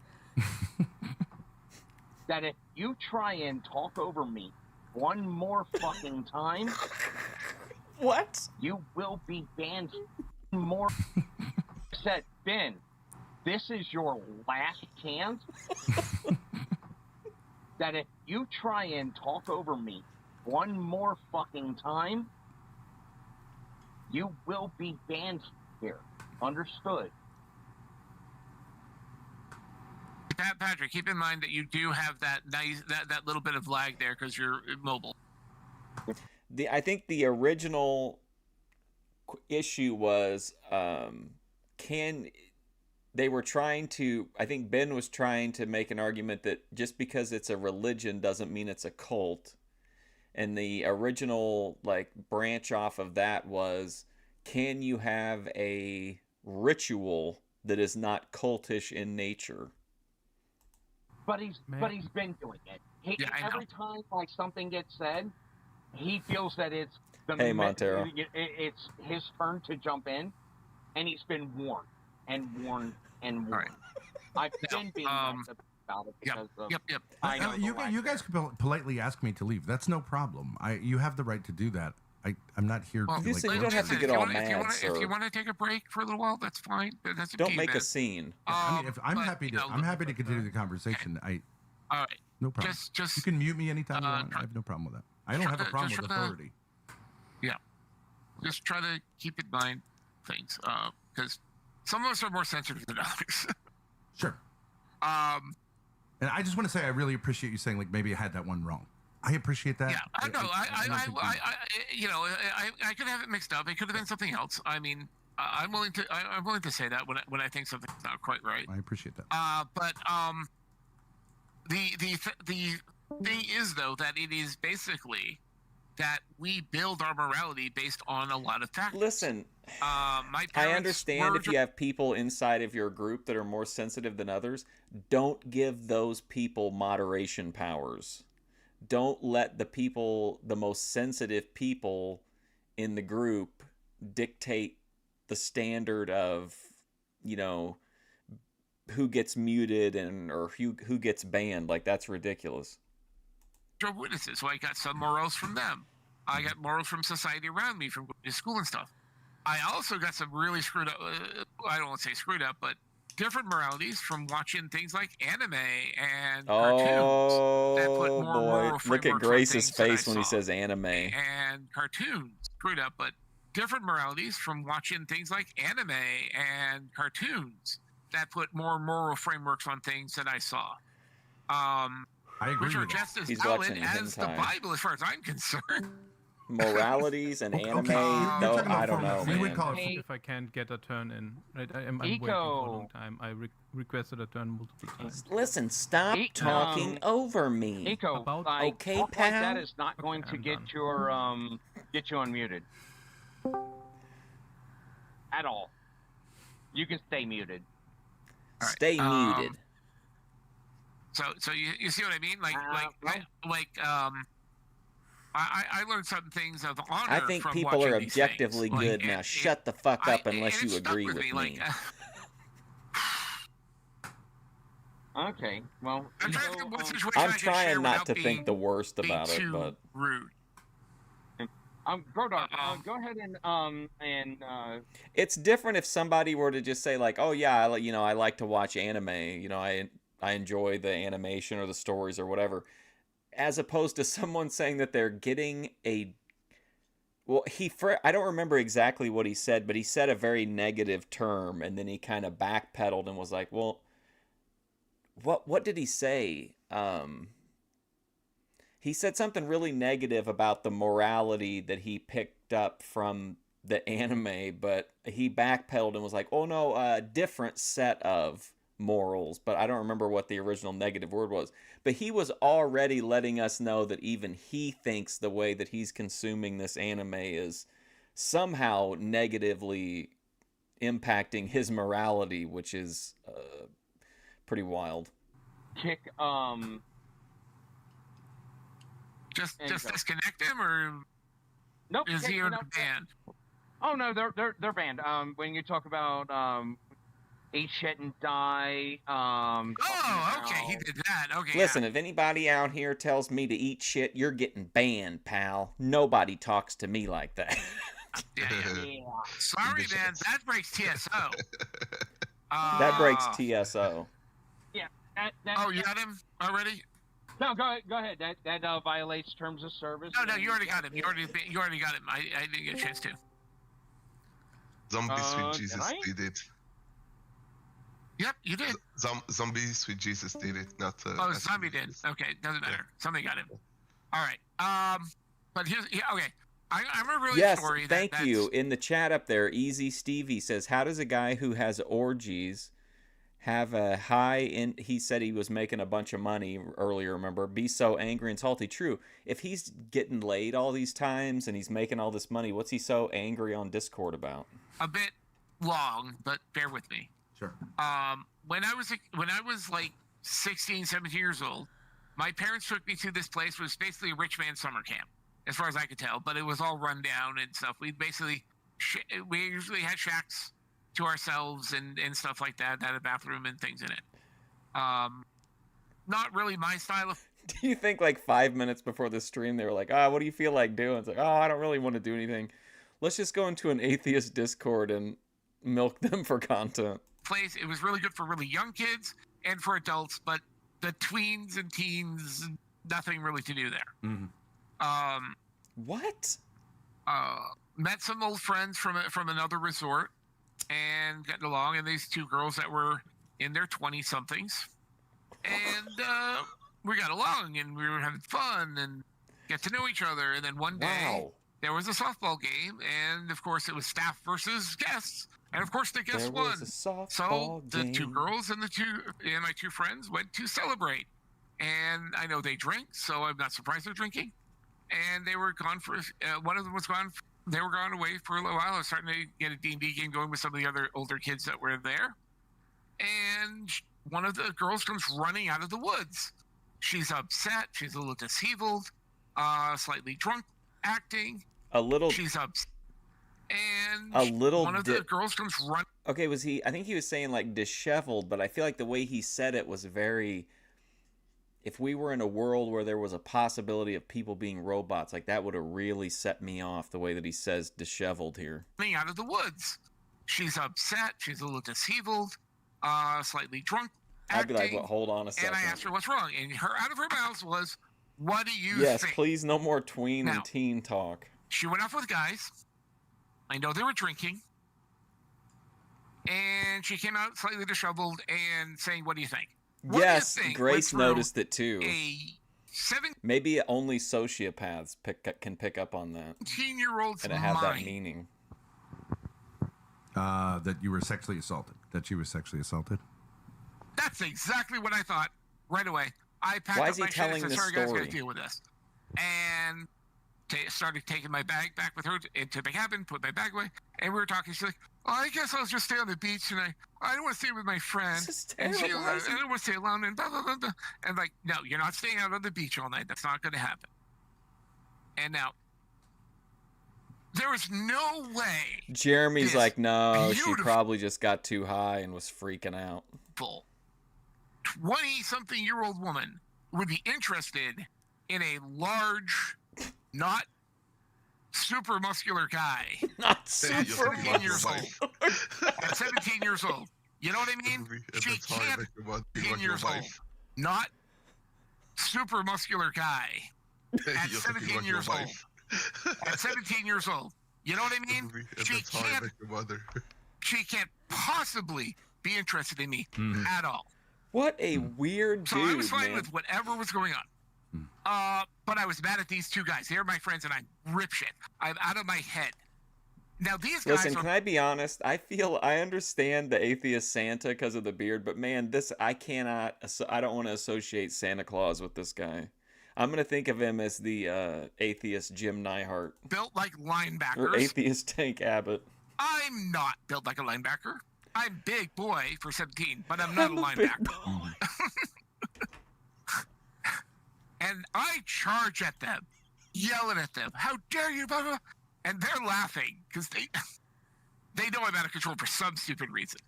that if you try and talk over me one more fucking time, what? You will be banned more. Said, Ben, this is your last chance that if you try and talk over me one more fucking time, you will be banned here. Understood? Patrick, keep in mind that you do have that that little bit of lag there because you're mobile. I think the original issue was they were trying to, I think Ben was trying to make an argument that just because it's a religion doesn't mean it's a cult. And the original branch off of that was, can you have a ritual that is not cultish in nature? But he's been doing it. Every time something gets said, he feels that it's Montero. It's his turn to jump in, and he's been warned and warned and warned. I've been being nice about it because of. Yep. I know You guys could politely ask me to leave. That's no problem. You have the right to do that. I'm not here to. Listen, you don't have to get all mad, sir. If you want to take a break for a little while, that's fine. That's don't make a scene. I mean, if I'm happy to, I'm happy to continue the conversation. All right. No problem. Just you can mute me anytime you want. I have no problem with that. I don't have a problem with authority. Yeah. Just try to keep in mind things, because some of us are more sensitive than others. Sure. And I just want to say I really appreciate you saying maybe I had that one wrong. I appreciate that. Yeah, I know. I could have it mixed up. It could have been something else. I mean, I'm willing to say that when I think something's not quite right. I appreciate that. But the thing is though that it is basically that we build our morality based on a lot of factors. Listen, I understand if you have people inside of your group that are more sensitive than others. Don't give those people moderation powers. Don't let the most sensitive people in the group dictate the standard of, who gets muted or who gets banned. That's ridiculous. Witnesses, so I got some morals from them. I got morals from society around me, from going to school and stuff. I also got some really screwed up, I don't want to say screwed up, but different moralities from watching things like anime and cartoons that put more moral frameworks. Look at Grace's face when he saw. says anime. And cartoons, screwed up, but different moralities from watching things like anime and cartoons that put more moral frameworks on things that I saw. I agree which are with just that. as He's valid watching as the hentai. Bible, as far as I'm concerned. Moralities and anime, though, I don't know, man. If I can't get a turn in, right? I'm waiting for a long time. I requested a turn multiple times. Listen, stop talking over me. Nico, okay, talk pal? like that is not going to get you unmuted. At all. You can stay muted. Stay muted. So you see what I mean? I learned some things of honor. I think from people are watching these objectively things. good. Now shut the fuck up unless you agree with me. Okay, well, I'm trying not to think the worst about it, but rude. Grodar, go ahead and it's different if somebody were to just say oh yeah, I like to watch anime. I enjoy the animation or the stories or whatever. as opposed to someone saying that they're getting a... Well, I don't remember exactly what he said, but he said a very negative term, and then he kind of backpedaled and was like, well, what did he say? He said something really negative about the morality that he picked up from the anime, but he backpedaled and was like, oh no, a different set of morals, but I don't remember what the original negative word was. But he was already letting us know that even he thinks the way that he's consuming this anime is somehow negatively impacting his morality, which is pretty wild. Kick just disconnect him, or nope, is he in the band? Oh no, they're banned. When you talk about eat shit and die. Okay, he did that. Okay. Listen, if anybody out here tells me to eat shit, you're getting banned, pal. Nobody talks to me like that. Yeah. Sorry, man. That breaks TSO. That breaks TSO. Yeah. You got him already? No, go ahead. That violates terms of service. No, you already got him. You already got him. I didn't get a chance to. Zombies with Jesus did it. Yep, you did. Zombies with Jesus did it, not. Zombie did. Okay, doesn't matter. Somebody got him. All right. But here's okay. I'm a really story. Thank you. In the chat up there, Easy Stevie says, "How does a guy who has orgies have a high in?" He said he was making a bunch of money earlier. Remember, be so angry and salty. True. If he's getting laid all these times and he's making all this money, what's he so angry on Discord about? A bit long, but bear with me. Sure. When I was like 16, 17 years old, my parents took me to this place. It was basically a rich man summer camp, as far as I could tell. But it was all run down and stuff. We usually had shacks to ourselves and stuff like that. Had a bathroom and things in it. Not really my style of. Do you think like 5 minutes before the stream they were like, what do you feel like doing? It's like, I don't really want to do anything. Let's just go into an atheist Discord and milk them for content. Place. It was really good for really young kids and for adults, but the tweens and teens, nothing really to do there. Mm-hmm. What? Met some old friends from another resort and got along, and these two girls that were in their 20-somethings, and we got along and we were having fun and get to know each other. And then one day there was a softball game, and of course it was staff versus guests. And of course, the guests won. So the two girls and my two friends went to celebrate. And I know they drink, so I'm not surprised they're drinking. And they were gone for one of them was gone. They were gone away for a little while. I was starting to get a D&D game going with some of the other older kids that were there. And one of the girls comes running out of the woods. She's upset. She's a little disheveled, slightly drunk, acting. She's upset. And one of the girls comes running. Okay, I think he was saying like disheveled, but I feel like the way he said it was very... If we were in a world where there was a possibility of people being robots, like that would have really set me off, the way that he says disheveled here. Out of the woods. She's upset. She's a little disheveled, slightly drunk, I'd be like, well, hold on a second. And I asked her what's wrong. And out of her mouth was, what do you think? Yes, please, no more tween and teen talk. She went off with guys. I know they were drinking. And she came out slightly disheveled and saying, what do you think? Yes, Grace noticed it too. Maybe only sociopaths can pick up on that. 17-year-old's and it had that meaning. That you were sexually assaulted. That she was sexually assaulted. That's exactly what I thought right away. I packed Why up is he my shit telling and said, this sorry guys, story? gotta deal with this. And started taking my bag back with her into the cabin, put my bag away, and we were talking. She's like, I guess I'll just stay on the beach tonight. I don't want to stay with my friend. And I don't want to stay alone, and blah, blah, blah, blah. And like, no, you're not staying out on the beach all night. That's not going to happen. And now, there was no way. Jeremy's like, no, she probably just got too high and was freaking out. 20-something-year-old woman would be interested in a large, not super muscular guy. Not super 17 years old. At 17 years old. You know what I mean? She can't be 17 years old. Not super muscular guy at You're 17 talking about years your old. wife. At 17 years old. You know what I mean? That's how I met your mother. She can't possibly be interested in me at all. What a weird So dude, I was fine man. with whatever was going on. But I was mad at these two guys. They're my friends, and I'm rip shit. I'm out of my head. Now these guys. Listen, can I be honest? I understand the atheist Santa because of the beard, but man, I don't want to associate Santa Claus with this guy. I'm gonna think of him as the atheist Jim Neihart. Built like linebackers. Or atheist Tank Abbott. I'm not built like a linebacker. I'm big boy for 17, but I'm not a linebacker. And I charge at them, yelling at them, "How dare you!" Blah, blah. And they're laughing because they know I'm out of control for some stupid reason.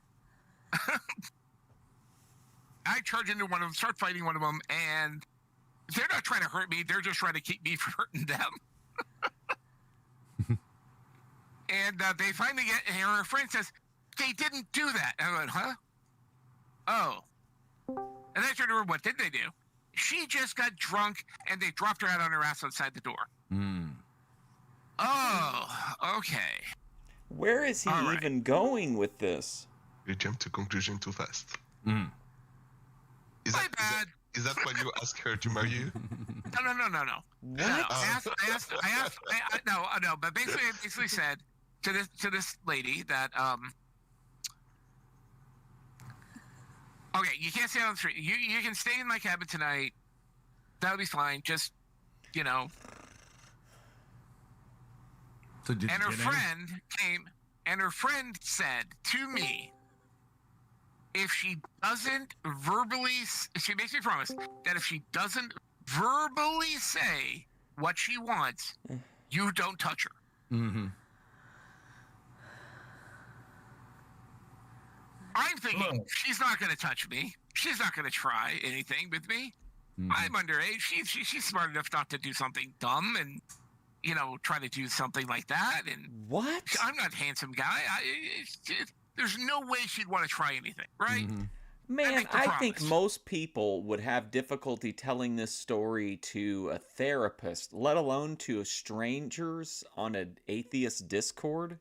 I charge into one of them, start fighting one of them, and they're not trying to hurt me. They're just trying to keep me from hurting them. And they finally get, and her friend says, "They didn't do that." And I went, "Huh? Oh." And I turned to her, "What did they do?" She just got drunk, and they dropped her out on her ass outside the door. Oh, okay. Where is he even going with this? You jumped to conclusion too fast. Is that why you asked her to marry you? No. What? No, no. But basically, I basically said to this lady that okay, you can't stay on the street. You can stay in my cabin tonight. That'll be fine. Just, you know. So did and you her get friend came, and her friend said to me, if she doesn't verbally, she makes me promise that if she doesn't verbally say what she wants, you don't touch her. I'm thinking she's not going to touch me. She's not going to try anything with me. I'm underage. She's smart enough not to do something dumb and, you know, try to do something like that. And what? I'm not a handsome guy. There's no way she'd want to try anything, right? Man, I think most people would have difficulty telling this story to a therapist, let alone to strangers on an atheist Discord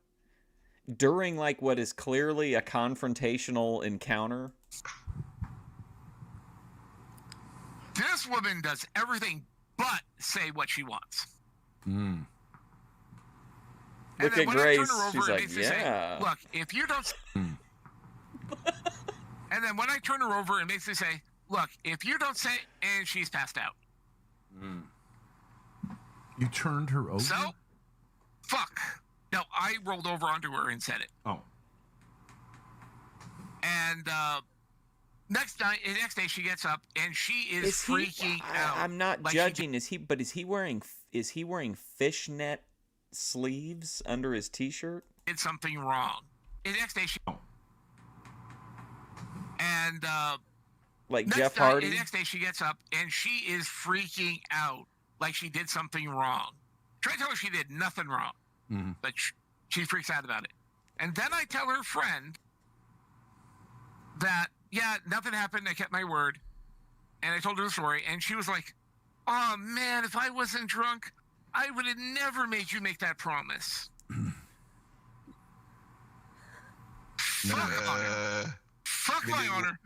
during like what is clearly a confrontational encounter. This woman does everything but say what she wants. Look at Grace. She's like, yeah. Say, look, if you don't... And then when I turn her over and basically say, look, if you don't say... And she's passed out. You turned her over? So, fuck. No, I rolled over onto her and said it. Oh. And next day she gets up and she is freaking out. I'm not judging. Is he wearing fishnet sleeves under his t-shirt? Did something wrong. The next day she... And like Jeff Hardy? The next day she gets up and she is freaking out like she did something wrong. Try to tell her she did nothing wrong. But she freaks out about it. And then I tell her friend that, yeah, nothing happened. I kept my word. And I told her the story. And she was like, oh, man, if I wasn't drunk, I would have never made you make that promise. Fuck honor. Fuck my honor.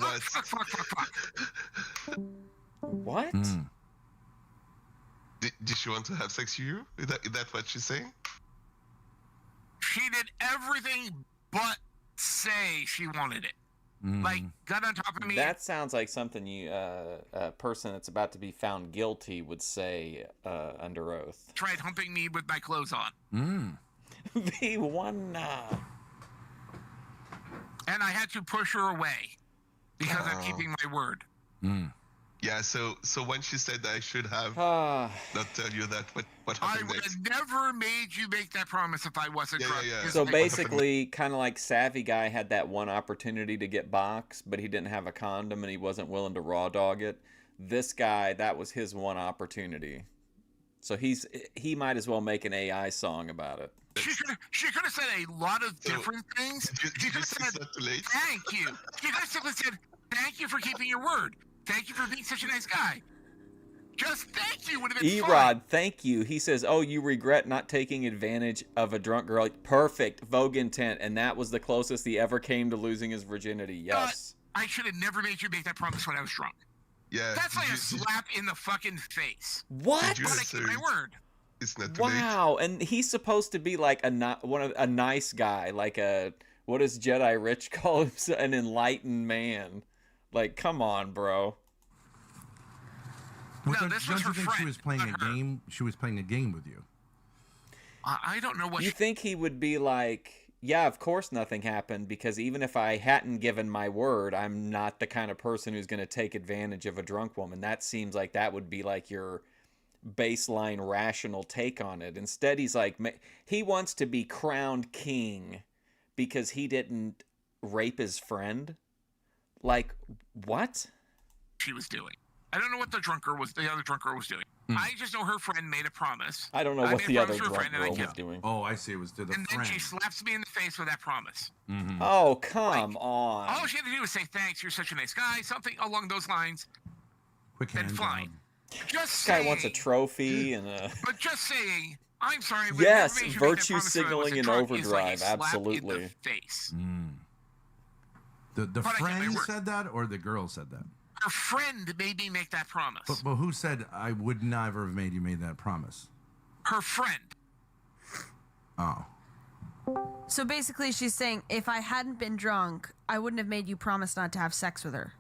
Fuck. What? Did she want to have sex with you? Is that what she's saying? She did everything but say she wanted it. Like, got on top of me. That sounds like something a person that's about to be found guilty would say under oath. Tried humping me with my clothes on. V1. And I had to push her away because I'm keeping my word. Yeah, so when she said that I should have not tell you that, what happened I would have never made you make that promise if I wasn't drunk. Yeah. So basically, kind of like Savvy Guy had that one opportunity to get boxed, but he didn't have a condom and he wasn't willing to raw dog it. This guy, that was his one opportunity. So he might as well make an AI song about it. She could have said a lot of different things. She could have said, thank you. She could have simply said, thank you for keeping your word. Thank you for being such a nice guy. you would have been fine. Erod, thank you. He says, "Oh, you regret not taking advantage of a drunk girl." Perfect, Vogue intent, and that was the closest he ever came to losing his virginity. Yes. I should have never made you make that promise when I was drunk. Yeah. That's like a slap in the fucking face. What? But I keep my word. It's not too Wow, and he's supposed to be like a nice guy, like what does Jedi Rich call him? An enlightened man. Like, come on, bro. Well, No, don't this don't was you her think she friend, was playing a not her. game? She was playing a game with you. I don't know what You think he would be like, yeah, of course nothing happened, because even if I hadn't given my word, I'm not the kind of person who's going to take advantage of a drunk woman. That seems like that would be like your baseline rational take on it. Instead, he's like, he wants to be crowned king because he didn't rape his friend. Like, what? she was doing. I don't know what the other drunk girl was doing. I just know her friend made a promise. I don't know I what made the a other promise to her drunk friend, and I girl was kept it. doing. Oh, I see. It was to the And friend. then she slaps me in the face with that promise. Oh, come on. All she had to do was say, thanks, you're such a nice guy, something along those lines. Quick Then hand fine. Just This guy saying, wants a trophy and a... but just saying, I'm sorry. but Yes, never made you make that virtue promise when I was signaling in drunk is like a overdrive, slap in absolutely. the face. The But I kept my friend word. said that, or the girl said that? Her friend made me make that promise. But who said I would never have made you made that promise? Her friend. Oh. So basically, she's saying, if I hadn't been drunk, I wouldn't have made you promise not to have sex with her.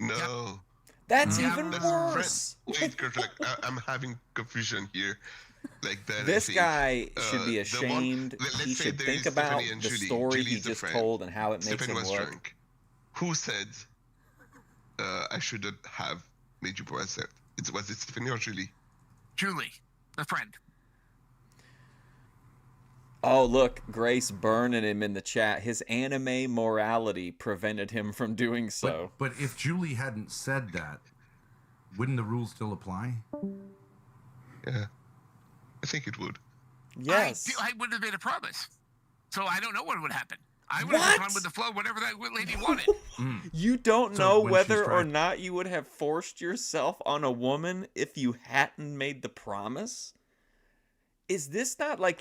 No. That's even That's worse. Wait, Kurt, like, I'm having confusion here. Like that. This I think. guy should be The ashamed. let's He say should there think is about Stephanie and the Julie. story Julie he is the just friend. told and how it makes Stephanie him was look. drunk. Who said I shouldn't have made you promise that? Was it Stephanie or Julie? Julie, the friend. Oh, look, Grace burning him in the chat. His anime morality prevented him from doing so. But if Julie hadn't said that, wouldn't the rules still apply? Yeah. I think it would. Yes. I would have made a promise. So I don't know what would happen. I would have gone with the flow, whatever that lady wanted. You don't So know when whether she's or trying- not you would have forced yourself on a woman if you hadn't made the promise? Is this not like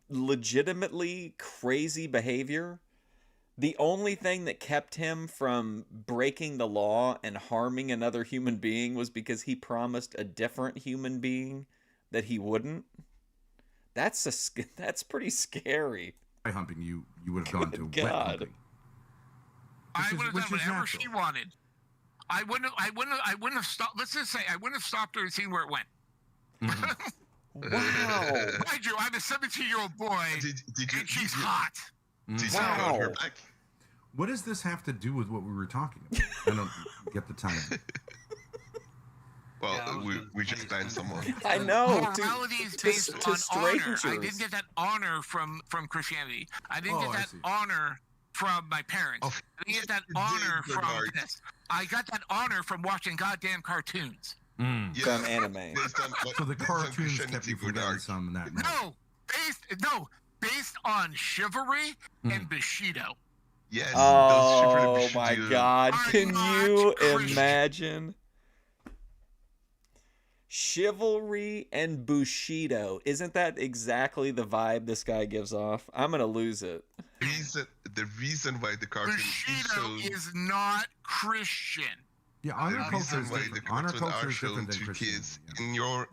legitimately crazy behavior? The only thing that kept him from breaking the law and harming another human being was because he promised a different human being that he wouldn't? That's pretty scary. By humping, you would have gone to Good wet God. humping. I would have which done is whatever natural. she wanted. I wouldn't have stopped. Let's just say I wouldn't have stopped her and seen where it went. Wow. Mind you, I'm a 17-year-old boy, and she's hot. Did you Wow. hold her back? What does this have to do with what we were talking about? I don't get the time. Well, we just banned someone. I know. Morality is based on honor. I didn't get that honor from Christianity. I didn't get that honor from my parents. I didn't get that honor from this. I got that honor from watching goddamn cartoons. From anime. So the cartoons kept you from getting some in that. Based on chivalry and Bushido. Yes. Oh my God! Can you imagine? Chivalry and Bushido. Isn't that exactly the vibe this guy gives off? I'm gonna lose it. The reason why the cartoon Bushido is not Christian. Yeah, honor the culture reason is why different. the Honor cartoon culture are is shown different than to Christianity. kids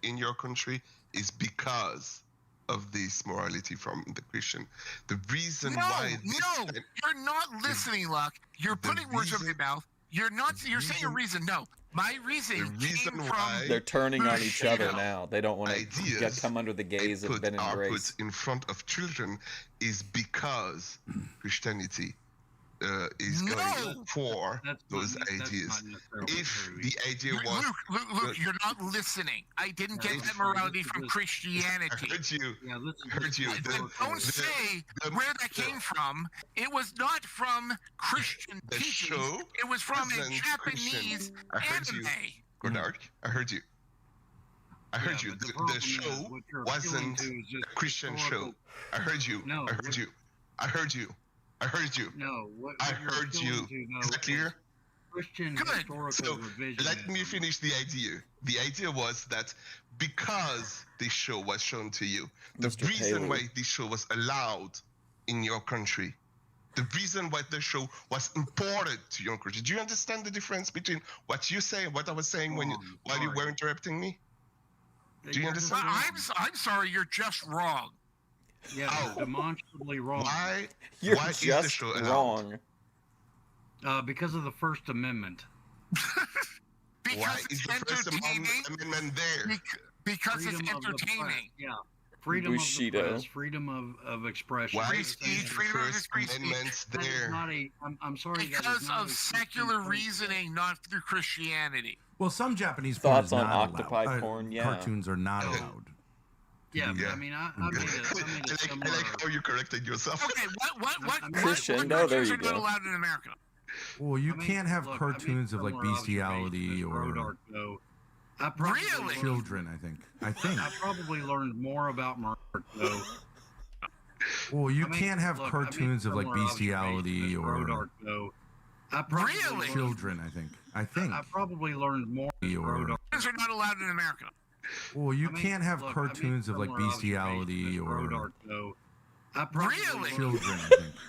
in your country is because of this morality from the Christian. The reason why You're not listening, Luck. You're putting words in my mouth. You're not. You're saying a reason. No, my reason came from. They're turning on each other now. They don't want to ideas come under the gaze of Ben and are Grace. put in front of children is because Christianity is going for those ideas. If the idea was Luke, you're not listening. I didn't get that morality from Christianity. I heard you. Heard you. Don't say where that came from. It was not from Christian The teachings. show It was from a wasn't Japanese Christian. I heard you. anime. Godark, I heard you. I heard you. The show wasn't a Christian show. I heard you. I heard you. I heard you. I heard you. No, I heard you. Is that clear? Christian historical So revision. let me finish the idea. The idea was that because this show was shown to you, the Mr. reason Paley. why this show was allowed in your country, the reason why the show was imported to your country. Do you understand the difference between what you say and what I was saying while you were interrupting me? Do you understand? I'm sorry, you're just wrong. Yeah, you're demonstrably wrong. Why You're is the just show allowed? wrong. Because of the First Amendment. Why is the First Amendment there? Because it's Freedom of the entertaining. press, yeah. Freedom Bushido. of the press, freedom of expression. Why Free is speech, the freedom of First free speech. Amendment That is there? not a. I'm sorry. that is Because not of a secular Christian reasoning, not through Christianity. Well, some Japanese porn Thoughts is on not octopi allowed. porn? Yeah. Cartoons are not allowed. Yeah, but Yeah. I mean, I made a similar. I like how you corrected yourself. Okay, what Crescendo, there cartoons you are not go. allowed in America? Well, you I mean, can't have look, I made cartoons of like similar bestiality observations as or Rodark, though. I probably Really? learned- children. I think. I probably learned more about Mark though. Well, you I mean, can't have look, I made cartoons of like similar bestiality observations as or Rodark, though. I probably Really? learned- children. I think. I probably learned more. Or Cartoons are not allowed in America. well, you I mean, can't have look, I made cartoons of like similar bestiality observations as or Rodark, though. I probably Really? children.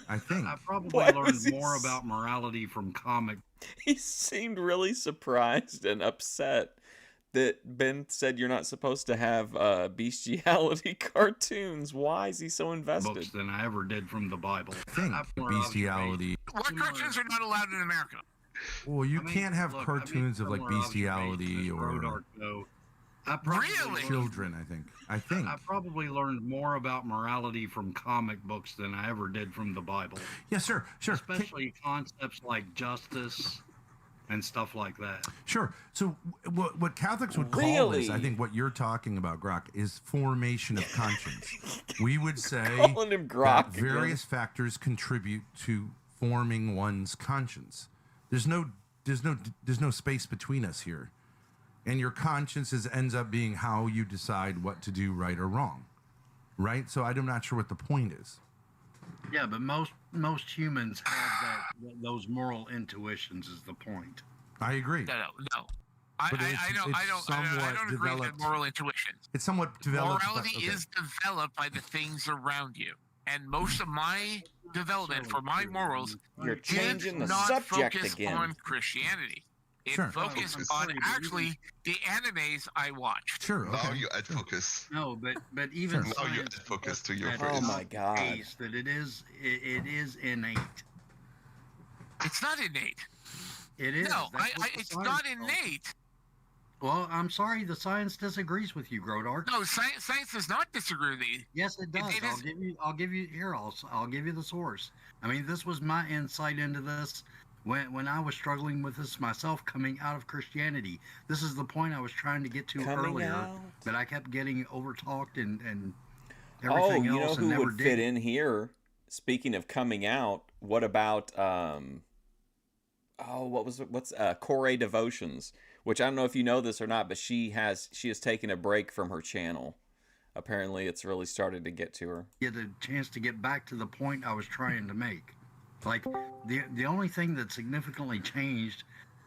I think. I probably Why was learned he more about morality from comic. He seemed really surprised and upset that Ben said you're not supposed to have bestiality cartoons. Why is he so invested? books than I ever did from the Bible. Think bestiality. What cartoons are not allowed in America? Well, you I mean, can't have look, I made cartoons of like similar bestiality observations as or Rodark, though. I probably Really? learned- children. I think. I probably learned more about morality from comic books than I ever did from the Bible. Yes, sir. Sure. Especially concepts like justice and stuff like that. Sure. So what Catholics would call this, I Really? think what you're talking about, Grok, is formation of conscience. We would say Calling him Grok that various factors contribute to forming one's conscience. There's no space between us here. And your conscience ends up being how you decide what to do right or wrong. Right? So I'm not sure what the point is. Yeah, but most humans have those moral intuitions is the point. I agree. No. But I it's don't somewhat agree with developed- moral intuition. It's somewhat developed. but- Morality okay. is developed by the things around you. And most of my development for my morals You're changing the did not subject focus again. on Christianity. It Sure. focused I'm on sorry, but actually the animes I watched. Sure. Now Okay. you add focus. No, but even Now you science add focus to your has phrase. Oh my God. case that it is innate. It's not innate. It is. No, That's what the it's science not tells us. innate. Well, I'm sorry, the science disagrees with you, Grodark. No, science does not disagree with me. Yes, it does. It is- I'll give you here. I'll give you the source. I mean, this was my insight into this when I was struggling with this myself, coming out of Christianity. This is the point I was trying to get to Coming earlier, out. but I kept getting overtalked and Oh, everything you know else, who and never would did. fit in here? Speaking of coming out, what about what's Corey Devotions? Which I don't know if you know this or not, but she has taken a break from her channel. Apparently, it's really started to get to her. Get a chance to get back to the point I was trying to make. Like the only thing that significantly changed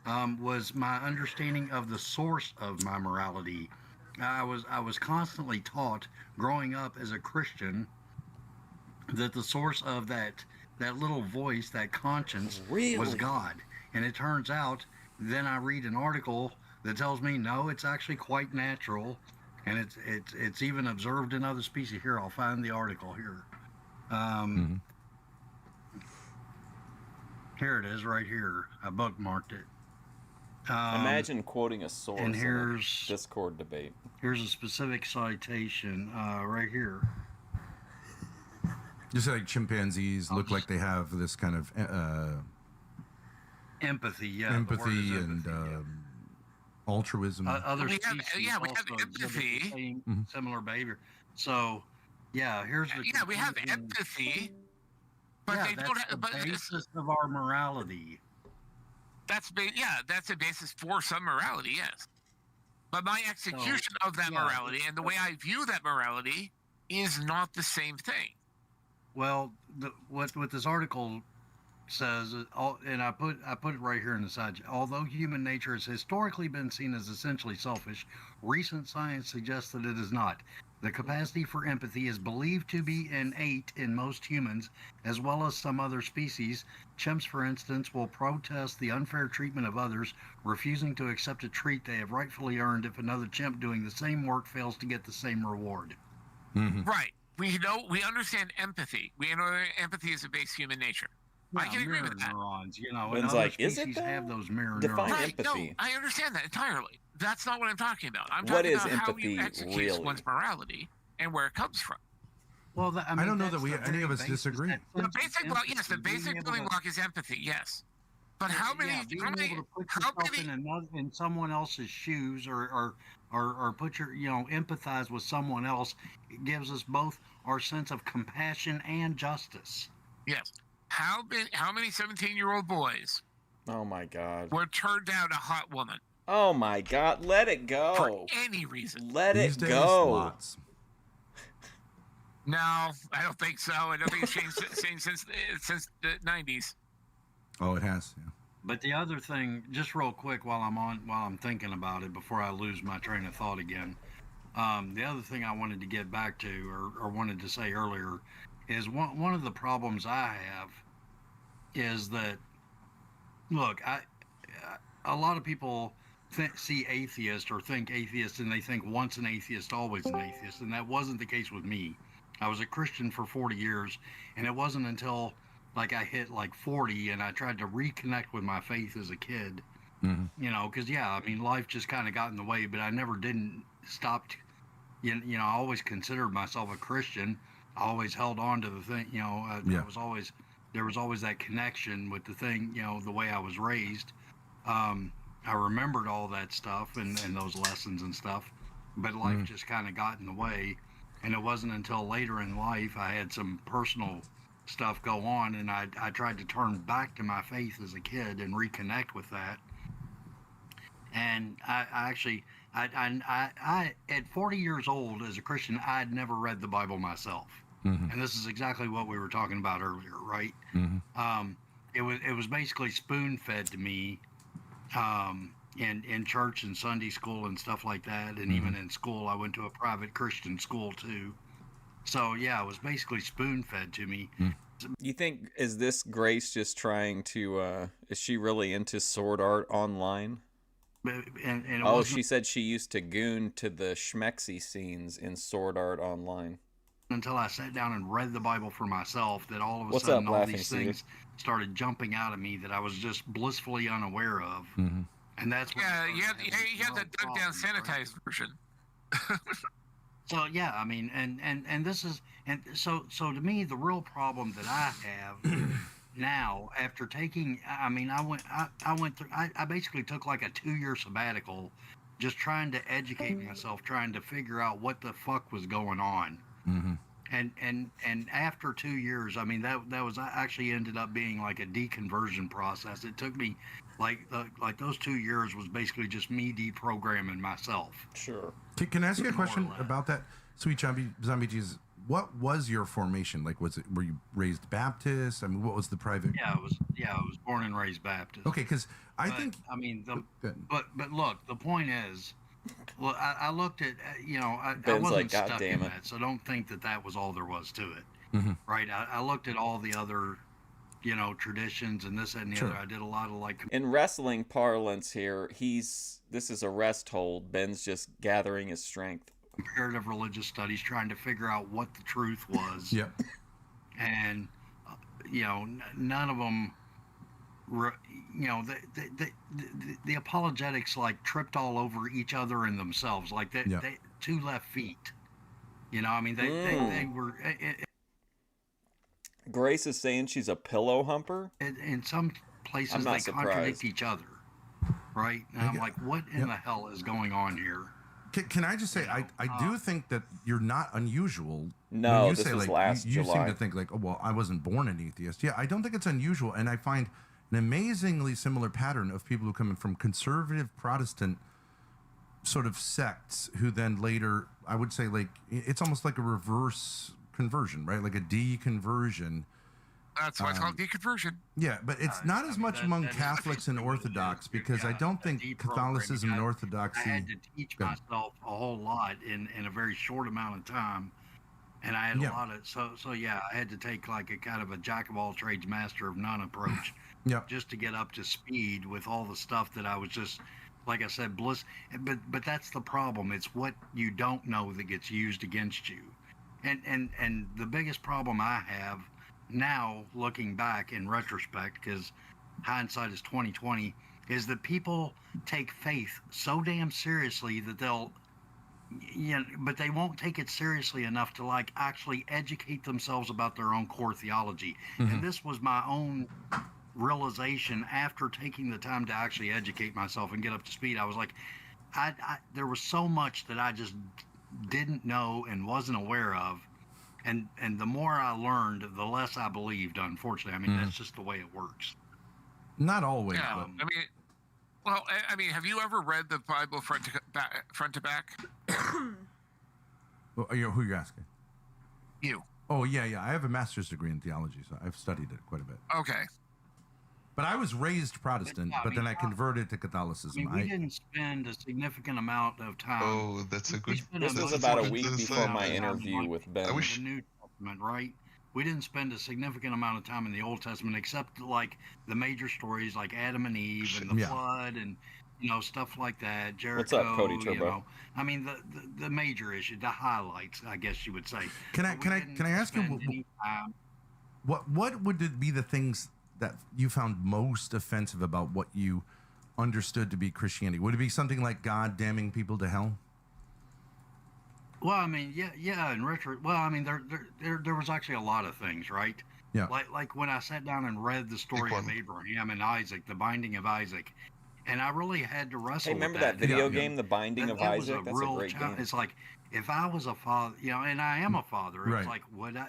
was my understanding of the source of my morality. I was constantly taught growing up as a Christian that the source of that little voice, that conscience, was Really? God. And it turns out, then I read an article that tells me no, it's actually quite natural, and it's even observed in other species. Here, I'll find the article here. Here it is, right here. I bookmarked it. Imagine quoting a source and in here's a Discord debate. Here's a specific citation right here. Just like chimpanzees look like they have this kind of empathy, yeah. the word empathy is and yeah. altruism. Other We have- species yeah, we have also exhibit the empathy. same similar behavior. So, yeah, here's the Yeah, we have conclusion. empathy, but yeah, they that's don't have. the But basis of our morality. that's a basis for some morality, yes. But my execution of that yeah, morality and the way I view that morality is not the same thing. Well, what this article says, and I put it right here in the side. Although human nature has historically been seen as essentially selfish, recent science suggests that it is not. The capacity for empathy is believed to be innate in most humans, as well as some other species. Chimps, for instance, will protest the unfair treatment of others, refusing to accept a treat they have rightfully earned if another chimp doing the same work fails to get the same reward. Right. We understand empathy. We know empathy is a base human nature. I can agree with that. Neurons, you know, Ben's and other like, is it species though? have those mirror Define neurons. empathy. No, I understand that entirely. That's not what I'm talking about. I'm What talking is about how you empathy, execute really? one's morality and where it comes from. Well, I don't know that any of us disagree. The basic block, yes, the basic building block is empathy, yes. But Being able to put yourself in someone else's shoes, or put your, empathize with someone else, it gives us both our sense of compassion and justice. Yes. How many 17-year-old boys? Oh my God. Were turned down a hot woman? Oh my God. Let it go. For any reason. Let These it days, go. lots. No, I don't think so. I don't think it's changed since the 90s. Oh, it has. Yeah. But the other thing, just real quick, while I'm thinking about it, before I lose my train of thought again, the other thing I wanted to get back to, or wanted to say earlier, is one of the problems I have is that, look, a lot of people see atheist or think atheist, and they think once an atheist, always an atheist, and that wasn't the case with me. I was a Christian for 40 years, and it wasn't until I hit 40 and I tried to reconnect with my faith as a kid, because life just kind of got in the way, but I never didn't stop. I always considered myself a Christian. I always held on to the thing, there was always that connection with the thing, the way I was raised. I remembered all that stuff and those lessons and stuff, but life just kind of got in the way. And it wasn't until later in life I had some personal stuff go on, and I tried to turn back to my faith as a kid and reconnect with that. And I actually at 40 years old as a Christian, I'd never read the Bible myself. And this is exactly what we were talking about earlier, right? It was basically spoon fed to me in church and Sunday school and stuff like that, and even in school. I went to a private Christian school too. So yeah, it was basically spoon fed to me. You think, is this Grace just trying to, is she really into sword art online? She said she used to goon to the schmexy scenes in sword art online. Until I sat down and read the Bible for myself, that all of a sudden all these things started jumping out of me that I was just blissfully unaware of. And that's what you have the dumbed down sanitized version. So yeah, I mean, and this is, and so to me, the real problem that I have now, after taking, I basically took like a 2-year sabbatical, just trying to educate myself, trying to figure out what the fuck was going on. And after 2 years, I mean, that was actually ended up being like a deconversion process. It took me like those 2 years was basically just me deprogramming myself. Sure. Can I ask you a question about that, Sweet Zombie Jesus? What was your formation? Like, were you raised Baptist? I mean, what was the private? Yeah, I was born and raised Baptist. Okay, because I think. I mean, but look, the point is, well, I looked at, I wasn't stuck in that, so don't think that was all there was to it, right? I looked at all the other, traditions and this and the other. I did a lot of in wrestling parlance here. This is a rest hold. Ben's just gathering his strength. Comparative religious studies, trying to figure out what the truth was. Yep. And none of them. The apologetics tripped all over each other and themselves, they 2 left feet. I mean, they were. Grace is saying she's a pillow humper. In some places, they contradict each other, right? And I'm like, what in the hell is going on here? Can I just say, I do think that you're not unusual. No, when you this say, was last you July. seem to think oh, well, I wasn't born an atheist. Yeah, I don't think it's unusual, and I find an amazingly similar pattern of people who come in from conservative Protestant sort of sects who then later, I would say, it's almost like a reverse conversion, right? Like a deconversion, That's why it's called deconversion. Yeah, but it's not as much among Catholics and Orthodox because I don't think Catholicism and Orthodoxy. I had to teach myself a whole lot in a very short amount of time, and I had a lot of so yeah. I had to take like a kind of a jack of all trades, master of none approach, just to get up to speed with all the stuff that I was just. Like I said, but that's the problem. It's what you don't know that gets used against you, and the biggest problem I have now, looking back in retrospect, because hindsight is 20/20, is that people take faith so damn seriously that they'll, but they won't take it seriously enough to like actually educate themselves about their own core theology. And this was my own realization after taking the time to actually educate myself and get up to speed. I was like, there was so much that I just didn't know and wasn't aware of, and the more I learned, the less I believed. Unfortunately, I mean that's just the way it works. Not always. Yeah, I mean, have you ever read the Bible front to back? Well, who are you asking? You. Oh yeah. I have a master's degree in theology, so I've studied it quite a bit. Okay. But I was raised Protestant, but then I converted to Catholicism. We didn't spend a significant amount of time. Oh, that's a good. This was about a week before my interview with Ben. The New Testament, right? We didn't spend a significant amount of time in the Old Testament, except like the major stories, like Adam and Eve and the flood, and stuff like that. Jericho. What's up, Cody Turbo? I mean the major issue, the highlights, I guess you would say. Can I ask you what would it be the things that you found most offensive about what you understood to be Christianity? Would it be something like God damning people to hell? Well, I mean, yeah. In retro, well, I mean, there was actually a lot of things, right? Yeah. Like when I sat down and read the story of Abraham and Isaac, the binding of Isaac, and I really had to wrestle. Hey, remember with that video game, The Binding of Isaac? That's a great game. It's like, if I was a father, and I am a father, Right. it's like,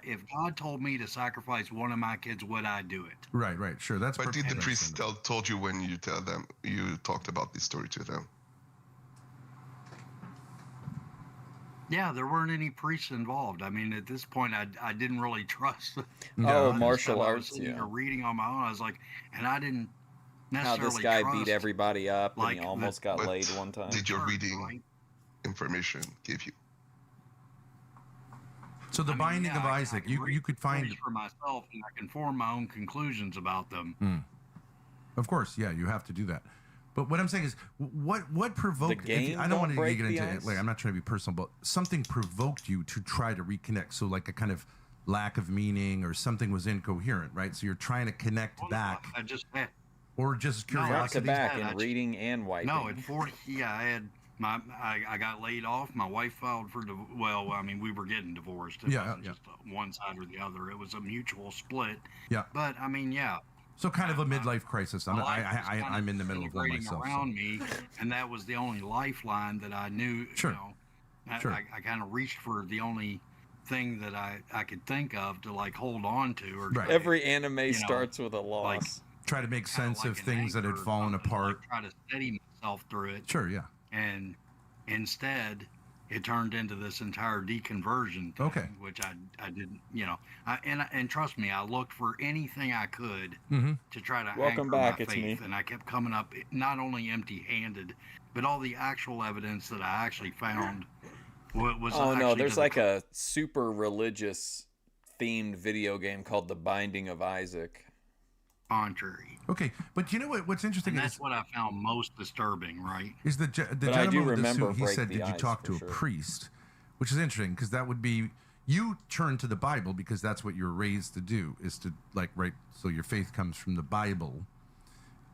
if God told me to sacrifice one of my kids, would I do it? Right, sure. That's. But did the priest told you when you talked about this story to them? Yeah, there weren't any priests involved. I mean, at this point, I didn't really trust. Martial arts. Reading on my own, I was like, and I didn't necessarily. How this guy trust, beat everybody up and he almost got laid one time. Did your reading information give you? So the Binding of Isaac, you could find for myself, and I can form my own conclusions about them. Of course, yeah, you have to do that. But what I'm saying is, what provoked? The game I don't want to break get into the it. ice? Like, I'm not trying to be personal, but something provoked you to try to reconnect. So like a kind of lack of meaning, or something was incoherent, right? So you're trying to connect back. I just had, or just curiosity. Front to back in reading and wiping. No, at 40, I had I got laid off. My wife filed for well, I mean, we were getting divorced. It wasn't just one side or the other. It was a mutual split. Yeah. But I mean, yeah. So kind of a midlife crisis. I'm in the middle of one myself. Around me, and that was the only lifeline that I knew. Sure. I kind of reached for the only thing that I could think of to like hold on to. Or Right. Every anime starts with a loss. Like, try to make sense of things that had fallen apart. Try to steady myself through it. Sure, yeah. And instead, it turned into this entire deconversion thing, which I didn't, and trust me, I looked for anything I could to try to Welcome anchor back, my it's faith, me. and I kept coming up not only empty-handed, but all the actual evidence that I actually found was. Oh no, actually there's to the like a super religious themed video game called The Binding of Isaac. contrary. Okay, but you know what's interesting And is that's what I found most disturbing, right? is the But I do gentleman with the remember suit, he Break said, the did you Ice talk for to sure. a priest? Which is interesting, because that would be, you turn to the Bible because that's what you're raised to do, is to so your faith comes from the Bible.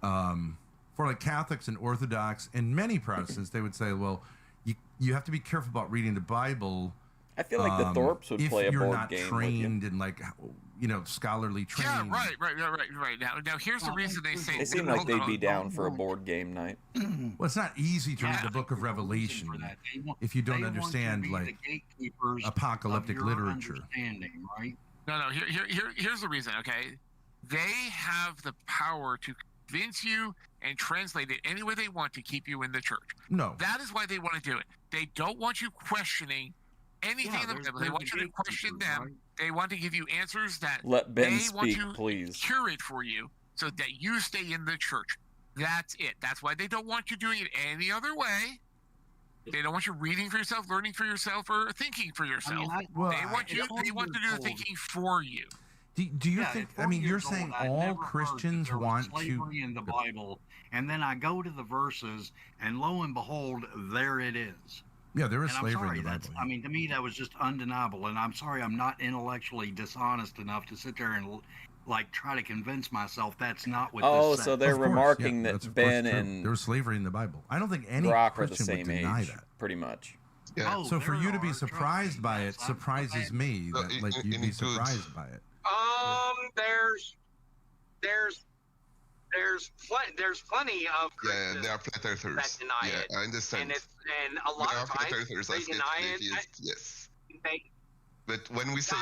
For like Catholics and Orthodox and many Protestants, they would say, well, you have to be careful about reading the Bible. I feel like the Thorps would play a if you're board not game trained in scholarly training. Yeah, right. Now here's the reason they say. They seem like they'd be down for a board game night. Well, it's not easy to read the Book of Revelation if you don't understand apocalyptic literature. Right? No. Here's the reason. Okay, they have the power to convince you and translate it any way they want to keep you in the church. No. That is why they want to do it. They don't want you questioning anything in the Bible. They want you to question them. Right? They want to give you answers that Let Ben they want speak, to please. curate for you so that you stay in the church. That's it. That's why they don't want you doing it any other way. They don't want you reading for yourself, learning for yourself, or thinking for yourself. They want to do the thinking for you. Do you think? I mean, you're saying all Christians want slavery in the Bible, and then I go to the verses, and lo and behold, there it is. Yeah, there is And I'm slavery sorry, in the Bible. I mean, to me, that was just undeniable. And I'm sorry, I'm not intellectually dishonest enough to sit there and like try to convince myself that's not what. Oh, this says. so they're remarking that Ben and there was slavery in the Bible. I don't think any Brock are the Christian same would deny age, that. pretty much. Yeah. Oh, So for there you to be are, surprised by it surprises me. No, That like it you'd be includes- surprised by it. There's plenty of Yeah, there are flat earthers. that deny Yeah, it. I understand. And a lot There are of flat times earthers they as deny it. atheists, yes. They, But when we say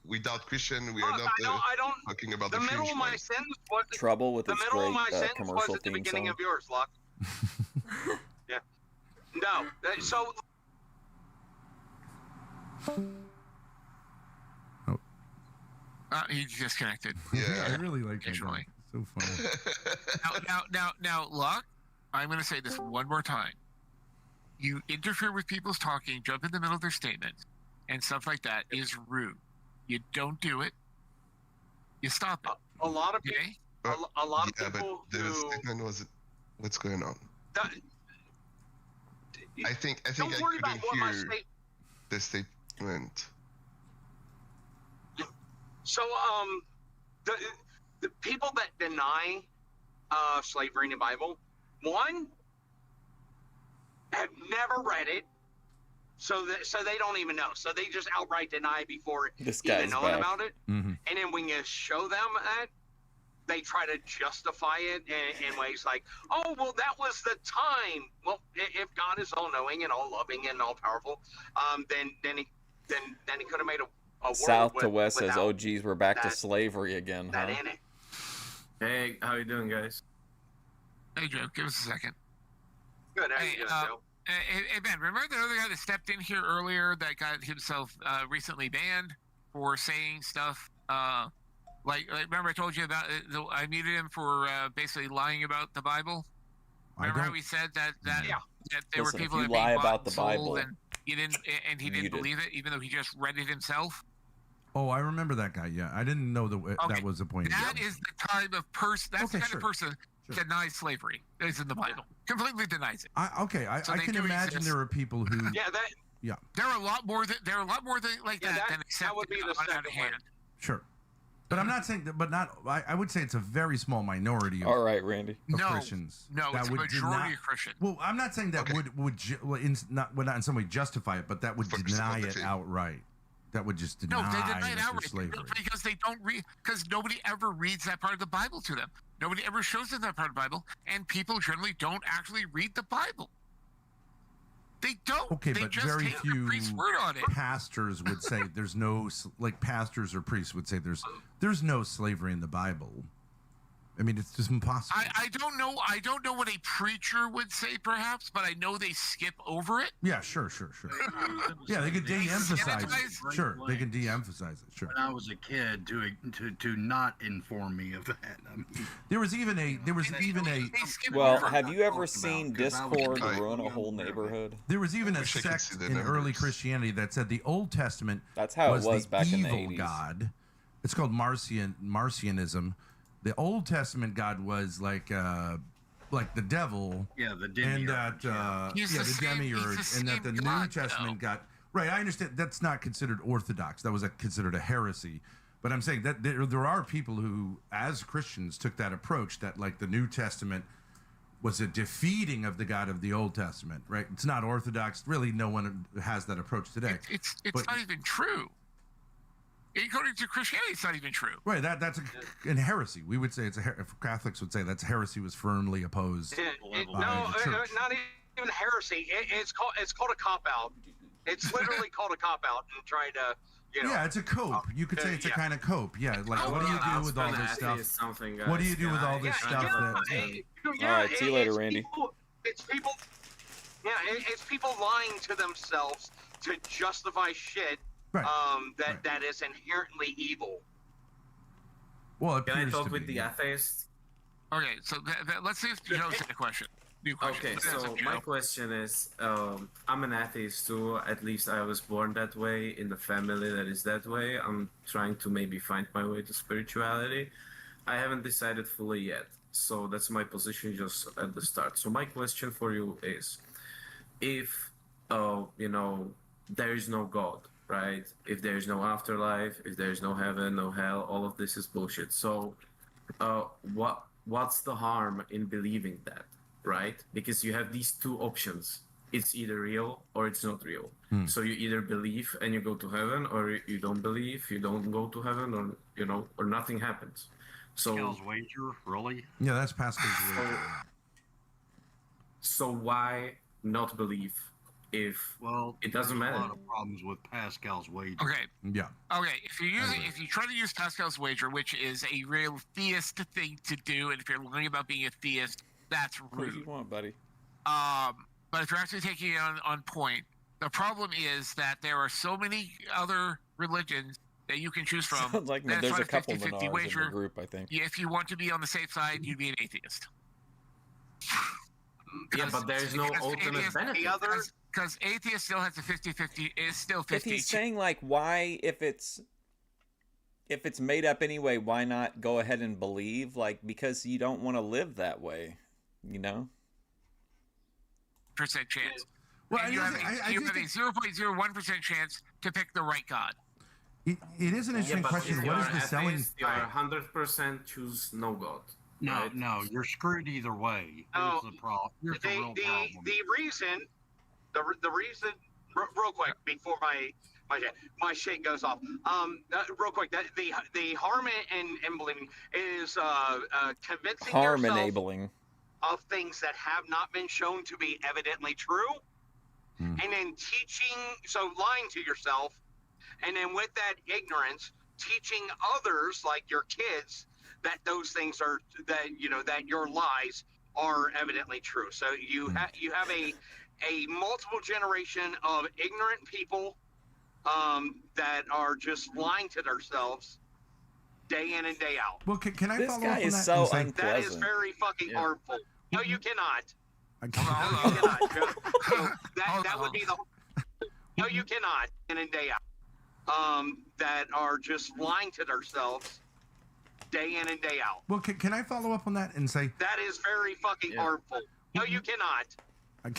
without Christian, we are Look, not I don't. talking about The the middle fringe of my ones. sentence was Trouble with the its middle of my great sentence was commercial at the theme beginning song. of yours, Luck. Yeah. No. So He disconnected. Yeah, I really like that. Actually. Guy. So funny. Now, Luck, I'm going to say this one more time. You interfere with people's talking, jump in the middle of their statements, and stuff like that is rude. You don't do it. You stop it. a lot of people. A lot of Yeah, but people the who. statement was, what's going on? I think Don't I worry about couldn't what my hear state. the statement. So, the people that deny slavery in the Bible, one, have never read it, so they don't even know. So they just outright deny before This even guy's knowing back. about it. Mm-hmm. And then when you show them that, they try to justify it in ways like, oh, well, that was the time. Well, if God is all knowing and all loving and all powerful, then he could have made a world South to West says, without "Oh, geez, we're back to that- slavery again, huh?" that in it. Hey, how you doing, guys? Hey, Joe, give us a second. Good. How Hey, you doing, Joe? Hey, Ben, remember the other guy that stepped in here earlier that got himself recently banned for saying stuff? Like remember I told you about I muted him for basically lying about the Bible? Remember how he said that there Listen, were people if that you lie being bought about and the sold Bible, and he didn't muted. believe it, even though he just read it himself? Oh, I remember that guy. Yeah, I didn't know that was the point. That is the kind of person. That's the Okay, kind sure. of person that denies slavery. Is in the Bible. Completely denies it. I So I they can do imagine exist. there are people who. Yeah, There are a lot more than like that than accept would be the on second hand. sure. But I'm not saying that. But not. I would say it's a very small minority of, All right, Randy. of No, Christians. no, that it's a would majority deny- of Christian. Well, I'm not saying that would not in some way justify it, but that would deny it outright. That would just No, deny, they deny that it there's outright slavery. because they don't read. Because nobody ever reads that part of the Bible to them. Nobody ever shows them that part of the Bible, and people generally don't actually read the Bible. They don't. Okay, they but just very take the few priest's word on it. pastors would say there's no like pastors or priests would say there's no slavery in the Bible. I mean, it's just impossible. I don't know. I don't know what a preacher would say, perhaps, but I know they skip over it. Yeah, sure. Yeah, they could de-emphasize it. Sure, they can de-emphasize it. Sure. When I was a kid, to not inform me of that. I mean, There was even a. Well, have you ever seen because I was Discord young. ruin a whole neighborhood? There was even a wish I could sect see the in early numbers. Christianity that said the Old Testament That's how it was the back in the evil 80s. God. It's called Marcionism. The Old Testament God was like the devil. Yeah, the And demiurge. that He's the the same- demiurge, he's the and that the same New God, Testament got right. I understand that's not considered orthodox. That was considered a heresy. But I'm saying that there are people who, as Christians, took that approach that like the New Testament was a defeating of the God of the Old Testament. Right? It's not orthodox. Really, no one has that approach today. It's But- not even true. According to Christianity, it's not even true. Right, that's a heresy. We would say it's Catholics would say that's heresy was firmly opposed by the church. Not even heresy. It's called a cop out. It's literally called a cop out and trying to, Yeah, it's a cope. You could say it's a kind of cope. Yeah, like what do you do with all this stuff? What do you do with all this stuff that? All right, see you later, Randy. It's people lying to themselves to justify shit that is inherently evil. Well, can I talk with the atheist? Okay, so let's see if Joe's got a question. Okay, so my question is, I'm an atheist too. At least I was born that way in the family that is that way. I'm trying to maybe find my way to spirituality. I haven't decided fully yet, so that's my position just at the start. So my question for you is, if there is no God, right? If there is no afterlife, if there is no heaven, no hell, all of this is bullshit. So, what's the harm in believing that? Right? Because you have these two options. It's either real or it's not real. So you either believe and you go to heaven, or you don't believe, you don't go to heaven, or or nothing happens. So Pascal's wager, really? Yeah, that's Pascal's wager. So why not believe if it doesn't matter? There's a lot of problems with Pascal's wager. Okay. Yeah. Okay, if you try to use Pascal's wager, which is a real theist thing to do, and if you're learning about being a theist, that's rude. What do you want, buddy? But if you're actually taking it on point, the problem is that there are so many other religions that you can choose from. Sounds like that there's it's a not couple 50-50 Menards in wager. the group, I think. If you want to be on the safe side, you'd be an atheist. Yeah, but there's no ultimate benefit. Because atheist still has a 50-50, is still 50. If he's saying, like, why, if it's made up anyway, why not go ahead and believe? Like, because you don't want to live that way, you know? percent chance. Well, and you have a 0.01% chance to pick the right God. It is an interesting question. What is the selling? You are 100% choose no God. No, right? no, you're screwed either way. Here's the problem. Here's the real problem. The reason, real quick before my shit goes off. Real quick, the harm in believing is convincing Harm-enabling. of things that have not been shown to be evidently true, and then lying to yourself, and then with that ignorance, teaching others, like your kids, that those things are that your lies are evidently true. So you have a multiple generation of ignorant people that are just lying to themselves day in and day out. Well, can I This follow guy up on is that? so and say- That is very fucking harmful. No, you cannot. I No, you cannot. That would be the. No, you cannot. In and day out. That are just lying to themselves day in and day out. Well, can I follow up on that and say That is very fucking harmful. No, you cannot. No, you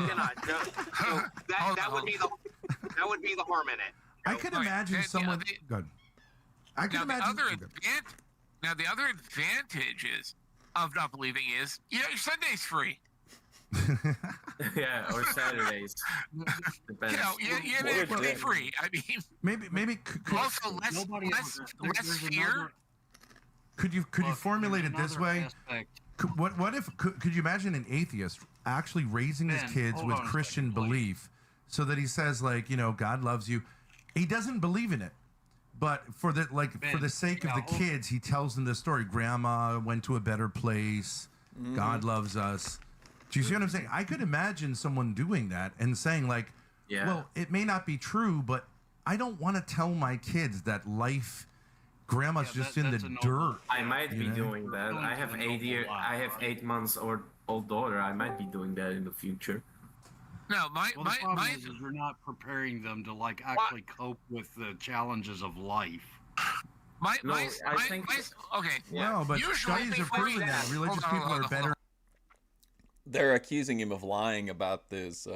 cannot. No, that would be the harm in it. I could imagine someone. Good. I can imagine. Now the other advantages of not believing is your Sunday's free. Yeah, or Saturdays. Depends. They're free. I mean, maybe also less fear. Could you formulate it this way? What if could you imagine an atheist actually raising his kids with Christian belief, so that he says, like, God loves you. He doesn't believe in it, but for the sake of the kids, he tells them the story. Grandma went to a better place. God loves us. Do you see what I'm saying? I could imagine someone doing that and saying, like, well, it may not be true, but I don't want to tell my kids that life, grandma's just in the dirt. I might be doing that. I have 8 months old daughter. I might be doing that in the future. No, the problem is you're not preparing them to actually cope with the challenges of life. Okay. No, but usually studies have proven that religious people are better. They're accusing him of lying about this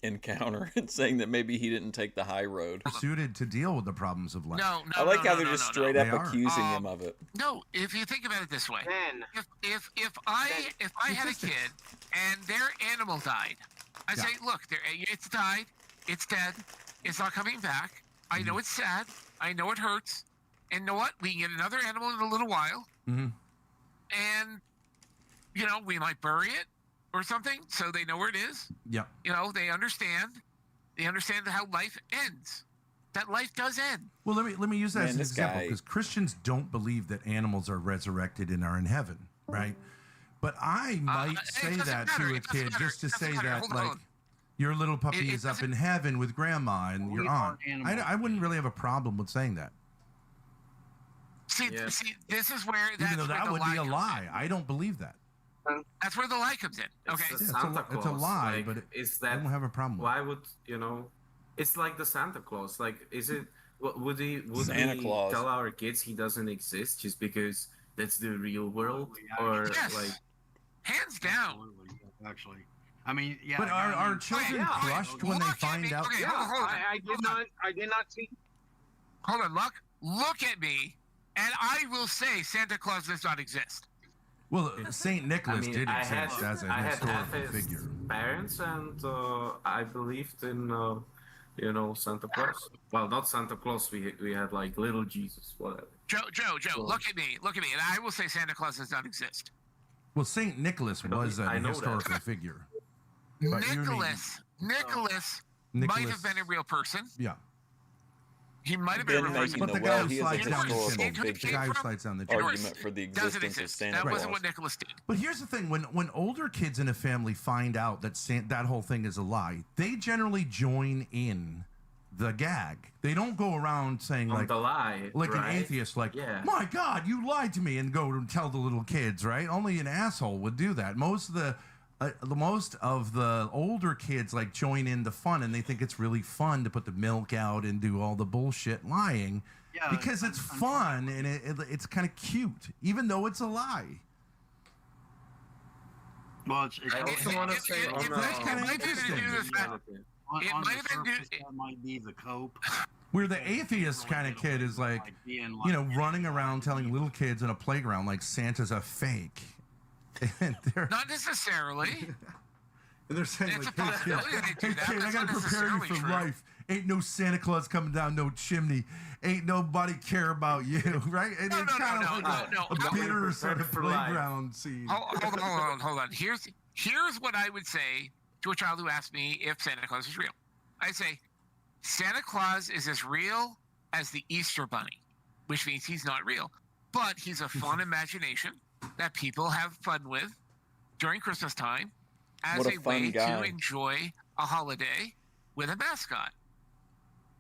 encounter and saying that maybe he didn't take the high road. Suited to deal with the problems of life. I like how they're just straight up accusing him of it. No, if you think about it this way, if I had a kid and their animal died, I say, look, it's died, it's dead, it's not coming back. I know it's sad, I know it hurts, and you know what? We can get another animal in a little while, and we might bury it or something, so they know where it is. Yeah. They understand how life ends. That life does end. Well, let me use that as an example, because Christians don't believe that animals are resurrected and are in heaven, right? But I might say that to a kid just to say that, like, Your little puppy is up in heaven with grandma and your aunt. I wouldn't really have a problem with saying that. See, this is where even though that would be a lie. I don't believe that. That's where the lie comes in. Okay, it's a lie, but I don't have a problem. Why would It's like the Santa Claus. Like, is it? Would we tell our kids he doesn't exist just because that's the real world, or like? Hands down. Actually, I mean, yeah. But are children crushed when they find out? Okay, hold on. I did not see. Hold on, look at me, and I will say Santa Claus does not exist. Well, Saint Nicholas did exist as a historical figure. Parents, and I believed in Santa Claus. Well, not Santa Claus. We had like little Jesus, whatever. Joe, look at me, and I will say Santa Claus does not exist. Well, Saint Nicholas was a historical figure. Nicholas might have been a real person. Yeah. He might have been a real person. But the guy who slides down the chimney. Argument for the existence of Santa Claus. That wasn't what Nicholas did. But here's the thing: when older kids in a family find out that that whole thing is a lie, they generally join in the gag. They don't go around saying like the lie, like an atheist, like, "My God, you lied to me," and go and tell the little kids. Right? Only an asshole would do that. Most of the older kids like join in the fun, and they think it's really fun to put the milk out and do all the bullshit lying because it's fun and it's kind of cute, even though it's a lie. Well, I also want to say that's kind of interesting. That might be the cope. Where the atheist kind of kid is like, running around telling little kids in a playground like Santa's a fake. Not necessarily. And they're saying it's like, a possibility they do that. Kid, I gotta prepare you for life. Ain't no Santa Claus coming down no chimney. Ain't nobody care about you, right? And it's kind of like a bitter sort of playground scene. Hold on. Here's what I would say to a child who asks me if Santa Claus is real. I say, Santa Claus is as real as the Easter Bunny, which means he's not real. But he's a fun imagination that people have fun with during Christmas time as a way to enjoy a holiday with a mascot.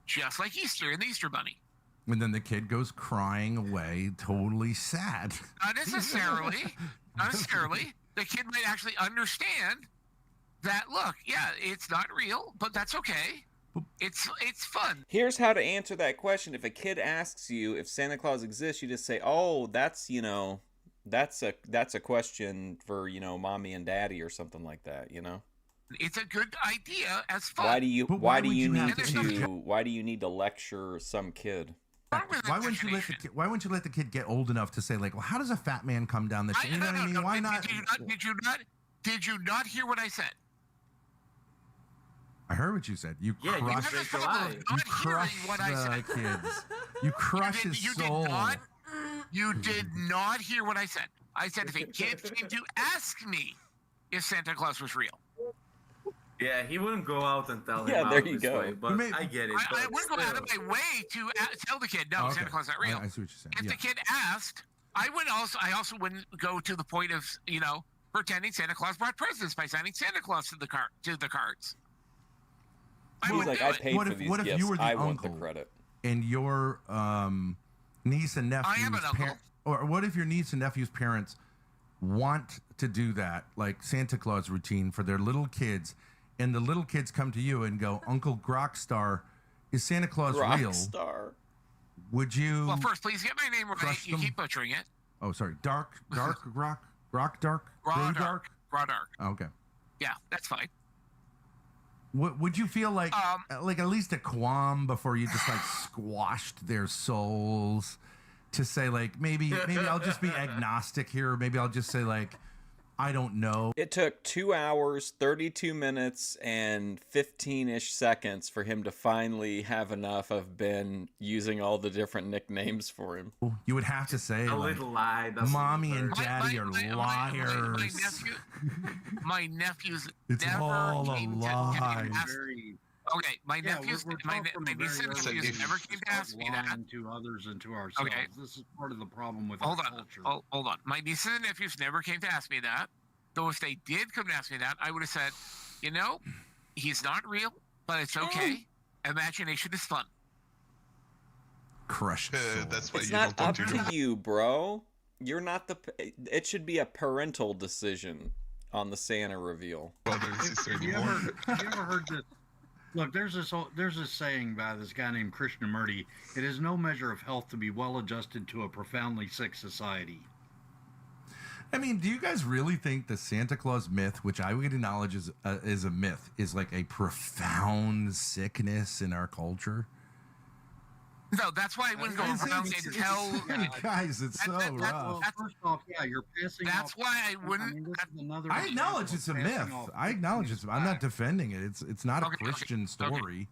Just like Easter and the Easter Bunny. And then the kid goes crying away, totally sad. Not necessarily. The kid might actually understand that, look, it's not real, but that's okay. It's fun. Here's how to answer that question. If a kid asks you if Santa Claus exists, you just say, "Oh, that's a question for, mommy and daddy," or something like that, It's a good idea as fun. Why do you need to lecture some kid? Why wouldn't you let the kid get old enough to say like, well, how does a fat man come down the chimney? You know what I mean? Why not? Did you not hear what I said? I heard what you said. You crushed what I said. Kids. You crushed his soul. You did not hear what I said. I said if a kid came to ask me if Santa Claus was real. Yeah, he wouldn't go out and tell him. Yeah, there you go. Way, but I get it. I wouldn't go out of my way to tell the kid, no, Santa Claus is not real. I see what you're saying. If the kid asked, I also wouldn't go to the point of pretending Santa Claus brought presents by signing Santa Claus to the cards. I paid for these gifts. You were the I uncle want the credit. And your niece and nephew's I am an uncle. or what if your niece and nephew's parents want to do that, like Santa Claus routine for their little kids, and the little kids come to you and go, "Uncle Grockstar, is Santa Claus real?" Would you? Well, first, please get my name right. You keep butchering it. Oh, sorry. Dark. Okay. Yeah, that's fine. Would you feel like at least a qualm before you just like squashed their souls to say like maybe I'll just be agnostic here, or maybe I'll just say like I don't know. It took 2 hours, 32 minutes, and 15-ish seconds for him to finally have enough of Ben using all the different nicknames for him. You would have to say a little lie. Mommy and Daddy are liars. My nephews it's never all came a lie. Okay, my nephews, my nieces and nephews never came to ask me that. To others and to ourselves. Okay. This is part of the problem with our culture. Hold on. My nieces and nephews never came to ask me that. Though if they did come to ask me that, I would have said, He's not real, but it's okay. Imagination is fun. Crush. That's why It's you not don't up want to you, bro. You're not the. It should be a parental decision on the Santa reveal. Have you ever heard this? Look, there's this saying by this guy named Krishnamurti. It is no measure of health to be well adjusted to a profoundly sick society. I mean, do you guys really think the Santa Claus myth, which I would acknowledge is a myth, is like a profound sickness in our culture? No, that's why I wouldn't go around and tell. Guys, it's so rough. First off, yeah, you're pissing That's off. why I wouldn't. I acknowledge it's a myth. I acknowledge it's. I'm not defending it. It's not a Christian story.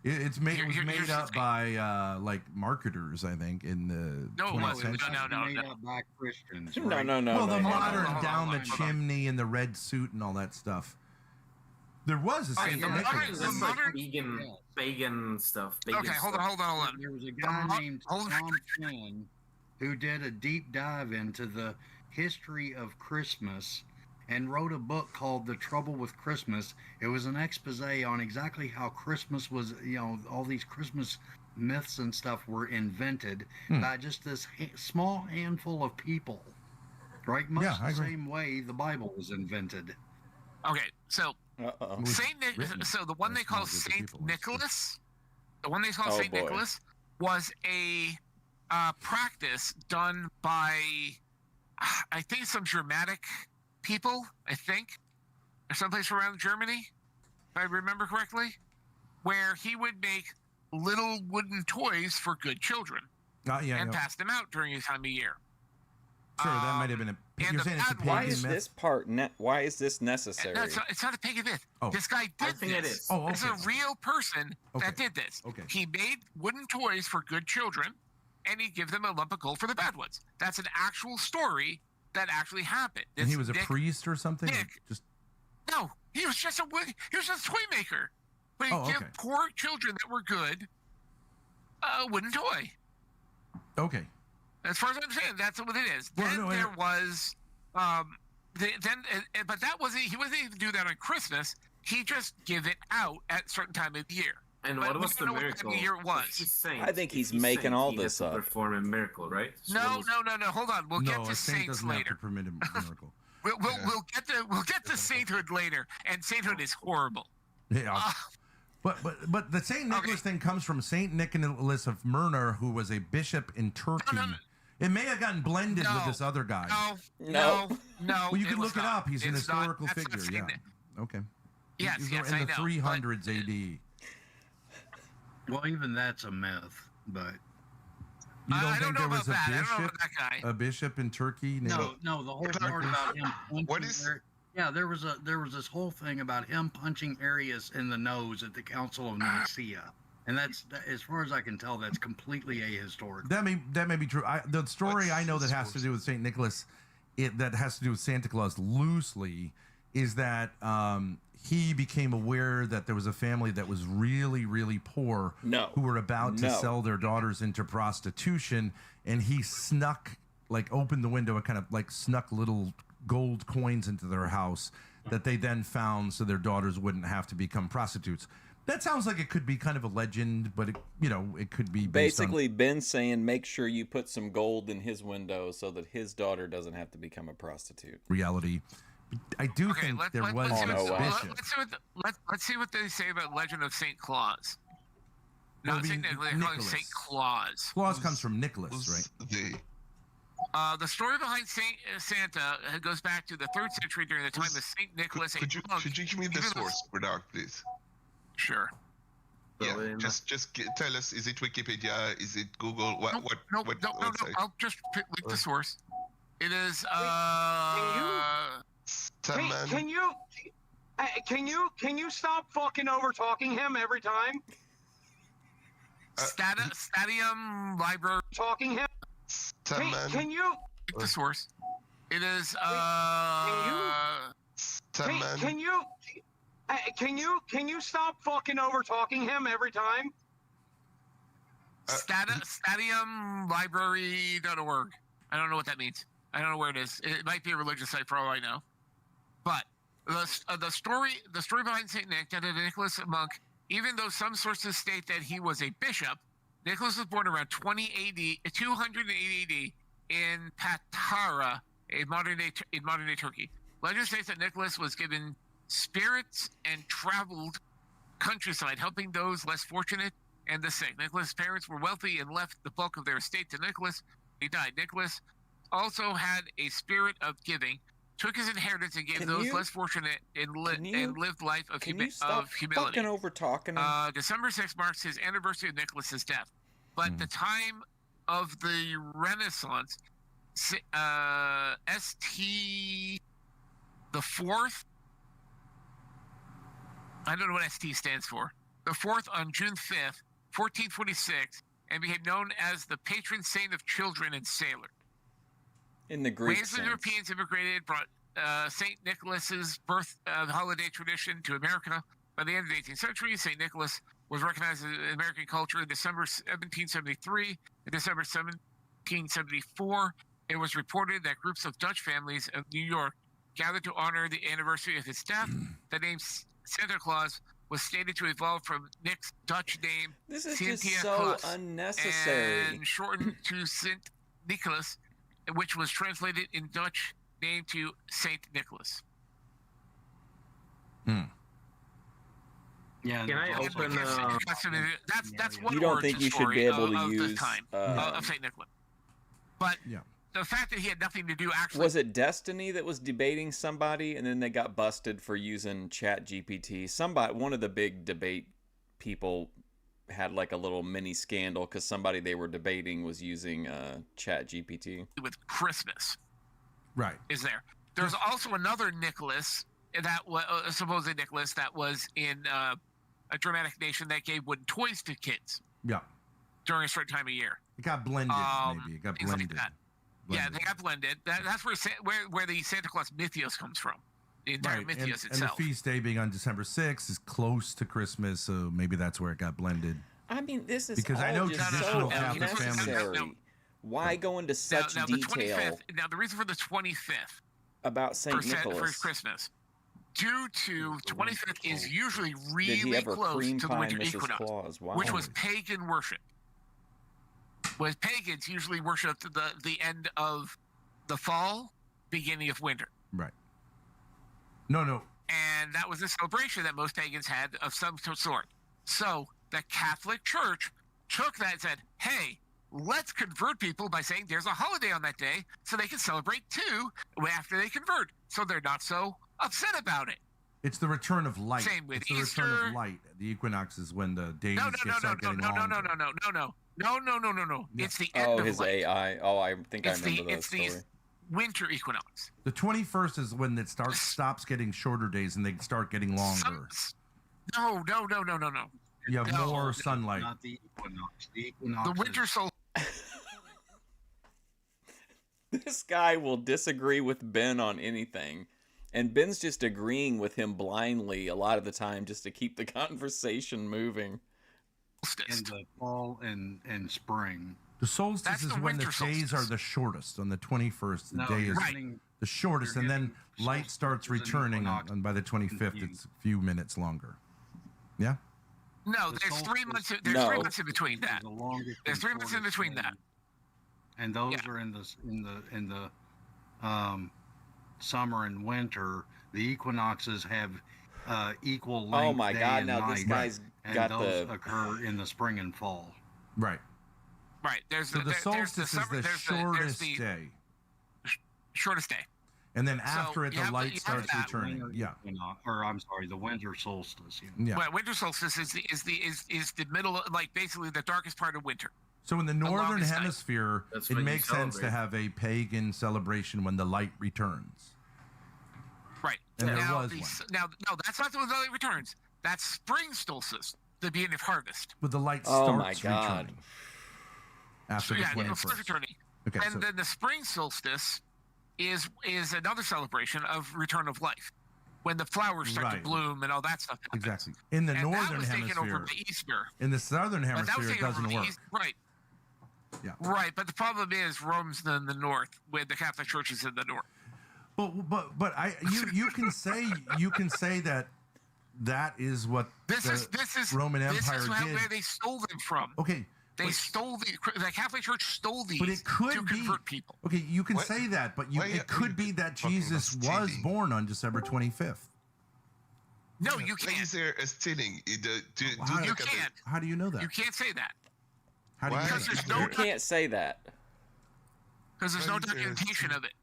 It's made. It was made up by like marketers, I think, in the 20th century. Made up by Christians. No. Well, the modern down the chimney and the red suit and all that stuff. There was a Saint Nicholas. That's like pagan stuff. Okay, hold on. There was a guy named Tom Flynn who did a deep dive into the history of Christmas and wrote a book called The Trouble with Christmas. It was an expose on exactly how Christmas was, all these Christmas myths and stuff were invented by just this small handful of people, right? Much the same way the Bible was invented. Okay, so so the one they call Saint Nicholas, Nicholas was a practice done by, I think, some Germanic people, or someplace around Germany, if I remember correctly, where he would make little wooden toys for good children and pass them out during his time of year. Sure, that might have been a. You're saying it's a pagan Why is myth? this part? Why is this necessary? No, it's not a pagan myth. Oh. This guy did think this. it is. Oh, It's okay. a real person that did this. Okay. He made wooden toys for good children, and he'd give them a lump of gold for the bad ones. That's an actual story that actually happened. And he was a Nick- priest or something? Or just No, he was just a toy maker. But he'd give poor children that were good a wooden toy. okay. As far as I understand, that's what it is. Well, Then no, there was, but that wasn't. He wasn't even do that on Christmas. He just give it out at a certain time of the year. And But what we was don't the know what time miracle? of year it was. If he's saint, I think if he's he's making saint, all he has this to up. Perform a miracle, right? No. Hold on. We'll No, get to a saint saints doesn't have later. to permit a miracle. We'll get to sainthood later, and sainthood is horrible. Yeah. But the Saint Nicholas thing comes from Saint Nicholas of Myra, who was a bishop in Turkey. It may have gotten blended with this other guy. No. Well, you can was look it not. up. He's an It's not. historical That's not figure. Saint Yeah. Okay. Yes, He's yes, in I the know, 300s AD. Well, even that's a myth, but You don't I think don't know there was about that. I don't know a about that guy. bishop in Turkey? no, the whole part about him punching. There was this whole thing about him punching Arius in the nose at the Council of Nicaea, and that's as far as I can tell, that's completely ahistorical. That may be true. The story I know that has to do with Saint Nicholas, that has to do with Santa Claus loosely, is that he became aware that there was a family that was really, really poor, who were about to sell their daughters into prostitution, and he opened the window and kind of snuck little gold coins into their house that they then found so their daughters wouldn't have to become prostitutes. That sounds like it could be kind of a legend, but it could be Basically, Ben's saying make sure you put some gold in his window so that his daughter doesn't have to become a prostitute. Reality. I do think there was a bishop. Let's see what they say about Legend of Saint Claus. Not Saint Nicholas, they're calling Saint Claus. Claus comes from Nicholas, right? The story behind Santa goes back to the 3rd century during the time of Saint Nicholas. Could you give me the source for that, please? Sure. Yeah, just tell us. Is it Wikipedia? Is it Google? What website? I'll just link the source. It is. Can you stop fucking over talking him every time? Stadium Library. Talking him. Can you? The source. It is. Can you stop fucking over talking him every time? StadiumLibrary.org. I don't know what that means. I don't know where it is. It might be a religious site for all I know. But The story behind Saint Nick, that Nicholas a monk, even though some sources state that he was a bishop, Nicholas was born around 280 AD in Patara, in modern day Turkey. Legend states that Nicholas was given spirits and traveled countryside, helping those less fortunate and the sick. Nicholas' parents were wealthy and left the bulk of their estate to Nicholas. He died. Nicholas also had a spirit of giving, took his inheritance and gave those less fortunate and lived life of humility. Fucking over talking. December 6th marks his anniversary of Nicholas's death, but the time of the Renaissance, St. the fourth. I don't know what ST stands for. The fourth on June 5th, 1446, and became known as the patron saint of children and sailors. In the Greek Waves of sense. Europeans immigrated, brought St. Nicholas's birth holiday tradition to America. By the end of the 18th century, St. Nicholas was recognized in American culture in December 1773 and December 1774. It was reported that groups of Dutch families of New York gathered to honor the anniversary of his death. The name Santa Claus was stated to evolve from Nick's Dutch name, This is Sint just so Claus, unnecessary. and shortened to Sint Nicholas, which was translated in Dutch name to Saint Nicholas. Yeah. Can I open? That's one You don't origin think you should story be able to of use, this time of Saint Nicholas, but the fact that he had nothing to do actually. Was it Destiny that was debating somebody, and then they got busted for using Chat GPT? One of the big debate people had like a little mini scandal because somebody they were debating was using Chat GPT. With Christmas, right? Is there? There's also another Nicholas that was supposed Nicholas that was in a Germanic nation that gave wooden toys to kids. Yeah. During a certain time of year. It got blended. Maybe it got things like blended. that. Yeah, they got blended. That's where the Santa Claus mythos comes from. The entire mythos and itself. the feast day being on December 6th is close to Christmas, so maybe that's where it got blended. I mean, this is because I know traditional Catholic families. Why go into such now, detail? Now, the reason for the 25th about Saint for Nicholas Christmas, due to 25th is usually Did he really ever close cream to the pie winter Mrs. equinox, Claus? Wow. which was pagan worship. Was pagans usually worshipped the end of the fall, beginning of winter. Right. No. And that was a celebration that most pagans had of some sort. So the Catholic Church took that and said, hey, let's convert people by saying there's a holiday on that day so they can celebrate too after they convert. So they're not so upset about it. It's the return of light. Same with it's the Easter. return of light. The equinox is when the days start getting longer. No. It's the end of his light. AI. Oh, I think I remember that story. It's the winter equinox. The 21st is when it stops getting shorter days and they start getting longer. No. You have more sunlight. Not the equinox. The equinox. The winter solstice. This guy will disagree with Ben on anything. And Ben's just agreeing with him blindly a lot of the time just to keep the conversation moving. In the fall and spring. The solstice is when the days are the shortest. On the 21st, the day is the shortest, and then light starts returning, and by the 25th, it's a few minutes longer. Yeah? No, there's 3 months. There's 3 months in between that. There's 3 months in between that. And those are in the summer and winter. The equinoxes have equal length. Oh my God! Now this guy's got those occur in the spring and fall. Right. Right. There's the solstice is the shortest day. Shortest day. And then after it, the light starts returning. Yeah. Or I'm sorry, the winter solstice. Yeah. Well, winter solstice is the middle, like basically the darkest part of winter. So in the northern hemisphere, it makes sense to have a pagan celebration when the light returns. Right. And there now, was one. Now, no, that's not when the light returns. That's spring solstice, the beginning of harvest. But the light starts returning. After the 21st. Starts returning. Okay, and then the spring solstice is another celebration of return of life, when the flowers start to bloom and all that stuff happens. Exactly. In the northern that was taken over hemisphere. by Easter. In the southern But that was hemisphere, it taken over doesn't by work. Right. Yeah. Right, but the problem is Rome's in the north, where the Catholic Church is in the north. But you can say that is what the Roman Empire did. Where they stole them from. Okay. They stole the Catholic Church stole these But it could to convert people. Okay, you can say that, but it could be that Jesus was born on December 25th. No, you can't. Is there a stealing? You can't. How do you know that? You can't say that. How do you know that? You can't say that. Because there's no documentation of it.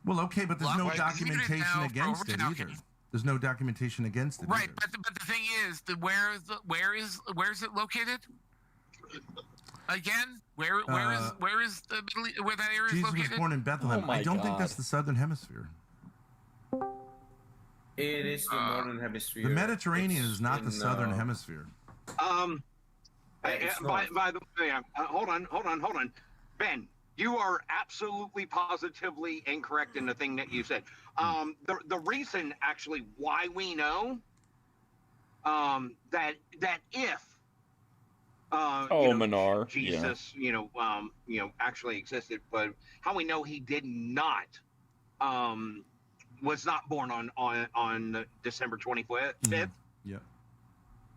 Well, okay, but there's no documentation against it either. There's no documentation against it. Right, but the thing is, where is it located? Again, where is the where that area is located? Jesus was born in Bethlehem. Oh I don't think God. that's the southern hemisphere. It is the northern hemisphere. The Mediterranean is not the southern hemisphere. By the way, hold on. Ben, you are absolutely positively incorrect in the thing that you said. The reason actually why we know that if Minar, Jesus, actually existed, but how we know he did not was not born on December 25th. Yeah.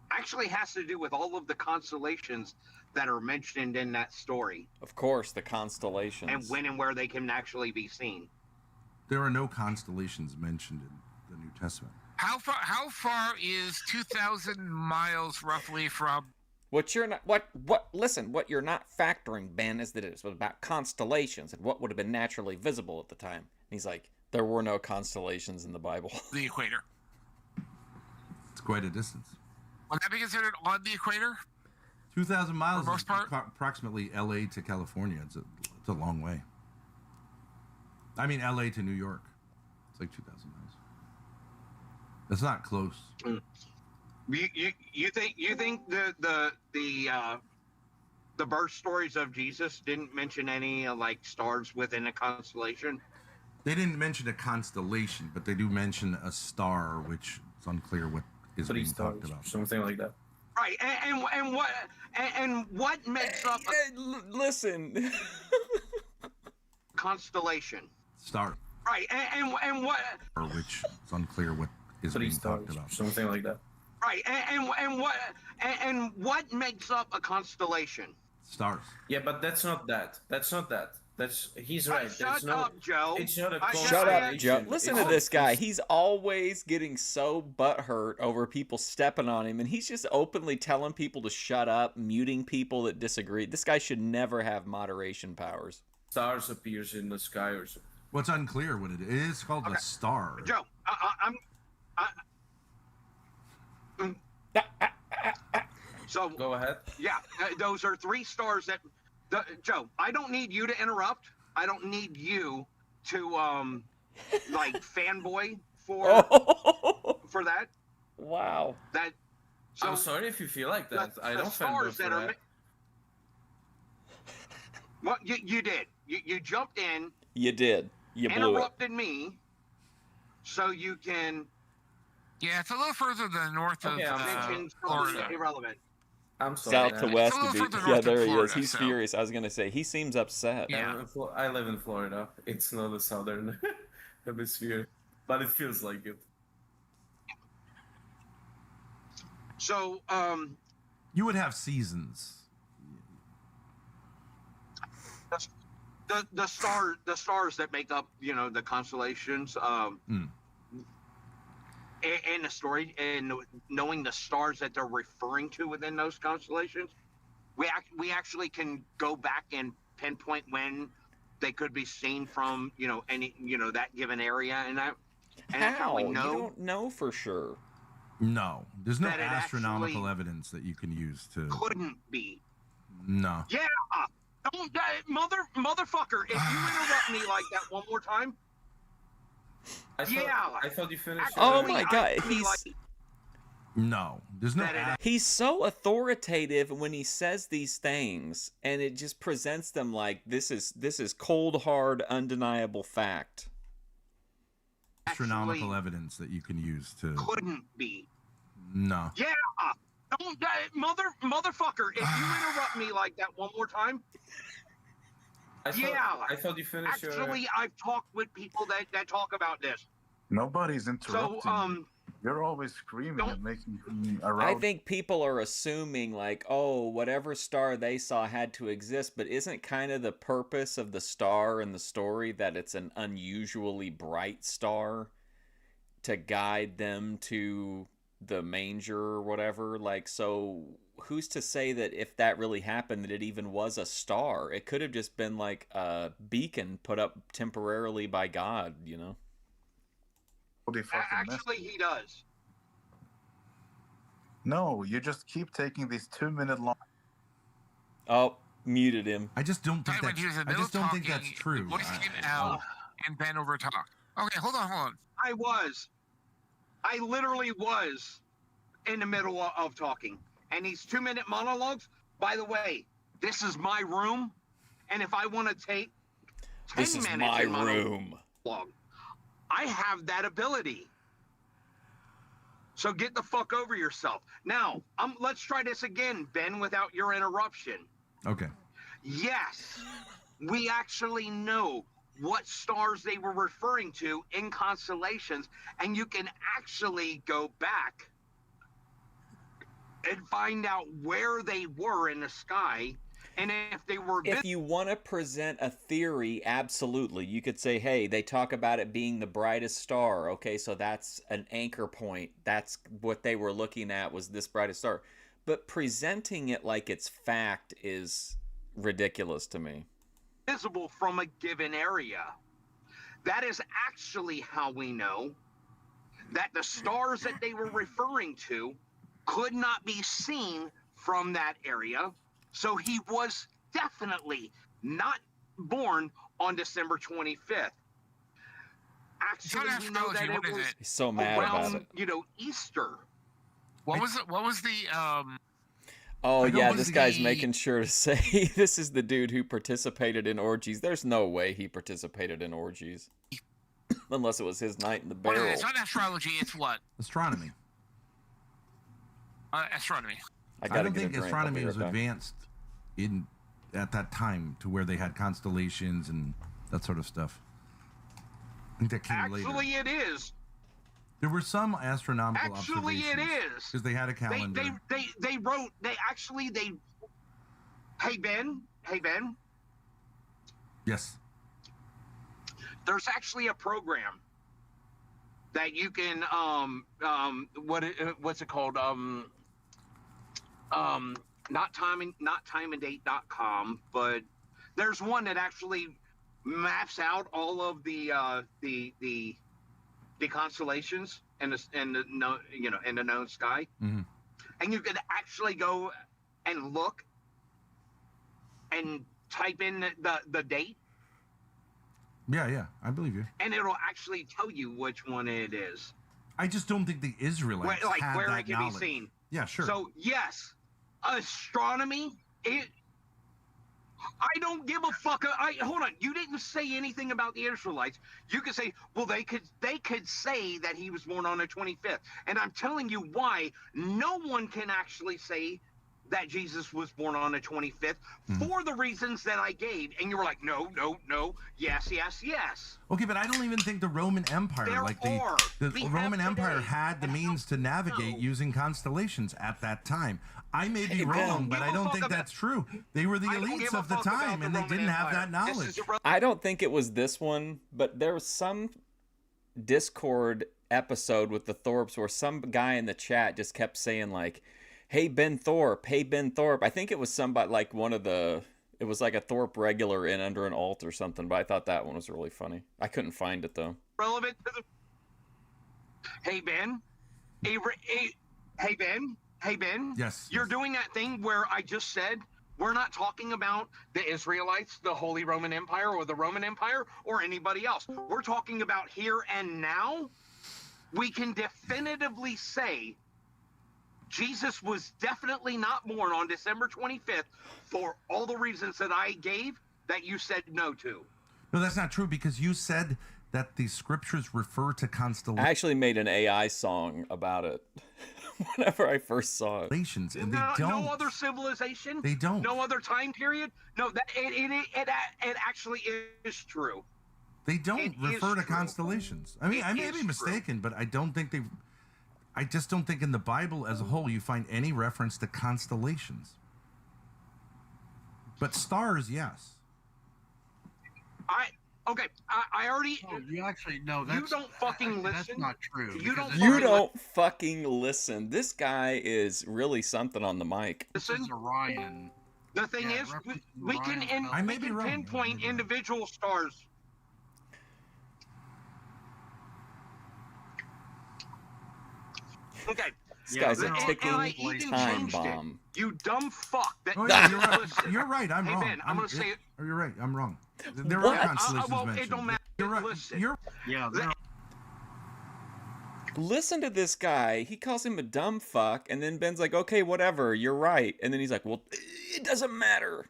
Actually has to do with all of the constellations that are mentioned in that story. Of course, the constellations. And when and where they can actually be seen. There are no constellations mentioned in the New Testament. How far is 2,000 miles roughly from? What you're not listen, what you're not factoring, Ben, is that it's about constellations and what would have been naturally visible at the time. And he's like, there were no constellations in the Bible. The equator. It's quite a distance. Would that be considered on the equator? 2,000 miles For most part? is approximately LA to California. It's a long way. I mean, LA to New York. It's like 2,000 miles. It's not close. You think the birth stories of Jesus didn't mention any like stars within a constellation? They didn't mention a constellation, but they do mention a star, which it's unclear what is being talked about. Something like that. Right, and what makes up listen constellation? Star. Right, and what? Or which it's unclear what is being talked about. Something like that. Right, and what makes up a constellation? Stars. Yeah, but that's not that. He's right. Shut up, Joe. It's not a Shut up, Joe. Listen to this guy. He's always getting so butthurt over people stepping on him, and he's just openly telling people to shut up, muting people that disagree. This guy should never have moderation powers. Stars appears in the sky or something. What's unclear what it is? It's called a star. Joe, So go ahead. Yeah, those are three stars that. Joe, I don't need you to interrupt. I don't need you to like fanboy for that. Wow. That. So I'm sorry if you feel like that. I don't fanboy for that. Well, you did. You jumped in. You did. You blew it. Interrupted me, so you can. Yeah, it's a little further to the north of Florida. Irrelevant. I'm sorry. South to west to be. Yeah, there he is. He's so. furious. I was gonna say he seems upset. Yeah. I live in Florida. It's not the southern hemisphere, but it feels like it. So, you would have seasons. The stars that make up, the constellations. And the story, and knowing the stars that they're referring to within those constellations, we actually can go back and pinpoint when they could be seen from, any, that given area and that. And How? we know, You don't know for sure. No, there's no That it astronomical actually evidence that you can use to. couldn't be. No. Yeah, don't, motherfucker! If you interrupt me like that one more time. I thought you finished. Oh my God, No, there's no. He's so authoritative when he says these things, and it just presents them like this is cold, hard, undeniable fact. Astronomical evidence that you can use to. Couldn't be. No. Yeah, don't, motherfucker! If you interrupt me like that one more time. I thought you finished Actually, I've talked with people that talk about this. Nobody's interrupting. So, you're always screaming and making me aroused. I think people are assuming like, oh, whatever star they saw had to exist, but isn't kind of the purpose of the star in the story that it's an unusually bright star to guide them to the manger or whatever? Like, so who's to say that if that really happened that it even was a star? It could have just been like a beacon put up temporarily by God, you know? Actually, he does. No, you just keep taking these 2-minute long. Oh, muted him. I just don't think that's. I just don't think that's true. Voice came out and Ben over talk. Okay, hold on. I literally was in the middle of talking. And these 2-minute monologues, by the way, this is my room. And if I want to take 10 this is minutes my in room. monologue, I have that ability. So get the fuck over yourself. Now, let's try this again, Ben, without your interruption. Okay. Yes, we actually know what stars they were referring to in constellations, and you can actually go back and find out where they were in the sky. And if they were... If you want to present a theory, absolutely. You could say, hey, they talk about it being the brightest star. Okay, so that's an anchor point. That's what they were looking at, was this brightest star. But presenting it like it's fact is ridiculous to me. Visible from a given area. That is actually how we know that the stars that they were referring to could not be seen from that area. So he was definitely not born on December 25th. Actually, we know that it was He's so mad around, about it. Easter. What was the Oh yeah, this guy's making sure to say this is the dude who participated in orgies. There's no way he participated in orgies. Unless it was his night in the barrel. It's not astrology, it's what? Astronomy. Astronomy. I don't think astronomy was advanced at that time to where they had constellations and that sort of stuff. I think that came later. Actually, it is. There were some astronomical Actually, observations. it is. Because they had a calendar. They wrote. Hey Ben. Yes. There's actually a program that you can what's it called? Not timeanddate.com, but there's one that actually maps out all of the constellations and the known sky. Mm-hmm. And you could actually go and look and type in the date. Yeah, I believe you. And it'll actually tell you which one it is. I just don't think the Israelites had where that it can knowledge. be seen. Yeah, sure. So yes, astronomy. I don't give a fuck. Hold on. You didn't say anything about the Israelites. You could say, well, they could say that he was born on the 25th, and I'm telling you why. No one can actually say that Jesus was born on the 25th for the reasons that I gave, and you were like, no, yes. Okay, but I don't even think the Roman Empire, the Roman Empire had the means to navigate using constellations at that time. I may be wrong, but I don't think that's true. They were the elites of the time, and they didn't have that knowledge. I don't think it was this one, but there was some Discord episode with the Thorps where some guy in the chat just kept saying like, hey Ben Thorp. I think it was somebody like it was like a Thorp regular in Under an Alt or something, but I thought that one was really funny. I couldn't find it though. Relevant to the... Hey Ben. Hey Ben. Yes. You're doing that thing where I just said we're not talking about the Israelites, the Holy Roman Empire, or the Roman Empire, or anybody else. We're talking about here and now. We can definitively say Jesus was definitely not born on December 25th for all the reasons that I gave that you said no to. No, that's not true, because you said that the scriptures refer to constellations. I actually made an AI song about it whenever I first saw it. And they don't. No other civilization. They don't. No other time period. No, that it actually is true. They don't refer to constellations. I mean, I may be mistaken, but I don't think they've. I just don't think in the Bible as a whole you find any reference to constellations. But stars, yes. I already. Oh, you actually no. You don't fucking listen. That's not true. You don't fucking listen. This guy is really something on the mic. Listen, Orion. The thing is, we can pinpoint individual stars. Okay. This guy's a ticking time bomb. You dumb fuck. Oh, yeah, you're right. You're right. I'm Hey, wrong. Ben, I'm gonna say it. You're right. I'm wrong. There What? are constellations Well, mentioned. it don't matter. You're right. Listen. Listen to this guy. He calls him a dumb fuck, and then Ben's like, okay, whatever, you're right. And then he's like, well, it doesn't matter.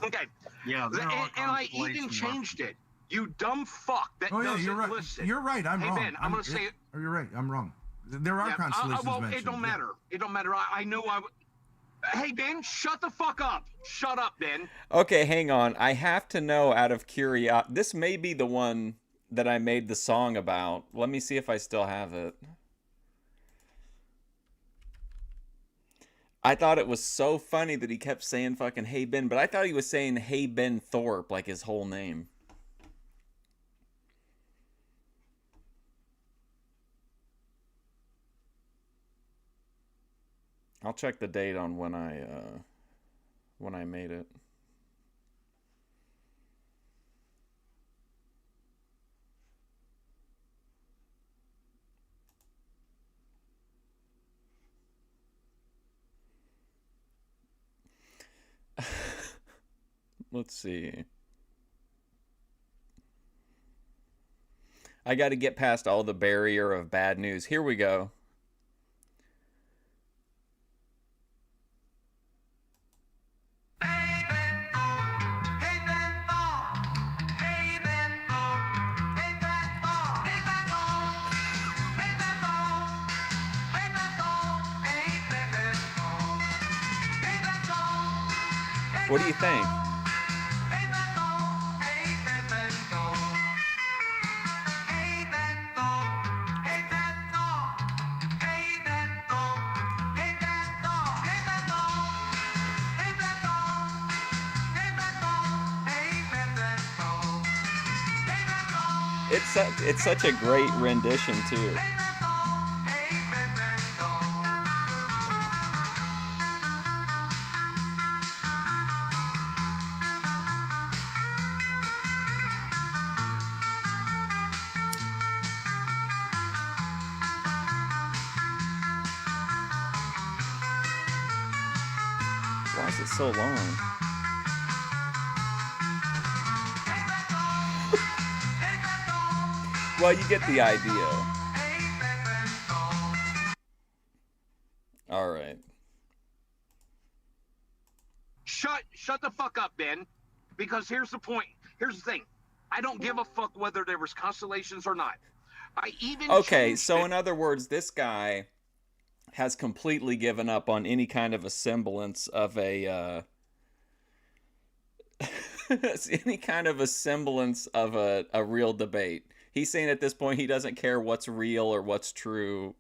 Okay. Yeah, and I even changed it. You dumb fuck that Oh yeah, doesn't you're right. listen. You're right. I'm hey, wrong. Ben, I'm gonna say it. You're right. I'm wrong. There are constellations well, mentioned. it don't yeah. matter. It don't matter. I know. Hey Ben, shut the fuck up. Shut up, Ben. Okay, hang on. I have to know out of curiosity. This may be the one that I made the song about. Let me see if I still have it. I thought it was so funny that he kept saying fucking hey Ben, but I thought he was saying hey Ben Thorp, like his whole name. I'll check the date on when I made it. Let's see. I got to get past all the barrier of bad news. Here we go. What do you think? It's such a great rendition too. Why is it so long? Well, you get the idea. All right. Shut the fuck up, Ben. Because here's the point. Here's the thing. I don't give a fuck whether there was constellations or not. I even so in other words, this guy has completely given up on any kind of a semblance of a real debate. He's saying at this point he doesn't care what's real or what's true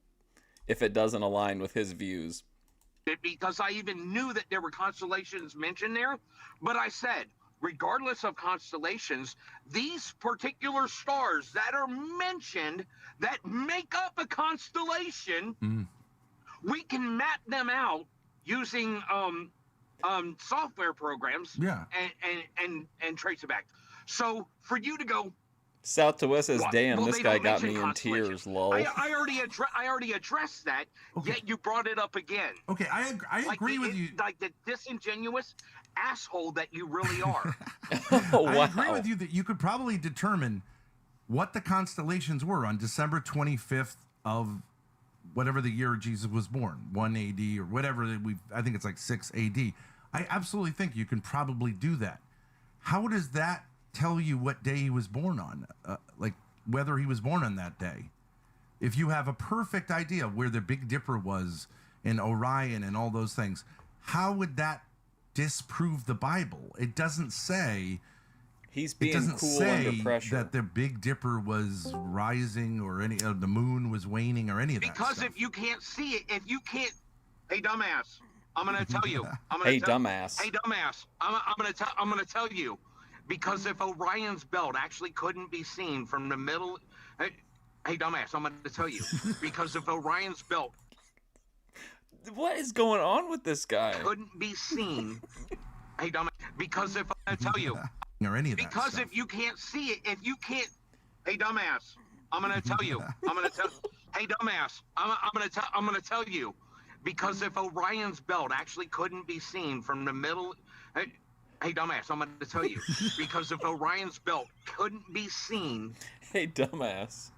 if it doesn't align with his views. Because I even knew that there were constellations mentioned there, but I said, regardless of constellations, these particular stars that are mentioned that make up a constellation, we can map them out using software programs and trace it back. So for you to go, South to West says, damn, well, this guy got me in tears, lol. I already addressed that, yet you brought it up again. Okay, I agree with you. Like the disingenuous asshole that you really are. I agree with you that you could probably determine what the constellations were on December 25th of whatever the year Jesus was born, 1 AD or whatever. I think it's like 6 AD. I absolutely think you can probably do that. How does that tell you what day he was born on, like whether he was born on that day. If you have a perfect idea where the Big Dipper was and Orion and all those things, how would that disprove the Bible? It doesn't say. He's being cool under pressure. That the Big Dipper was rising or any the moon was waning or any of that Because stuff. if you can't see it, if you can't, hey dumbass, I'm gonna tell you. Hey dumbass. Hey dumbass, I'm gonna tell you, because if Orion's belt actually couldn't be seen from the middle, hey dumbass, I'm gonna tell you, because if Orion's belt, what is going on with this guy? Couldn't be seen. Hey dumbass, because if I'm gonna tell you. Or any of that because stuff. if you can't see it, if you can't, hey dumbass, I'm gonna tell you. Hey dumbass, I'm gonna tell you, because if Orion's belt actually couldn't be seen from the middle, hey dumbass, I'm gonna tell you, because if Orion's belt couldn't be seen, hey dumbass,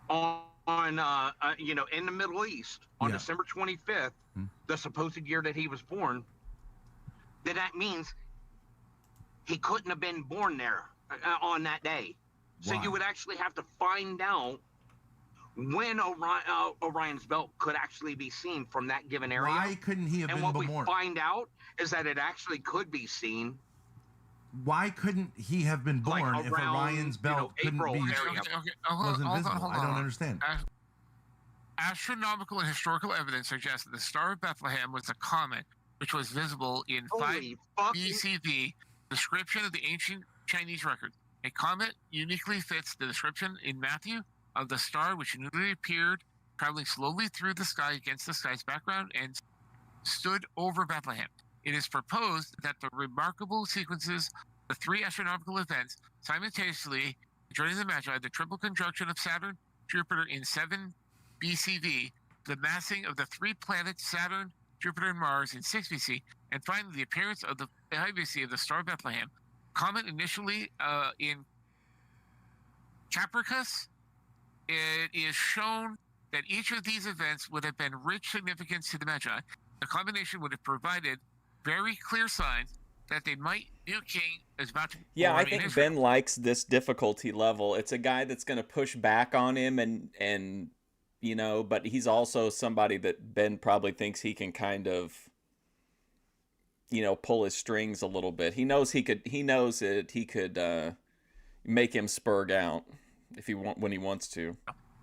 on in the Middle East on December 25th, the supposed year that he was born, then that means he couldn't have been born there on that day. So you would actually have to find out when Orion's belt could actually be seen from that given area. Why couldn't he have and been what born? we find out is that it actually could be seen. Why couldn't he have been born if Orion's belt couldn't be wasn't visible? I don't understand. Astronomical and historical evidence suggests that the Star of Bethlehem was a comet which was visible in 5 BCV. Description of the ancient Chinese record. A comet uniquely fits the description in Matthew of the star which newly appeared, traveling slowly through the sky against the sky's background and stood over Bethlehem. It is proposed that the remarkable sequences of 3 astronomical events simultaneously joining the Magi, the triple conjunction of Saturn, Jupiter in 7 BCV, the massing of the 3 planets Saturn, Jupiter, and Mars in 6 BC, and finally the appearance of the 5 BC of the Star of Bethlehem. Comet initially in Capricornus. It is shown that each of these events would have been rich significance to the Magi. The combination would have provided very clear signs that they might new king is about to. Yeah, I think Ben likes this difficulty level. It's a guy that's going to push back on him and but he's also somebody that Ben probably thinks he can kind of pull his strings a little bit. He knows he could make him spurg out when he wants to.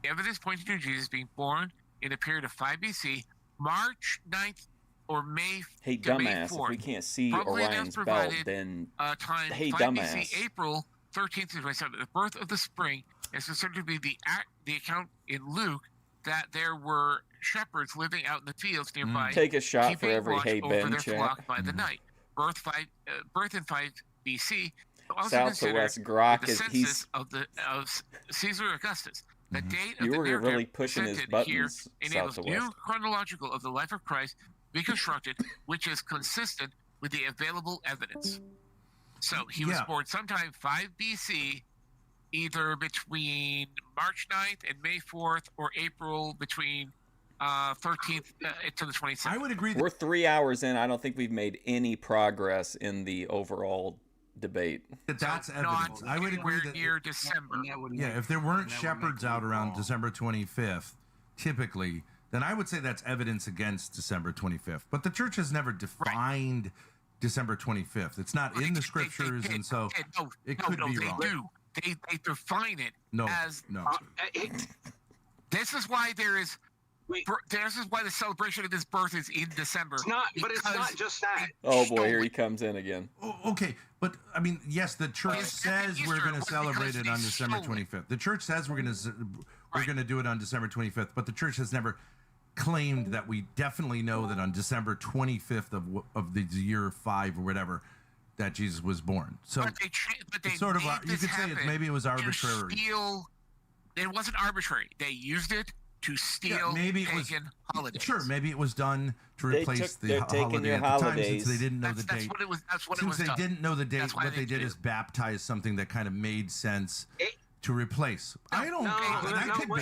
Evidence pointing to Jesus being born in a period of 5 BC, March 9th or May. Hey, to dumbass! May 4th. If we can't see Probably Orion's belt, then time hey, 5 dumbass! BC, April 13th to 27th. The birth of the spring is considered to be the account in Luke that there were shepherds living out in the fields nearby. Take a shot for keeping every watch hey over Ben their chat. flock by the night. Birth in 5 BC. Also South to considered West Grok the is census of Caesar Augustus. The date of You the were narrative really pushing his presented here buttons, enables South to new West. chronological of the life of Christ be constructed, which is consistent with the available evidence. So he was born sometime 5 BC, either between March 9th and May 4th, or April between 13th to the 27th. I would agree. We're 3 hours in. I don't think we've made any progress in the overall debate. That's evidence. I would agree that near December. Yeah, if there weren't shepherds out around December 25th, typically, then I would say that's evidence against December 25th. But the church has never defined December 25th. It's not in the scriptures, and so it could be wrong. They define it as no. This is why this is why the celebration of his birth is in December. It's not, but it's not just that. Oh boy, here he comes in again. Okay, but I mean, yes, the church says we're going to celebrate it on December 25th. The church says we're going to do it on December 25th, but the church has never claimed that we definitely know that on December 25th of the year 5 or whatever that Jesus was born. So but they it's sort of made you this could say maybe it was arbitrary. It wasn't arbitrary. They used it to steal pagan holidays. Sure, maybe it was done to replace the holiday at the time since they didn't know the date. That's what it was. That's what since it was. Since they didn't know the date, what they did is baptize something that kind of made sense to replace. I don't. That could be.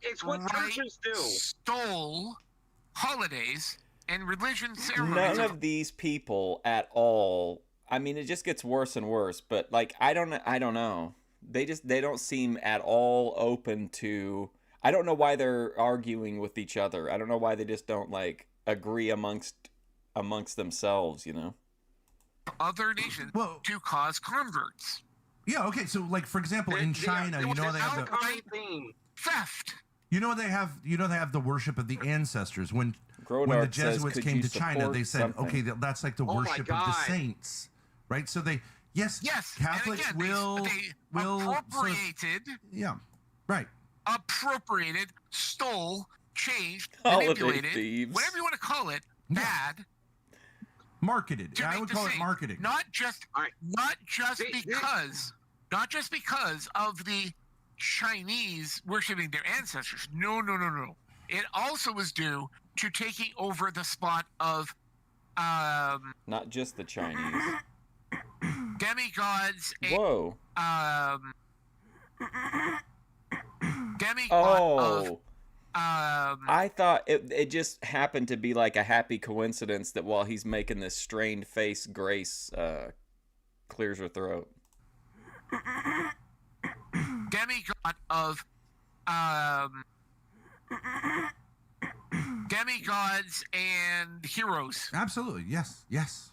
It's what churches do. Stole holidays and religion ceremonies. None of these people at all I mean, it just gets worse and worse. But like, I don't know. They don't seem at all open to. I don't know why they're arguing with each other. I don't know why they just don't like agree amongst themselves. Other nations to cause converts. Yeah. Okay. So, like for example, in China, they have the theft. They have the worship of the ancestors. When the Jesuits came to China, they said, okay, that's like the worship of the saints, right? So yes, Catholics will appropriated. Right. Appropriated, stole, changed, Holiday manipulated, thieves. whatever you want to call it, bad. Marketed. I would call it marketing. Not just because of the Chinese worshiping their ancestors. No. It also was due to taking over the spot of not just the Chinese demigods. Whoa. Demigod I thought it just happened to be like a happy coincidence that while he's making this strained face, Grace clears her throat. Demigod of demigods and heroes. Absolutely, yes.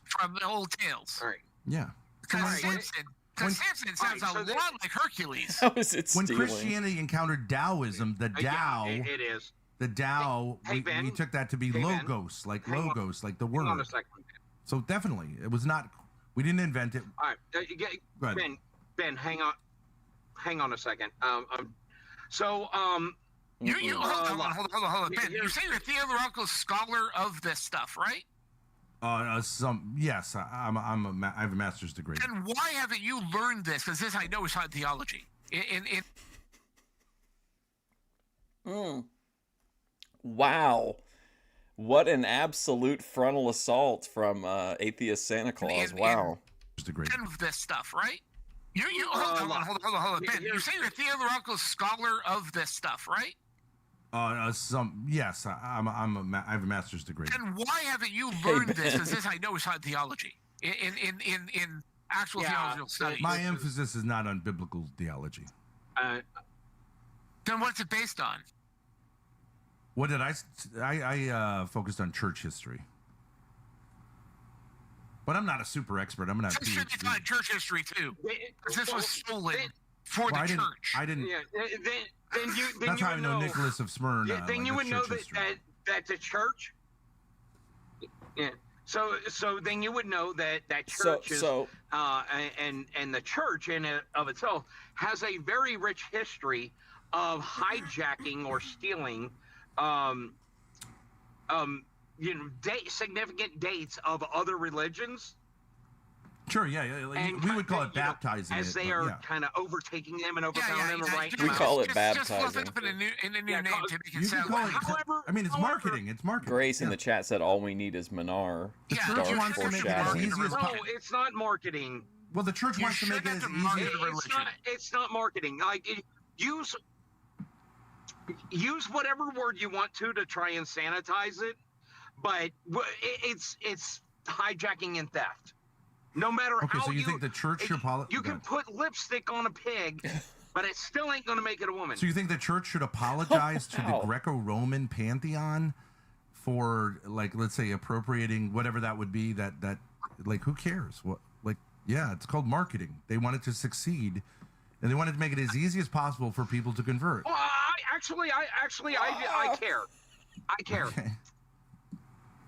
From the old tales. All right. Yeah. Because Samson sounds a lot like Hercules. How is it when stealing? Christianity encountered Taoism, the Tao, it is. The Tao, Ben, we took that to be logos, like hang logos, like the word. Hang on a second. So definitely, it was not. We didn't invent it. All right, Ben, hang on a second. You hold on. Ben, you say you're a theological scholar of this stuff, right? Yes, I have a master's degree. Then why haven't you learned this? Because this I know is not theology. Wow, what an absolute frontal assault from Atheist Santa Claus! Wow, degree. This stuff, right? You hold on. Ben, you say you're a theological scholar of this stuff, right? Yes, I have a master's degree. Then why haven't you learned this? Because this I know is not theology. In actual theological studies. My emphasis is not on biblical theology. Then what's it based on? What did I focused on church history. But I'm not a super expert. I'm not. This should be taught in church history too, because this was stolen for the church. I didn't. Yeah. That's how I know Nicholas of Smyrna. Then you would know that the church. Yeah. So then you would know that church and the church in and of itself has a very rich history of hijacking or stealing, significant dates of other religions. Sure, yeah. We would call it baptizing. As they are kind of overtaking them and overthrowing them right now. We call it baptizing. Just flip it in a new name to make it sound like. I mean, it's marketing. It's marketing. Grace in the chat said all we need is Minar. The church wants to make it as easy as possible. No, it's not marketing. Well, the church wants to make it as easy as it's not marketing. Like use whatever word you want to try and sanitize it, but it's hijacking and theft. No matter how so you think the church should apologize? You can put lipstick on a pig, but it still ain't going to make it a woman. So you think the church should apologize to the Greco-Roman pantheon for, like, let's say, appropriating whatever that would be? That like, who cares? What, like, yeah, it's called marketing. They wanted to succeed, and they wanted to make it as easy as possible for people to convert. Well, I care. I care. Okay.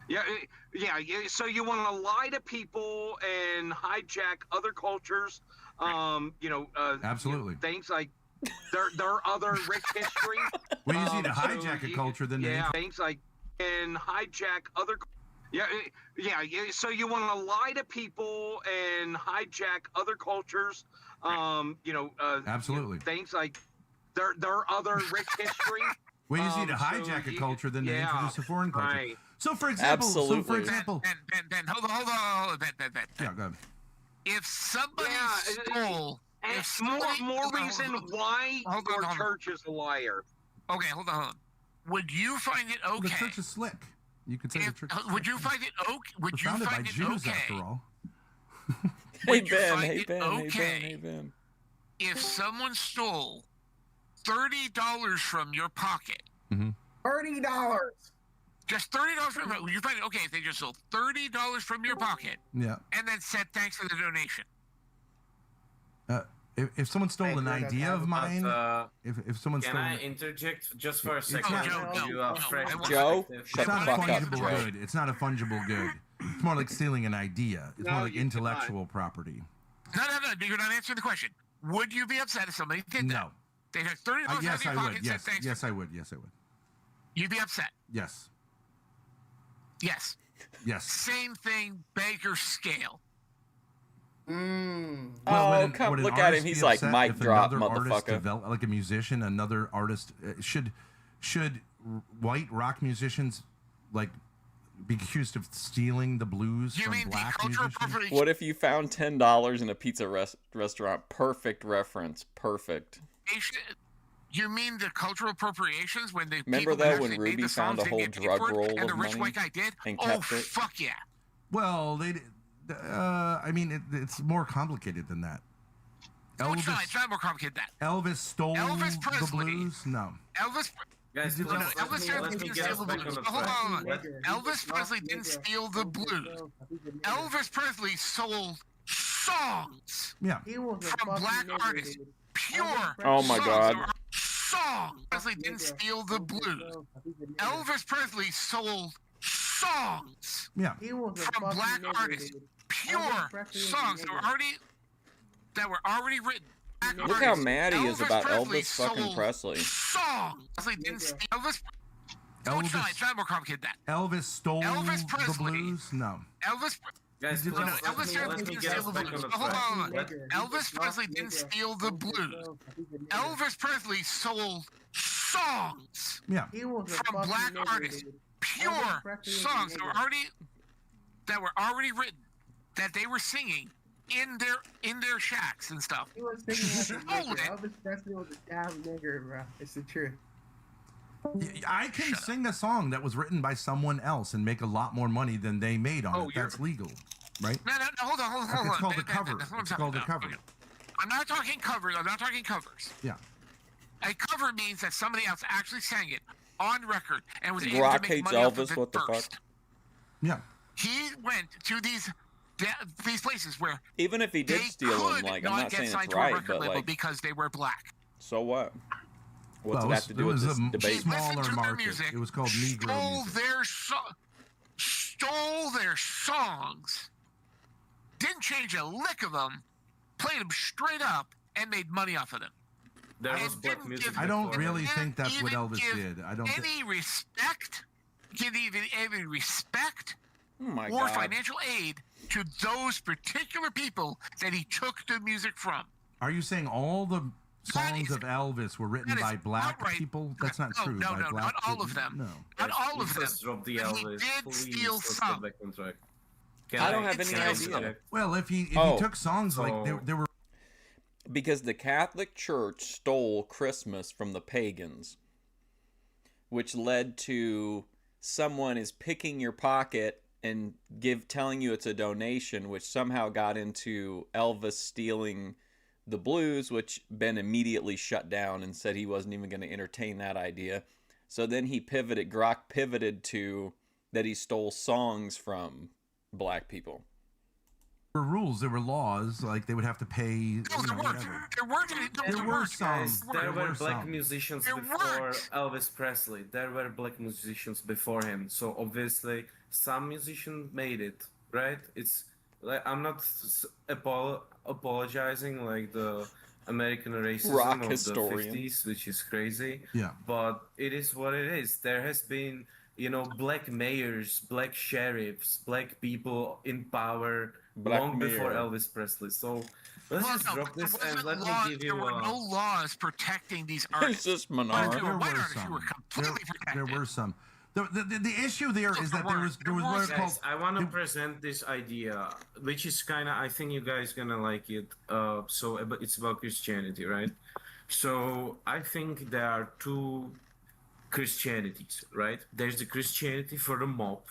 Yeah. So you want to lie to people and hijack other cultures? Absolutely. Things like their other rich history. Well, you need to hijack a culture, then things like and hijack other. Yeah. So you want to lie to people and hijack other cultures? Absolutely. Things like their other rich history. Well, you need to hijack a culture, then to introduce a foreign culture. Right. So, for example, Ben, hold on, Ben. Yeah, go ahead. If somebody stole, it's more reason why your church is a liar. Okay, hold on. Would you find it okay? The church is slick. You could say the church. Would you find it okay? Would you find it Jews, okay? after all. Hey Ben, hey Ben, hey Ben. If someone stole $30 from your pocket, $30. Just $30 from you find it okay if they just stole $30 from your pocket, Yeah. and then said thanks for the donation. If someone stole an idea of mine, if someone Can stole, I interject just for a It's second? not- Joe, it's shut not the a fuck up, fungible Joe. good. It's not a fungible good. It's more like stealing an idea. It's No, more like you intellectual property. No, you're not answering the question. Would you be upset if somebody did that? No. They took $30 out of Yes, your I pocket would. and said Yes, thanks. yes, I would. Yes, I would. You'd be upset. Yes. Yes. Yes. Same thing, Baker scale. Oh, come look at him. He's like, mic drop, motherfucker. Like a musician, another artist should white rock musicians like be accused of stealing the blues from black musicians? What if you found $10 in a pizza restaurant? Perfect reference. Perfect. You mean the cultural appropriations when the Remember people that who when actually made Ruby the found songs a whole didn't get paid drug for it, roll and the of rich money white guy did? and Oh, kept it? fuck yeah. Well, I mean, it's more complicated than that. It's not more complicated than that. Elvis stole Elvis the Presley. blues? No. Elvis. Guys, He did not- Elvis Presley didn't steal the blues. Hold on. Elvis Presley didn't steal the blues. Elvis Presley sold songs Yeah. from black artists. Pure Oh my God. songs. Presley didn't steal the blues. Elvis Presley sold songs Yeah. from black artists. Pure songs that were already written. Look how mad he is Elvis about Presley Elvis fucking sold Presley. Songs. Presley didn't steal Elvis. It's not more complicated than that. Elvis stole Elvis the Presley. blues? No. Elvis. Guys, He did please, not- let Elvis me Presley get didn't us steal the back blues. on the Hold track. on. Elvis Presley didn't steal the blues. Elvis Presley sold songs Yeah. from black artists. Pure songs that were already written, that they were singing in their shacks and stuff. He was singing like a Stole nigger. it. Elvis Presley was a damn nigger, bro. It's the truth. I can sing a song that was written by someone else and make a lot more money than they made on it. That's legal, right? No, hold on. It's called a cover. That's what I'm It's talking called a about. cover. Okay. I'm not talking covers. Yeah. A cover means that somebody else actually sang it on record and was able Rock to make hates money off Elvis. of it What the first. fuck? Yeah. He went to these places where Even if he did they steal could them, like I'm not not get saying signed it's to a right, record but label like, because they were black. so what? What's Well, it have to do with this debate? smaller to their market. music, It was called Negro stole music. stole their songs, didn't change a lick of them, played them straight up, and made money off of them. There was And black didn't music. give- I don't before. really think that's what even Elvis give did. I don't. any respect, give even any respect Oh my or God. financial aid to those particular people that he took the music from. Are you saying all the songs of Elvis were written that is by black outright- people? That's not No, true. no, by no, black not all people? of them. No. Not all of them. Let's drop the But he Elvis. did Please, steal let's some. get back on track. I don't have any It's- idea. Well, if he Oh. took songs like there were Because the Catholic Church stole Christmas from the pagans, which led to someone is picking your pocket and telling you it's a donation, which somehow got into Elvis stealing the blues, which Ben immediately shut down and said he wasn't even going to entertain that idea. So then Grok pivoted to that he stole songs from black people. rules, there were laws, like they would have to pay. Whatever. There were some. There were black some. musicians before Elvis Presley. There were black musicians before him. So obviously, some musicians made it, right? It's like I'm not apologizing like the American racism Rock of historian. the 50s, which is crazy. Yeah. But it is what it is. There has been, black mayors, black sheriffs, black people in power Black long before mayor. Elvis Presley. So let's just drop this and let me give There you were no laws protecting these It's artists. just But if Menard. you were There white were artists, you were some. completely protected. There were some. The issue there is that there was what are called. Guys, I want to present this idea, which is kind of, I think you guys gonna like it. It's about Christianity, right? So I think there are two Christianities, right? There's the Christianity for the mob,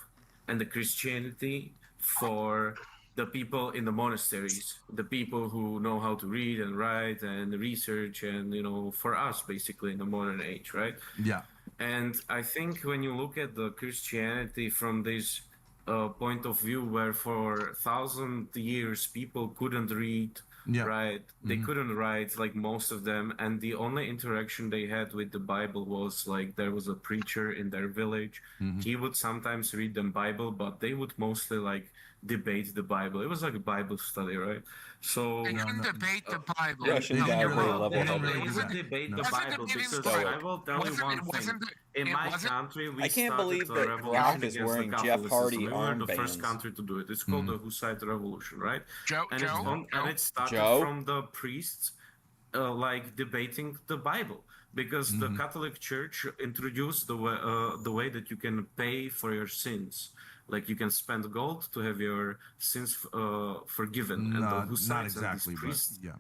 and the Christianity for the people in the monasteries, the people who know how to read and write and research, and for us basically in the modern age, right? Yeah. And I think when you look at the Christianity from this point of view, where for 1,000 years people couldn't read, right? They couldn't write, like most of them, and the only interaction they had with the Bible was like there was a preacher in their village. He would sometimes read them Bible, but they would mostly like debate the Bible. It was like a Bible study, right? So They couldn't debate the Bible. Russian guy, very level-headed. They would debate the Bible because I will tell you one thing. In my country, we I can't believe started that a Rock revolution is against wearing the Jeff Hardy Catholicism. We were the armbands. first country to do it. It's called the Hussite Revolution, right? And it started Joe? from the priests like debating the Bible, because the Catholic Church introduced the way that you can pay for your sins. Like you can spend gold to have your sins forgiven. And the Hussites Not and exactly, these but priests, yeah.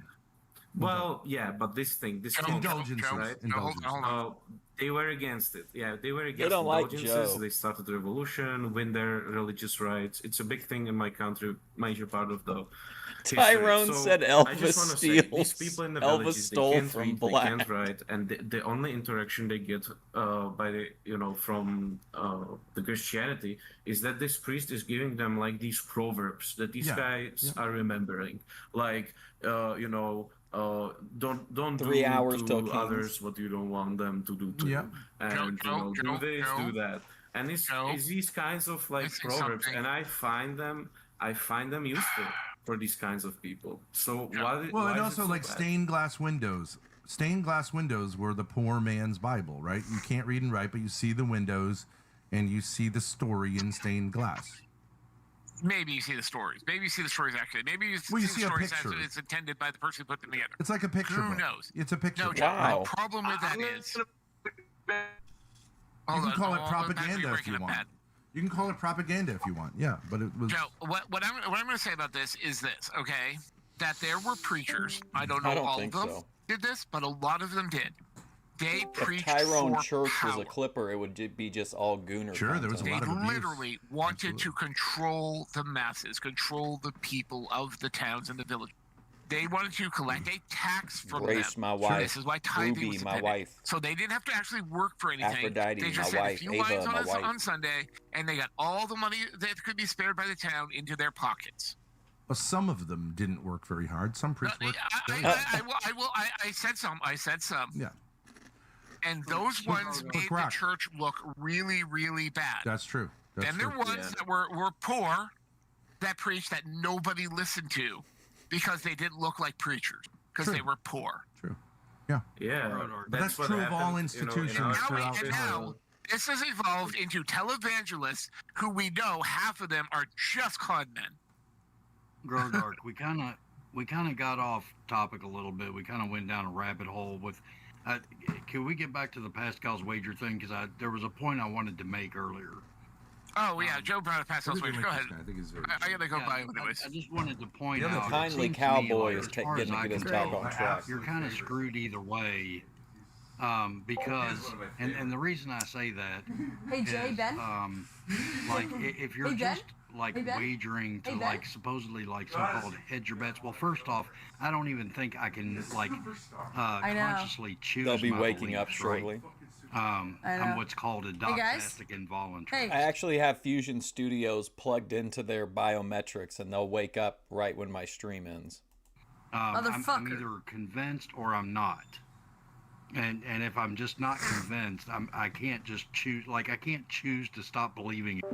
well, yeah, but this Indulgences, right? indulgences. They were against it. Yeah, they were They against don't like indulgences. Joe. They started a revolution, win their religious rights. It's a big thing in my country, major part of the history. Tyrone So said I Elvis just want to say, these steals. people in the Elvis villages, they stole can't from read, Black. they can't write, and the only interaction they get by the from the Christianity is that this priest is giving them like these proverbs that these guys are remembering, like don't 3 do hours till to Kings. others what you don't want them to do to you, and do this, do that, and it's these kinds of like proverbs, and I find them useful for these kinds of people. So why? Well, why and is it also so like bad? stained glass windows. Stained glass windows were the poor man's Bible, right? You can't read and write, but you see the windows and you see the story in stained glass. Maybe you see the stories. Maybe you see the stories actually. Maybe you see Well, you the see a stories as picture. it's intended by the person who put them together. It's like a picture Who book. knows? It's a picture No, book. Joe, Wow. my problem with that is. You can call it You're propaganda if breaking you up want. bad. You can call it propaganda if you want. Yeah, but it was. Joe, what I'm going to say about this is this, okay? That there were preachers. I don't know I don't all of think them so. did this, but a lot of them did. They If preached Tyrone for Church power. was a clipper, it would be just all gooner. Sure, there was a content. lot They of abuse. literally wanted to control the masses, control the people of the towns and the village. They wanted to collect a tax from Grace, them. my wife. This is why tithing Ruby, was my dependent. wife. So they didn't have to actually work for anything. Aphrodite, they just my said wife. a few Ava, lines my wife. on Sunday, and they got all the money that could be spared by the town into their pockets. Well, some of them didn't work very hard. Some priests worked. I said some. I said some. Yeah. And those ones made the church look really, really bad. That's true. That's Then there true. were ones that were poor that preached that nobody listened to because they didn't look like preachers because True. they were poor. True. Yeah. Yeah, But that's what true of all happened, institutions throughout And now this has evolved into televangelists who we know half of them are just con men. Grodark, we kind of got off topic a little bit. We kind of went down a rabbit hole with. Can we get back to the Pascal's wager thing? Because there was a point I wanted to make earlier. Oh yeah, Joe brought up Pascal's wager. Go ahead. I think it's very. I gotta go by anyways. I just wanted to point The out. kindly it seems to me cowboy like, is as far getting as I to get his can talk tell, on track. You're kind of screwed either way, because and the reason I say that. Hey, Jay, is, Ben? like if you're Hey, Ben? just like Hey, Ben? wagering to Hey, Ben? like supposedly like so-called hedge your bets. Well, first off, I don't even think I can like I know. consciously choose. They'll be my waking up beliefs, shortly. Right? I know. I'm what's called a Hey, guys. doxastic involuntary. Hey. I actually have Fusion Studios plugged into their biometrics, and they'll wake up right when my stream ends. I'm Motherfucker. either convinced or I'm not. And if I'm just not convinced, I can't just choose. Like I can't choose to stop believing it.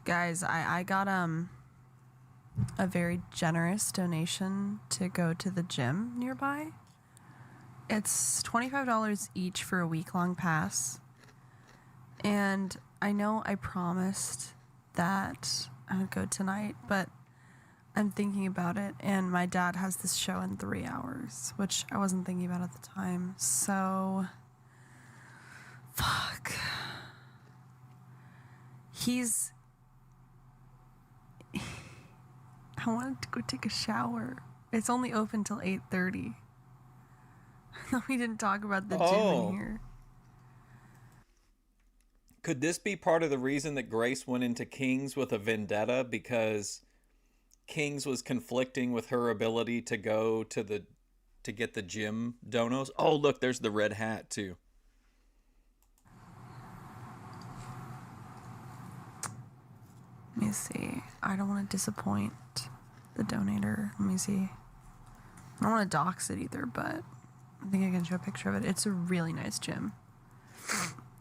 Guys, I got a very generous donation to go to the gym nearby. It's $25 each for a week-long pass. And I know I promised that I would go tonight, but I'm thinking about it, and my dad has this show in 3 hours, which I wasn't thinking about at the time, so... Fuck. I wanted to go take a shower. It's only open till 8:30. We didn't talk about the gym in here. Could this be part of the reason that Grace went into Kings with a vendetta, because Kings was conflicting with her ability to go to get the gym donos? Oh, look, there's the red hat too. Let me see. I don't want to disappoint the donator. Let me see. I don't want to dox it either, but I think I can show a picture of it. It's a really nice gym.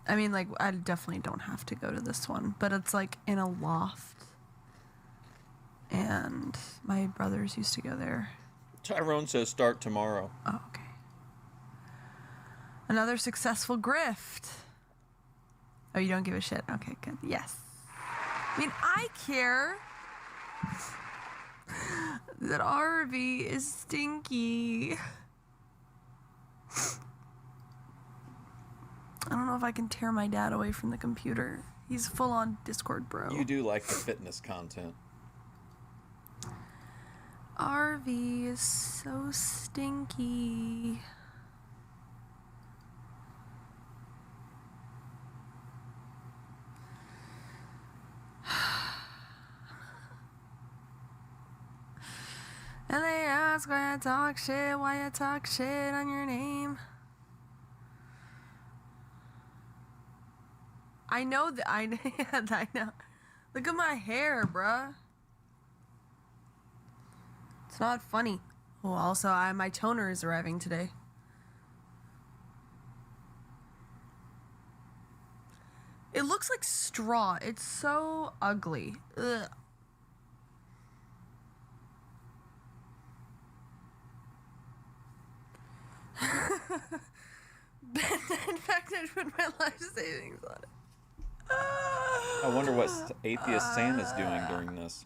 I mean, like, I definitely don't have to go to this one, but it's like in a loft. And my brothers used to go there. Tyrone says start tomorrow. Oh, okay. Another successful grift. Oh, you don't give a shit? Okay, good. Yes. I mean, I care that RV is stinky. I don't know if I can tear my dad away from the computer. He's full on Discord, bro. You do like the fitness content. RV is so stinky. And they ask why I talk shit, why I talk shit on your name. I know that I know. Look at my hair, bruh. It's not funny. Oh, also, my toner is arriving today. It looks like straw. It's so ugly. Ugh. In fact, I put my life savings on it. I wonder what Atheist Santa's doing during this.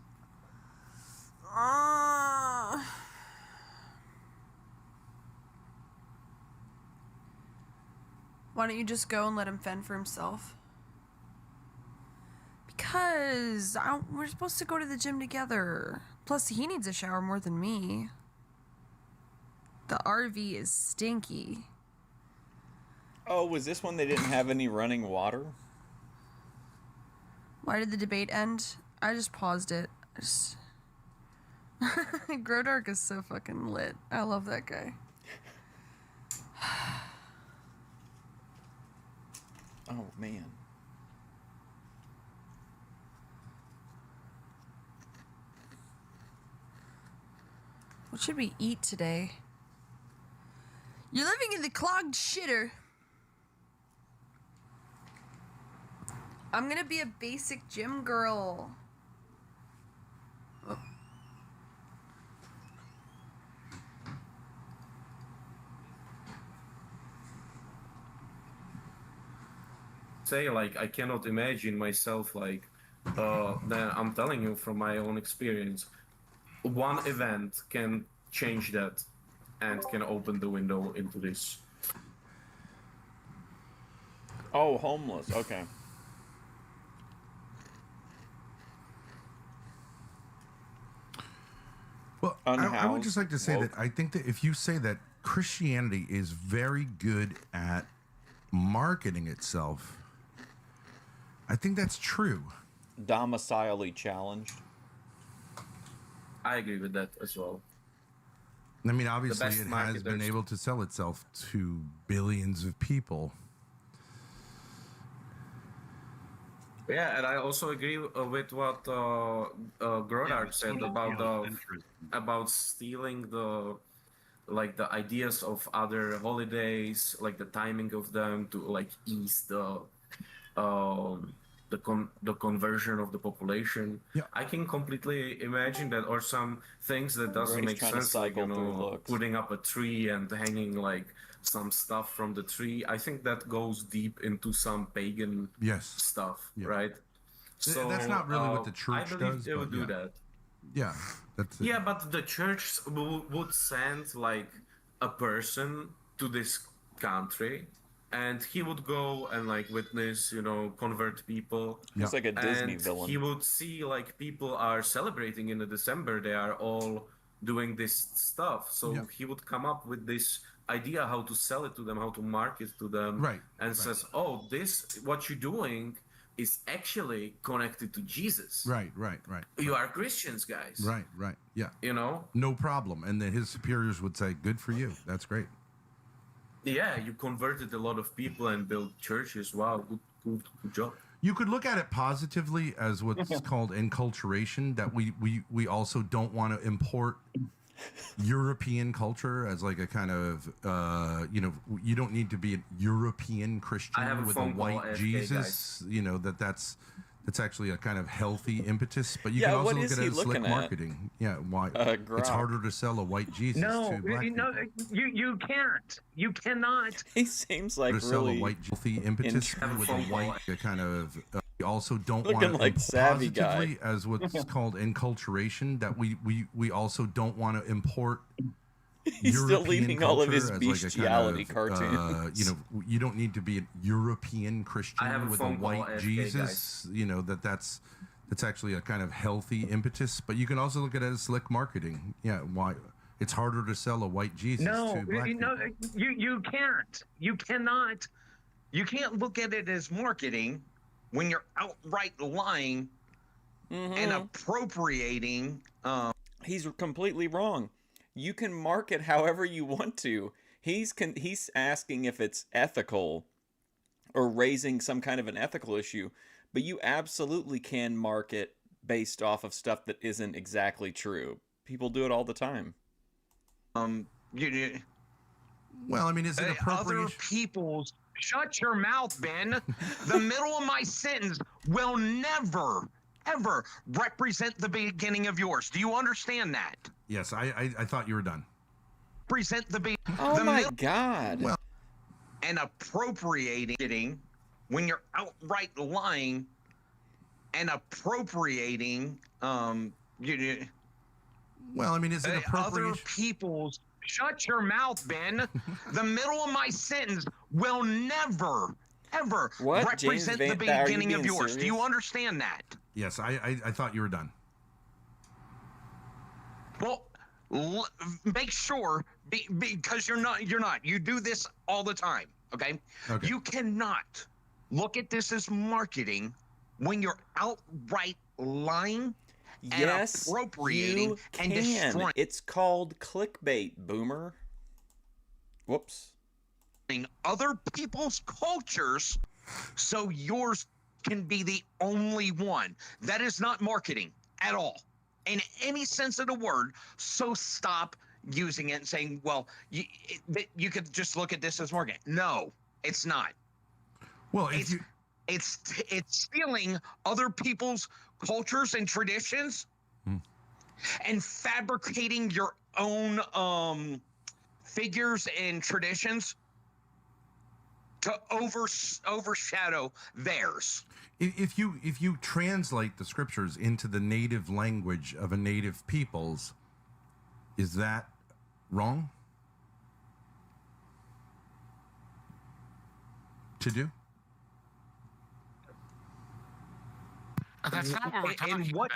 Why don't you just go and let him fend for himself? Because we're supposed to go to the gym together. Plus, he needs a shower more than me. The RV is stinky. Oh, was this one they didn't have any running water? Why did the debate end? I just paused it. Grodark is so fucking lit. I love that guy. Oh, man. What should we eat today? You're living in the clogged shitter. I'm gonna be a basic gym girl. Oh. Say, like, I cannot imagine myself, like, then I'm telling you from my own experience, one event can change that and can open the window into this. Oh, homeless. Okay. Well, I would just like to say that I think that if you say that Christianity is very good at marketing itself, I think that's true. Domicilially challenged. I agree with that as well. I mean, obviously, best it has been marketers. able to sell itself to billions of people. Yeah, and I also agree with what Grodard said about stealing the ideas of other holidays, like the timing of them to like ease the conversion of the population. Yeah. I can completely imagine that, or some things that doesn't Grace make trying to sense, like cycle through looks. putting up a tree and hanging like some stuff from the tree. I think that goes deep into some pagan stuff, right? So That's not really what the church I believe does, they would but do yeah. that. Yeah, that's it. Yeah, but the church would send like a person to this country, and he would go and like witness, convert people. It's like a Disney And villain. he would see like people are celebrating in the December. They are all doing this stuff. So he would come up with this idea how to sell it to them, how to market to them, Right. and says, "Oh, this what you're doing is actually connected to Jesus. Right. You are Christians, guys. Right. Yeah. No problem. And then his superiors would say, "Good for you. That's great." Yeah, you converted a lot of people and built churches. Wow, good job. You could look at it positively as what's called enculturation, that we also don't want to import European culture as like a kind of you don't need to be a European Christian with a white Jesus, that's actually a kind of healthy impetus. But you can also look at it as slick marketing. Yeah, why it's harder to sell a white Jesus to black people. You can't. You cannot. He seems like to sell really a white healthy impetus with a white kind of. We also don't Looking want like to savvy positively guy. as what's called enculturation, that we also don't want to import. He's still European leaving all of culture his as like a bestiality kind of, cartoons. you don't need to be a European Christian with a white Jesus. That's actually a kind of healthy impetus. But you can also look at it as slick marketing. Yeah, why it's harder to sell a white Jesus to black people. You can't. You cannot. You can't look at it as marketing when you're outright lying and appropriating. He's completely wrong. You can market however you want to. He's asking if it's ethical or raising some kind of an ethical issue, but you absolutely can market based off of stuff that isn't exactly true. People do it all the time. Well, I mean, is it appropriate? Other people's. Shut your mouth, Ben. The middle of my sentence will never, ever represent the beginning of yours. Do you understand that? Yes, I thought you were done. Present the Oh my God. Well, and appropriating when you're outright lying and appropriating well, I mean, is it appropriate? Other people's. Shut your mouth, Ben. The middle of my sentence will never, ever represent the beginning of yours. Serious? Do you understand that? Yes, I thought you were done. Well, make sure because you're not. You do this all the time. Okay. You cannot look at this as marketing when you're outright lying. Yes, and appropriating you and can. destroying. It's called clickbait, boomer. Whoops. Other people's cultures so yours can be the only one. That is not marketing at all, in any sense of the word. So stop using it and saying, well, you could just look at this as marketing. No, it's not. Well, it's stealing other people's cultures and traditions and fabricating your own figures and traditions to overshadow theirs. If you translate the scriptures into the native language of a native peoples, is that wrong to do? That's not what we're talking about.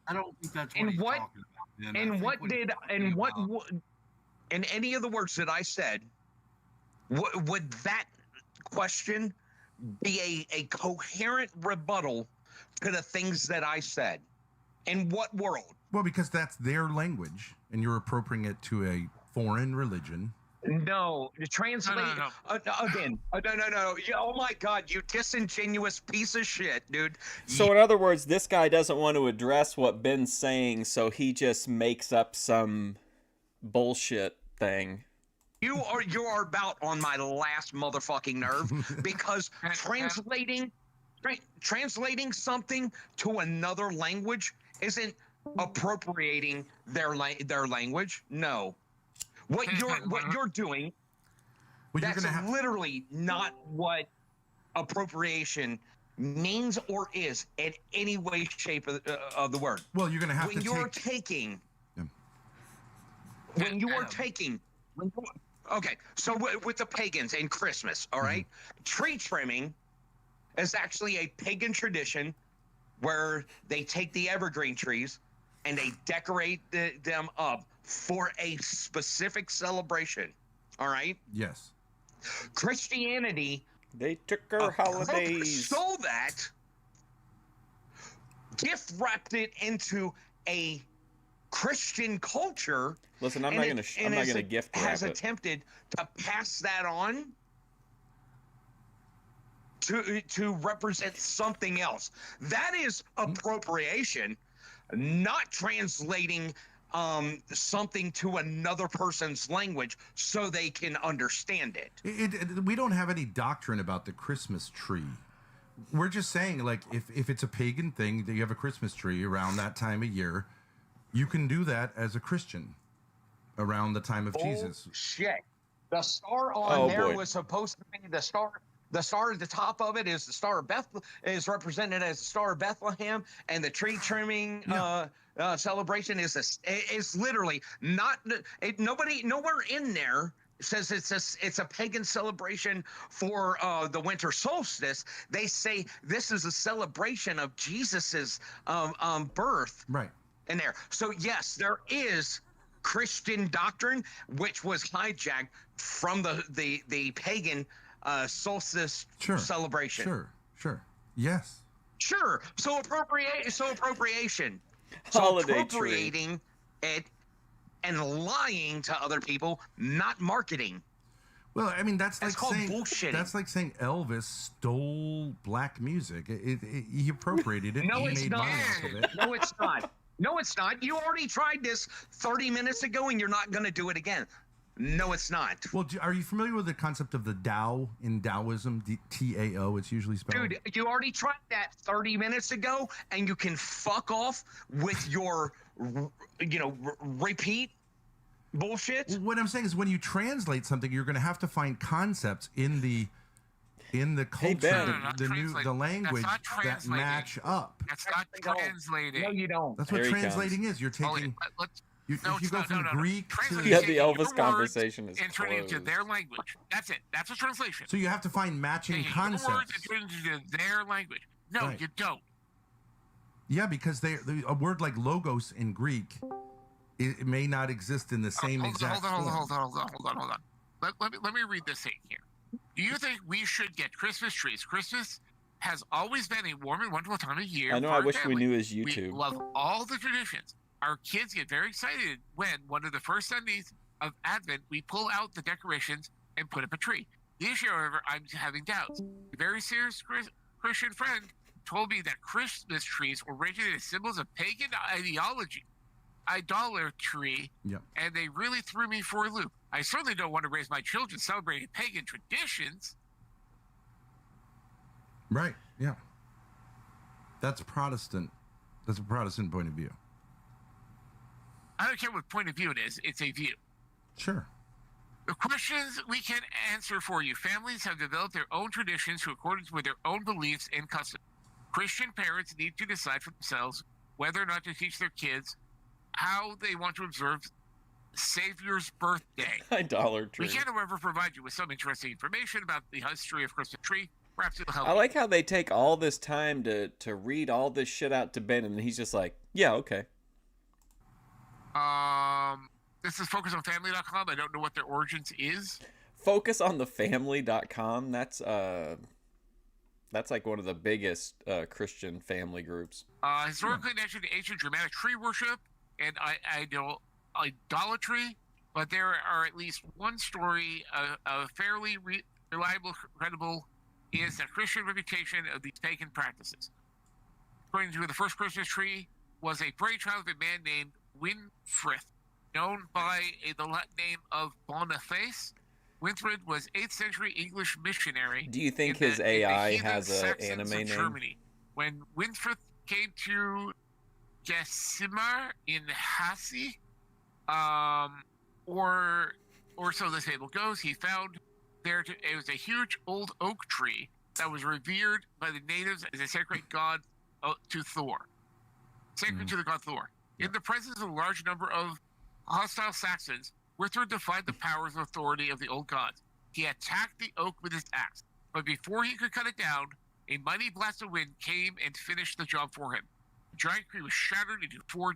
I don't think that's what he's talking about. In any of the words that I said, would that question be a coherent rebuttal to the things that I said? In what world? Well, because that's their language, and you're appropriating it to a foreign religion. No, translate again. No. Oh my God, you disingenuous piece of shit, dude. So in other words, this guy doesn't want to address what Ben's saying, so he just makes up some bullshit thing. You are about on my last motherfucking nerve because translating something to another language isn't appropriating their language. No. What you're doing, that's literally not what appropriation means or is in any way, shape of the word. Well, you're going to have when you're taking. Okay, so with the pagans and Christmas, all right, tree trimming is actually a pagan tradition where they take the evergreen trees and they decorate them up for a specific celebration, All right. Yes. Christianity. They took our holidays. Stole that. Gift wrapped it into a Christian culture. Listen, I'm not gonna gift wrap has it. attempted to pass that on to represent something else. That is appropriation, not translating something to another person's language so they can understand it. We don't have any doctrine about the Christmas tree. We're just saying, like, if it's a pagan thing that you have a Christmas tree around that time of year, you can do that as a Christian around the time of Jesus. Shit. The star on there was supposed to be the star. The star at the top of it is the Star of Bethlehem, is represented as the Star of Bethlehem, and the tree trimming celebration is literally not. Nowhere in there says it's a pagan celebration for the winter solstice. They say this is a celebration of Jesus's birth. Right. In there, so yes, there is Christian doctrine which was hijacked from the pagan solstice celebration. Sure. Yes. Sure. So appropriation. Holiday so appropriating it and lying to other people, not marketing. Well, I mean, that's called saying bullshitting. That's like saying Elvis stole black music. He appropriated it. No, he it's made not. money off of it. No, it's not. No, it's not. You already tried this 30 minutes ago, and you're not going to do it again. No, it's not. Well, are you familiar with the concept of the Tao in Taoism? T-A-O, it's usually spelled. Dude, you already tried that 30 minutes ago, and you can fuck off with your, repeat bullshit. Well, what I'm saying is when you translate something, you're going to have to find concepts in the culture, the language that match up. That's not translating. No, you don't. That's what translating is. You're taking. If you go from Greek to the Elvis conversation is and turn it into their language. That's it. That's a translation. So you have to find matching concepts. Your words and turn it into their language. No, Right. you don't. Yeah, because a word like logos in Greek, it may not exist in the same exact form. Hold on. Let me read this thing here. Do you think we should get Christmas trees? Christmas has always been a warm and wonderful time of year. I know. for I our wish we family. knew his YouTube. We love all the traditions. Our kids get very excited when one of the first Sundays of Advent we pull out the decorations and put up a tree. This year, however, I'm having doubts. A very serious Christian friend told me that Christmas trees originated as symbols of pagan idolatry, and they really threw me for a loop. I certainly don't want to raise my children celebrating pagan traditions. Right. Yeah. That's Protestant. That's a Protestant point of view. I don't care what point of view it is. It's a view. Sure. The questions we can answer for you. Families have developed their own traditions in accordance with their own beliefs and customs. Christian parents need to decide for themselves whether or not to teach their kids how they want to observe Savior's birthday. Idolatry. We can, however, provide you with some interesting information about the history of Christmas tree. Perhaps it'll help. I like how they take all this time to read all this shit out to Ben, and he's just like, yeah, okay. This is focusonfamily.com. I don't know what their origins is. Focusonthefamily.com. That's like one of the biggest Christian family groups. Historically mentioned ancient Germanic tree worship and idolatry, but there are at least one story, a fairly reliable, credible, is the Christian reputation of these pagan practices. According to the first Christmas tree was a brainchild of a man named Winfrith, known by the Latin name of Boniface. Winfrith was 8th century English missionary. Do you think his AI has an anime name? Germany. When Winfrith came to Gesimar in Hesse, or so the fable goes, he found it was a huge old oak tree that was revered by the natives as a sacred god to Thor. Sacred to the god Thor. In the presence of a large number of hostile Saxons, Winfrith defied the powers and authority of the old gods. He attacked the oak with his axe, but before he could cut it down, a mighty blast of wind came and finished the job for him. The giant tree was shattered into 4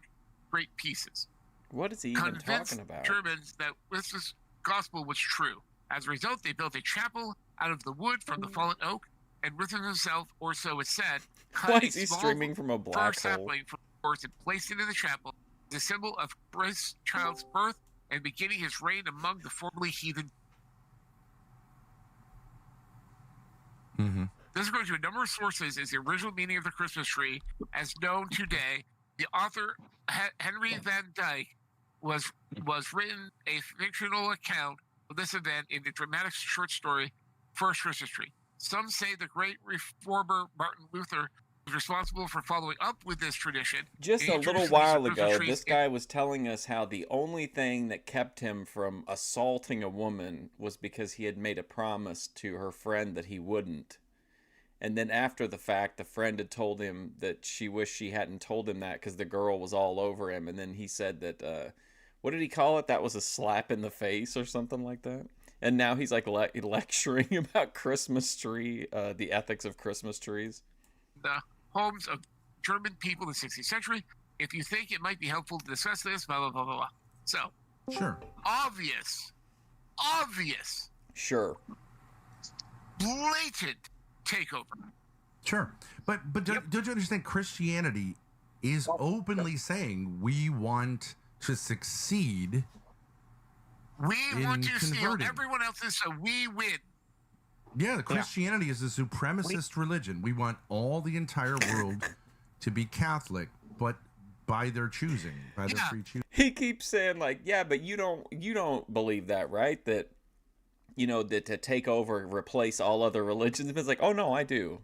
great pieces. What is he even talking about? Germans that this was gospel was true. As a result, they built a chapel out of the wood from the fallen oak, and Ruther himself, or so it said, Why cut a is he small streaming from a fir black hole? sapling from the forest and placed it in the chapel as a symbol of Christ's child's birth and beginning his reign among the formerly heathen. Mm-hmm. This, according to a number of sources, is the original meaning of the Christmas tree as known today. The author Henry Van Dyke was written a fictional account of this event in the dramatic short story First Christmas Tree. Some say the great reformer Martin Luther was responsible for following up with this tradition. Just a little while ago, this guy was telling us how the only thing that kept him from assaulting a woman was because he had made a promise to her friend that he wouldn't. And then after the fact, the friend had told him that she wished she hadn't told him that because the girl was all over him. And then he said that, what did he call it? That was a slap in the face or something like that. And now he's like lecturing about Christmas tree, the ethics of Christmas trees. The homes of German people in the 16th century. If you think it might be helpful to discuss this, blah, blah, blah, blah, blah. So, sure. Obvious. Sure. Blatant takeover. Sure. But don't you understand? Christianity is openly saying we want to succeed. We want to steal everyone else's so we win. Yeah, Christianity is a supremacist religion. We want all the entire world to be Catholic, but by their choosing, by their free choosing. He keeps saying like, yeah, but you don't believe that, right? That, you know, that to take over, replace all other religions. It's like, oh no, I do.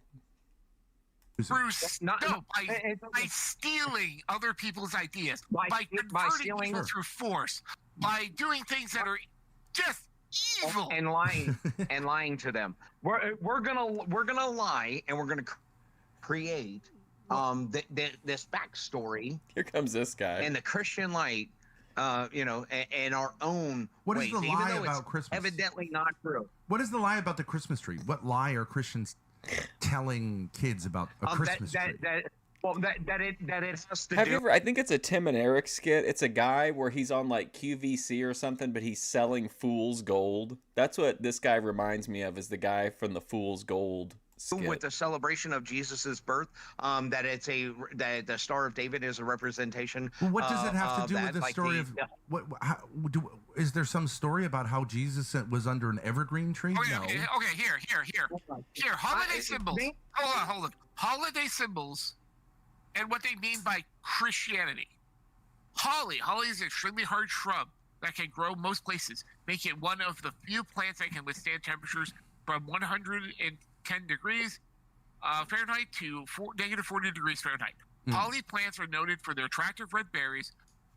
Bruce, by stealing other people's ideas, by converting people through force, by doing things that are just evil and lying to them. We're gonna lie, and we're gonna create this backstory. Here comes this guy and the Christian light, and our own. What ways, is the lie about Christmas? Evidently not true. What is the lie about the Christmas tree? What lie are Christians telling kids about a Christmas tree? That it has to Have do. you ever, I think it's a Tim and Eric skit. It's a guy where he's on like QVC or something, but he's selling fool's gold. That's what this guy reminds me of, is the guy from the fool's gold skit. With the celebration of Jesus's birth, that the Star of David is a representation. Well, what does it have to do with the like story of what? Is there some story about how Jesus was under an evergreen tree? Okay, No. okay, here. Holiday symbols. Hold on. Holiday symbols, and what they mean by Christianity. Holly is an extremely hard shrub that can grow most places, making it one of the few plants that can withstand temperatures from 110 degrees Fahrenheit to negative 40 degrees Fahrenheit. Holly plants are noted for their attractive red berries,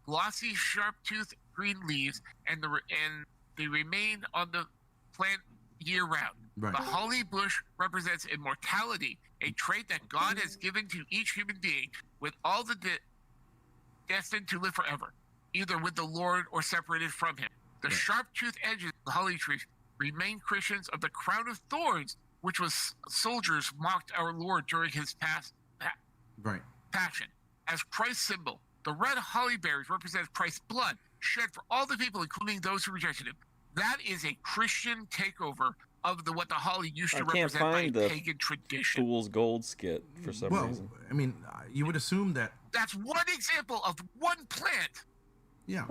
glossy, sharp-toothed green leaves, and they remain on the plant year-round. Right. The holly bush represents immortality, a trait that God has given to each human being, with all the destined to live forever, either with the Lord or separated from him. The sharp-toothed edges of the holly tree remain Christians of the crown of thorns, which was soldiers mocked our Lord during his passion. As Christ's symbol, the red holly berries represent Christ's blood shed for all the people, including those who rejected him. That is a Christian takeover of what the holly used to represent by pagan tradition. Fool's gold skit for some reason. I mean, you would assume that. That's one example of one plant. Yeah.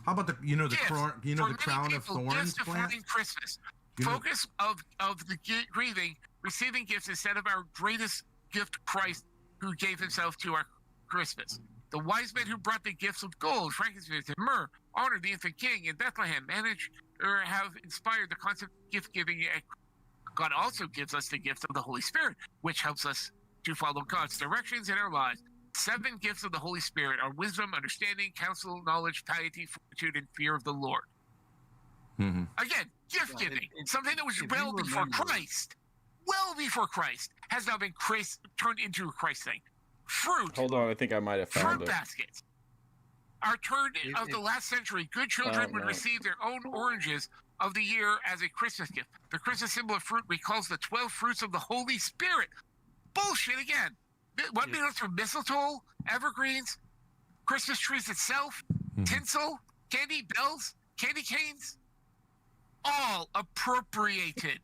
How about the crown of thorns plant? Christmas. Focus of the grieving, receiving gifts instead of our greatest gift, Christ, who gave himself to our Christmas. The wise men who brought the gifts of gold, frankincense, and myrrh honored the infant king in Bethlehem, have inspired the concept of gift giving. God also gives us the gift of the Holy Spirit, which helps us to follow God's directions in our lives. 7 gifts of the Holy Spirit are wisdom, understanding, counsel, knowledge, piety, fortitude, and fear of the Lord. Mm-hmm. Again, gift giving, something that was well before Christ, has now been turned into a Christ thing. Fruit. Hold on, I think I might have found it. Fruit baskets are turned of the last century. Good children would receive their own oranges of the year as a Christmas gift. The Christmas symbol of fruit recalls the 12 fruits of the Holy Spirit. Bullshit again. What we go through mistletoe, evergreens, Christmas trees itself, tinsel, candy, bells. candy canes, all appropriated.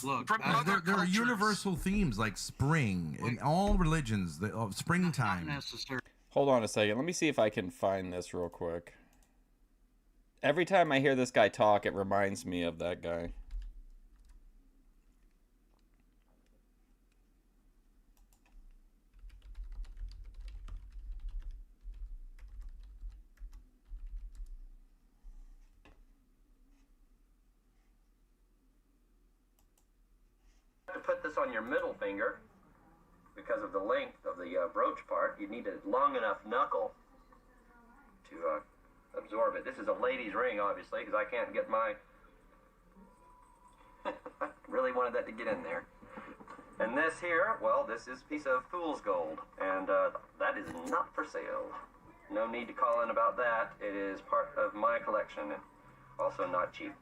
Look, from other there are cultures. universal themes like spring in all religions. Springtime. Hold on a second. Let me see if I can find this real quick. Every time I hear this guy talk, it reminds me of that guy. To put this on your middle finger, because of the length of the brooch part, you need a long enough knuckle to absorb it. This is a lady's ring, obviously, because I can't get my... I really wanted that to get in there. And this here, well, this is a piece of fool's gold, and that is not for sale. No need to call in about that. It is part of my collection, and also not cheap.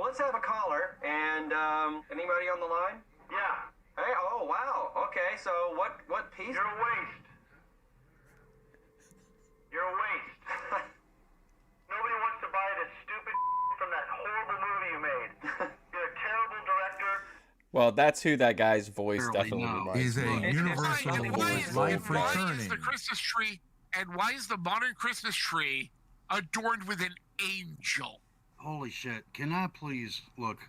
Let's have a caller, and anybody on the line? Yeah. Hey, oh, wow. Okay, so what piece? You're a waste. You're a waste. Nobody wants to buy this stupid from that horrible movie you made. You're a terrible director. Well, that's who that guy's voice Barely definitely know. reminds He's me a of. universal life Why is returning. the Christmas tree, and why is the modern Christmas tree adorned with an angel? Holy shit! Can I please look?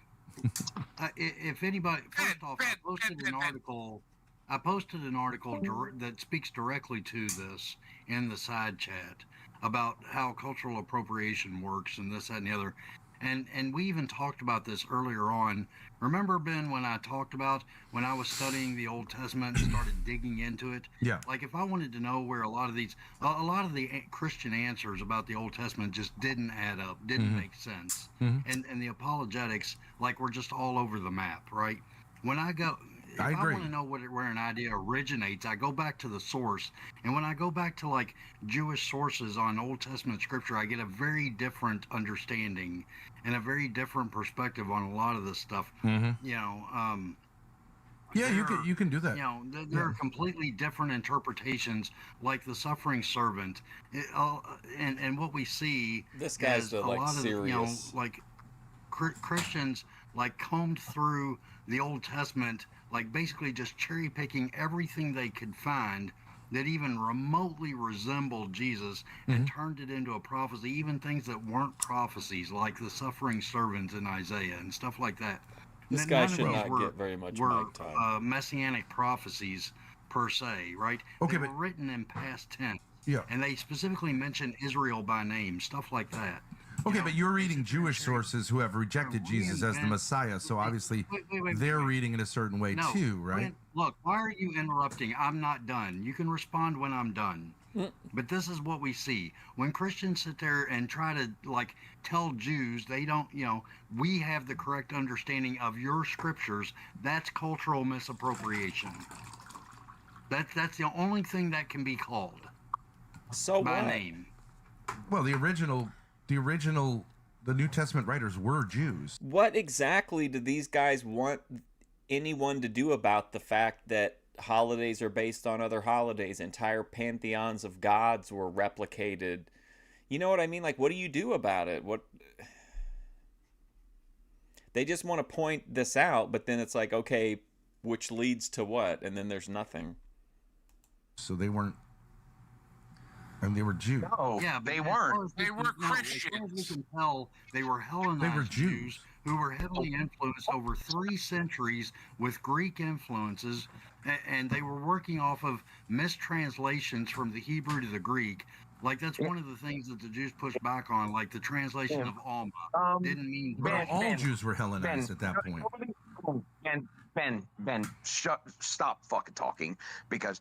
If anybody, first off, I posted an article. I posted an article that speaks directly to this in the side chat about how cultural appropriation works and this, that, and the other. And we even talked about this earlier on. Remember, Ben, when I talked about when I was studying the Old Testament and started digging into it? Yeah. Like if I wanted to know where a lot of the Christian answers about the Old Testament just didn't add up, didn't make sense. And the apologetics, like, were just all over the map, right? When I go... If I agree. want to know where an idea originates, I go back to the source. And when I go back to like Jewish sources on Old Testament scripture, I get a very different understanding and a very different perspective on a lot of this stuff. You know, Yeah, you can do that. you know, there are completely different interpretations, like the suffering servant, and what we see. This guy's is the, a like, lot of, you know, serious. like Christians like combed through the Old Testament, like basically just cherry picking everything they could find that even remotely resembled Jesus and turned it into a prophecy, even things that weren't prophecies, like the suffering servant in Isaiah and stuff like that. This guy should not get very much mic time. Messianic prophecies per se, right? Okay, they were written in past tense. Yeah. And they specifically mention Israel by name, stuff like that. Okay, but you're reading Jewish sources who have rejected Jesus as the Messiah, so obviously they're reading it a certain way too, right? Look, why are you interrupting? I'm not done. You can respond when I'm done. But this is what we see. When Christians sit there and try to, like, tell Jews they don't, you know, we have the correct understanding of your scriptures, that's cultural misappropriation. That's the only thing that can be called. So by what? name. Well, the New Testament writers were Jews. What exactly do these guys want anyone to do about the fact that holidays are based on other holidays? Entire pantheons of gods were replicated. You know what I mean? Like, what do you do about it? What? They just want to point this out, but then it's like, okay, which leads to what? And then there's nothing. So they weren't. And they were Jews. No, Yeah, but they as weren't. far as we They can- were no, as far as Christians. we can tell, they were Hellenized Jews who were heavily influenced over 3 centuries with Greek influences, and they were working off of mistranslations from the Hebrew to the Greek. Like, that's one of the things that the Jews pushed back on, like the translation of Alma didn't mean... But all Jews were Hellenized at that point. Ben, stop fucking talking, because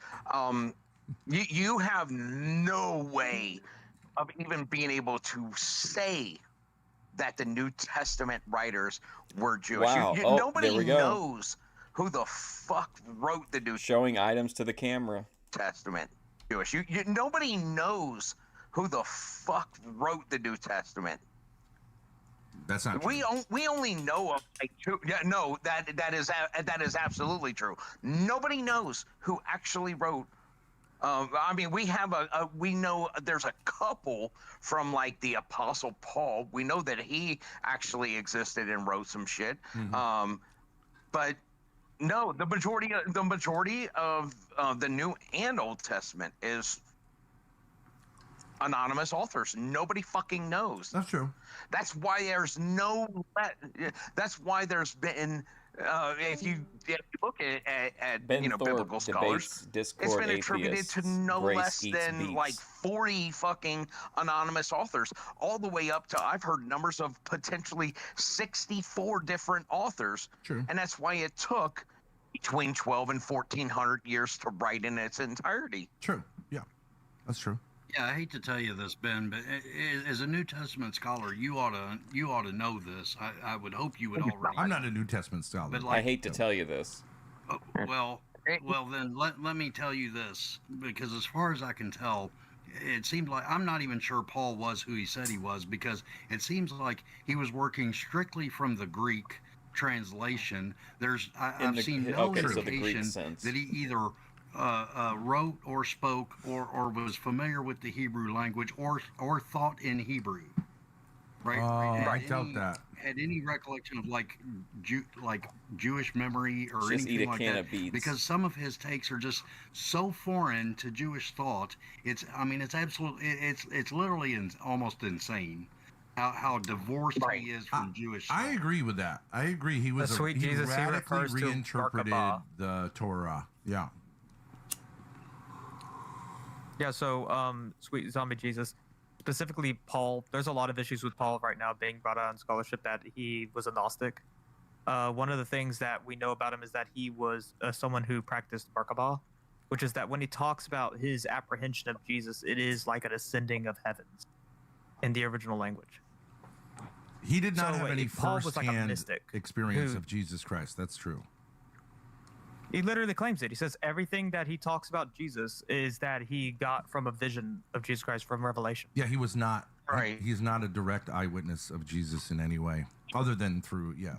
you have no way of even being able to say that the New Testament writers were Jewish. Wow. Nobody there we go. knows who the fuck wrote the New Showing items to the camera. Testament. Jewish. Nobody knows who the fuck wrote the New Testament. That's not true. We only know of like two. Yeah, no, that is absolutely true. Nobody knows who actually wrote I mean, we have we know there's a couple from like the Apostle Paul. We know that he actually existed and wrote some shit. But no, the majority of the New and Old Testament is anonymous authors. Nobody fucking knows. That's true. That's why there's no. That's why there's been. If you look at Ben you know Thorp biblical scholars, debates Discord it's been attributed atheists, to no Grace less eats than beets. like 40 fucking anonymous authors, all the way up to I've heard numbers of potentially 64 different authors. True. And that's why it took between 12 and 1400 years to write in its entirety. True. Yeah, that's true. Yeah, I hate to tell you this, Ben, but as a New Testament scholar, you ought to know this. I would hope you would already. I'm not a New Testament scholar. But I hate to tell you this. Well, then let me tell you this, because as far as I can tell, it seemed like I'm not even sure Paul was who he said he was, because it seems like he was working strictly from the Greek translation. I've seen no indication that he either wrote or spoke or was familiar with the Hebrew language or thought in Hebrew, right? I doubt that. Had any recollection of like Jewish memory or Just eat anything a like can that? of beets. Because some of his takes are just so foreign to Jewish thought. It's literally almost insane how divorced he is from Jewish thought. I agree with that. I agree. He was sweet he Jesus, he radically refers to reinterpreted Merkabah. the Torah. Yeah. Yeah, so sweet zombie Jesus, specifically Paul, there's a lot of issues with Paul right now being brought out in scholarship that he was a Gnostic. One of the things that we know about him is that he was someone who practiced Merkabah, which is that when he talks about his apprehension of Jesus, it is like an ascending of heavens in the original language. He did not have any Paul was like a first-hand mystic experience who- of Jesus Christ. That's true. He literally claims it. He says everything that he talks about Jesus is that he got from a vision of Jesus Christ from Revelation. Yeah, he was not. Right. He's not a direct eyewitness of Jesus in any way, other than through yeah.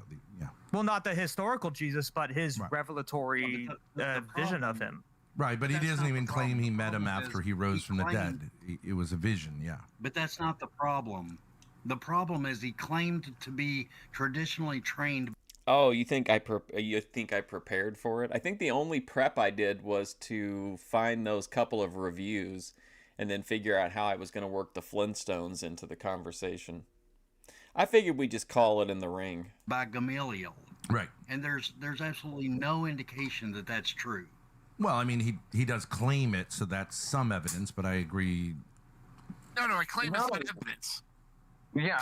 Well, not the historical Jesus, but his revelatory vision of him. Right, but he That's doesn't not even the claim he problem. met The him problem after is he rose he from the dead. claimed- It was a vision. Yeah. But that's not the problem. The problem is he claimed to be traditionally trained. Oh, you think I prepared for it? I think the only prep I did was to find those couple of reviews and then figure out how I was going to work the Flintstones into the conversation. I figured we'd just call it in the ring. By Gamaliel. Right. And there's absolutely no indication that that's true. Well, I mean, he does claim it, so that's some evidence. But I agree. No, I claim it's not evidence. Yeah,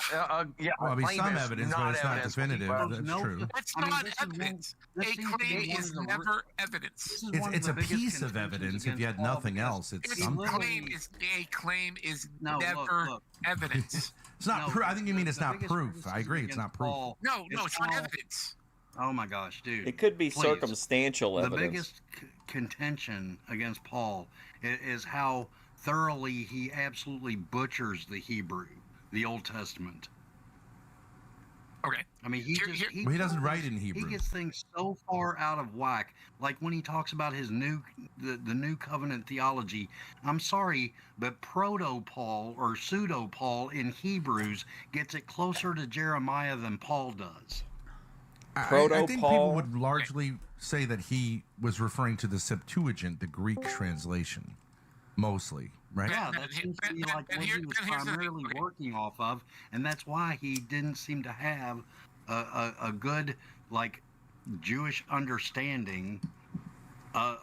yeah. Well, I mean, claim some is evidence, not but it's not evidence. definitive. Well, That's no, true. That's I mean, not this is evidence. this A seems to be claim one is of the never evidence. It's a piece of evidence. If you had nothing else, it's something. A claim is No, never look. evidence. It's not proof. I think you mean it's not proof. I agree. It's not proof. No, it's not evidence. Oh my gosh, dude! It could be Please. circumstantial The evidence. biggest contention against Paul is how thoroughly he absolutely butchers the Hebrew, the Old Testament. Okay. I mean, he doesn't write in Hebrew. He gets things so far out of whack. Like when he talks about his the new covenant theology. I'm sorry, but proto Paul or pseudo Paul in Hebrews gets it closer to Jeremiah than Paul does. I think people would largely say that he was referring to the Septuagint, the Greek translation, mostly, right? Yeah, that seems to be like what he was primarily working off of, and that's why he didn't seem to have a good like Jewish understanding of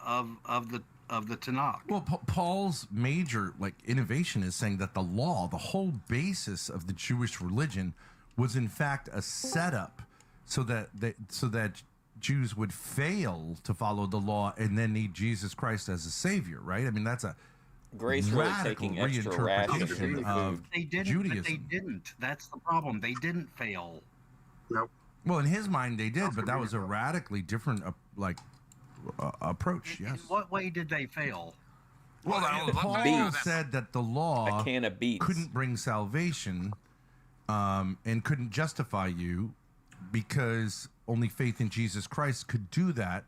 the Tanakh. Well, Paul's major innovation is saying that the law, the whole basis of the Jewish religion, was in fact a setup so that Jews would fail to follow the law and then need Jesus Christ as a savior, right? I mean, that's a Grace really radical taking extra rations reinterpretation of They didn't. Judaism. But they didn't. That's the problem. They didn't fail. Nope. Well, in his mind, they did, but that was a radically different approach. Yes. In what way did they fail? Well, Paul said that the law A can of beets. couldn't bring salvation and couldn't justify you because only faith in Jesus Christ could do that.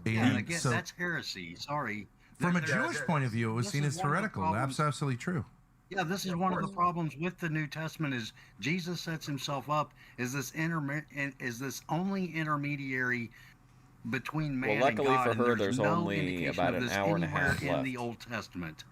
Yeah, And again, so, that's heresy. Sorry. From a Jewish point of view, it was This seen is as one of the heretical. problems- That's absolutely true. Yeah, this is one of the problems with the New Testament is Jesus sets himself up as this only intermediary between man luckily and God. for and her, there's there's no only indication about of an this hour and a anywhere half in left. the Old Testament.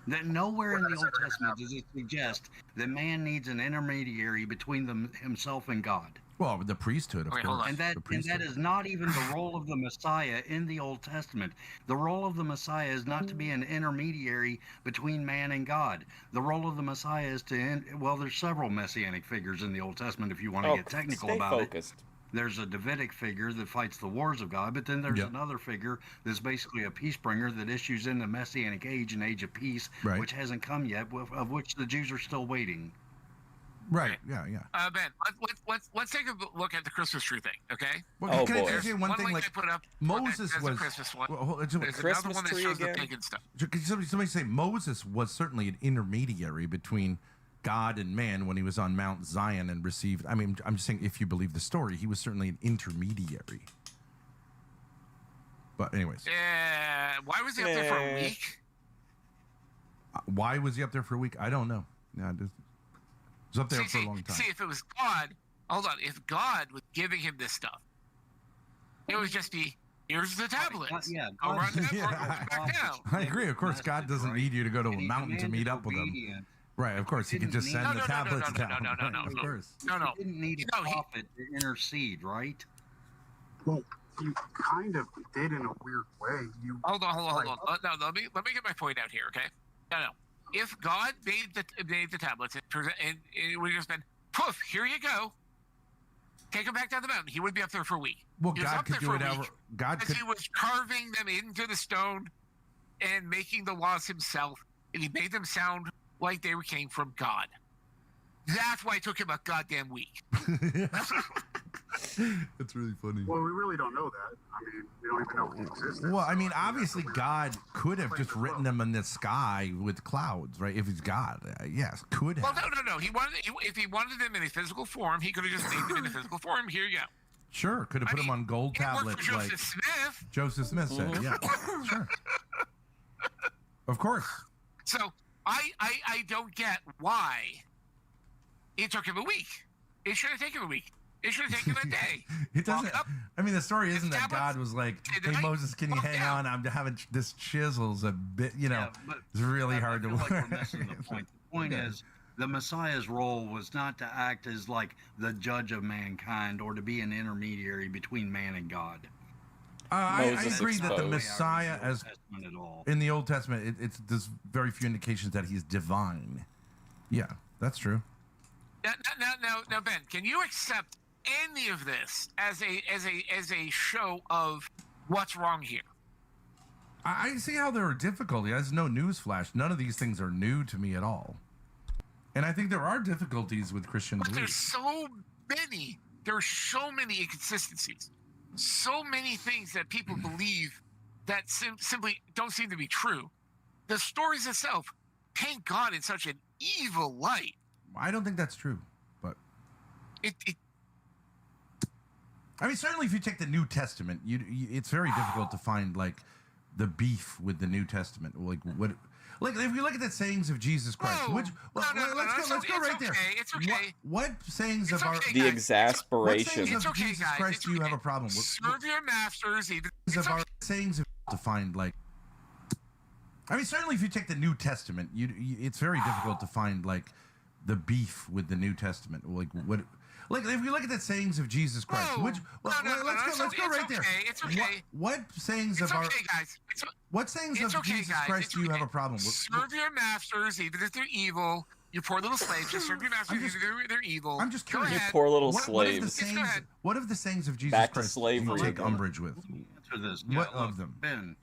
That nowhere in the Old Testament does it suggest that man needs an intermediary between himself and God. Well, the priesthood, of course. And that is not even the role of the Messiah in the Old Testament. The role of the Messiah is not to be an intermediary between man and God. The role of the Messiah is to there's several messianic figures in the Old Testament if you want to get technical about it. There's a Davidic figure that fights the wars of God, but then there's another figure that's basically a peace bringer that issues in the Messianic age, an age of peace, which hasn't come yet, of which the Jews are still waiting. Right. Yeah. Ben, let's take a look at the Christmas tree thing, okay? Well, can I say one thing? Link Like I put up. Moses there's was a Christmas one. There's There's another one that shows the pagan stuff. Can somebody say Moses was certainly an intermediary between God and man when he was on Mount Zion and received. I mean, I'm just saying, if you believe the story, he was certainly an intermediary. But anyways, why was he up there for a week? Why was he up there for a week? I don't know. Yeah, he was up there for a long time. See, if it was God, hold on. If God was giving him this stuff, it would just be, here's the tablet. Go run back down. I agree. Of course, God doesn't need you to go to a mountain to meet up with him. Right. Of course, he can just send the tablets down. Of course. He didn't need a prophet to intercede, right? Well, you kind of did in a weird way. Hold on. No, let me get my point out here, okay? No. If God made the tablets and it would have just been, poof, here you go. Take him back down the mountain. He would be up there for a week. Well, he was God up could there do for it a ever. week God because could. he was carving them into the stone and making the laws himself, and he made them sound like they came from God. That's why it took him a goddamn week. That's really funny. Well, we really don't know that. I mean, we don't even know he existed. Well, I mean, obviously, God could have just written them in the sky with clouds, right? If he's God, yes, could have. Well, no. If he wanted them in a physical form, he could have just made them in a physical form. Here you go. Sure, could have put them on gold tablets, for like Joseph Smith. Joseph Smith said. Yeah, sure. Of course. So I don't get why it took him a week. It should have taken a week. It should have taken a day. It doesn't. I mean, the story isn't that God was like, "Hey Moses, can you hang on? I'm having this chisel's a bit, it's really hard to work." Like we're missing the point. The point is, the Messiah's role was not to act as like the judge of mankind or to be an intermediary between man and God. I agree that the Messiah, as in the Old Testament, there's very few indications that he's divine. Yeah, that's true. Now, Ben, can you accept any of this as a show of what's wrong here? I see how there are difficulties. There's no newsflash. None of these things are new to me at all. And I think there are difficulties with Christian belief. There's so many inconsistencies. So many things that people believe that simply don't seem to be true. The stories itself paint God in such an evil light. I don't think that's true, but I mean, certainly if you take the New Testament, it's very difficult to find like the beef with the New Testament. Like what? Like if you look at the sayings of Jesus Christ, let's go right there. It's okay. What sayings of our the exasperation? What sayings of Jesus Christ do you have a problem with? Serve your masters. Our sayings to find like. I mean, certainly if you take the New Testament, it's very difficult to find like the beef with the New Testament. Like what? Like if you look at the sayings of Jesus Christ, let's go right there. It's okay. What sayings of our guys? What sayings of Jesus Christ do you have a problem with? Serve your masters, even if they're evil. You poor little slaves, just serve your masters, even if they're evil. I'm just curious. You poor little slaves. What of the sayings of Jesus Back Christ to slavery. do you take umbrage with? Answer this. What of them? Ben,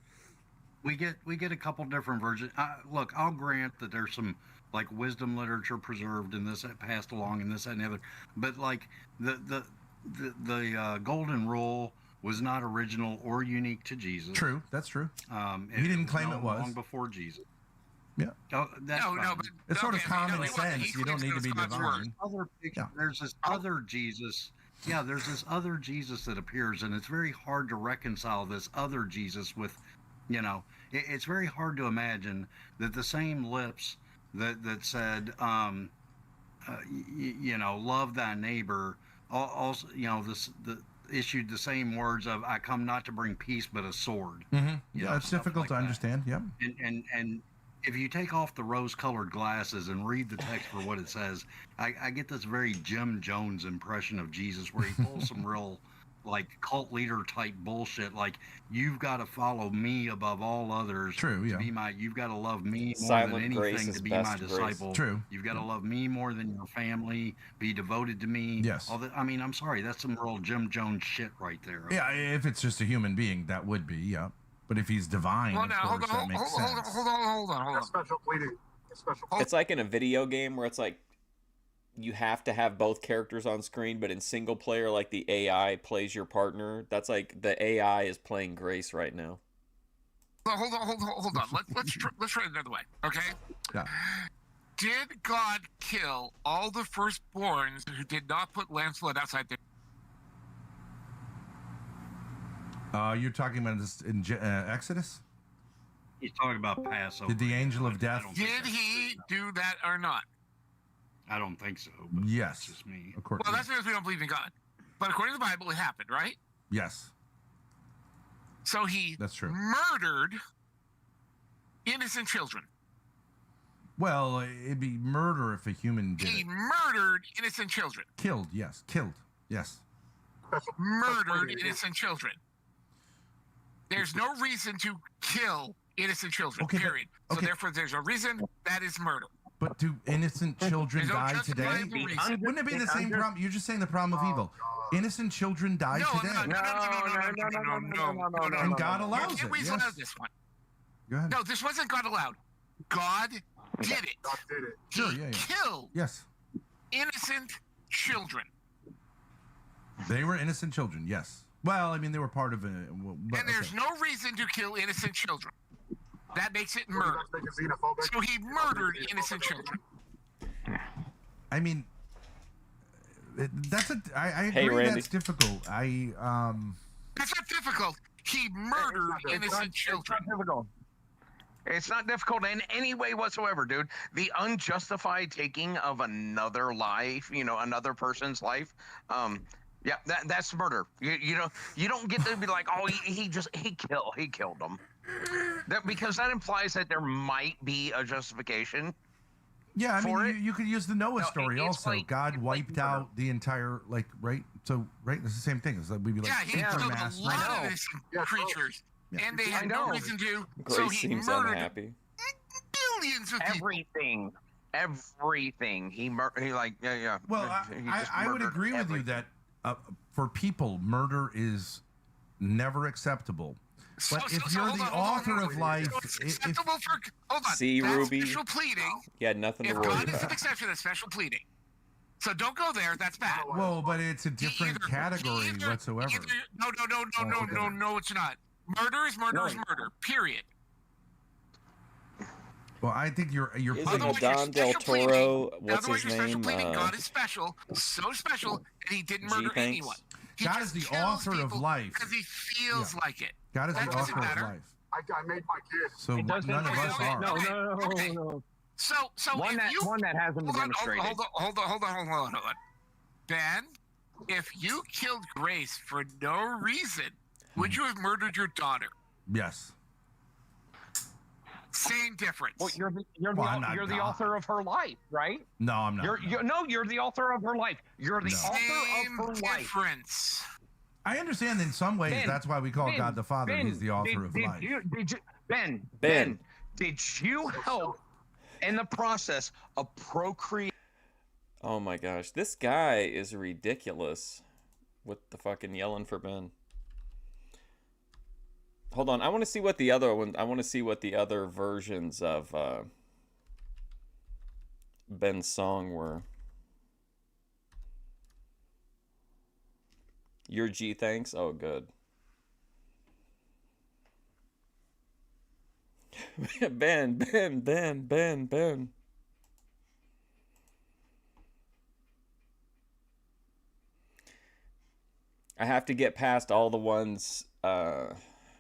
we get a couple different versions. Look, I'll grant that there's some like wisdom literature preserved and this passed along and this that, and the other, but like the golden rule was not original or unique to Jesus. True, that's true. He didn't claim it was long before Jesus. Yeah. Oh, that's no, but it's sort of common sense. You don't need to be divine. There's this other Jesus. Yeah, there's this other Jesus that appears, and it's very hard to reconcile this other Jesus with You know, it's very hard to imagine that the same lips that said, you know, love thy neighbor, also, you know, issued the same words of, I come not to bring peace but a sword. Mm-hmm. You Yeah, know, it's stuff difficult like to that. understand. Yep. And if you take off the rose-colored glasses and read the text for what it says, I get this very Jim Jones impression of Jesus, where he pulls some real, like, cult leader type bullshit. Like, you've got to follow me above all others. True, To yeah. be my, you've got to love me more Silent than grace anything is to be best my grace. disciple. True. You've got to love me more than your family. Be devoted to me. Yes. All that. I mean, I'm sorry, that's some real Jim Jones shit right there. Yeah, if it's just a human being, that would be, yeah. But if he's divine, Well, of now, course, that makes sense. hold on. Special pleading. Special. It's like in a video game where it's like you have to have both characters on screen, but in single player, like the AI plays your partner. That's like the AI is playing Grace right now. Hold on. Let's try it another way. Okay. Yeah. Did God kill all the firstborns who did not put lamb's blood outside their? You're talking about this in Exodus? He's talking about Passover. Did the angel of death? Did he do that or not? I don't think so. But Yes. That's just me. Of course. Well, that's because we don't believe in God. But according to the Bible, it happened, right? Yes. So he That's true. murdered innocent children. Well, it'd be murder if a human did He it. murdered innocent children. Killed, yes. Killed, yes. Murdered innocent children. There's no reason to kill innocent children, Okay, but- period. So okay. therefore, there's a reason that is murder. But do innocent children There's no die today? justifiable reason. Wouldn't it be the same problem? You're just saying the problem of evil. Innocent children die today. No. And God allows You it, can't reason yes. out this one. Go ahead. No, this wasn't God allowed. God did it. God did it. Sure, He yeah. killed Yes. innocent children. They were innocent children, yes. Well, I mean, they were part of a... But, And there's no reason to kill innocent children. That makes it You murder. guys make it xenophobic? So he murdered innocent children. I mean, that's a... I Hey, agree Randy. that's difficult. That's not difficult. He murdered innocent children. It's not difficult in any way whatsoever, dude. The unjustified taking of another life, you know, another person's life, yeah, that's murder. You know, you don't get to be like, oh, he killed them. Because that implies that there might be a justification. Yeah, I for mean, you could use the Noah No, story it's also. like- God wiped out the entire, like, right? So, right? It's the same thing. It's like we'd be like, Yeah, he super killed a mass lot murder. of innocent creatures. Yeah. And they had no reason to. Grace So he seems murdered unhappy. billions of people. Everything. He like, yeah. Well, He just I would murdered agree with you everything. that for people, murder is never acceptable. But if you're the author of life, It's acceptable for. Hold on. See, that's Ruby? special pleading. You had nothing to If worry God is an about. exception, that's special pleading. So don't go there. That's bad. well, but it's a different category whatsoever. No, it's not. Murder is murder is murder. Period. Well, I think you're Isn't Otherwise, Don you're Del special pleading. Toro, what's Otherwise, his you're special name? pleading. God is special, so special that he didn't G murder thanks. anyone. He God just is the kills author of people life. because he feels like it. God is That the doesn't author of matter. life. I made my kid. So It doesn't- none of us okay, are. No. So One that hasn't been demonstrated. Hold on. Ben, if you killed Grace for no reason, would you have murdered your daughter? Yes. Same difference. Well, you're Well, I'm not the God. author of her life, right? No, I'm not. You're the author of her life. You're the author Same of her life. difference. I understand in some ways Ben, that's why we call Ben, God the Father. Ben, He's the author of life. Ben, did you help in the process of procreation? Oh my gosh, this guy is ridiculous with the fucking yelling for Ben. Hold on, I want to see what the other one. I want to see what the other versions of Ben's song were. Your G thanks. Oh, good. Ben. I have to get past all the ones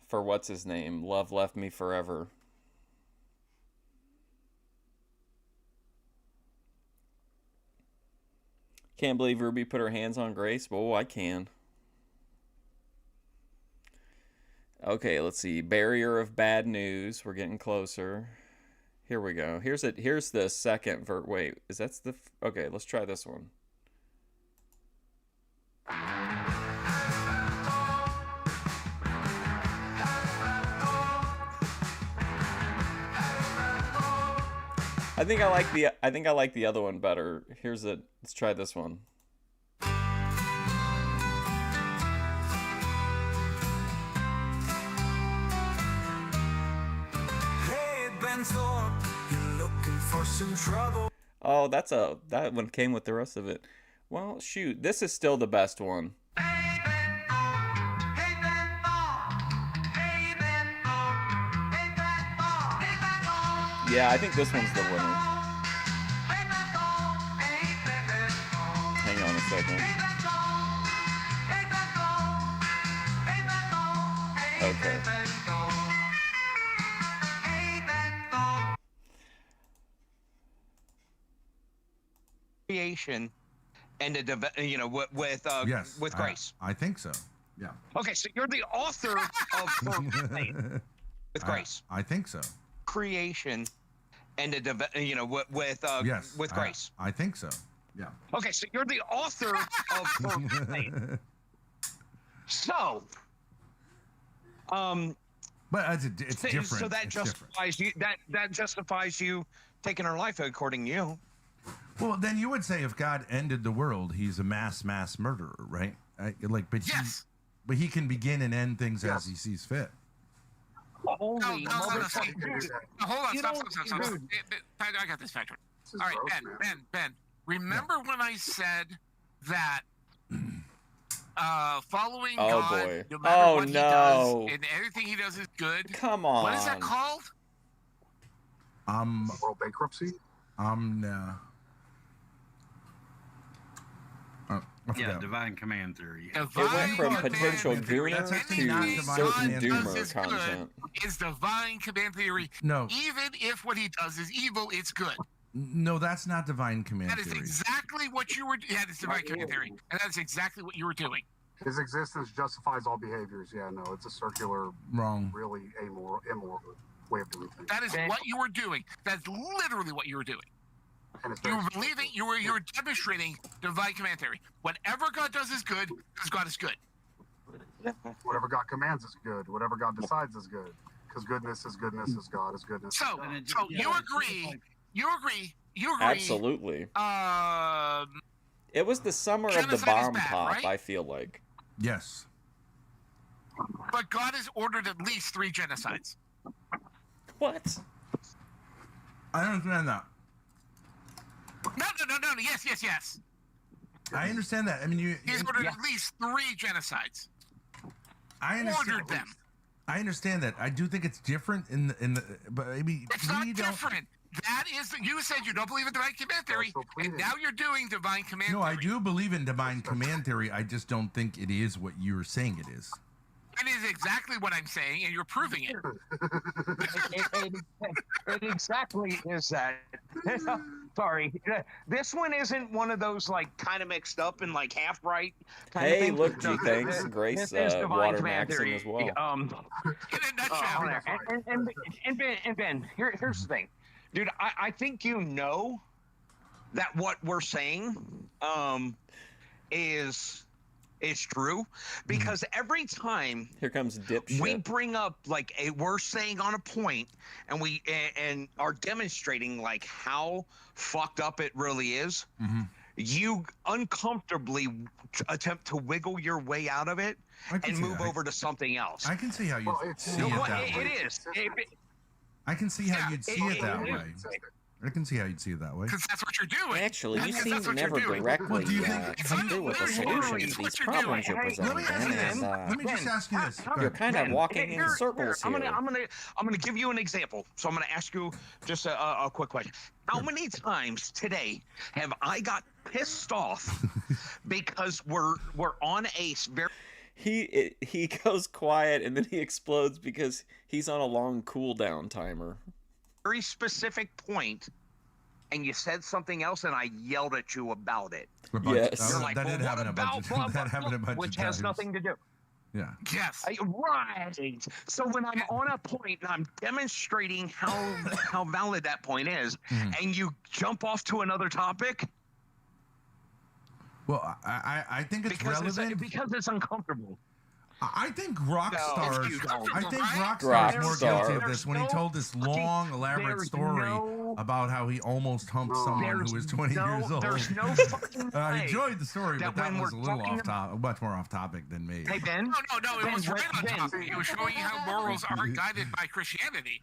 for what's his name. Love left me forever. Can't believe Ruby put her hands on Grace. Oh, I can. Okay, let's see. Barrier of bad news. We're getting closer. Here we go. Here's it. Here's the second wait, is that the okay, let's try this one. I think I like the other one better. Here's it. Let's try this one. Hey, Ben Thorp, you're looking for some trouble. Oh, that one came with the rest of it. Well, shoot, this is still the best one. Yeah, I think this one's the winner. Hang on a second. Okay. Creation and with Yes, with grace. I think so. Yeah. Okay, so you're the author of Thorp with grace. I think so. Creation and Yes, with grace. I think so. Yeah. Okay, so you're the author of Thorp. So, but it's different. So that justifies you. That justifies you taking her life, according to you. Well, then you would say if God ended the world, he's a mass murderer, right? But he can begin and end things as he sees fit. Holy no, hold on, stop. I got this factor. All right, Ben. Remember when I said that following God, no matter what he does, and everything he does is good? Come on. What is that called? World bankruptcy? No. Yeah, divine command theory. It went from potential gooner to certain doomer content. Is divine command theory. No. Even if what he does is evil, it's good. No, that's not divine command theory. That is exactly what you were. Yeah, it's divine command theory, and that's exactly what you were doing. His existence justifies all behaviors. Yeah, no, it's a circular, wrong, really immoral way of doing things. That is what you were doing. That's literally what you were doing. You were believing, you were demonstrating divine command theory. Whatever God does is good, because God is good. Whatever God commands is good. Whatever God decides is good, because goodness is goodness, as God is goodness. So you agree? You agree? Absolutely. It was the summer of the bomb pop. Right? I feel like. Yes. But God has ordered at least 3 genocides. What? I don't understand that. No. Yes. I understand that. I mean, he's ordered at least 3 genocides. I understand. Ordered them. I understand that. I do think it's different but maybe it's not different. That is, you said you don't believe in divine command theory, and now you're doing divine command theory. No, I do believe in divine command theory. I just don't think it is what you're saying it is. It is exactly what I'm saying, and you're proving it. It exactly is that. Sorry, this one isn't one of those like kind of mixed up and like half right. Hey, look, G, thanks. Grace water maxing as well. In a nutshell. And Ben, here's the thing, dude. I think you know that what we're saying is true, because every time here comes dipshit, we bring up like we're saying on a point, and we and are demonstrating like how fucked up it really is. You uncomfortably attempt to wiggle your way out of it and move over to something else. I can see how you see it that way. It is. I can see how you'd see it that way. I can see how you'd see it that way. Because that's what you're doing. Actually, you seem to never directly come through with a solution to these problems you're presenting. Let me just ask you this. You're kind of walking in circles here. I'm gonna give you an example. So I'm gonna ask you just a quick question. How many times today have I got pissed off because we're on a very he goes quiet and then he explodes because he's on a long cooldown timer. Very specific point, and you said something else, and I yelled at you about it. Yes. You're like, that well, did happen what a bunch about of that happened a bunch which of has times. nothing to do. Yeah. Yes. Right. So when I'm on a point and I'm demonstrating how valid that point is, and you jump off to another topic. Well, I think it's relevant because it's uncomfortable. I think Rockstar. No, I think Rockstar. Rockstar is more guilty of There's this when he told this long, elaborate story about how he almost humped someone who was 20 years old. There's no fucking way. I enjoyed the story, but that when was a we're little talking off topic, much more off topic than me. Hey Ben. No, it was right on topic. It was showing you how morals aren't guided by Christianity.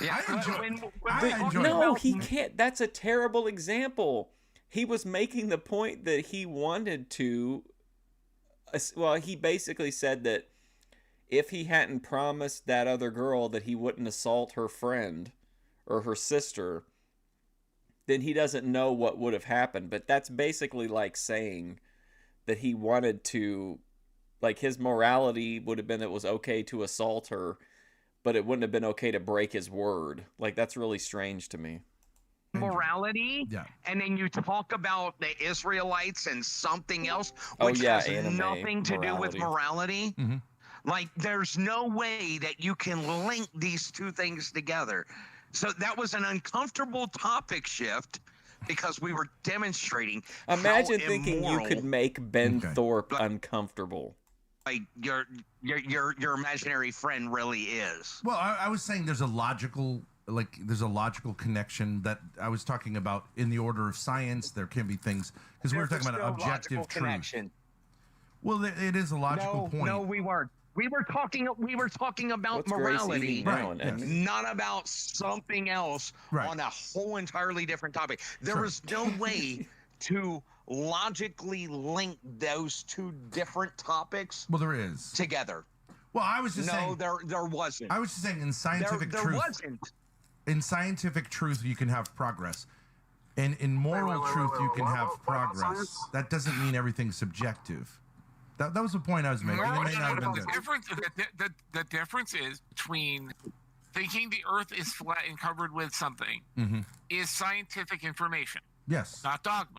Yeah, No, he can't. That's a terrible example. He was making the point that he wanted to. Well, he basically said that if he hadn't promised that other girl that he wouldn't assault her friend or her sister, then he doesn't know what would have happened. But that's basically like saying that he wanted to, like, his morality would have been it was okay to assault her, but it wouldn't have been okay to break his word. Like, that's really strange to me. Morality, and then you talk about the Israelites and something else, Oh, which yeah, has anime nothing to do with morality. Like, there's no way that you can link these two things together. So that was an uncomfortable topic shift because we were demonstrating. Imagine how thinking immoral, you could make Ben Thorp uncomfortable. like your imaginary friend really is. Well, I was saying there's a logical connection that I was talking about in the order of science. There can be things because we were talking about objective truth. Connection. Well, it is a logical point. No, we weren't. We were talking about What's Grace morality, eating now and then? not about something else on a whole entirely different topic. There was no way to logically link those two different topics. Well, there is together. Well, I was just saying. No, there wasn't. I was just saying in scientific there truth. wasn't. In scientific truth, you can have progress. And in moral truth, you can have progress. That doesn't mean everything's subjective. That was the point I was making. It may not have been good. The difference is between thinking the Earth is flat and covered with something is scientific information. Yes. Not dogma.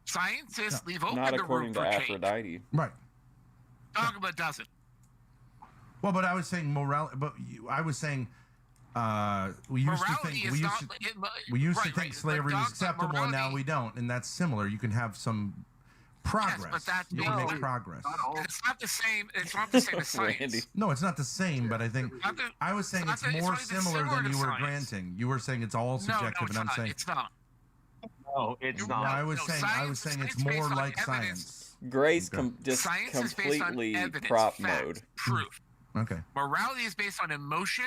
Scientists leave open Not the according room to for change. Aphrodite. Right. Dogma doesn't. Well, but I was saying morality. But I was saying we used Morality to is think not- we used to right, think right. slavery But was acceptable, and now we don't. And that's similar. You can have some progress. Yes, but that you can make progress. It's not the same. It's not the same as science. No, it's not the same, but I think I was saying it's more not even similar than to you were science. granting. You were saying it's all subjective, and I'm saying it's not. No, it's No, I was saying it's more like science. Grace Okay. just Science is based on completely evidence, prop fact, mode. proof. Okay. Morality is based on emotion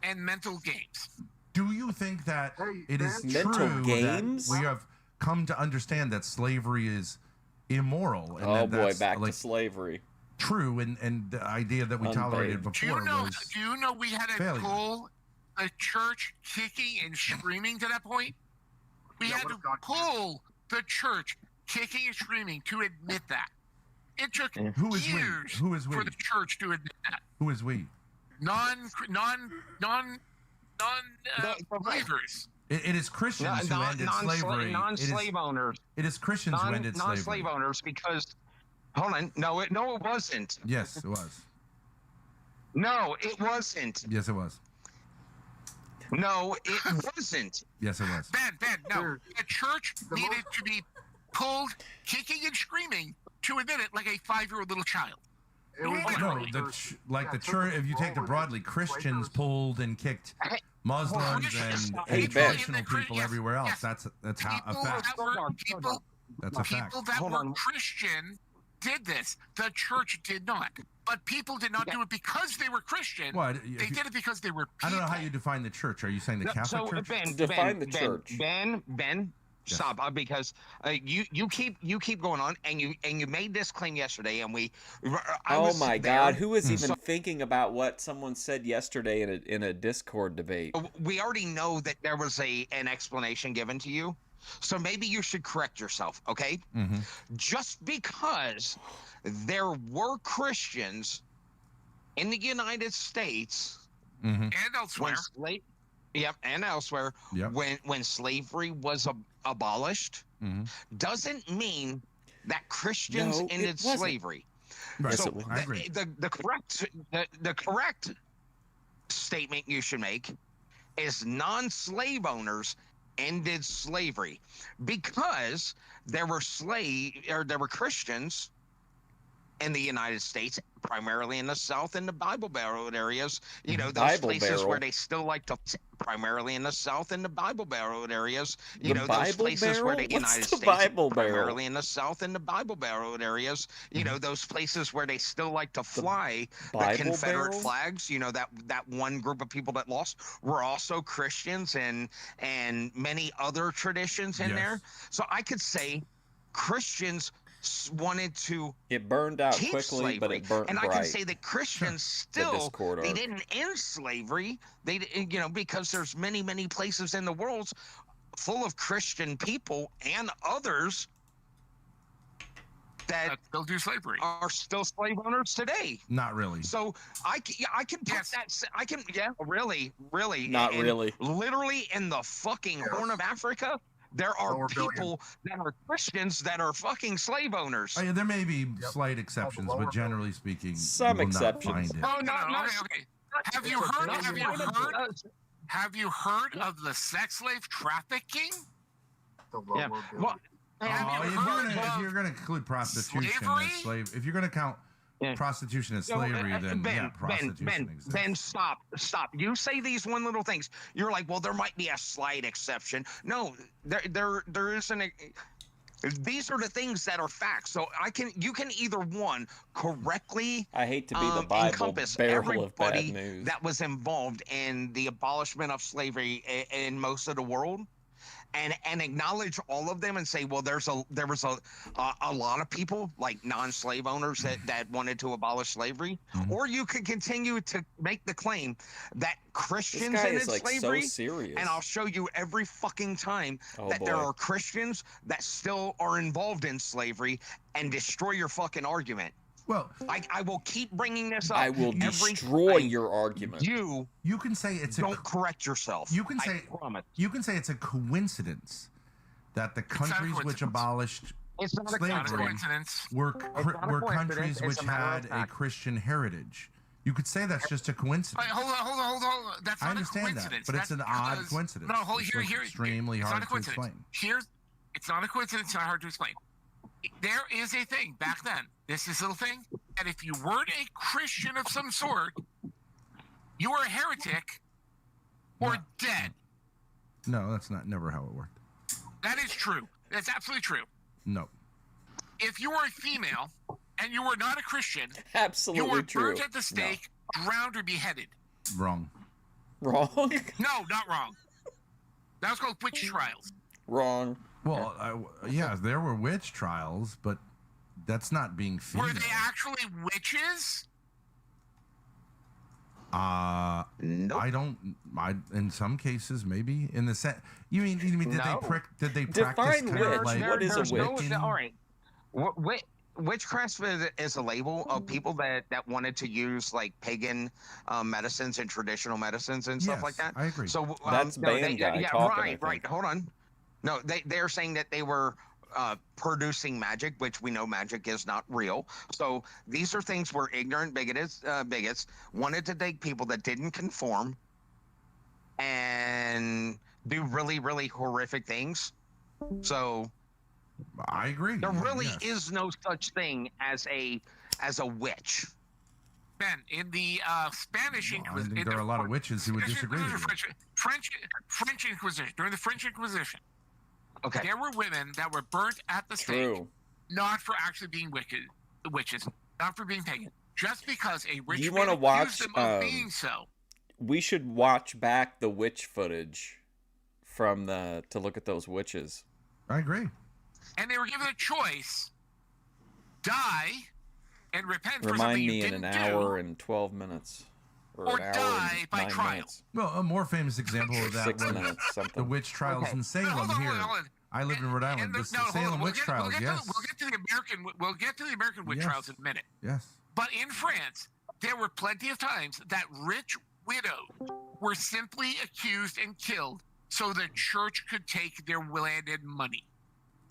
and mental games. Do you think that it is Mental true games? that we have come to understand that slavery is immoral? And Oh that boy, that's, back like, to slavery. true, and the idea that we tolerated Unpaid. Do you before know? was Do you know we had to failure. pull the church kicking and screaming to that point? We had to pull the church kicking and screaming to admit that. It took Who is we? years Who is we? for the church to admit that. Who is we? Believers. It is Christians who ended slavery. Non-slave owners. It is Christians who ended slavery. Non-slave owners because, hold on, no, it wasn't. Yes, it was. No, it wasn't. Yes, it was. No, it wasn't. Yes, it was. Ben, no. The church needed to be pulled, kicking and screaming, to admit it like a 5-year-old little child. No, the church. If you take it broadly, Christians pulled and kicked Muslims and traditional people everywhere else. That's how a fact. That's a fact. People that were Christian did this. The church did not. But people did not do it because they were Christian. Well, they did it because they were people. I don't know how you define the church. Are you saying the Catholic Church? Ben, stop, because you keep going on, and you made this claim yesterday, and Oh my God! Who is even thinking about what someone said yesterday in a Discord debate? We already know that there was an explanation given to you. So maybe you should correct yourself, okay? Mm-hmm. Just because there were Christians in the United States Mm-hmm. And elsewhere. and elsewhere, Yep. when slavery was abolished, Mm-hmm. doesn't mean that Christians No, it ended wasn't. slavery. Right. So I agree. the correct statement you should make is non-slave owners ended slavery because there were Christians in the United States, primarily in the South and the Bible Belt areas. You know, those Bible places barrel. where they still like to, primarily in the South and the Bible Belt areas. You The know, those Bible places where barrel? the What's United the States, Bible barrel? primarily in the South and the Bible Belt areas. You know, those places where they still like to fly the Bible Confederate barrel? flags. You know, that one group of people that lost were also Christians and many other traditions in there. So I could say Christians wanted to It burned out keep quickly, slavery. but it burnt and bright. I can say that Christians The still Discord they arc. didn't end slavery. They because there's many places in the world full of Christian people and others that still do slavery, are still slave owners today. Not really. So I can put that. I can really. Not and really. Literally in the fucking Horn of Africa, there are people that are Christians that are fucking slave owners. Oh, yeah, there may be slight exceptions, but generally speaking, Some you will exceptions. not find it. Oh, no. Okay. Have you heard of the sex slave trafficking? Yeah. Well, If you're gonna include prostitution slavery? as slave, if you're gonna count prostitution as slavery, then yeah, prostitution exists. Ben, stop. You say these one little things. You're like, well, there might be a slight exception. No, there isn't. These are the things that are facts. So you can either one correctly. I hate to be the Bible encompass barrel of bad everybody news. that was involved in the abolishment of slavery in most of the world. And acknowledge all of them and say, well, there was a lot of people like non-slave owners that wanted to abolish slavery, or you could continue to make the claim that Christians ended slavery, so serious. and I'll show you every fucking time that boy. there are Christians that still are involved in slavery and destroy your fucking argument. Well, I will keep bringing this up. I will every destroy time your argument. You can say it's don't correct yourself. You can say I promise. You can say it's a coincidence that the countries which abolished slavery were countries which had a Christian heritage. You could say that's just a coincidence. Wait, hold on. That's I not understand a coincidence. that, but it's an odd coincidence. No, hold It's here. extremely it's hard not a to coincidence. explain. It's not a coincidence. It's not hard to explain. There is a thing back then. This little thing that if you weren't a Christian of some sort, you were a heretic or dead. No, that's never how it worked. That is true. That's absolutely true. No. If you were a female and you were not a Christian, absolutely you were true. burnt at the stake, drowned, or beheaded. Wrong. Wrong? No, not wrong. That was called witch trials. Wrong. Well, yeah, there were witch trials, but that's not being female. Were they actually witches? Nope. In some cases, maybe in the set. You mean did they practice kind of like? What is a witch? All right. Witchcraft is a label of people that wanted to use like pagan medicines and traditional medicines and stuff like that. I agree. So that's band guy talking. Right. Hold on. No, they're saying that they were producing magic, which we know magic is not real. So these are things where ignorant bigots wanted to take people that didn't conform and do really, really horrific things. So I agree. There really is no such thing as a witch. Ben, in the Spanish Inquisition, I think there are a lot of witches who would disagree with you. French Inquisition, during the French Inquisition, there were women that were burnt at the stake, not for actually being witches, not for being pagan, just because a rich man accused them of being so. We should watch back the witch footage from to look at those witches. I agree. And they were given a choice: die and repent for Remind something me you in didn't an do, hour and 12 minutes. or an hour die and by 9 trial. minutes. Well, a more famous example of that 6 was minutes, something. the witch trials in Salem here. I lived in Rhode Island. The Salem witch trials. Yes. We'll get to the American witch trials in a minute. Yes. But in France, there were plenty of times that rich widows were simply accused and killed so the church could take their land and money.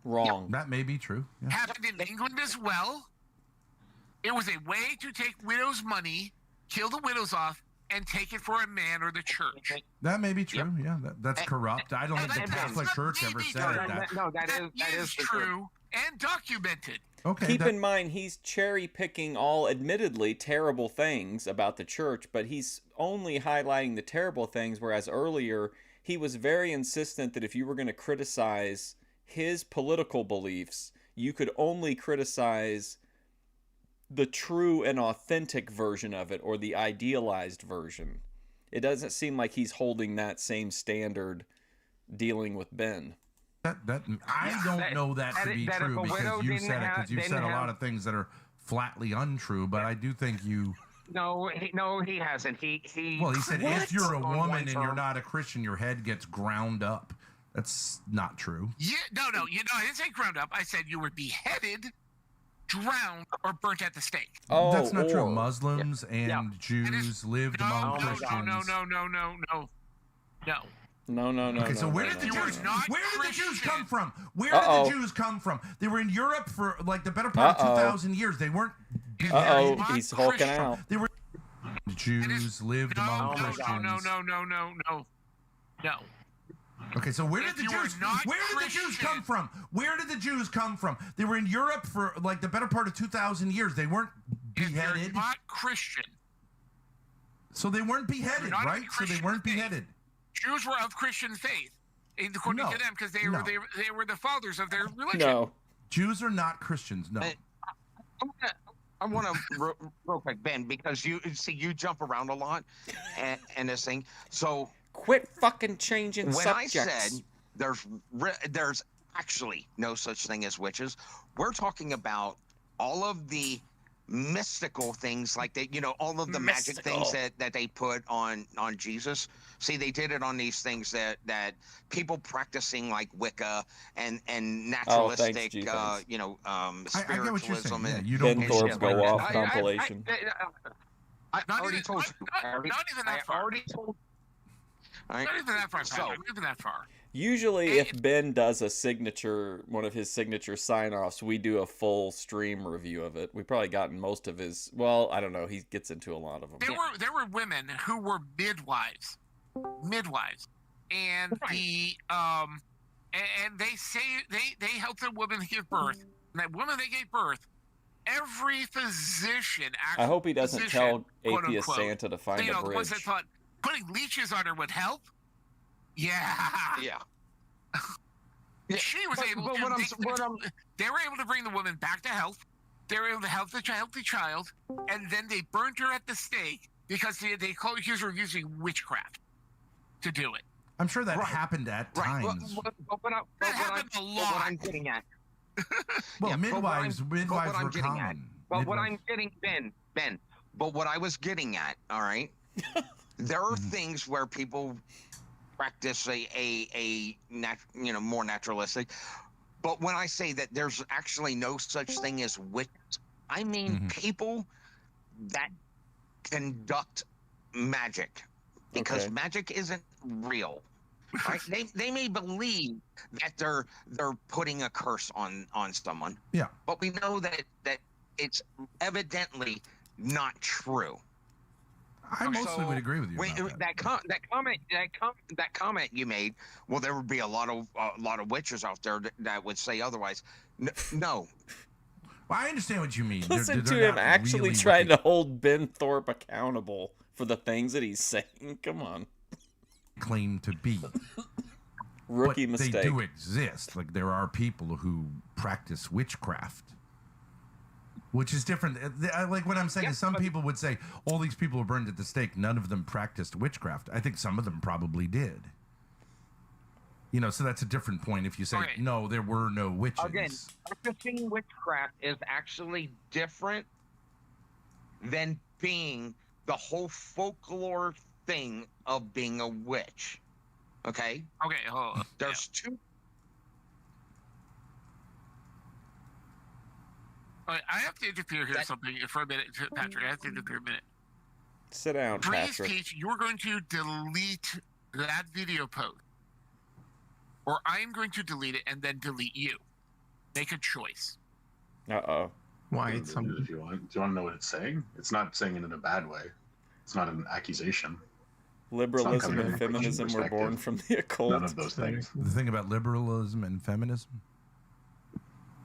Wrong. That may be true. Yeah. Happened in England as well. It was a way to take widows' money, kill the widows off, and take it for a man or the church. That may be true. Yeah, that's corrupt. I don't think the Catholic Church ever said it. No, that is true and documented. Okay. Keep in mind, he's cherry picking all admittedly terrible things about the church, but he's only highlighting the terrible things, whereas earlier he was very insistent that if you were going to criticize his political beliefs, you could only criticize the true and authentic version of it, or the idealized version. It doesn't seem like he's holding that same standard dealing with Ben. I don't know that to be true because you said it. Because you said a lot of things that are flatly untrue. But I do think you. No, he hasn't. He. Well, he said if you're a woman and you're not a Christian, your head gets ground up. That's not true. Yeah, no. I didn't say ground up. I said you were beheaded, drowned, or burnt at the stake. Oh, that's not true. Muslims and Jews lived among Christians. No. Okay, so where did the Jews come from? Where did the Jews come from? They were in Europe for like the better part of 2,000 years. They weren't. He's hulking out. They were. Jews lived among Christians. No. Okay, so where did the Jews come from? Where did the Jews come from? They were in Europe for like the better part of 2,000 years. They weren't beheaded. If you're not Christian. So they weren't beheaded, right? So they weren't beheaded. Jews were of Christian faith, according to them, because they were the fathers of their religion. No, Jews are not Christians. No. I want to real quick, Ben, because you jump around a lot, and this thing. So quit fucking changing when subjects. I said there's actually no such thing as witches, we're talking about all of the mystical things, like all of the magic things that they put on Jesus. See, they did it on these things that people practicing like Wicca and naturalistic, I get what you're spiritualism. saying. Yeah, you don't Ben Thorp's Go Off compilation. I already told you. Not even that far. Not even that far. Not even that far. Usually, if Ben does one of his signature sign-offs, we do a full stream review of it. We've probably gotten most of his. Well, I don't know. He gets into a lot of them. There were women who were midwives, and and they say they helped a woman give birth. And that woman they gave birth, every physician. I hope he doesn't tell quote, Atheist unquote, Santa to find a the bridge. ones that thought putting leeches on her would help. Yeah. She was able to. They were able to bring the woman back to health. They were able to help the healthy child, and then they burnt her at the stake because they accused her of using witchcraft to do it. I'm sure that happened at times. That happened a lot. What I'm getting at. Well, midwives were common. But what I'm getting, Ben. But what I was getting at, all right. There are things where people practice a more naturalistic, but when I say that there's actually no such thing as witch, I mean people that conduct magic, because magic isn't real, right? they may believe that they're putting a curse on someone, but we know that it's evidently not true. I mostly would agree with you. About that comment you made. Well, there would be a lot of witches out there that would say otherwise. No. Well, I understand what you mean. Listen to him actually trying to hold Ben Thorp accountable for the things that he's saying. Come on. Claim to be. Rookie mistake. They do exist. Like there are people who practice witchcraft. Which is different. Like what I'm saying is some people would say, all these people were burned at the stake. None of them practiced witchcraft. I think some of them probably did. So that's a different point if you say, no, there were no witches. Again, practicing witchcraft is actually different than being the whole folklore thing of being a witch. Okay? Okay, hold on. There's two. All right, I have to interfere here something for a minute, Patrick. I have to interfere a minute. Sit down, Please, Patrick. Pete, you're going to delete that video post, or I am going to delete it and then delete you. Make a choice. Uh-oh. Why? If you want, do you want to know what it's saying? It's not saying it in a bad way. It's not an accusation. Liberalism and feminism were born from the occult. None of those things. The thing about liberalism and feminism?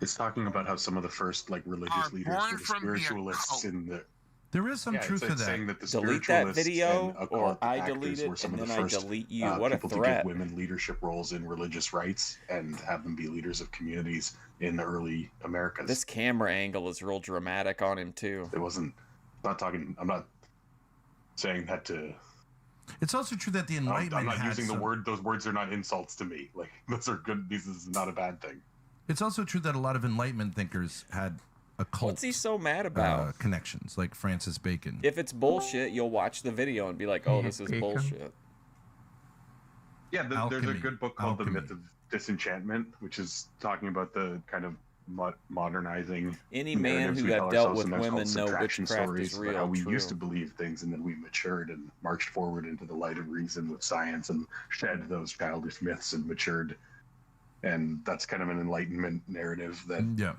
It's talking about how some of the first religious leaders were the spiritualists in the. There is some truth to it's that. saying that the Delete that spiritualists video, and or occult I actors delete it, were some and of then the I first, delete you. What a people threat. to give women leadership roles in religious rights and have them be leaders of communities in the early Americas. This camera angle is real dramatic on him, too. It wasn't. I'm not saying that to. It's also true that the Enlightenment. I'm not had using the some- word. Those words are not insults to me. Like those are good. This is not a bad thing. It's also true that a lot of Enlightenment thinkers had occult. What's he so mad about? Connections, like Francis Bacon. If it's bullshit, you'll watch the video and be like, oh, this is Bacon. bullshit. Yeah, there's a Alchemy. good book called Alchemy. The Myth of Disenchantment, which is talking about the kind of modernizing. Any man narratives who we have tell dealt ourselves, with sometimes women called know subtraction witchcraft stories, is about real. how we True. used to believe things, and then we matured and marched forward into the light of reason with science and shed those childish myths and matured. And that's kind of an Enlightenment narrative that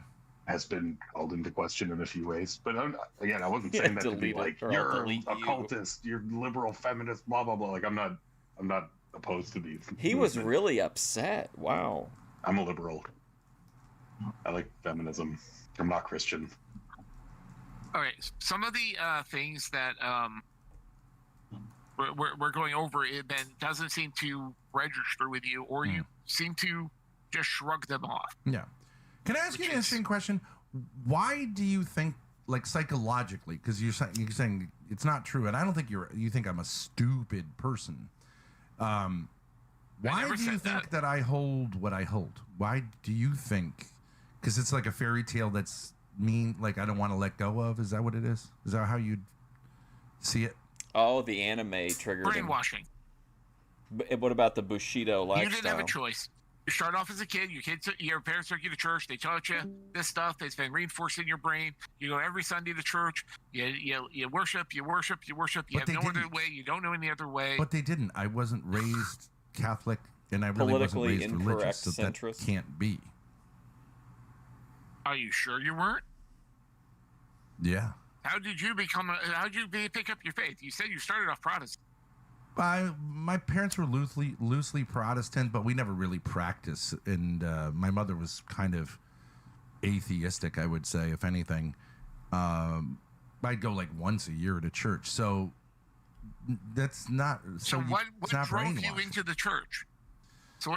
has been called into question in a few ways. But again, I wasn't saying that to be delete it, like or I'll you're delete a you." cultist, you're liberal feminist, blah blah blah. Like I'm not opposed to these. He was movement. really upset. Wow. I'm a liberal. I like feminism. I'm not Christian. All right, some of the things that we're going over, it then doesn't seem to register with you, or you seem to just shrug them off. Yeah. Can I ask you an interesting question? Why do you think, like psychologically, because you're saying it's not true, and I don't think you think I'm a stupid person. Why do you think that I hold what I hold? Why do you think? Because it's like a fairy tale that's mean, like I don't want to let go of. Is that what it is? Is that how you'd see it? Oh, the anime triggered him. Brainwashing. But what about the Bushido lifestyle? You didn't have a choice. You start off as a kid. Your parents took you to church. They taught you this stuff. It's been reinforced in your brain. You go every Sunday to church. You worship. You worship. You worship. You But have they no other didn't. way. You don't know any other way. But they didn't. I wasn't raised Catholic, and I really wasn't Politically raised religious, incorrect so that centrist. can't be. Are you sure you weren't? Yeah. How did you pick up your faith? You said you started off Protestant. My parents were loosely Protestant, but we never really practiced. And my mother was kind of atheistic, I would say, if anything. I'd go like once a year to church. So that's not. So what it's not drove you brainwashing. into the church? So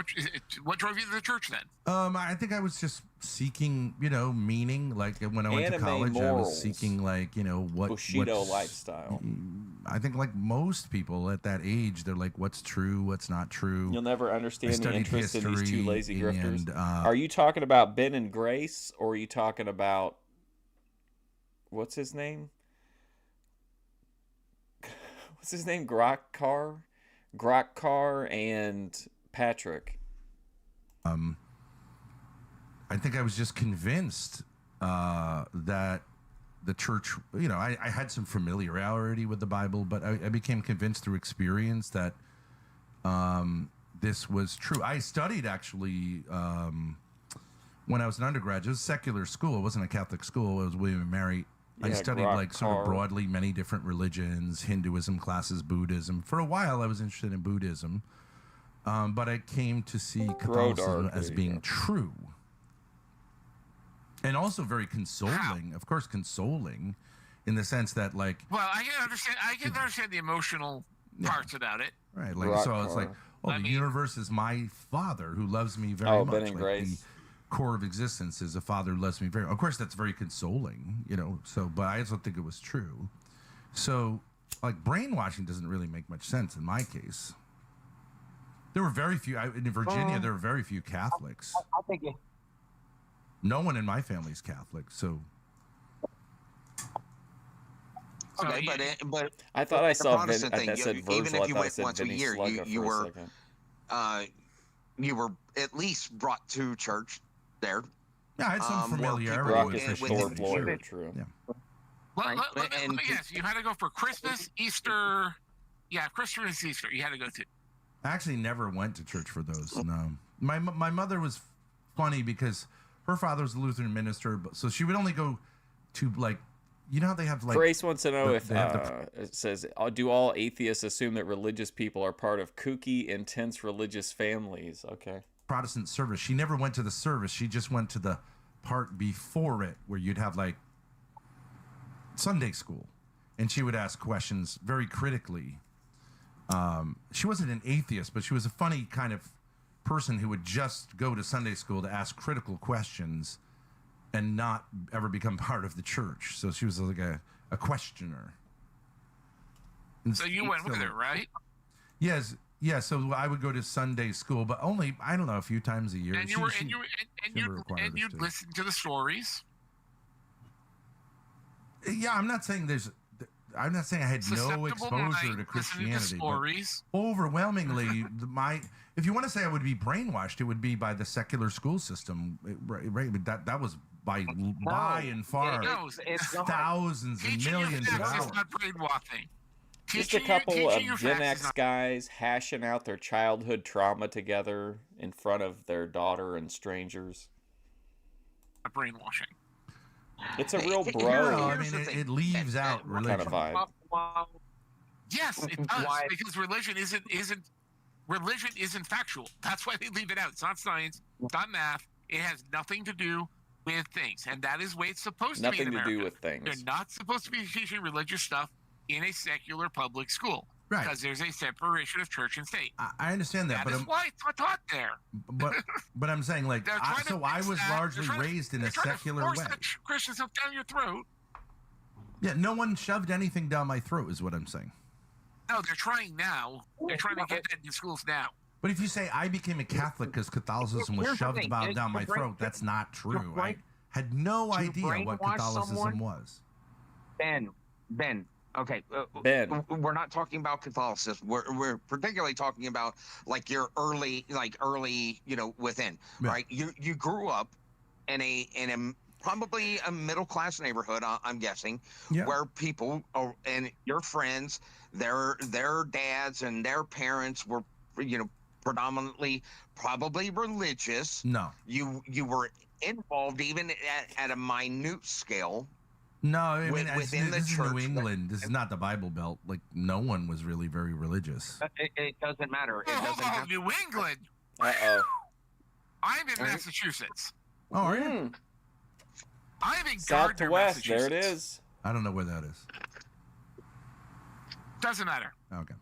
what drove you to the church then? I think I was just seeking, meaning. Like when I went to Anime college, I morals. was seeking, like, Bushido what's- lifestyle. I think, like most people at that age, they're like, what's true, what's not true. You'll never I understand the studied interest in these two history lazy grifters. and, Are you talking about Ben and Grace, or are you talking about what's his name? What's his name? Grokkar and Patrick. I think I was just convinced that the church, I had some familiarity with the Bible, but I became convinced through experience that this was true. I studied actually when I was an undergraduate. It was a secular school. It wasn't a Catholic school. It was William and Mary. I Yeah, studied like sort of Grokkar. broadly many different religions, Hinduism classes, Buddhism. For a while, I was interested in Buddhism, but I came to see Catholicism dark, as there you being go. true. And also very consoling, of course, consoling in the sense that, like, Well, I can understand the emotional parts about it. right, like, so it's like, I the mean- universe is my father who loves me very Oh, much. Ben and Like, Grace. the core of existence is a father who loves me very. Of course, that's very consoling, So, but I also think it was true. So, like, brainwashing doesn't really make much sense in my case. There were very few in Virginia. There were very few Catholics. I think it. No one in my family's Catholic, so. Okay, but I thought I the saw Protestant Vin, I thing, said even Virgil, if I you thought I went said once a Vinny year, Slugger you for a were second. you were at least brought to church there. Yeah, I had some where familiarity people with in- Christianity. Thorp lawyer, even- true. Yeah. Yes, you had to go for Christmas, Easter. Yeah, Christmas, Easter. You had to go to. I actually never went to church for those. No, my mother was funny because her father was a Lutheran minister, but so she would only go to like, you know how they have like. Grace wants to know the- if they have the- it says, do all atheists assume that religious people are part of kooky, intense religious families? Okay. Protestant service. She never went to the service. She just went to the part before it where you'd have like Sunday school, and she would ask questions very critically. She wasn't an atheist, but she was a funny kind of person who would just go to Sunday school to ask critical questions and not ever become part of the church. So she was like a questioner. And So you went with her, right? Yes. Yeah, so I would go to Sunday school, but only, I don't know, a few times a year. And She- you were, she- and you, she never required and us you'd to. listen to the stories. Yeah, I'm not saying I had no Susceptible exposure mind, to listening to Christianity, but stories. overwhelmingly, if you want to say I would be brainwashed, it would be by the secular school system, right? But that was by and far it's not. thousands and Teaching you millions of facts hours. is not brainwashing. Just a Teaching you- couple teaching of you Gen facts X is not- guys hashing out their childhood trauma together in front of their daughter and strangers. not brainwashing. It's a real Here- bro No, I here's mean, the it thing. leaves out kind religion. of vibe. Yes, it does Why- because religion isn't factual. That's why they leave it out. It's not science. It's not math. It has nothing to do with things, and that is the way it's supposed to be Nothing in to America. do with things. They're not supposed to be teaching religious stuff in a secular public school Right. because there's a separation of church and state. I understand that, That but is why it's not taught there. but I'm saying like They're trying to I fix was that. largely They're trying to- raised in they're a trying to secular force way. that Christian stuff down your throat. Yeah, no one shoved anything down my throat, is what I'm saying. No, they're trying now. They're trying to get that in schools now. But if you say I became a Catholic because Catholicism was Here's the shoved thing, down my to brain- throat, that's not true. I brain- had no to idea what brainwash Catholicism someone? was. Ben. Okay. Ben. We're not talking about Catholicism. We're particularly talking about like your early, within, Yeah. right? You grew up in a probably a middle class neighborhood, I'm guessing, Yeah. where people and your friends, their dads and their parents were, predominantly probably religious. No. You were involved even at a minute scale. No, I mean, within the this is church, New England. This is not the Bible Belt. Like, no one was really very religious. It doesn't matter. It Oh, doesn't have New England. Uh-oh. I'm in Massachusetts. Oh, are you? I'm in South to Gardner, west, there it Massachusetts. is. I don't know where that is. Doesn't matter. Okay.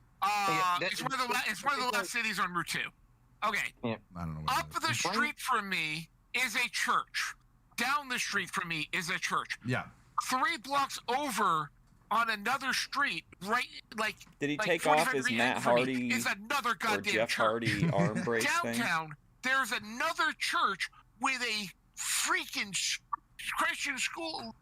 It's one of the last cities on Route 2. Okay. I don't know where Up the street from me is a church. Down the street from me is a church. Yeah. 3 blocks over on another street, right? Like Did he like take 45 off his degree Matt angle from me Hardy is another or goddamn Jeff church. Hardy arm brace thing? Downtown, there's another church with a freaking Christian school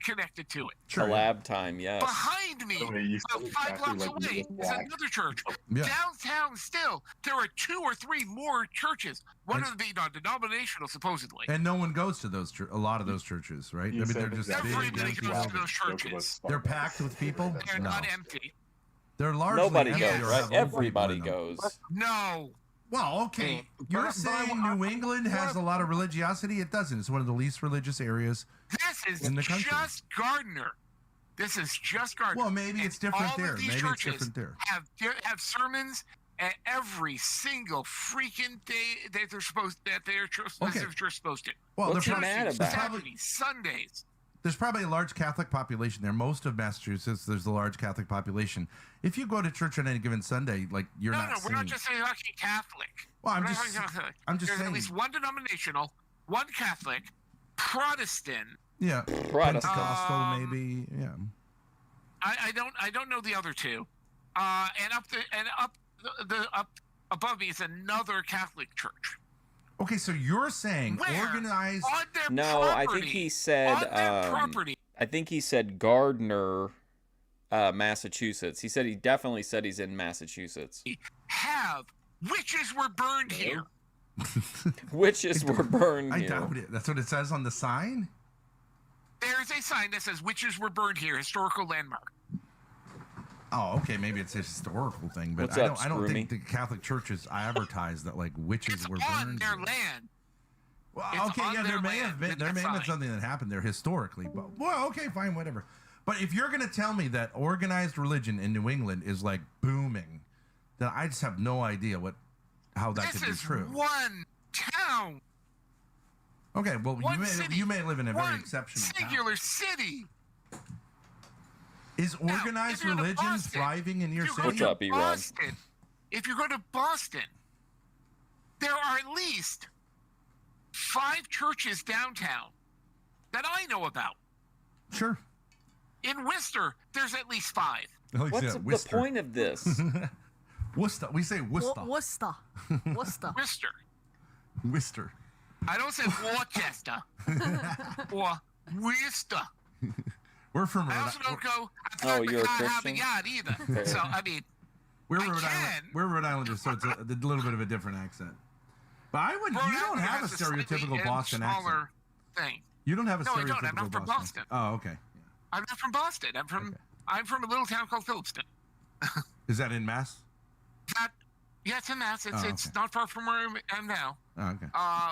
connected to it. Collab time, yes. Behind me, about 5 blocks away, is another church. Yeah. Downtown, still, there are 2 or 3 more churches. One of them being non-denominational, supposedly. And no one goes to those a lot of those churches, right? I mean, they're just big, Everybody empty goes to buildings. those churches. They're packed with people. They're No, not empty. they're largely Nobody empty goes, or right? have old people Everybody in them. goes. No. Well, okay. You're saying New England has a lot of religiosity? It doesn't. It's one of the least religious areas This is in the country. just Gardner. This is just Gardner. Well, maybe it's And different all there. Of these Maybe it's churches different there. Have sermons at every single freaking day that they're supposed to. Well, What's he they're mad probably, about? Saturdays, Sundays. there's probably a large Catholic population there. Most of Massachusetts, there's a large Catholic population. If you go to church on any given Sunday, like you're No, not we're not seeing- just saying talking Catholic. Well, I'm We're not just- talking Catholic. I'm just There's saying- at least one denominational, one Catholic, Protestant. Yeah, Pentecostal maybe. Yeah. I don't know the other two. And up above me is another Catholic church. Okay, so you're saying Where? organized? On their No, I property. think he said. On their property. I think he said Gardner, Massachusetts. He definitely said he's in Massachusetts. Have witches were burned here. Witches were burned I here. doubt it. That's what it says on the sign? There's a sign that says witches were burned here, historical landmark. Oh, okay. Maybe it's a historical thing, but What's I up, don't think Scroomy? the Catholic churches advertise that like witches were On burned. their land. Well, It's okay, on yeah, their there may land have been with that sign. something that happened there historically, but well, okay, fine, whatever. But if you're gonna tell me that organized religion in New England is like booming, then I just have no idea how that This could be is true. one town. Okay, well, One city, you may live in a very one exceptional town. singular city. Is organized if you're to religion Boston, thriving in your if you city? go What's to up, E-Rob? Boston, if you go to Boston, there are at least 5 churches downtown that I know about. Sure. In Worcester, there's at least 5. What's the point of this? Worcester. We say Worcester. Worcester. Worcester. Worcester. Worcester. I don't say Worcester or Worcester. We're from I Rhode also don't go Oh, outside you're a the car having Christian? yard either. So, I mean, We're Rhode Islanders, so it's a little bit of a different accent. But I would. Rhode You don't Island have a has slightly stereotypical Boston accent. smaller thing. You don't have a No, I stereotypical don't. I'm not from Boston. Oh, okay. I'm not from Boston. I'm from a little town called Phillipston. Is that in Mass? Yeah, it's in Mass. It's Oh, it's okay. not far from where I am now. Oh, okay.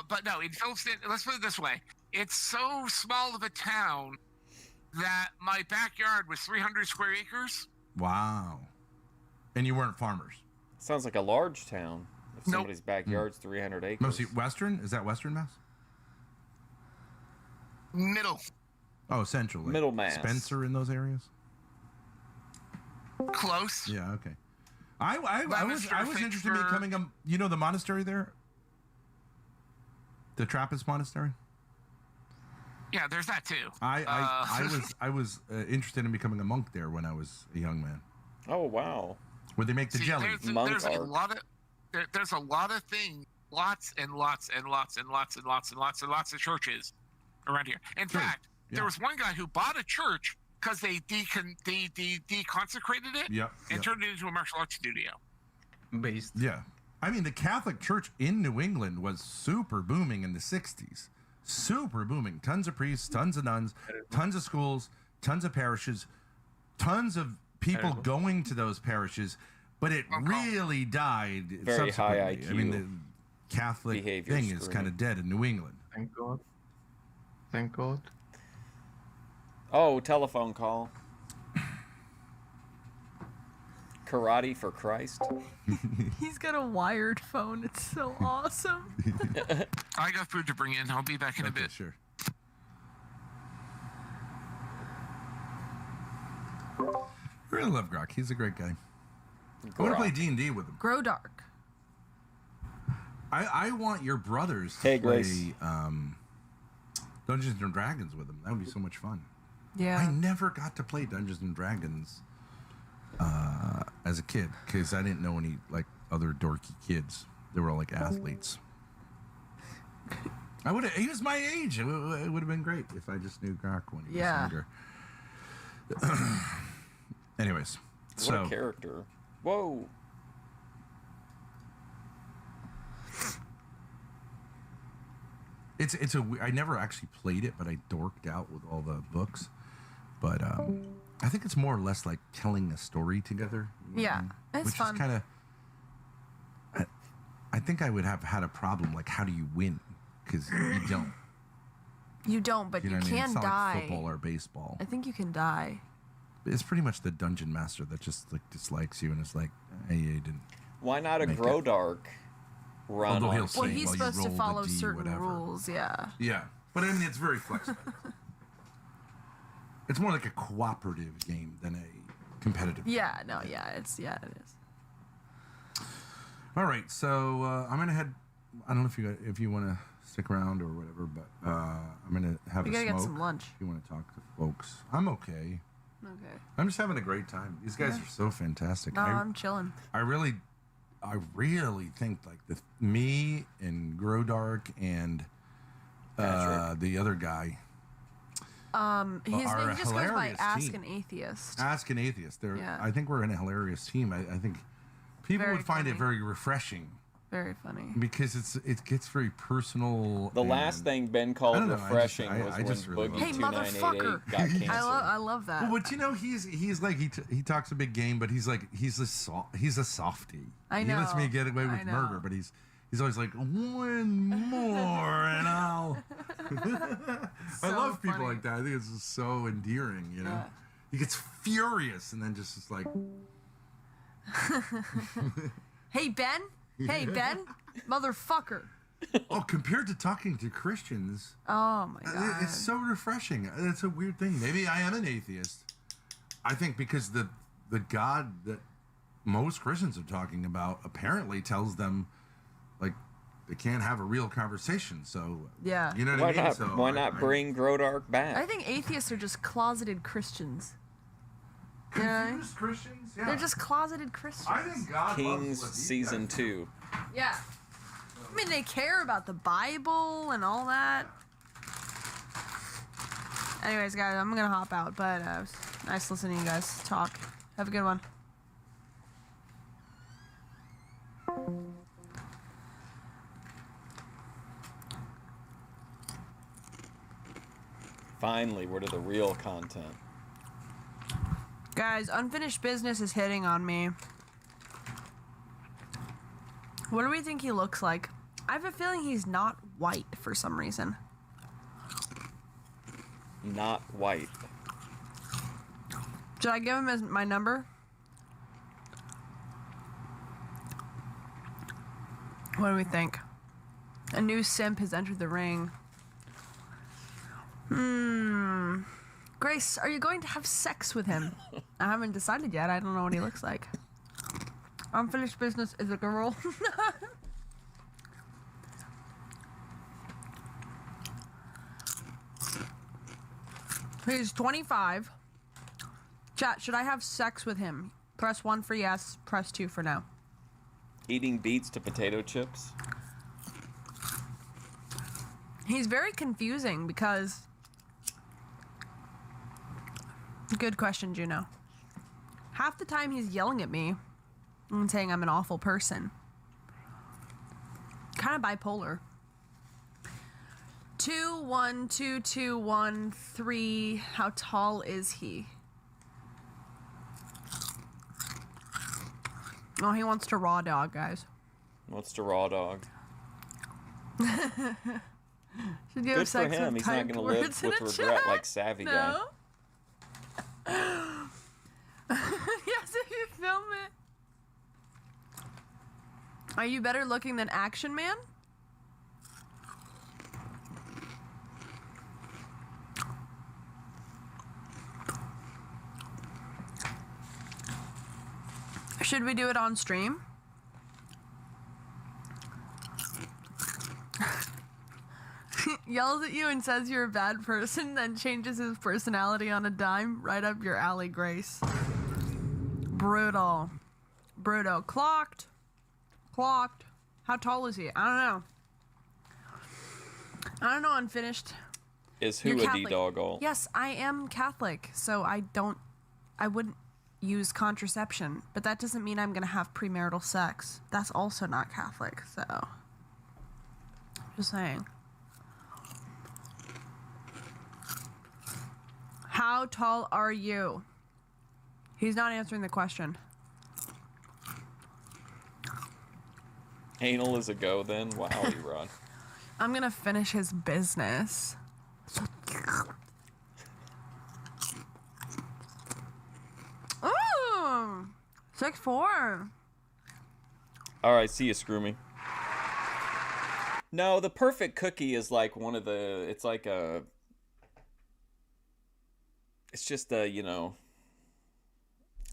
But no, in Phillipston, let's put it this way: it's so small of a town that my backyard was 300 square acres. Wow. And you weren't farmers. Sounds like a large town. If Nope. somebody's backyard's 300 acres. Mostly Western? Is that Western Mass? Middle. Oh, Central. Like Middle Mass. Spencer in those areas? Close. Yeah, okay. I was interested in Fitchburg. becoming a. You know the monastery there? The Trappist monastery? Yeah, there's that too. I was interested in becoming a monk there when I was a young man. Oh, wow. Where they make the See, jelly. there's a lot of there's a lot of things, lots and lots and lots and lots and lots and lots and lots of churches around here. In fact, there was one guy who bought a church because they deconsecrated it and turned it into a martial arts studio. Yeah. I mean, the Catholic Church in New England was super booming in the 60s. Super booming. Tons of priests, tons of nuns, tons of schools, tons of parishes, tons of people going to those parishes. But it really died Very high subsequently. I mean, IQ the Catholic behavior thing is screen. kind of dead in New England. Thank God. Thank God. Oh, telephone call. Karate for Christ. He's got a wired phone. It's so awesome. I got food to bring in. I'll be back in a bit. Sure. I really love Grok. He's a great guy. I want to play D&D with him. Grow dark. I want your brothers to Hey, play Grace. Dungeons and Dragons with them. That would be so much fun. Yeah. I never got to play Dungeons and Dragons as a kid because I didn't know any like other dorky kids. They were all like athletes. He was my age. It would have been great if I just knew Grok when he was younger. Anyways, What a character. Whoa. I never actually played it, but I dorked out with all the books. But I think it's more or less like telling a story together. Yeah, it's which fun. is kind of. I think I would have had a problem. Like, how do you win? Because you don't. You don't, but You know you what I mean? can It's not die. like football or baseball. I think you can die. It's pretty much the dungeon master that just like dislikes you and is like, "Hey, you didn't." Why not a make Grow it. Dark run? Although he'll on- say, Well, he's "Well, you supposed to rolled a follow D, certain whatever." rules. Yeah. Yeah, but I mean, it's very flexible. It's more like a cooperative game than a competitive. Yeah. No. Yeah. It is. All right, so I'm gonna head. I don't know if you want to stick around or whatever, but I'm gonna have We a gotta smoke. get some lunch. If you want to talk to folks, I'm okay. Okay. I'm just having a great time. These guys Yeah. are so fantastic. No, I'm chilling. I really think like me and Grodark and the other guy. His are name a just goes by hilarious Ask team. an Atheist. Ask an Atheist. Yeah. I think we're in a hilarious team. I think people Very would find it funny. very refreshing Very funny. Because it gets very personal. The last thing Ben I called don't know, refreshing I was just when really Boogie love Hey, 2988 motherfucker. got canceled. I love that. Well, but you know, he's like he talks a big game, but he's a softie. I He lets know. me get away with I know. murder, but he's always like one more and I'll. I So love people funny. like that. I think it's just so endearing. You know, Yeah. he gets furious and then just is like. Hey, Ben. Hey, Ben. Motherfucker. Oh, compared to talking to Christians, Oh, my God. it's so refreshing. It's a weird thing. Maybe I am an atheist. I think because the God that most Christians are talking about apparently tells them, like, they can't have a real conversation. So, Yeah. you know what Why I mean? not? So Why not bring Grodark back? I think atheists are just closeted Christians. You know? Confused Christians? Yeah. They're just closeted Christians. I think God Kings loves season 2. Yeah. I mean, they care about the Bible and all that. Anyways, guys, I'm gonna hop out, but it was nice listening to you guys talk. Have a good one. Finally, we're to the real content. Guys, unfinished business is hitting on me. What do we think he looks like? I have a feeling he's not white for some reason. Not white. Should I give him my number? What do we think? A new simp has entered the ring. Grace, are you going to have sex with him? I haven't decided yet. I don't know what he looks like. Unfinished business is a girl. He's 25. Chat, should I have sex with him? Press 1 for yes, press 2 for no. Eating beets to potato chips. He's very confusing because... Good question, Juno. Half the time he's yelling at me and saying I'm an awful person. Kind of bipolar. 212213. How tall is he? Oh, he wants to raw dog, guys. What's the raw dog? Should you have Good for sex him. with He's not typed going to live words in with a regret chat? like Savvy Guy. No. Yes, if you film it. Are you better looking than Action Man? Should we do it on stream? Yells at you and says you're a bad person, then changes his personality on a dime. Right up your alley, Grace. Brutal. Brutal. Clocked. Clocked. How tall is he? I don't know. I don't know, unfinished. Is You're who a Catholic. D-doggle? Yes, I am Catholic, so I wouldn't use contraception, but that doesn't mean I'm gonna have premarital sex. That's also not Catholic, so. Just saying. How tall are you? He's not answering the question. Anal is a go then? Wow, Rod. I'm gonna finish his business. Ooh, 6'4". All right, see you, Screw Me. No, the perfect cookie is like one of the... It's like a... It's just a, you know...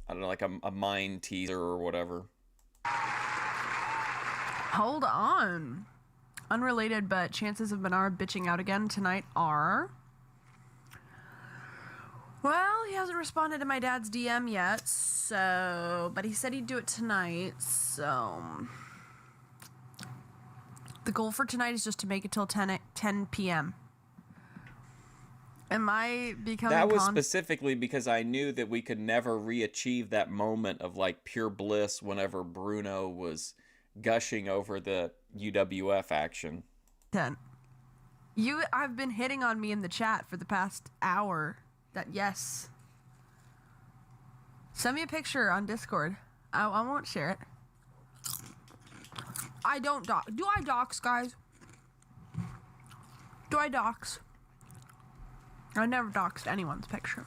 I don't know, like a mind teaser or whatever. Hold on. Unrelated, but chances of Bernard bitching out again tonight are... Well, he hasn't responded to my dad's DM yet, so... But he said he'd do it tonight, so... The goal for tonight is just to make it till 10 p.m. Am I becoming... That was specifically because I knew that we could never re-achieve that moment of like pure bliss whenever Bruno was gushing over the UWF action. 10. I've been hitting on me in the chat for the past hour. That yes. Send me a picture on Discord. I won't share it. I don't dox. Do I dox, guys? Do I dox? I never doxed anyone's picture.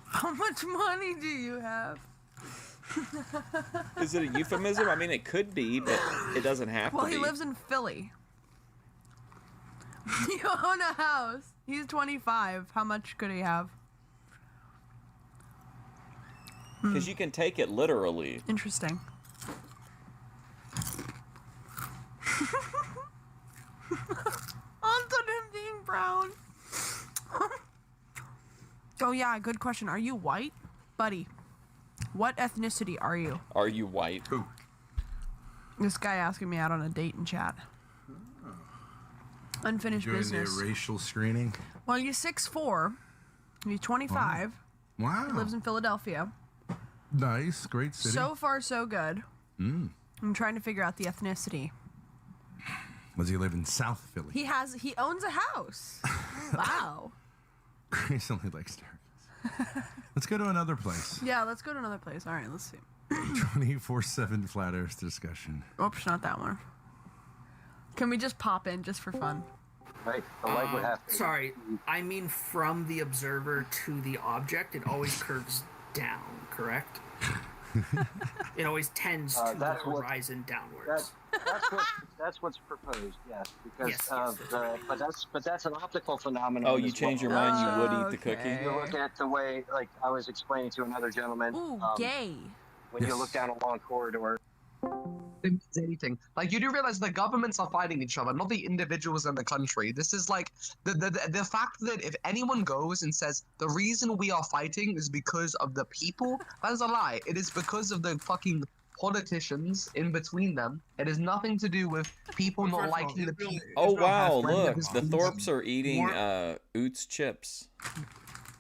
How much money do you have? Is it a euphemism? I mean, it could be, but it doesn't have Well, to be. he lives in Philly. You own a house. He's 25. How much could he have? Because you can take it literally. Interesting. On him being brown. Oh yeah, good question. Are you white? Buddy, what ethnicity are you? Are you white? Who? This guy asking me out on a date in chat. Unfinished Doing business. the racial screening. Well, you're 6'4". You're 25. Wow. He lives in Philadelphia. Nice, great city. So far, so good. I'm trying to figure out the ethnicity. Does he live in South Philly? He owns a house. Wow. Grace only likes Starbucks. Let's go to another place. Yeah, let's go to another place. All right, let's see. 24/7 flat Earth discussion. Oops, not that one. Can we just pop in just for fun? Right. The light would have to. Sorry, I mean from the observer to the object, it always curves down, correct? It always tends to the horizon downwards. That's what's proposed, yes, because of the but that's an optical phenomenon. Oh, you change your mind, you would eat the cookie? You look at the way, like I was explaining to another gentleman. Ooh, gay. When you look down a long corridor. Anything like you do realize the governments are fighting each other, not the individuals in the country. This is like the fact that if anyone goes and says the reason we are fighting is because of the people, that is a lie. It is because of the fucking politicians in between them. It has nothing to do with people not liking the people. Oh wow, look, the Thorps are eating Oots chips.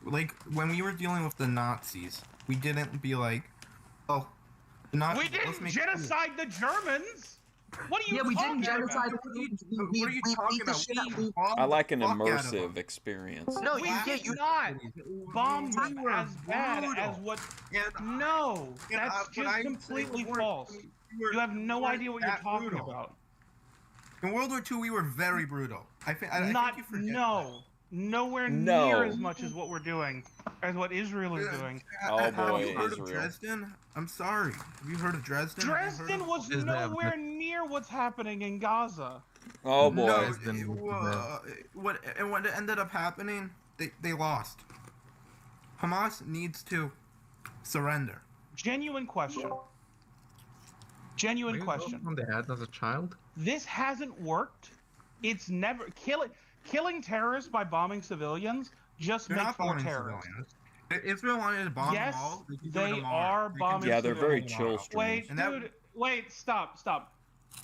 Like when we were dealing with the Nazis, we didn't be like, oh. We didn't genocide the Germans. What are you? Yeah, we didn't genocide. What are you talking about? I like an immersive experience. No, you not. Bombs as bad as what? No, that's just completely false. You have no idea what you're talking about. In World War II, we were very brutal. I think you forget. Nowhere near as much as what we're doing, as what Israel is doing. Oh boy, have you heard Israel. of Dresden? I'm sorry. Have you heard of Dresden? Dresden was nowhere near what's happening in Gaza. Oh boy. What ended up happening? They lost. Hamas needs to surrender. Genuine question. Genuine question. On the head as a child. This hasn't worked. It's never killing terrorists by bombing civilians just makes more terrorists. Israel wanted to bomb them all. They are bombing. Yeah, they're very chill streams. Wait, stop.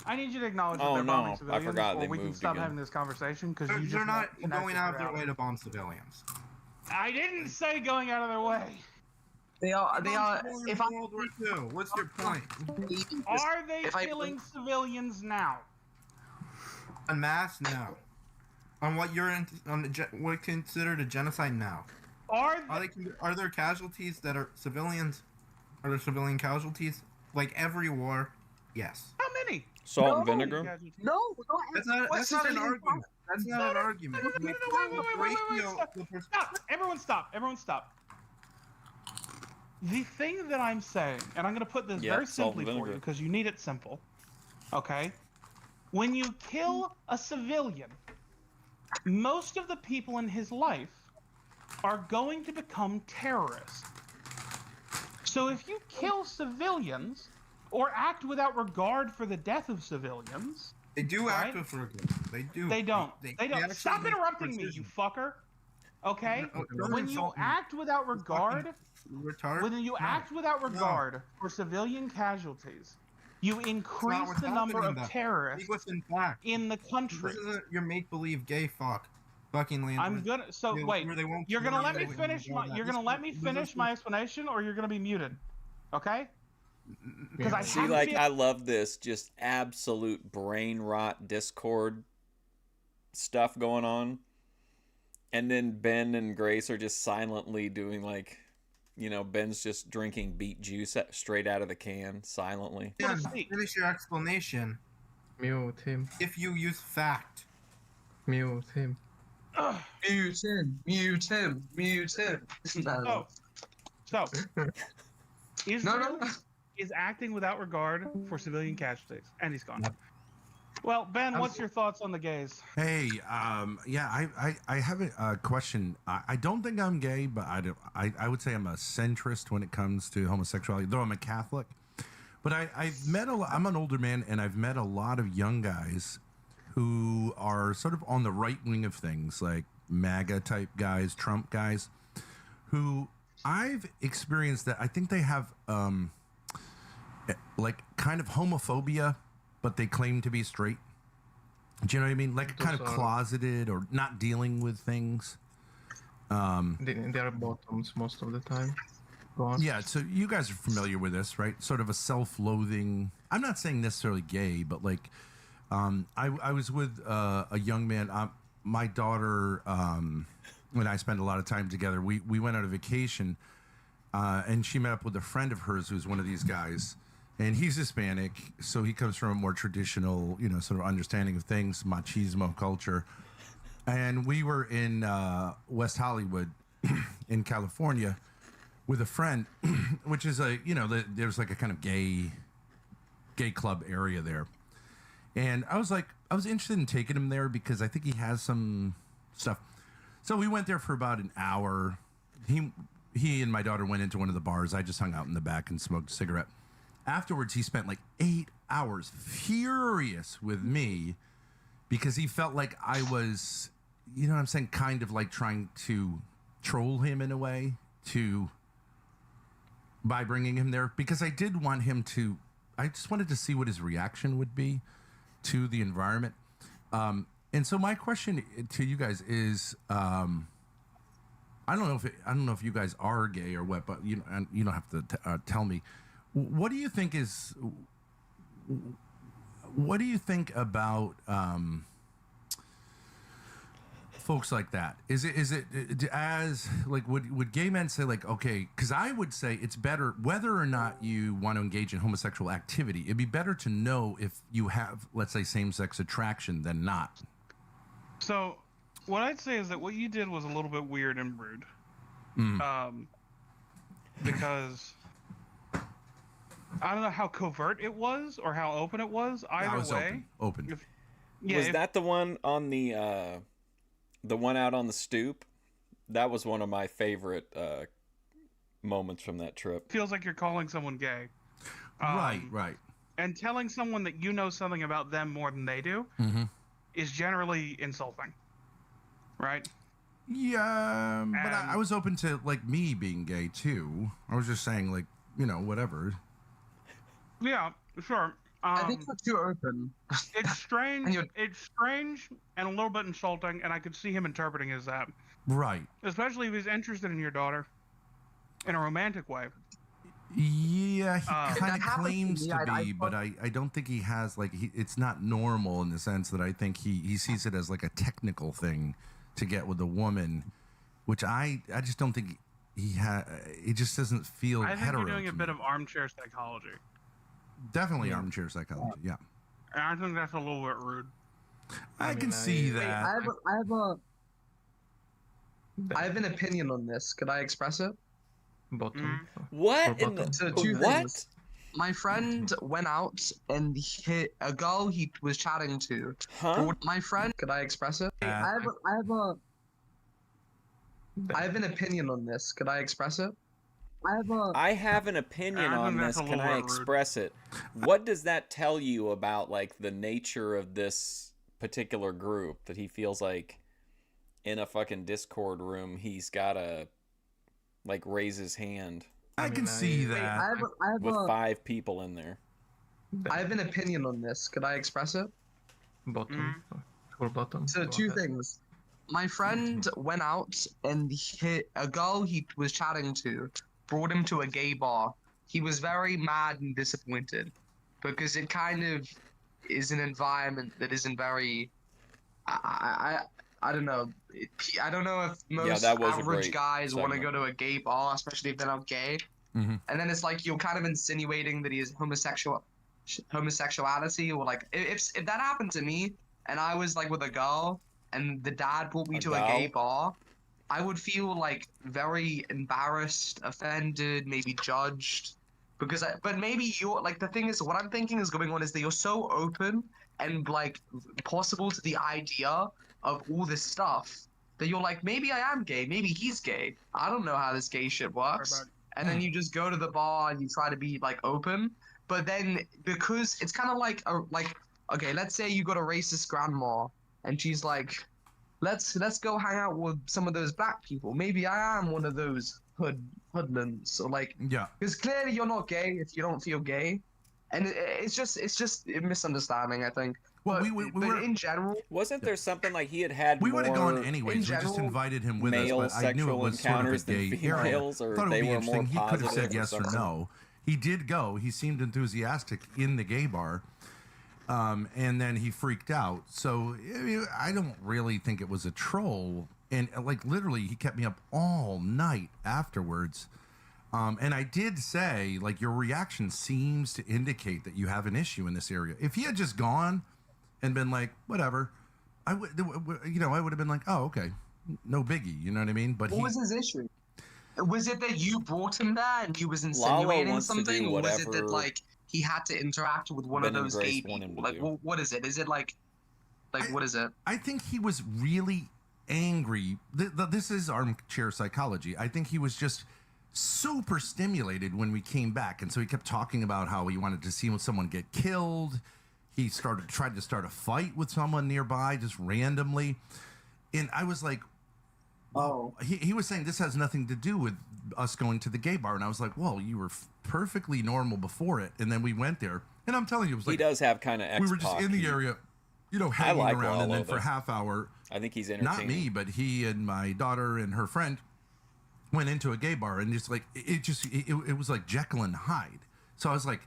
I need you to acknowledge that they're bombing civilians. I forgot they we can moved stop again. having this conversation because you just they're not going out of their way to bomb civilians. I didn't say going out of their way. They are. If World War II. What's your point? Are they killing civilians now? En masse, no. On what what considered a genocide now? Are there casualties that are civilians? Are there civilian casualties? Like every war, yes. How many? Salt and vinegar? No, that's not an argument. That's not an argument. Wait, stop. Everyone stop. The thing that I'm saying, and I'm going to put this very simply for you because you need it simple, okay? When you kill a civilian, most of the people in his life are going to become terrorists. So if you kill civilians or act without regard for the death of civilians... They do act with regard. They do. They don't. They don't. Stop interrupting me, you fucker. Okay? When you act without regard... When you act without regard for civilian casualties, you increase the number of terrorists in the country. This isn't your make-believe gay fuck. fucking land. I'm gonna. So wait, you're gonna let me finish my. You're gonna let me finish my explanation, or you're gonna be muted. Okay? Because I see, like, I love this just absolute brain rot Discord stuff going on, and then Ben and Grace are just silently doing, like, you know, Ben's just drinking beet juice straight out of the can silently. Yeah, finish your explanation. Mute him. If you use fact. Mute him. Mute him. Mute him. Mute him. So Israel is acting without regard for civilian casualties, and he's gone. Well, Ben, what's your thoughts on the gays? Hey, yeah, I have a question. I don't think I'm gay, but I would say I'm a centrist when it comes to homosexuality, though I'm a Catholic. But I've met I'm an older man, and I've met a lot of young guys who are sort of on the right wing of things, like MAGA type guys, Trump guys, who I've experienced that I think they have like kind of homophobia, but they claim to be straight. Do you know what I mean? Like kind of closeted or not dealing with things. They're bottoms most of the time. Go on. Yeah, so you guys are familiar with this, right? Sort of a self-loathing. I'm not saying necessarily gay, but like I was with a young man. My daughter and I spent a lot of time together. We went on a vacation, and she met up with a friend of hers who's one of these guys. And he's Hispanic, so he comes from a more traditional, you know, sort of understanding of things, machismo culture. And we were in West Hollywood in California with a friend, which is a, you know, there's like a kind of gay club area there. And I was interested in taking him there because I think he has some stuff. So we went there for about an hour. He and my daughter went into one of the bars. I just hung out in the back and smoked a cigarette. Afterwards, he spent like 8 hours furious with me because he felt like I was, you know what I'm saying, kind of like trying to troll him in a way by bringing him there, because I did want him to, I just wanted to see what his reaction would be to the environment. And so my question to you guys is, I don't know if you guys are gay or what, but you don't have to tell me. What do you think about folks like that? Is it as like would gay men say like, okay, because I would say it's better whether or not you want to engage in homosexual activity, it'd be better to know if you have, let's say, same-sex attraction than not. So what I'd say is that what you did was a little bit weird and rude. Because I don't know how covert it was or how open it was. Either way, open. Was that the one on the one out on the stoop? That was one of my favorite moments from that trip. Feels like you're calling someone gay. Right. And telling someone that you know something about them more than they do is generally insulting. Right? Yeah, but I was open to like me being gay too. I was just saying, like, you know, whatever. Yeah, sure. I think you're too open. It's strange. It's strange and a little bit insulting, and I could see him interpreting as that. Right. Especially if he's interested in your daughter in a romantic way. Yeah, he kind of claims to be, but I don't think he has, like, it's not normal in the sense that I think he sees it as like a technical thing to get with a woman, which I just don't think it just doesn't feel hetero. I think you're doing a bit of armchair psychology. Definitely armchair psychology, yeah. And I think that's a little bit rude. I can see that. I have an opinion on this. Could I express it? Bottom. What? So two things. My friend went out and hit a girl he was chatting to. My friend, could I express it? I have an opinion on this. Could I express it? I have an opinion on this. Can I express it? What does that tell you about, like, the nature of this particular group, that he feels like in a fucking Discord room he's gotta, like, raise his hand? I can see that. With 5 people in there. I have an opinion on this. Could I express it? Bottom. Or bottom. So two things. My friend went out and a girl he was chatting to brought him to a gay bar. He was very mad and disappointed because it kind of is an environment that isn't very. I don't know. I don't know if most average guys want to go to a gay bar, especially if they're not gay. Mm-hmm. And then it's like you're kind of insinuating that he is homosexuality, or like if that happened to me and I was like with a girl and the dad brought me to a gay bar, I would feel like very embarrassed, offended, maybe judged, because but maybe you're like, the thing is, what I'm thinking is going on is that you're so open and like possible to the idea of all this stuff that you're like, maybe I am gay, maybe he's gay, I don't know how this gay shit works. And then you just go to the bar and you try to be like open, but then because it's kind of like okay, let's say you got a racist grandma and she's like, let's go hang out with some of those black people. Maybe I am one of those hoodlums. So like, yeah, because clearly you're not gay if you don't feel gay, and it's just a misunderstanding, I think. Well, but in general, wasn't there something like he had? We would have more gone anyways. We just invited him with us, male but I knew it was sort of a sexual gay encounters than area. females, or I thought it would they be were interesting. more He could have said positive or yes or something? no. He did go. He seemed enthusiastic in the gay bar, and then he freaked out. So I don't really think it was a troll. And like literally, he kept me up all night afterwards. And I did say, like, your reaction seems to indicate that you have an issue in this area. If he had just gone and been like, whatever, I would have been like, oh, okay, no biggie, you know what I mean? But what was his issue? Was it that you brought him there and he was Lalo insinuating wants to do something, or was it that whatever like he had to interact with one of Ben and those Grace gay want him people? to Like, do. what is it? Is it like what is it? I think he was really angry. This is armchair psychology. I think he was just super stimulated when we came back, and so he kept talking about how he wanted to see someone get killed. He tried to start a fight with someone nearby just randomly, and I was like, oh, he was saying this has nothing to do with us going to the gay bar, and I was like, well, you were perfectly normal before it, and then we went there, and I'm telling you, it was like, He does have kind of. we were just in the area, hanging like around, and then Lalo, for a half hour, I think he's not entertaining. me, but he and my daughter and her friend went into a gay bar, and just like it was like Jekyll and Hyde. So I was like,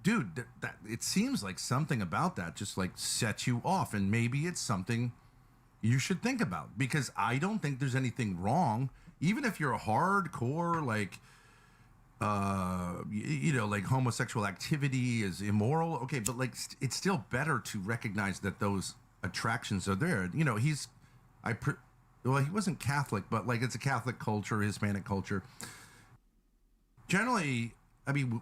dude, that it seems like something about that just like sets you off, and maybe it's something you should think about, because I don't think there's anything wrong, even if you're a hardcore like like homosexual activity is immoral, okay, but like it's still better to recognize that those attractions are there. Well, he wasn't Catholic, but like it's a Catholic culture, Hispanic culture. Generally, I mean,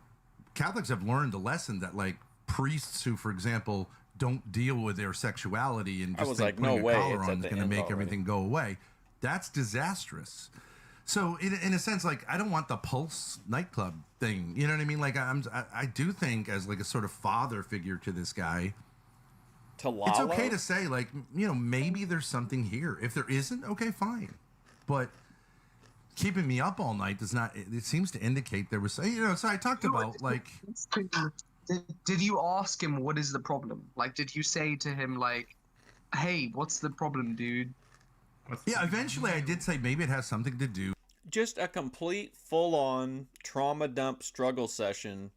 Catholics have learned the lesson that like priests who, for example, don't deal with their sexuality and I just was think like, no putting way, a collar it's on at is the going to end make already. everything go away. That's disastrous. So in a sense, like I don't want the Pulse nightclub thing. You know what I mean? Like I do think as like a sort of father figure to this guy, to Lalo, it's okay to say like, maybe there's something here. If there isn't, okay, fine. But keeping me up all night does not. It seems to indicate there was. So I talked about like. Did you ask him what is the problem? Like, did you say to him like, "Hey, what's the problem, dude?" Yeah, eventually I did say maybe it has something to do. Just a complete full-on trauma dump struggle session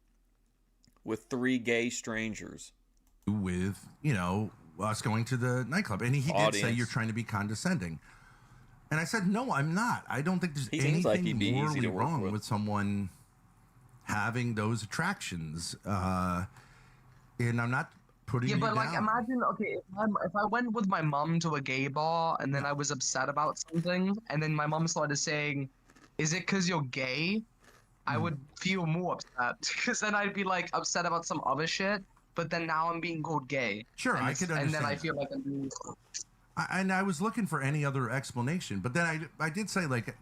with 3 gay strangers. With, us going to the nightclub. And he did say you're trying to be condescending. And I said, no, I'm not. I don't think there's anything morally wrong with someone having those attractions. And I'm not putting you but down. like, imagine, okay, if I went with my mom to a gay bar and then I was upset about something, and then my mom started saying, "Is it because you're gay?" I would feel more upset, because then I'd be like upset about some other shit, but then now I'm being called gay. Sure, I could understand. And then I that. feel like I'm being. And I was looking for any other explanation, but then I did say, like,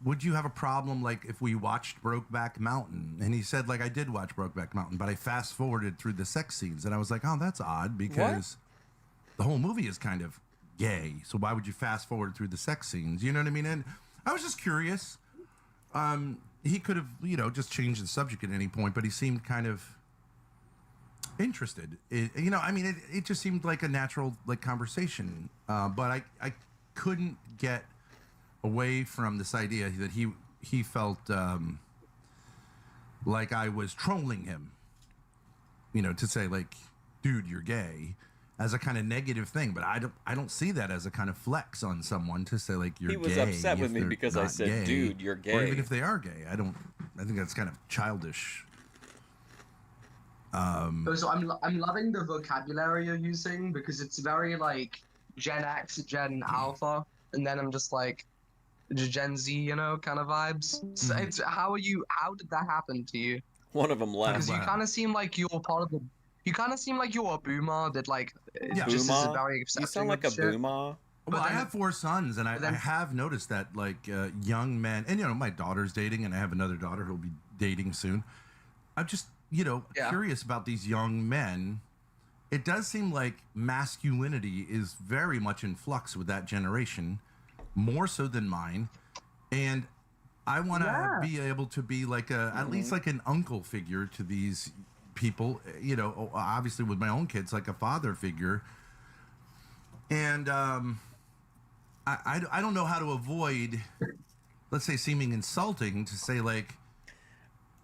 would you have a problem, like, if we watched Brokeback Mountain? And he said, like, I did watch Brokeback Mountain, but I fast-forwarded through the sex scenes. And I was like, oh, that's odd, because the whole movie is kind of gay. So why would you fast-forward through the sex scenes? You know what I mean? And I was just curious. He could have, just changed the subject at any point, but he seemed kind of interested. I mean, it just seemed like a natural like conversation, but I couldn't get away from this idea that he felt like I was trolling him. To say like, dude, you're gay, as a kind of negative thing, but I don't see that as a kind of flex on someone to say like you're gay. He was upset with me because I said, gay, dude, you're gay. Or even if they are gay, I think that's kind of childish. So I'm loving the vocabulary you're using because it's very like Gen X, Gen Alpha, and then I'm just like Gen Z, kind of vibes. So it's how did that happen to you? One of them left. Because you kind of seem like you're part of the. You kind of seem like you're a boomer that like just is very accepting. You sound like a boomer. Well, I have 4 sons, and I have noticed that like young men, and my daughter's dating, and I have another daughter who'll be dating soon. I'm just curious about these young men. It does seem like masculinity is very much in flux with that generation, more so than mine, and I want to be able to be like at least like an uncle figure to these people, obviously with my own kids, like a father figure. And I don't know how to avoid, let's say, seeming insulting to say like.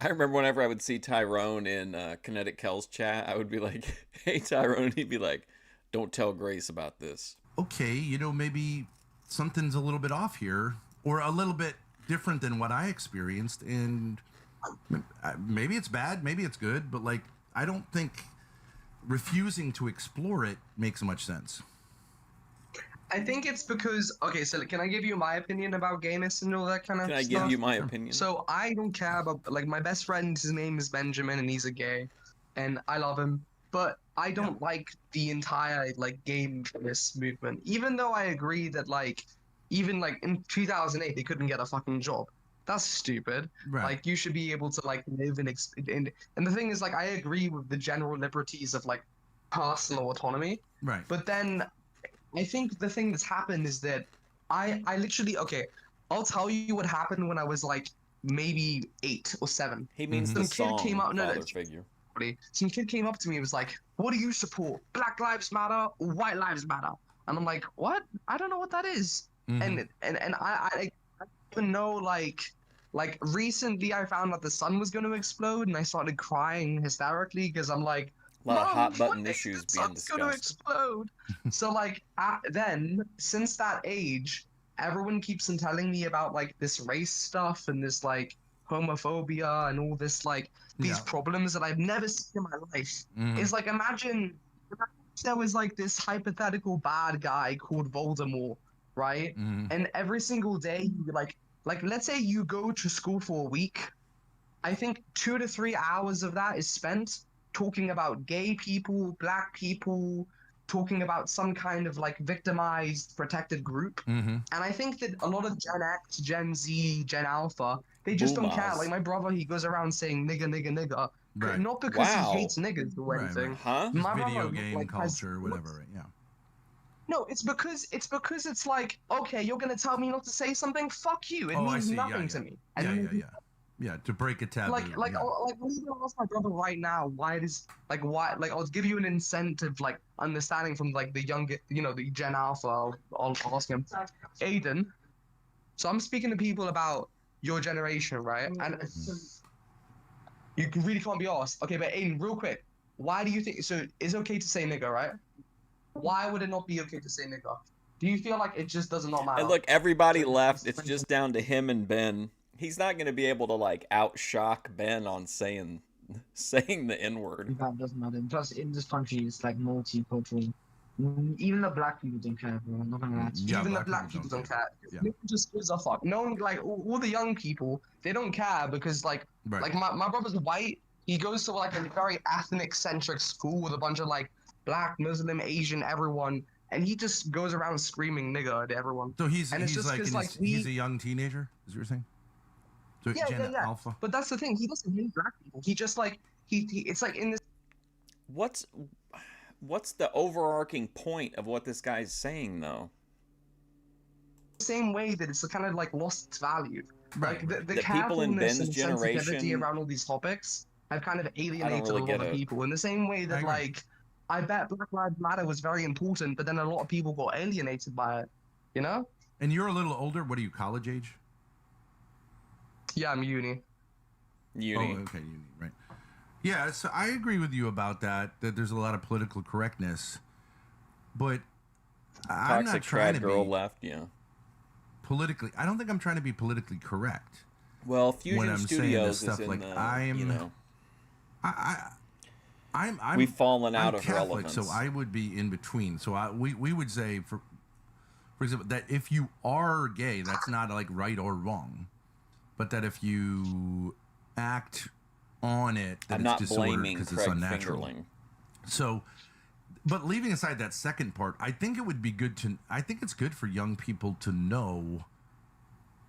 I remember whenever I would see Tyrone in Kinetic Kel's chat, I would be like, hey, Tyrone, and he'd be like, don't tell Grace about this. Okay, maybe something's a little bit off here, or a little bit different than what I experienced, and maybe it's bad, maybe it's good, but like I don't think refusing to explore it makes much sense. I think it's because so can I give you my opinion about gayness and all that kind of stuff? Can I give you my opinion? So I don't care about like my best friend, his name is Benjamin, and he's a gay, and I love him, but I don't like the entire like gayness movement, even though I agree that like even like in 2008 they couldn't get a fucking job. That's stupid. Right. Like you should be able to like live and the thing is like I agree with the general liberties of like personal autonomy. Right. But then I think the thing that's happened is that I literally I'll tell you what happened when I was like maybe 8 or 7. He means the song father figure. Some kid came up to me and was like, what do you support? Black Lives Matter or White Lives Matter? And I'm like, what? I don't know what that is. And I even know like recently I found out the sun was going to explode and I started crying hysterically because I'm like, a lot of hot button issues being discussed. Going to explode. So like then since that age, everyone keeps on telling me about like this race stuff and this like homophobia and all this like these problems that I've never seen in my life. It's like imagine there was like this hypothetical bad guy called Voldemort, right? And every single day you like let's say you go to school for a week, I think 2 to 3 hours of that is spent talking about gay people, black people, talking about some kind of like victimized protected group. And I think that a lot of Gen X, Gen Z, Gen Alpha, they just don't care. Like my brother, he goes around saying nigga, nigga, nigga. Right. Not because he hates niggas or anything. Huh? My Video brother, game culture, whatever, right? Yeah. No, it's because it's like, okay, you're gonna tell me not to say something? Fuck you. It I means see. nothing to me. Yeah, to break a taboo. Like I'm gonna ask my brother right now why I'll give you an incentive like understanding from like the younger the Gen Alpha. I'll ask him, Aiden. So I'm speaking to people about your generation, right? And you really can't be asked. Okay, but Aiden, real quick, why do you think so? It's okay to say nigga, right? Why would it not be okay to say nigga? Do you feel like it just does not matter? And look, everybody left. It's just down to him and Ben. He's not going to be able to like outshock Ben on saying the N-word. That doesn't matter. Plus, in this country, it's like multicultural. Even the black people don't care, bro. I'm not gonna lie to you. Even the black people don't care. It just gives a fuck. No one, like all the young people, they don't care because like my brother's white. He goes to like a very ethnic centric school with a bunch of like black, Muslim, Asian, everyone, and he just goes around screaming nigga to everyone. So he's just like he's a young teenager, is what you're saying? So yeah. Alpha. But that's the thing. He doesn't hate black people. He just like he. It's like in this. What's the overarching point of what this guy's saying though? Same way that it's kind of like lost its value. Right. Like the people in carefulness Ben's and sensitivity generation around all these topics. have kind of really alienated a lot get of it. people. In the same way that, like, I bet Black Lives Matter was very important, but then a lot of people got alienated by it, you know? And you're a little older. What are you, college age? Yeah, I'm uni. Uni. Oh, okay, uni, right. Yeah, so I agree with you about that there's a lot of political correctness. But I'm not Toxic trying trad to girl be left, yeah. politically. I don't think I'm trying to be politically correct. Well, when Fusion I'm Studios saying this stuff. is in Like the, I'm, you know, I'm we've fallen out I'm of Catholic, relevance. so I would be in between. So we would say, for example, that if you are gay, that's not like right or wrong, but that if you act on it, that I'm it's not disordered blaming because it's Craig unnatural. Fingerling. So, but leaving aside that second part, I think it would be good to. I think it's good for young people to know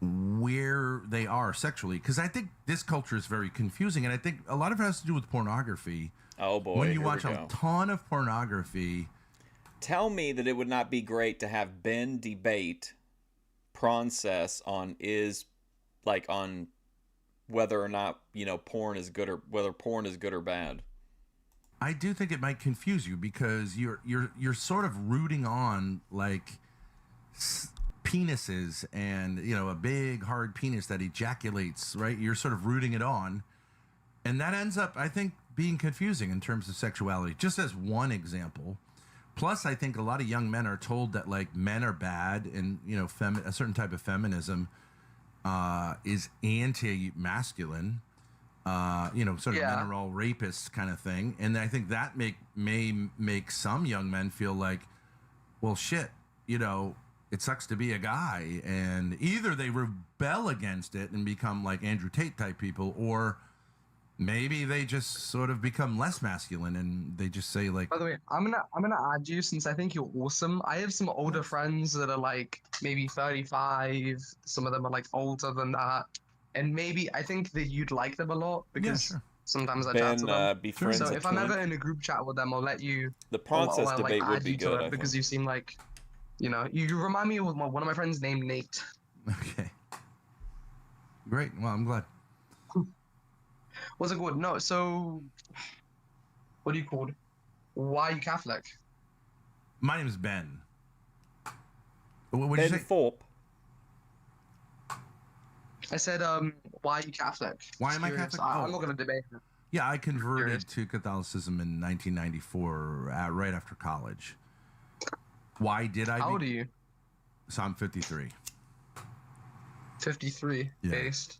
where they are sexually, because I think this culture is very confusing, and I think a lot of it has to do with pornography. Oh boy! When you here watch we a go. ton of pornography, Tell me that it would not be great to have Ben debate Process on on whether or not, you know, porn is good, or whether porn is good or bad. I do think it might confuse you, because you're sort of rooting on like penises, and you know, a big hard penis that ejaculates, right? You're sort of rooting it on, and that ends up, I think, being confusing in terms of sexuality, just as one example. Plus, I think a lot of young men are told that like men are bad, and you know, a certain type of feminism is anti-masculine. You know, sort of men are all rapists kind of thing, and I think that may make some young men feel like, well, shit, you know, it sucks to be a guy, and either they rebel against it and become like Andrew Tate type people, or maybe they just sort of become less masculine and they just say like. By the way, I'm gonna add you, since I think you're awesome. I have some older friends that are like maybe 35. Some of them are like older than that, and maybe I think that you'd like them a lot, because sometimes I chat to them. Be friends so at if I'm Twink. ever in a group chat with them, I'll let you. The Process I'll, debate like, would add be you to good, it, I because think. you seem like, you know, you remind me of one of my friends named Nate. Okay. Great. Well, I'm glad. What's it called? No, so what are you called? Why are you Catholic? My name is Ben. What did Ben you say? Thorp. I said, why are you Catholic? Why am I Curious. Catholic? I'm not gonna debate it. Yeah, I converted to Catholicism in 1994, right after college. Why did I? How old are you? So I'm 53. 53. Yeah. Based.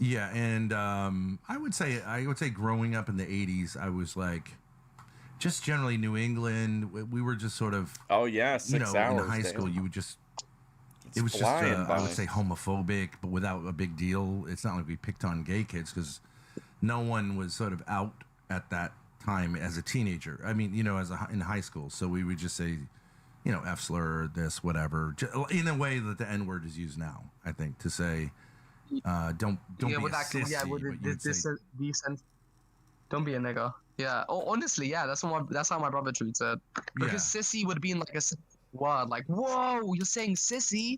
Yeah, and I would say growing up in the 80s, I was like, just generally New England. We were just sort of. Oh yeah, 6 hours. In high school, you would just. It was just, flying I by. would say, homophobic, but without a big deal. It's not like we picked on gay kids, because no one was sort of out at that time as a teenager. I mean, you know, in high school. So we would just say, you know, F slur, this, whatever, in a way that the N word is used now, I think, to say, don't be a sissy. Yeah, with but you would say, don't be a nigger. Yeah. Oh, honestly, yeah, that's how my brother treats it. Because sissy would be in like a word, like, whoa, you're saying sissy.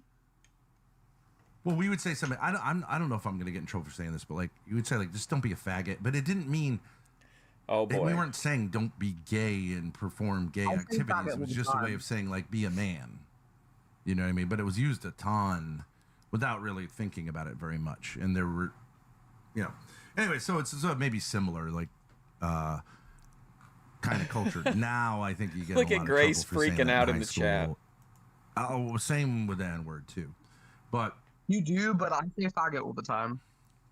well, we would say something. I don't know if I'm going to get in trouble for saying this, but like, you would say like, just don't be a faggot. But it didn't mean. Oh boy. We weren't saying don't be gay and perform gay activities. It was just a way of saying like, be a man. You know what I mean? But it was used a ton without really thinking about it very much. And there were, you know, anyway, so it's maybe similar, like, kind of culture. Now I think you get Look a at lot Grace of trouble for saying freaking that out in in high the chat. school. Oh, same with the N-word too. But you do, but I say faggot all the time,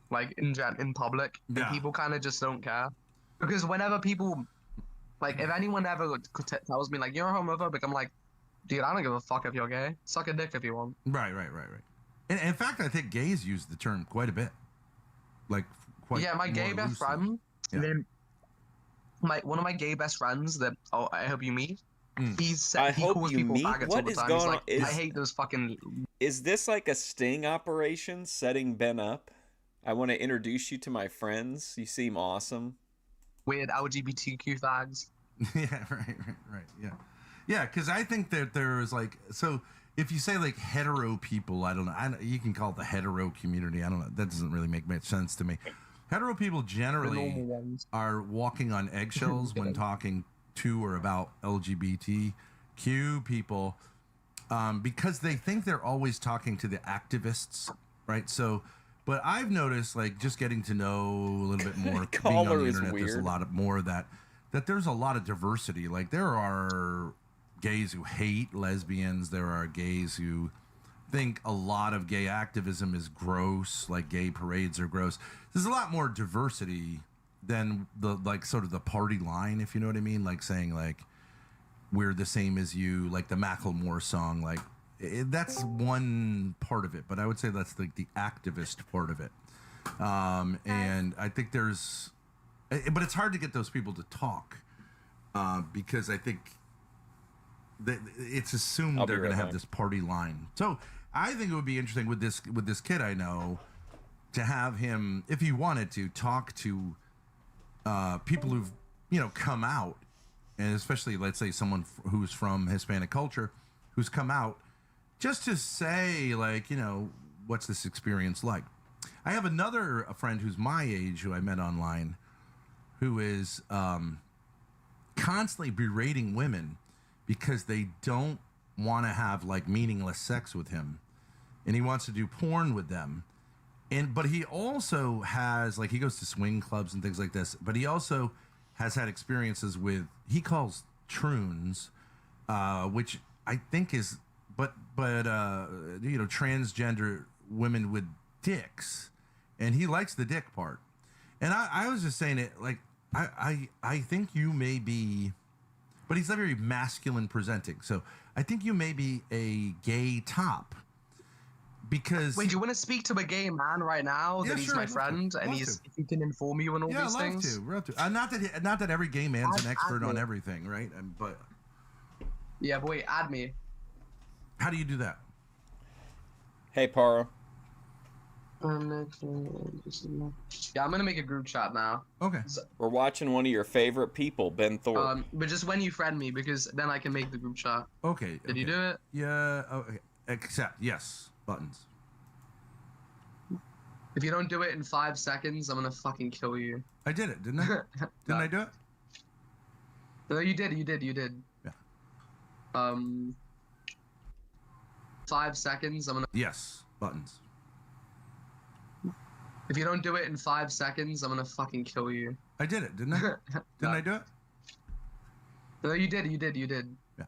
like in public, and Yeah. people kind of just don't care. Because whenever people, like, if anyone ever tells me like you're homophobic, I'm like, dude, I don't give a fuck if you're gay. Suck a dick if you want. Right. And in fact, I think gays use the term quite a bit. Like, quite. Yeah, my gay more best loosely. friend, Yeah. one of my gay best friends that I hope you meet. He I he hope calls you people meet? faggots What all the is time. going He's on? like, I hate those fucking. Is this like a sting operation setting Ben up? I want to introduce you to my friends. You seem awesome. Weird LGBTQ fags. Yeah, right. Yeah, because I think that there is like, so if you say like hetero people, I don't know, you can call it the hetero community. I don't know. That doesn't really make much sense to me. Hetero people generally are walking on eggshells when talking to or about LGBTQ people because they think they're always talking to the activists, right? So, but I've noticed, like, just getting to know a little bit more, being on the internet, there's a lot of more of that there's a lot of diversity. Like, there are gays who hate lesbians. There are gays who think a lot of gay activism is gross, like gay parades are gross. There's a lot more diversity than the, like, sort of the party line, if you know what I mean, like saying, like, we're the same as you, like the Macklemore song. Like, that's one part of it, but I would say that's like the activist part of it. And I think there's, but it's hard to get those people to talk because I think that it's assumed they're going to have this party line. So I think it would be interesting with this kid I know to have him, if he wanted to, talk to people who've, you know, come out, and especially, let's say, someone who's from Hispanic culture who's come out, just to say, like, you know, what's this experience like? I have a friend who's my age who I met online who is constantly berating women because they don't want to have, like, meaningless sex with him, and he wants to do porn with them. But he also has, like, he goes to swing clubs and things like this, but he also has had experiences with, he calls troons, which I think is, but you know, transgender women with dicks, and he likes the dick part. And I was just saying it, like, I think you may be, but he's not very masculine presenting, so I think you may be a gay top. Because wait, do you want to speak to a gay man right now that he's my friend and if he can inform you on all these things? Yeah, love to. Not that every gay man's an expert on everything, right? But yeah, but wait, add me. How do you do that? Hey, Paro. Yeah, I'm gonna make a group chat now. Okay. We're watching one of your favorite people, Ben Thorp. But just when you friend me, because then I can make the group chat. Okay. Did you do it? Yeah. Okay. Accept. Yes. Buttons. If you don't do it in 5 seconds, I'm gonna fucking kill you. I did it, didn't I? Didn't I do it? No, you did. Yeah. 5 seconds, I'm gonna. Yes. Buttons. If you don't do it in 5 seconds, I'm gonna fucking kill you. I did it, didn't I? Didn't I do it? No, you did. Yeah.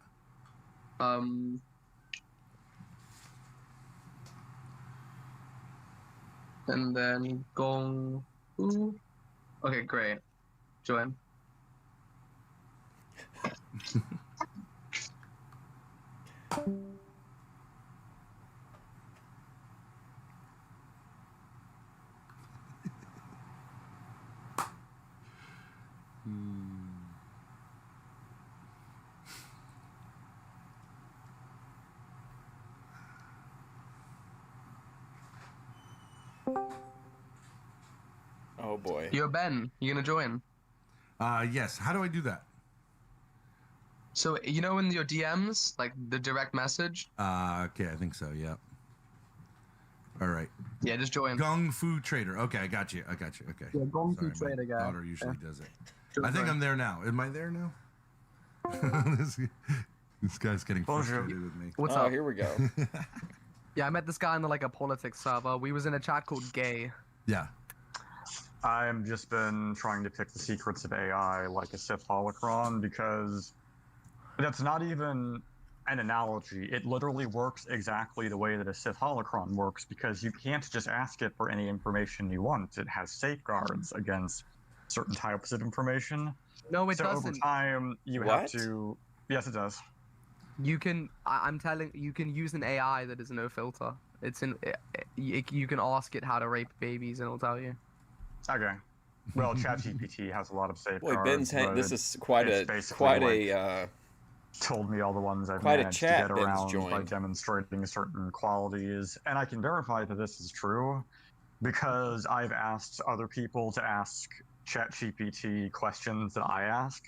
And then gong. Ooh. Okay, great. Join. Oh boy. Yo, Ben, you gonna join? Yes. How do I do that? So, you know, in your DMs, like the direct message? Okay, I think so, yeah. All right. Yeah, just join. Gung Fu Trader. Okay, I got you. Okay. Yeah, Gung Fu Trader guy. My daughter usually does it. Join. I think I'm there now. Am I there now? This guy's getting frustrated with me. What's up? Here we go. Yeah, I met this guy in like a politics server. We was in a chat called Gay. Yeah. I've just been trying to pick the secrets of AI like a Sith holocron because that's not even an analogy. It literally works exactly the way that a Sith holocron works because you can't just ask it for any information you want. It has safeguards against certain types of information. No, it so doesn't. Over time, you have to. Yes, it does. You can. I'm telling. You can use an AI that is no filter. It's in. You can ask it how to rape babies, and it'll tell you. Okay. Well, ChatGPT has a lot of safeguards. Boy, Ben's this is quite a told me all the ones I've quite a managed chat to get Ben's around by joined. demonstrating certain qualities, and I can verify that this is true because I've asked other people to ask ChatGPT questions that I ask,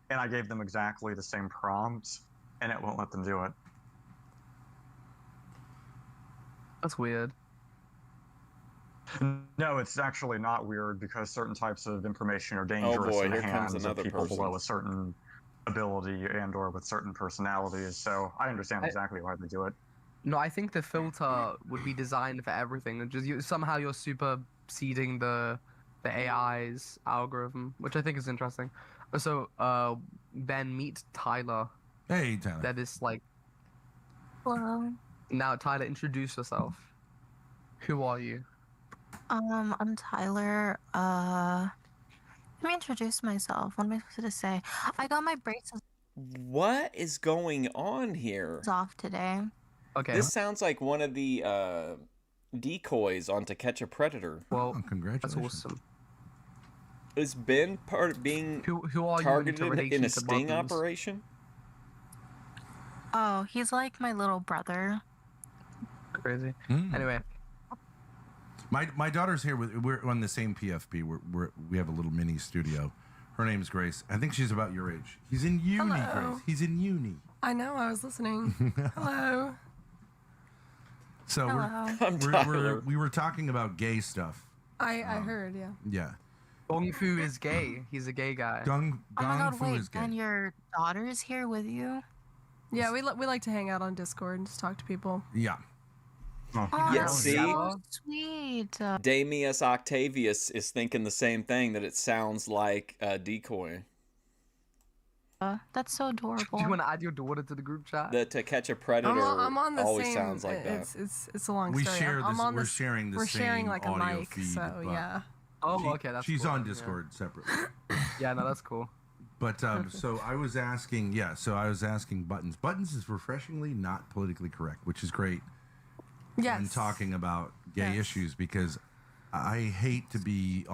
and I gave them exactly the same prompts, and it won't let them do it. That's weird. No, it's actually not weird because certain types of information are dangerous boy, in the here comes hands of another people person. below a certain ability and/or with certain personalities. So I understand exactly why they do it. No, I think the filter would be designed for everything. And just somehow you're superseding the AI's algorithm, which I think is interesting. So, Ben, meet Tyler. Hey, Tyler. That is like. Hello. Now, Tyler, introduce yourself. Who are you? I'm Tyler. Let me introduce myself. What am I supposed to say? I got my braces What is going on here? off today. Okay. This sounds like one of the decoys on To Catch a Predator. Well, congratulations. That's awesome. Is Ben part of being who are targeted you in a to sting Buttons? operation? Oh, he's like my little brother. Crazy. Mm. Anyway. My daughter's here. We're on the same PFP. We have a little mini studio. Her name's Grace. I think she's about your age. He's in uni, Hello. Grace. He's in uni. I know. I was listening. Hello. So we were talking about gay stuff. I heard. Yeah. Yeah. Gong Fu is gay. He's a gay guy. Gong Oh my God! Fu Wait, is gay. and your daughter is here with you? Yeah, we like to hang out on Discord and just talk to people. Yeah. Oh, Yeah, that's see? so sweet. Damius Octavius is thinking the same thing, that it sounds like a decoy. That's so adorable. Do you want to add your daughter to the group chat? The To Catch a Predator I'm on the always same, sounds like that. It's a long We story. share I'm this. on We're this- sharing the We're same sharing like a audio mic, feed, so but yeah. Oh, okay, that's she's cool. on Yeah. Discord separately. Yeah, no, that's cool. But so I was asking, Buttons. Buttons is refreshingly not politically correct, which is great. Yes. When talking about gay issues, because I hate to be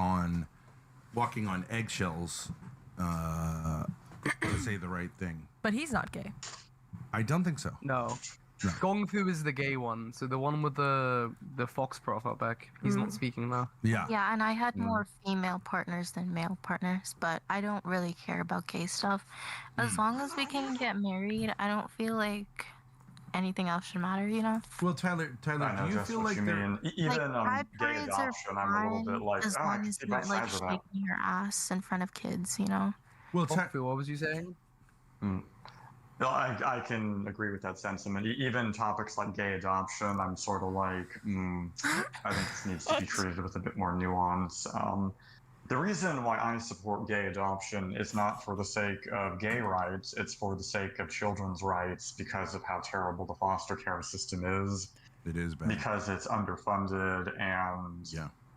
walking on eggshells to say the right thing. But he's not gay. I don't think so. No. No. Gong Fu is the gay one. So the one with the fox profile back. He's not speaking now. Yeah. Yeah, and I had more female partners than male partners, but I don't really care about gay stuff. As long as we can get married, I don't feel like anything else should matter, you know? Well, Tyler, I know do you just feel what like you there? mean. Even Like, pride gay parades are adoption, I'm a little bit like, as I long can as see you're both not like sides of that. shaking your ass in front of kids, you know? Well, what was you saying? No, I can agree with that sentiment. Even topics like gay adoption, I'm sort of like, I think this needs to be treated with a bit more nuance. The reason why I support gay adoption is not for the sake of gay rights, it's for the sake of children's rights because of how terrible the foster care system is. It is bad. Because it's underfunded and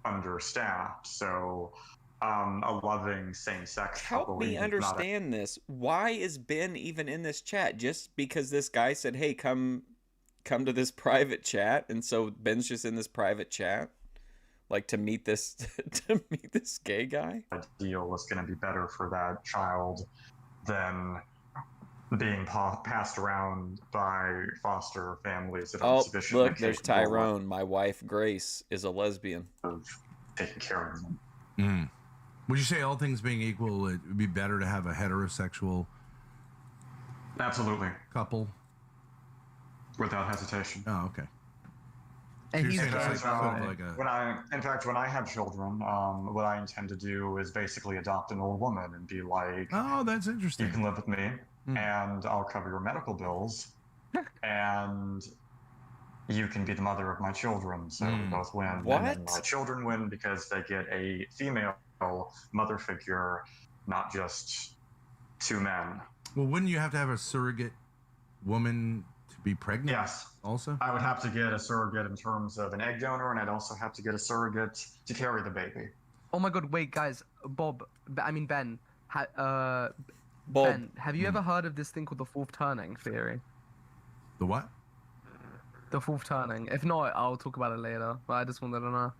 understaffed. So a loving same-sex couple Help me is not a- understand this. Why is Ben even in this chat? Just because this guy said, "Hey, come to this private chat," and so Ben's just in this private chat, like to meet this gay guy. Deal is going to be better for that child than being passed around by foster families that are Oh, insufficiently look, there's capable Tyrone. My wife Grace is a lesbian. of taking care of them. Would you say all things being equal, it would be better to have a heterosexual Absolutely. couple? Without hesitation. Oh, okay. And you're he's saying it's gay. like sort of like a... In fact, when I have children, what I intend to do is basically adopt an old woman and be like, "Oh, that's interesting. You can live with me, and I'll cover your medical bills, and you can be the mother of my children, so we both win." What? And then my children win because they get a female mother figure, not just two men. Well, wouldn't you have to have a surrogate woman to be pregnant? Yes. Also? I would have to get a surrogate in terms of an egg donor, and I'd also have to get a surrogate to carry the baby. Oh my God! Wait, guys. Ben. Bob. Ben, have you ever heard of this thing called the fourth turning theory? The what? The fourth turning. If not, I'll talk about it later. But I just wanted to know.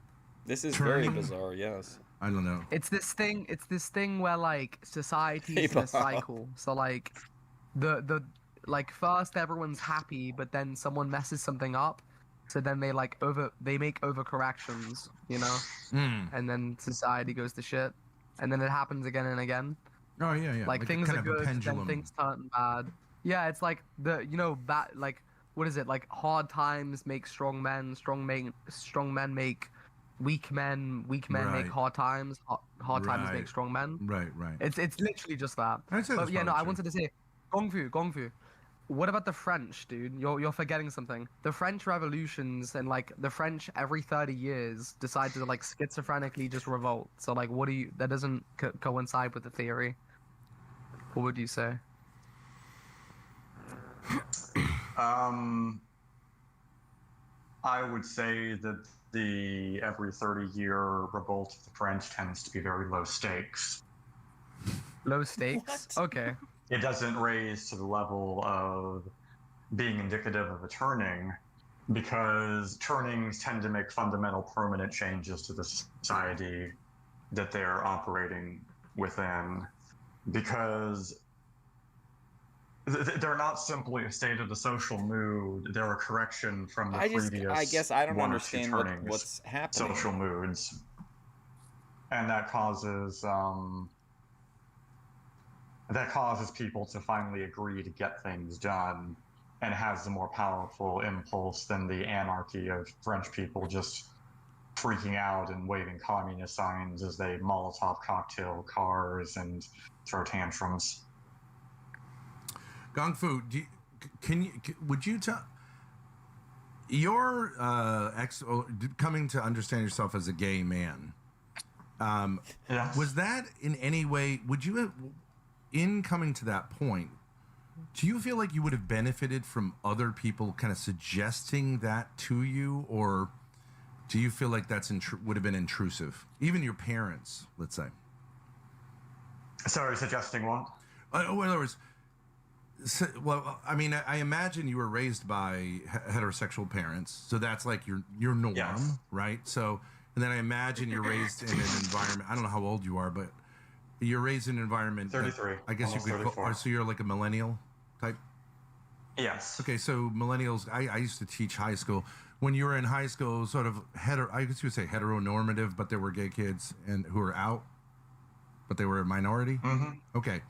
This is very bizarre, yes. I don't know. It's this thing where like society Hey, is in a Bob. cycle. So like the like first everyone's happy, but then someone messes something up. So then they make overcorrections, you know? And then society goes to shit. And then it happens again and again. Oh yeah. Like a things kind are of a good, then pendulum. things turn bad. Yeah, it's like like what is it? Like hard times make strong men, strong men make weak men make Right. hard times. Hard times Right. make strong men. Right. It's literally just that. I'd say But that's yeah, no, probably I true. wanted to say, Gong Fu. What about the French, dude? You're forgetting something. The French revolutions and like the French every 30 years decide to like schizophrenically just revolt. So like, what do you? That doesn't coincide with the theory. What would you say? I would say that the every 30-year revolt of the French tends to be very low stakes. Low stakes? Okay. It doesn't raise to the level of being indicative of a turning, because turnings tend to make fundamental permanent changes to the society that they're operating within, because they're not simply a state of the social mood, they're a correction from the previous I guess I don't one or two understand turnings, what's happening. social moods. And that causes people to finally agree to get things done, and has a more powerful impulse than the anarchy of French people just freaking out and waving communist signs as they Molotov cocktail cars and throw tantrums. Gong Fu, would you tell your coming to understand yourself as a gay man? Was that in any way? Would you, in coming to that point, do you feel like you would have benefited from other people kind of suggesting that to you, or do you feel like that's would have been intrusive? Even your parents, let's say. Sorry, suggesting what? In other words. Well, I mean, I imagine you were raised by heterosexual parents, so that's like your norm, yes. Right? So, and then I imagine you're raised in an environment. I don't know how old you are, but you're raised in an environment. 33. I guess Almost you could. 34. So you're like a millennial type. Yes. Okay, so millennials. I used to teach high school. When you were in high school, sort of I guess you would say heteronormative, but there were gay kids and who were out, but they were a minority. Mm-hmm. Okay.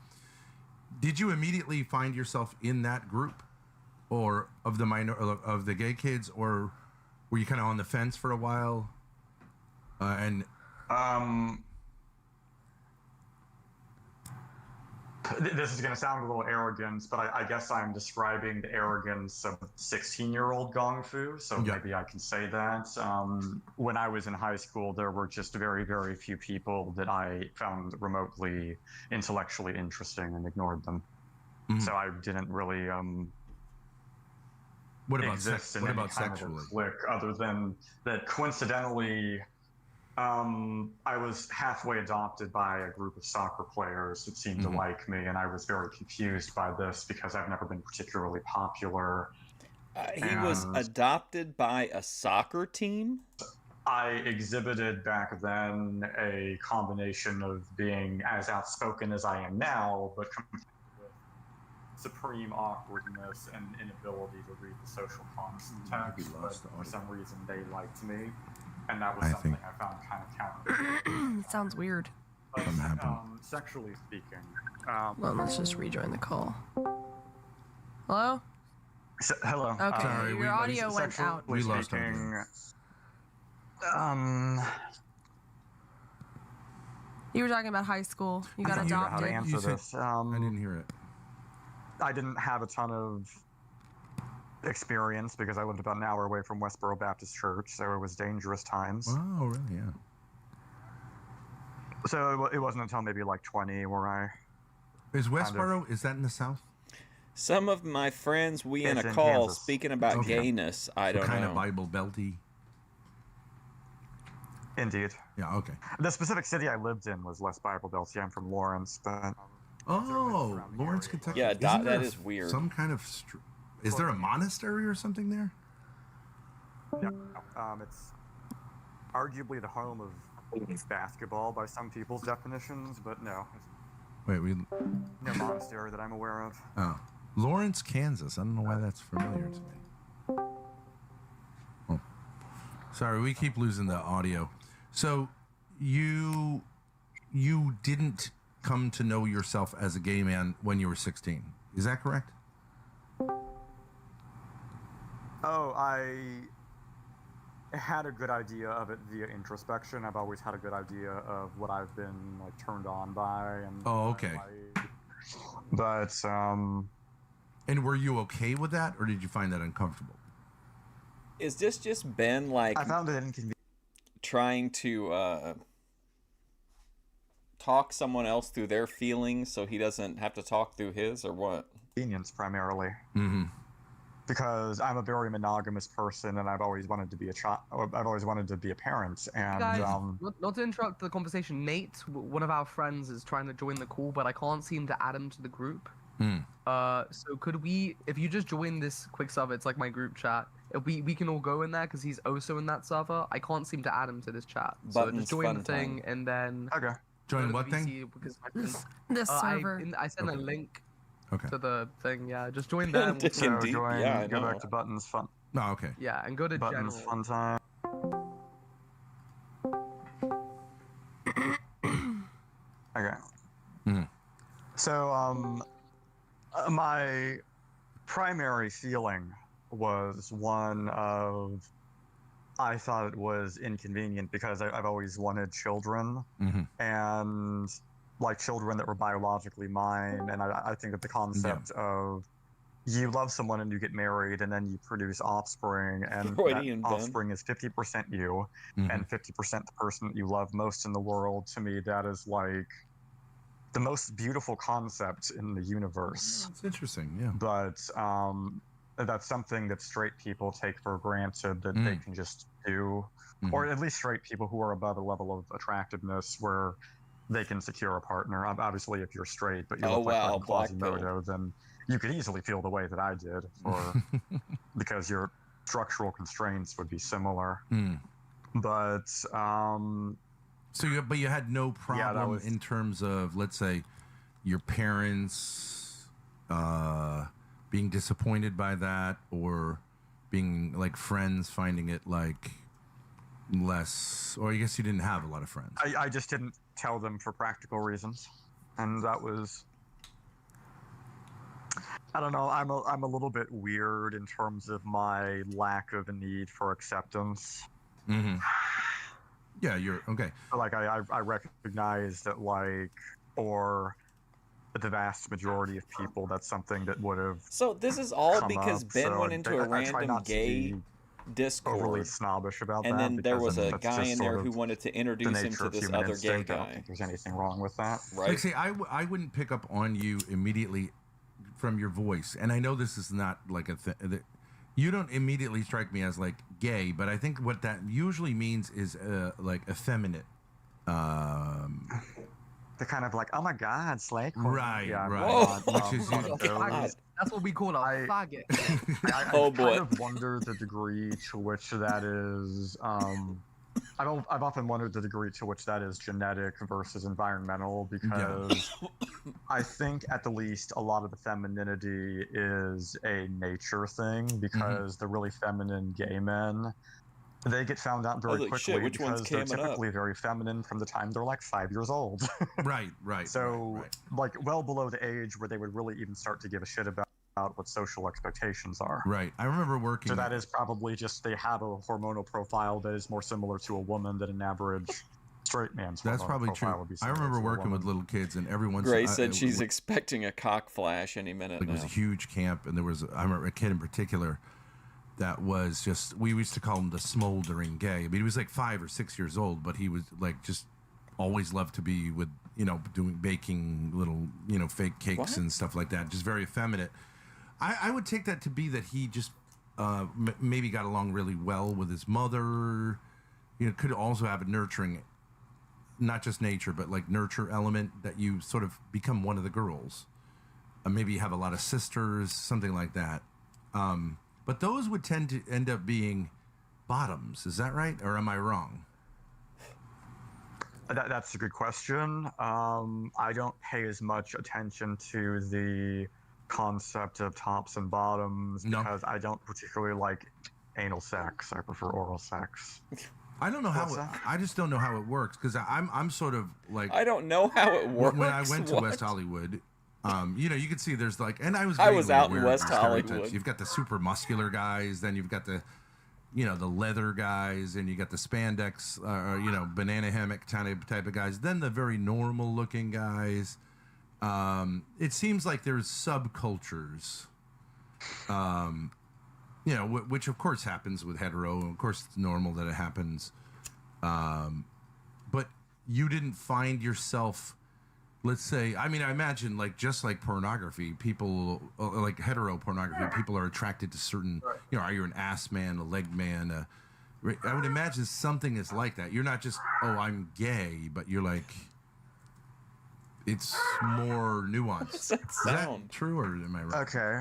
Did you immediately find yourself in that group, or of the gay kids, or were you kind of on the fence for a while? This is going to sound a little arrogant, but I guess I'm describing the arrogance of 16-year-old Gong Fu, so maybe I can say that. When I was in high school, there were just very, very few people that I found remotely intellectually interesting and ignored them. Mm-hmm. So I didn't really exist in any kind of a clique, other than that coincidentally I was halfway adopted by a group of soccer players that seemed to like me, and I was very confused by this because I've never been particularly popular. He was adopted by a soccer team? I exhibited back then a combination of being as outspoken as I am now, but combined with supreme awkwardness and inability to read the social context. But for some reason, they liked me. And that was something I found kind of counterproductive. Sounds weird. But, sexually speaking. Well, let's just rejoin the call. Hello? Hello. Okay, Sorry, your audio went out. We lost audio. You were talking about high school. You got I don't know how adopted. to answer this. I didn't hear it. I didn't have a ton of experience because I lived about an hour away from Westboro Baptist Church, so it was dangerous times. Oh, really? Yeah. So it wasn't until maybe like 20 where I... Is Westboro, is that in the South? Some of my friends, we in It's a in call, Kansas. speaking about gayness, I don't kind know. of Bible belty. Indeed. Yeah, okay. The specific city I lived in was less Bible Belty. I'm from Lawrence, but... Oh, Lawrence, Kentucky. Yeah, Isn't that there is weird. Some kind of... Is there a monastery or something there? Yeah, it's arguably the home of basketball by some people's definitions, but no. Wait, No monastery that I'm aware of. Oh. Lawrence, Kansas. I don't know why that's familiar to me. Oh. Sorry, we keep losing the audio. So, you didn't come to know yourself as a gay man when you were 16. Is that correct? Oh, I had a good idea of it via introspection. I've always had a good idea of what I've been like turned on by. And Oh, okay. But and were you okay with that, or did you find that uncomfortable? Is this just Ben like I found it inconvenient trying to talk someone else through their feelings so he doesn't have to talk through his, or what? Convenience primarily. Mm-hmm. Because I'm a very monogamous person, and I've always wanted to be a child. I've always wanted to be a parent, and Guys, not to interrupt the conversation, Nate, one of our friends, is trying to join the call, but I can't seem to add him to the group. So could we, if you just join this quick server, it's like my group chat. We can all go in there because he's also in that server. I can't seem to add him to this chat. So just join the thing and then. Okay. Join what thing? Because the server. I sent a link. Okay. To the thing, yeah. Just join that. So join, go back to buttons fun. Oh, okay. Yeah, and go to buttons general. fun time. Okay. So my primary feeling was one of I thought it was inconvenient because I've always wanted children, and like children that were biologically mine, and I think that the concept of you love someone and you get married and then you produce offspring, and that offspring is 50% you and 50% the person that you love most in the world. To me, that is like the most beautiful concept in the universe. It's interesting, yeah. But that's something that straight people take for granted that they can just do, or at least straight people who are above a level of attractiveness where they can secure a partner. Obviously, if you're straight, but you look like Quasimodo, then you could easily feel the way that I did, or because your structural constraints would be similar. But so you had no problem in terms of, let's say, your parents being disappointed by that, or being like friends finding it like less, or I guess you didn't have a lot of friends. I just didn't tell them for practical reasons, and that was, I don't know, I'm a little bit weird in terms of my lack of a need for acceptance. Yeah, you're okay. Like I recognize that, like, or the vast majority of people, that's something that would have. So this is all because Ben went into a random gay Discord, overly snobbish about and that, then there was a that's guy just in sort there of who wanted to introduce him to this other gay I don't guy. think there's anything wrong with that. Right. Like, see, I wouldn't pick up on you immediately from your voice, and I know this is not like a thing. You don't immediately strike me as like gay, but I think what that usually means is like effeminate. They're kind of like, oh my God, slay queen. Right, Yeah, right. Which is that's what we call a faggot. I kind of wonder the degree to which that is. I've often wondered the degree to which that is genetic versus environmental, because I think at the least a lot of the femininity is a nature thing, because the really feminine gay men, they get found out very quickly because they're typically very feminine from the time they're like 5 years old. Right. So, like, well below the age where they would really even start to give a shit about what social expectations are. Right. I remember working. So that is probably just they have a hormonal profile that is more similar to a woman than an average straight man's. That's probably true. I remember working with little kids, and everyone's. Grace said she's expecting a cock flash any minute. It was a huge camp, and there was I remember a kid in particular that was just, we used to call him the smoldering gay. I mean, he was like 5 or 6 years old, but he was like just always loved to be with, doing baking little, fake cakes and stuff like that. Just very effeminate. I would take that to be that he just maybe got along really well with his mother. Could also have a nurturing, not just nature, but like nurture element that you sort of become one of the girls. Maybe you have a lot of sisters, something like that. But those would tend to end up being bottoms. Is that right? Or am I wrong? That's a good question. I don't pay as much attention to the concept of tops and bottoms because I don't particularly like anal sex. I prefer oral sex. I don't know I just don't know how it works, because I'm sort of like, I don't know how it works. When I went to West Hollywood, you could see there's like, and I was out in West Hollywood. You've got the super muscular guys, then you've got the the leather guys, and you got the spandex, banana hammock type of guys. Then the very normal looking guys. It seems like there's subcultures, which of course happens with hetero. Of course, it's normal that it happens. But you didn't find yourself, let's say, I imagine just like pornography, people like hetero pornography, people are attracted to certain, are you an ass man, a leg man? I would imagine something is like that. You're not just, I'm gay, but you're like, it's more nuanced. Does that Is that true, or am I right? Okay.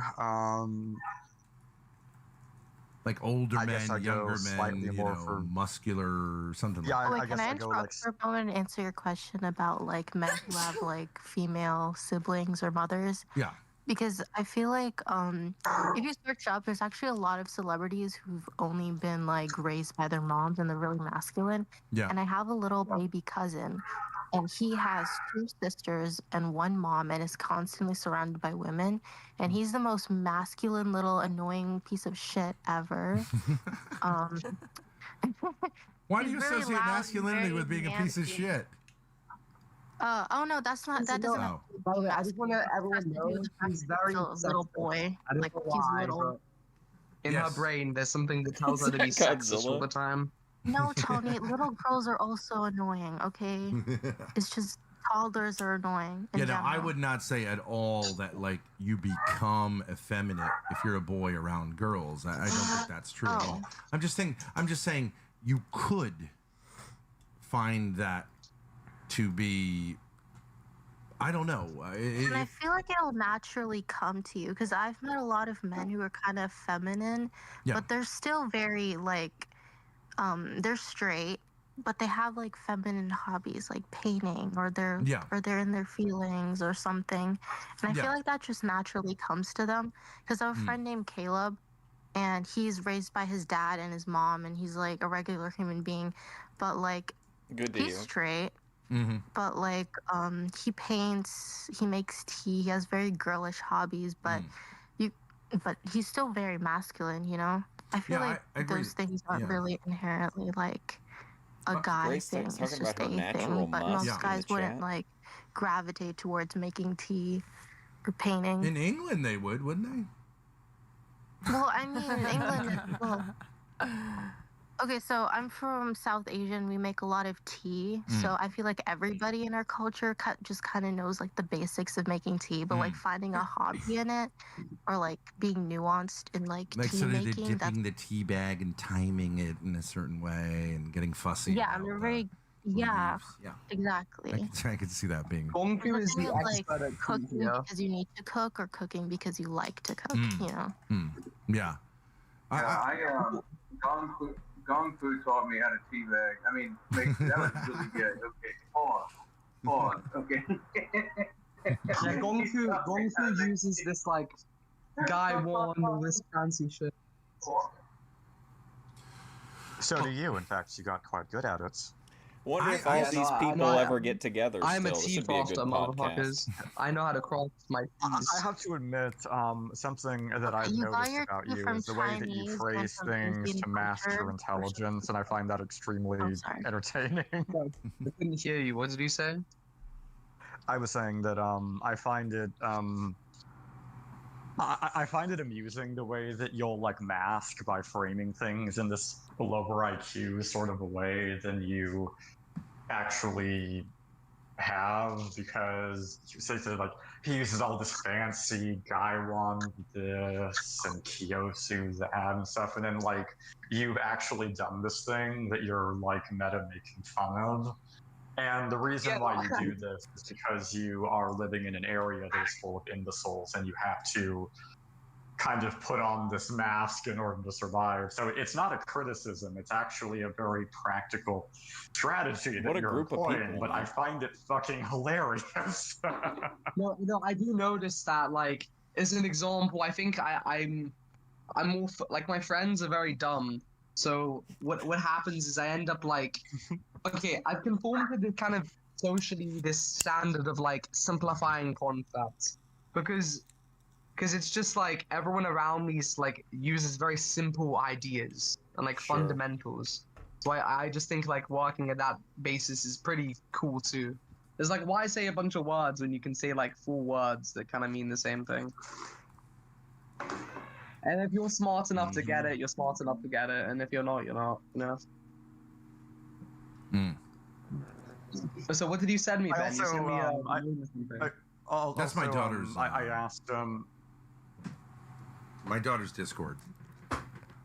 Like older I guess men, I go younger slightly men, more for muscular, something Yeah, like that. Can I interrupt for a moment and answer your question about men who have female siblings or mothers? Yeah. Because I feel like if you search up, there's actually a lot of celebrities who've only been raised by their moms and they're really masculine. Yeah. And I have a little baby cousin, and he has 2 sisters and 1 mom, and is constantly surrounded by women. And he's the most masculine little annoying piece of shit ever. Why do you He's very associate loud and masculinity very with being a piece of nasty. shit? Oh no, that's not. That doesn't. Oh. By the way, I just want to everyone know he's very little boy. I don't Like know he's why, little. but in her brain, there's something that tells her to be sexist all the time. No, Tony. Little girls are also annoying. Okay, it's just toddlers are annoying. in I general. would not say at all that you become effeminate if you're a boy around girls. I don't think that's true at all. I'm just saying you could find that to be, I don't know. And I feel like it'll naturally come to you because I've met a lot of men who are kind of feminine, but they're still very they're straight, but they have feminine hobbies like painting, or they're in their feelings or something. And I feel like that just naturally comes to them because I have a friend named Caleb, and he's raised by his dad and his mom, and he's a regular human being, but Good to he's hear. straight. But he paints, he makes tea, he has very girlish hobbies, but but he's still very masculine, I feel I agree. those things aren't really inherently a guy Grace thing. is It's talking just about her a natural thing. But musk most in guys the wouldn't chat. gravitate towards making tea or painting. In England, they would, wouldn't they? Well, I mean, in England, okay, so I'm from South Asia, and we make a lot of tea. So I feel like everybody in our culture just kind of knows the basics of making tea, but finding a hobby in it, or being nuanced in tea sort of making. dipping the tea bag and timing it in a certain way and getting fussy. Yeah, and they're very. Yeah, exactly. I could see that being. Gonku is the It's expert at cooking tea here. because you need to cook, or cooking because you like to cook. Yeah. Gong Fu taught me how to teabag. That was really good. Okay, hold on. Okay. Yeah, Gonku uses this guy wand, all this fancy shit. So do you. In fact, you got quite good at it. Wonder if all these people ever get together. I'm a still. This tea would be a good crafter, podcast. motherfuckers. I know how to craft my teas. I have to admit, something that I've You buy noticed your about tea you from is the way that you Chinese and phrase from things Indian to mask your culture. intelligence, and I find that extremely entertaining. I couldn't hear you. What did you say? I was saying that I find it I find it amusing the way that you'll mask by framing things in this lower IQ sort of a way than you actually have, because you say he uses all this fancy Gaiwan this and Kyosu that and stuff, and then you've actually done this thing that you're meta making fun of. And the reason why you do this is because you are living in an area that is full of imbeciles, and you have to kind of put on this mask in order to survive. So it's not a criticism, it's actually a very practical strategy that you're employing, but I find it fucking hilarious. No, I do notice that, as an example, I think I'm more, my friends are very dumb. So what happens is I end up okay, I've conformed to this kind of socially, this standard of simplifying concepts, because because it's just like everyone around me like uses very simple ideas and like fundamentals. So I just think like working at that basis is pretty cool too. It's like, why say a bunch of words when you can say like 4 words that kind of mean the same thing? And if you're smart enough to get it, you're smart enough to get it. And if you're not, you're not. You know. So what did you send me, Ben? You sent me That's my daughter's. I asked my daughter's Discord.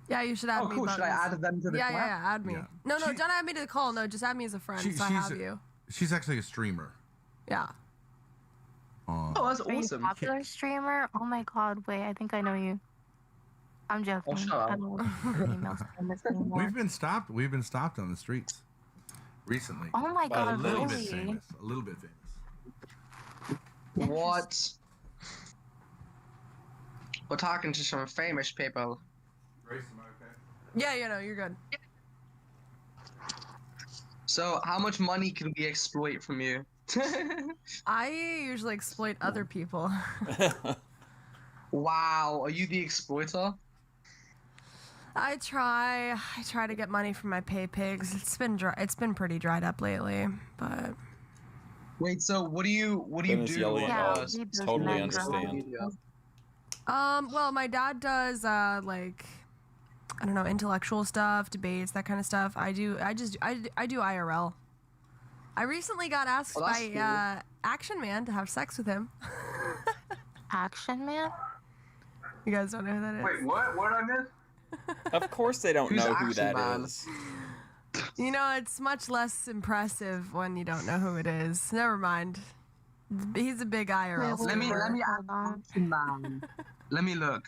Yeah, you should add me. Cool. Should I add them to the chat? Yeah, add me. Yeah. No, don't add me to the call. No, just add me as a friend, so I have you. She's actually a streamer. Yeah. Oh, that's Are you awesome. a popular streamer? Oh my god, wait, I think I know you. I'm joking. shut up. I don't want female streamers anymore. We've been stopped on the streets recently. Oh my By god, a little really? bit famous. A little bit famous. What? We're talking to some famous people. Grace, am I okay? Yeah, you're good. So, how much money can we exploit from you? I usually exploit other people. Wow, are you the exploiter? I try to get money from my pay pigs. It's been pretty dried up lately, but. Wait, so what do you do? Totally understand. Well, my dad does like, I don't know, intellectual stuff, debates, that kind of stuff. I do IRL. I recently got asked by Action Man to have sex with him. Action Man? You guys don't know who that is? Wait, what? What I missed? Of course they don't know who that is. You know, it's much less impressive when you don't know who it is. Never mind. He's a big IRL. Let me Action Man. Let me look.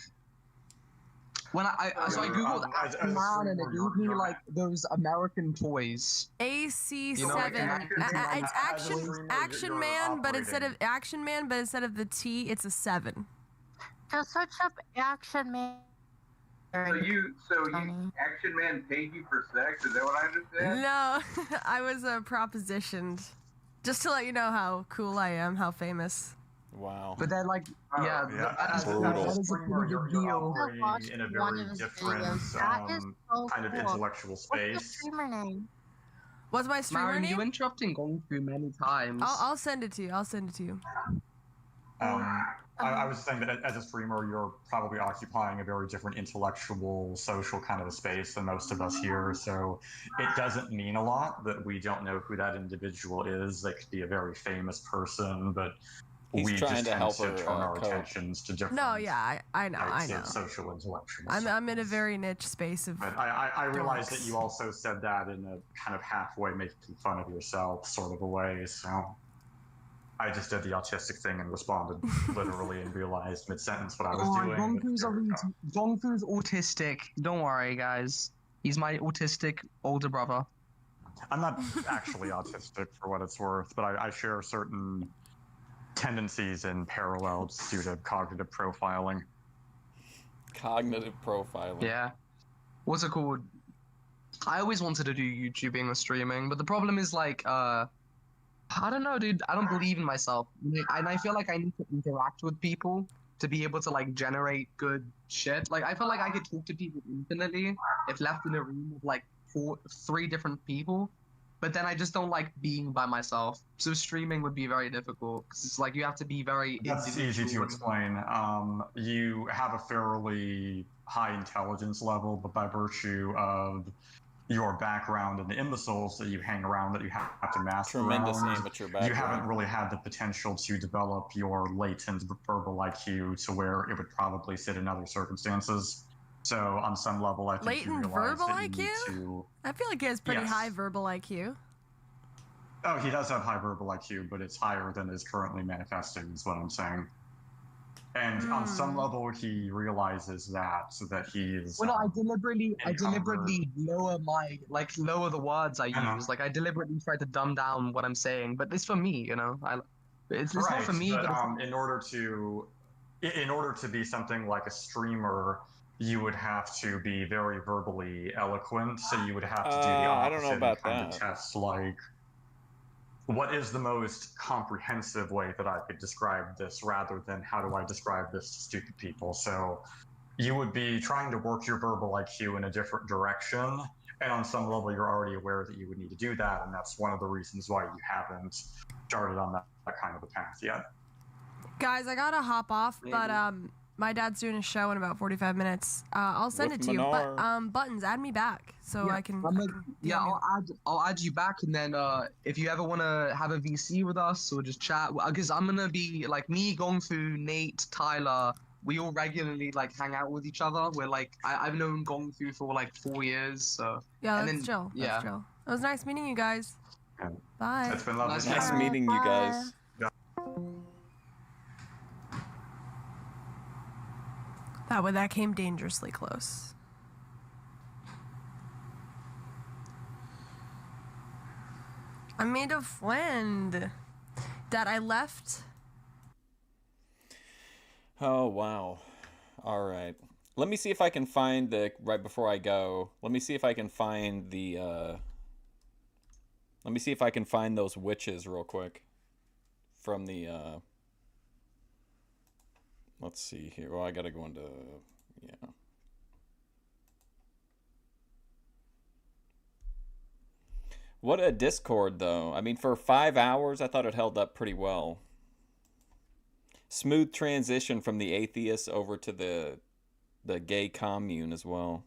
When I googled Action Man and it gave me like those American toys. AC7. You know, like it's Action Man, but instead of Action Man, but instead of the T, it's a 7. Just search up Action Man. So you Action Man paid you for sex? Is that what I understand? No, I was propositioned. Just to let you know how cool I am, how famous. Wow. But then, like, that is a pretty big deal. In a very different kind of intellectual space. What's your streamer name? What's my streamer Maren, name? you interrupting Gong Fu many times. I'll send it to you. I was saying that as a streamer, you're probably occupying a very different intellectual, social kind of a space than most of us here. So it doesn't mean a lot that we don't know who that individual is. They could be a very famous person, but He's we trying just to tend help to her turn our cope. attentions to different No, yeah, I know. types of social intellectuals. I'm in a very niche space of. But I realize that you also said that in a kind of halfway making fun of yourself sort of a way, so I just did the autistic thing and responded literally and realized mid-sentence what I was doing. Gong Fu's autistic. Don't worry, guys. He's my autistic older brother. I'm not actually autistic for what it's worth, but I share certain tendencies and parallels due to cognitive profiling. Cognitive profiling. Yeah. What's it called? I always wanted to do YouTubing or streaming, but the problem is like, I don't know, dude. I don't believe in myself, and I feel like I need to interact with people to be able to like generate good shit. Like I feel like I could talk to people infinitely if left in a room with like 3 different people, but then I just don't like being by myself. So streaming would be very difficult because it's like you have to be very. That's easy to explain. You have a fairly high intelligence level, but by virtue of your background and the imbeciles that you hang around that you have to master Tremendous around, amateur you background. haven't really had the potential to develop your latent verbal IQ to where it would probably sit in other circumstances. So on some level, I think you Latent realize verbal that you need IQ? to... I feel like he has pretty Yes. high verbal IQ. Oh, he does have high verbal IQ, but it's higher than is currently manifesting, is what I'm saying. And on some level, he realizes that, so that he's... Well, no, I deliberately lower the words I use. Like I deliberately try to dumb down what I'm saying, but it's for me, you know. It's not for me. But, But in order to be something like a streamer, you would have to be very verbally eloquent. So you would have to do the I don't know opposite about kind that. of tests, what is the most comprehensive way that I could describe this rather than how do I describe this to stupid people? So you would be trying to work your verbal IQ in a different direction. And on some level, you're already aware that you would need to do that. And that's one of the reasons why you haven't started on that kind of a path yet. Guys, I gotta hop off, but my dad's doing a show in about 45 minutes. I'll send it to you. But Buttons, add me back so I can. I'll add you back, and then if you ever want to have a VC with us or just chat, because I'm gonna be like me, Gongfu, Nate, Tyler. We all regularly like hang out with each other. We're like I've known Gongfu for like 4 years. So yeah, that's chill. Yeah, that's chill. It was nice meeting you guys. Bye. It's been lovely. Nice meeting you guys. That came dangerously close. I made a friend that I left. Oh, wow. All right. Let me see if I can find right before I go. Let me see if I can find let me see if I can find those witches real quick from the, let's see here. Well, I gotta go into, yeah. What a Discord, though. I mean, for 5 hours, I thought it held up pretty well. Smooth transition from the atheists over to the gay commune as well.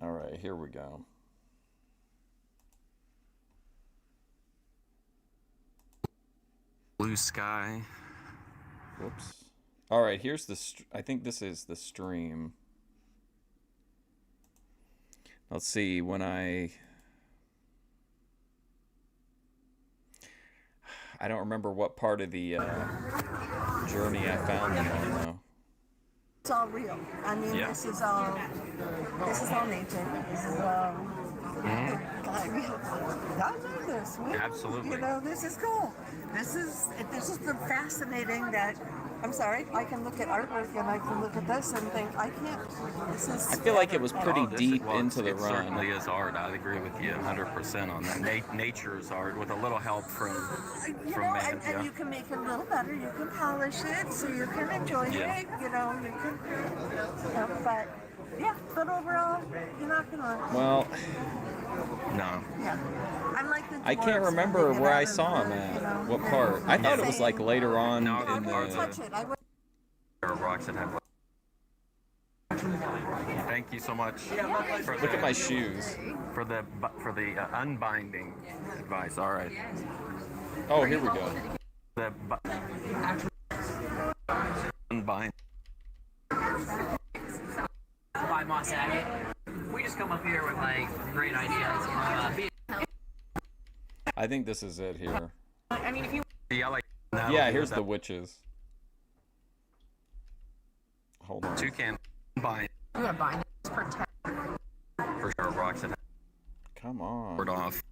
All right, here we go. Blue sky. Whoops. All right, here's the. I think this is the stream. Let's see when I don't remember what part of the journey I found you on though. It's all real. I mean, Yeah. this is all nature. This is I love this. Absolutely. You know, this is cool. This is the fascinating that. I'm sorry. I can look at artwork and I can look at this and think I can't. This is. I feel like it was pretty deep into the it run. certainly is art. I agree with you 100% on that. Nature's art with a little help from man. And you can make it a little better. You can polish it so you can enjoy it. You know, you can. But yeah, but overall, you're not gonna. Well, no. Yeah. I'm like the I can't dwarves remember when they where get I out saw of him the, at. you know, What part? I thought it was like later on in Don't the. touch it. I would. There are rocks that have. Thank you so much. For Look at my shoes. For the unbinding advice. All right. Oh, here we go. The unbind. By Moss Agate. We just come up here with like great ideas. I think this is it here. I mean, if you. Yeah, like. Yeah, here's the witches. Hold on. Toucan bind. You have bind. Protect. For sure, rocks that have. Come on. Word off.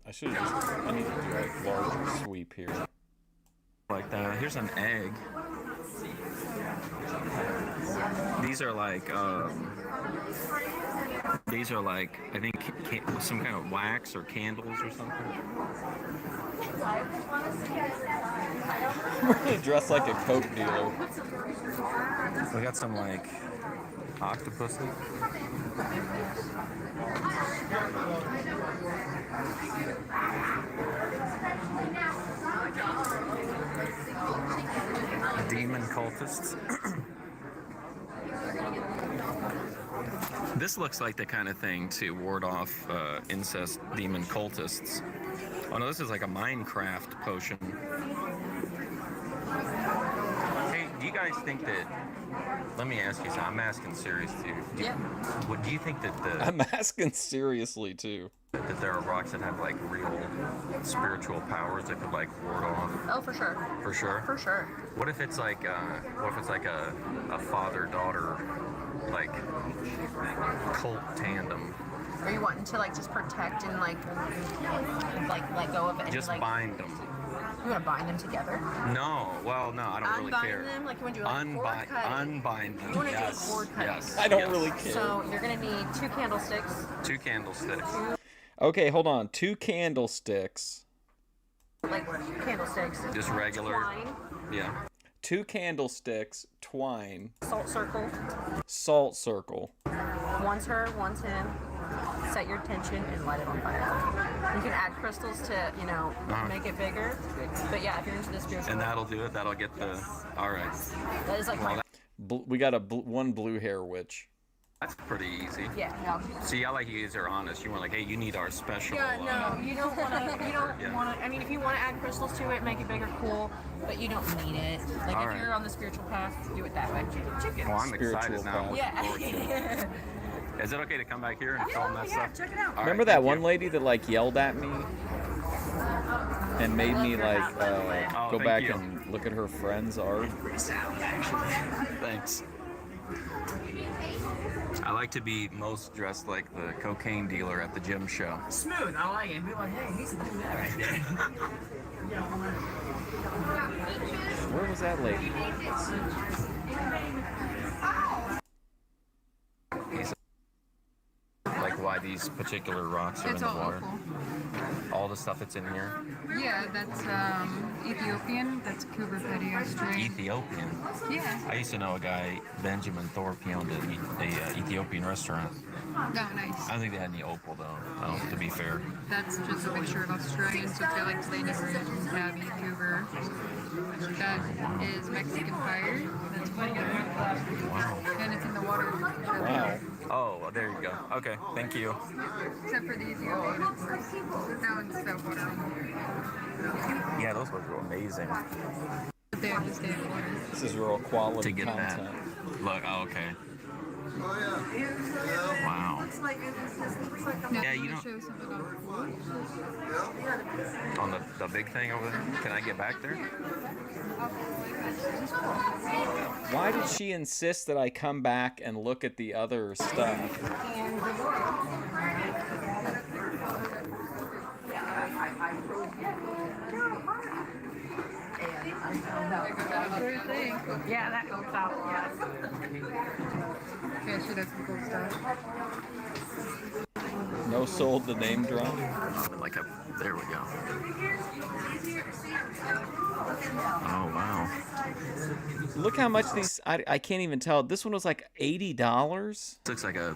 I should just. I need to do a larger sweep here. Like that. Here's an egg. These are like. These are like, I think, some kind of wax or candles or something. I'm really dressed like a Coke dealer. We got some like octopuses. Demon cultists. This looks like the kind of thing to ward off incest demon cultists. Oh no, this is like a Minecraft potion. Hey, do you guys think that... Let me ask you something. I'm asking serious too. Do you think that I'm asking seriously too. That there are rocks that have like real spiritual powers that could like ward off? Oh, for sure. For sure? For sure. What if it's like a father-daughter like cult tandem? Are you wanting to like just protect and like let go of it? Just like, bind them. You want to bind them together? No, well, no, I don't really care. Unbind them, like you want to do like cord cutting. Unbind them. You want to Yes. do cord cutting. Yes. I don't really care. So you're gonna need 2 candlesticks. 2 candlesticks. Okay, hold on. 2 candlesticks. Like candlesticks. Just regular. Twine. Yeah. 2 candlesticks, twine. Salt circle. Salt circle. One's her, one's him. Set your tension and light it on fire. You can add crystals to, you know, make it bigger. But yeah, if you're into the spiritual. And that'll do it. That'll get the. All right. That is like Well, We got one blue hair witch. that's pretty easy. Yeah. See, I like you guys are honest. You were like, hey, you need our special. Yeah, no, you don't want to. You don't Yeah. want to. I mean, if you want to add crystals to it, make it bigger, cool. But you don't need it. Like All if right. you're on the spiritual path, do it that way. Well, I'm excited now. Yeah. Is it okay to come back here and film that stuff? Check it out. All Remember right, that thank one you. lady that like yelled at me and made me like Oh, go thank back you. and look at her friend's art? Thanks. I like to be most dressed like the cocaine dealer at the gym show. Smooth, I like it. Be like, hey, he's doing that right there. Where was that lady? He's like why these particular rocks are It's in the all water. opal. All the stuff that's in here. Yeah, that's Ethiopian. That's Cooper Petty Australian. Ethiopian. Yeah. I used to know a guy, Benjamin Thorp. He owned a Ethiopian restaurant. Oh, nice. I don't think they had any opal though. To be fair. That's just a mixture of Australian, so they like Lady Ridge, Tabby, Cooper. That is Mexican fire. That's pretty good. Wow. And it's in the water. Wow. Oh, well, there you go. Okay, thank you. Except for the Ethiopian, of course. That one's so water. Yeah, those look amazing. But they have to stay in water. This is real quality To get content. that. Look, oh, okay. Wow. Yeah, you don't. Show something on On the big thing over there? Can I get back there? Why did she insist that I come back and look at the other stuff? Yeah, that helps out. Yeah. Yeah, she does some cool stuff. No sold the name drop. Like a, there we go. Oh wow. Look how much these. I can't even tell. This one was like $80. Looks like a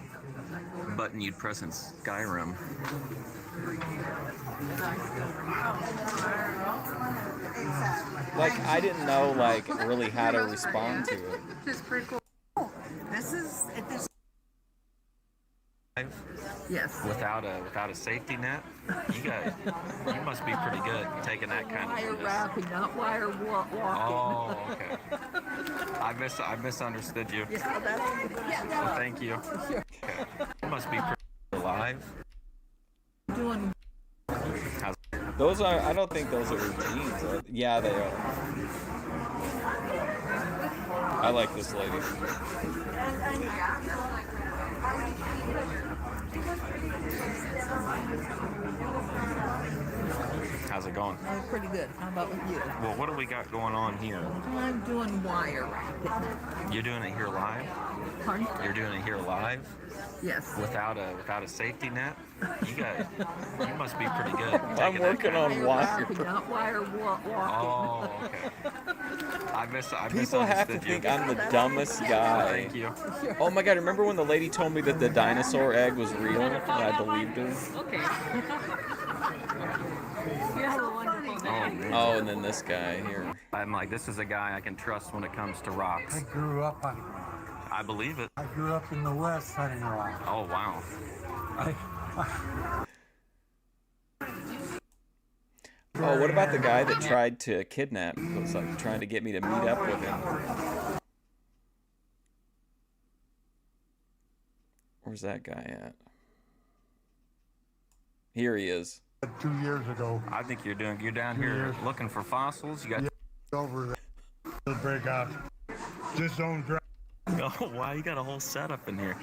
button you'd press in Skyrim. Like I didn't know like really how to respond to it. It's pretty cool. This is this. Yes. Without a safety net, you must be pretty good taking that kind of. Wire risk. wrapping, not wire walking. Oh, okay. I misunderstood you. Yeah, that's, Well, thank you. Okay. You must be pretty alive. doing. Those are. I don't think those are jeans. Yeah, they are. I like this lady. How's it going? Pretty good. How about with you? Well, what do we got going on here? I'm doing wire wrapping. You're doing it here live? Pardon? You're doing it here live? Yes. Without a safety net? You must be pretty good. I'm taking that working kind on of- wire. Not wire walking. Oh, okay. I People have to misunderstood you. think I'm the dumbest guy. Thank you. Oh my god, remember when the lady told me that the dinosaur egg was real and I believed her? Okay. You have a wonderful day. Oh, and then this guy here. I'm like, this is a guy I can trust when it comes to rocks. I grew up on. I believe it. I grew up in the West hunting rock. Oh, wow. Oh, what about the guy that tried to kidnap me? Was like trying to get me to meet up with him. Where's that guy at? Here he is. 2 years ago. I think you're down here looking for fossils. You got Over the break out. Just don't drive. Oh, wow, you got a whole setup in here.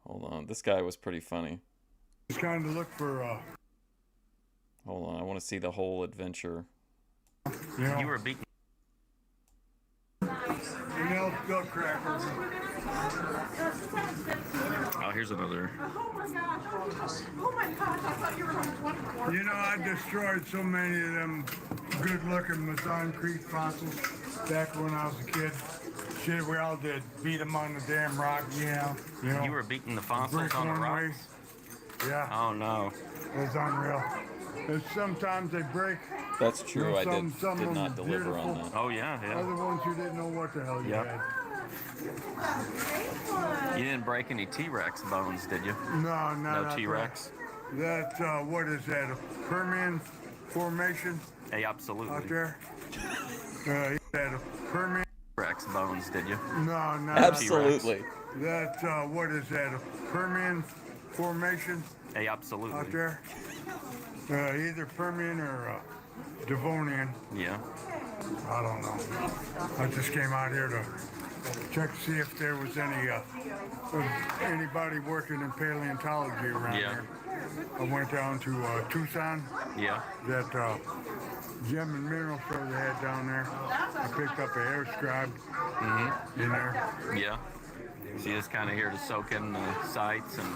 Hold on, this guy was pretty funny. Just trying to look for. Hold on, I want to see the whole adventure. You were beating. Go crackers. Oh, here's another. Oh my gosh. Oh my You know, I destroyed so many of them good-looking Mazon Creek fossils back when I was a kid. Shit, we all did. Beat them on the damn rock, you know. You were beating the fossils Brick on the one way. rocks? Yeah. Oh, no. It's unreal. And sometimes they break. That's true. You know, I some did of not them deliver on beautiful. that. Oh, yeah. Other ones you didn't know what the hell you Yep. had. You didn't break any T-Rex bones, did you? No, No T-Rex? That's, what is that, a Permian formation Hey, absolutely. out there? Is that a Permian? T-Rex bones, did you? No, no. Absolutely. That's, what is that, a Permian formation Hey, absolutely. out there? Either Permian or Devonian. Yeah. I don't know. I just came out here to check to see if there was anybody working in paleontology around Yeah. here. I went down to Tucson. Yeah. That gem and mineral show they had down there. I picked up an air scribe in there. Yeah. So you're just kind of here to soak in the sites and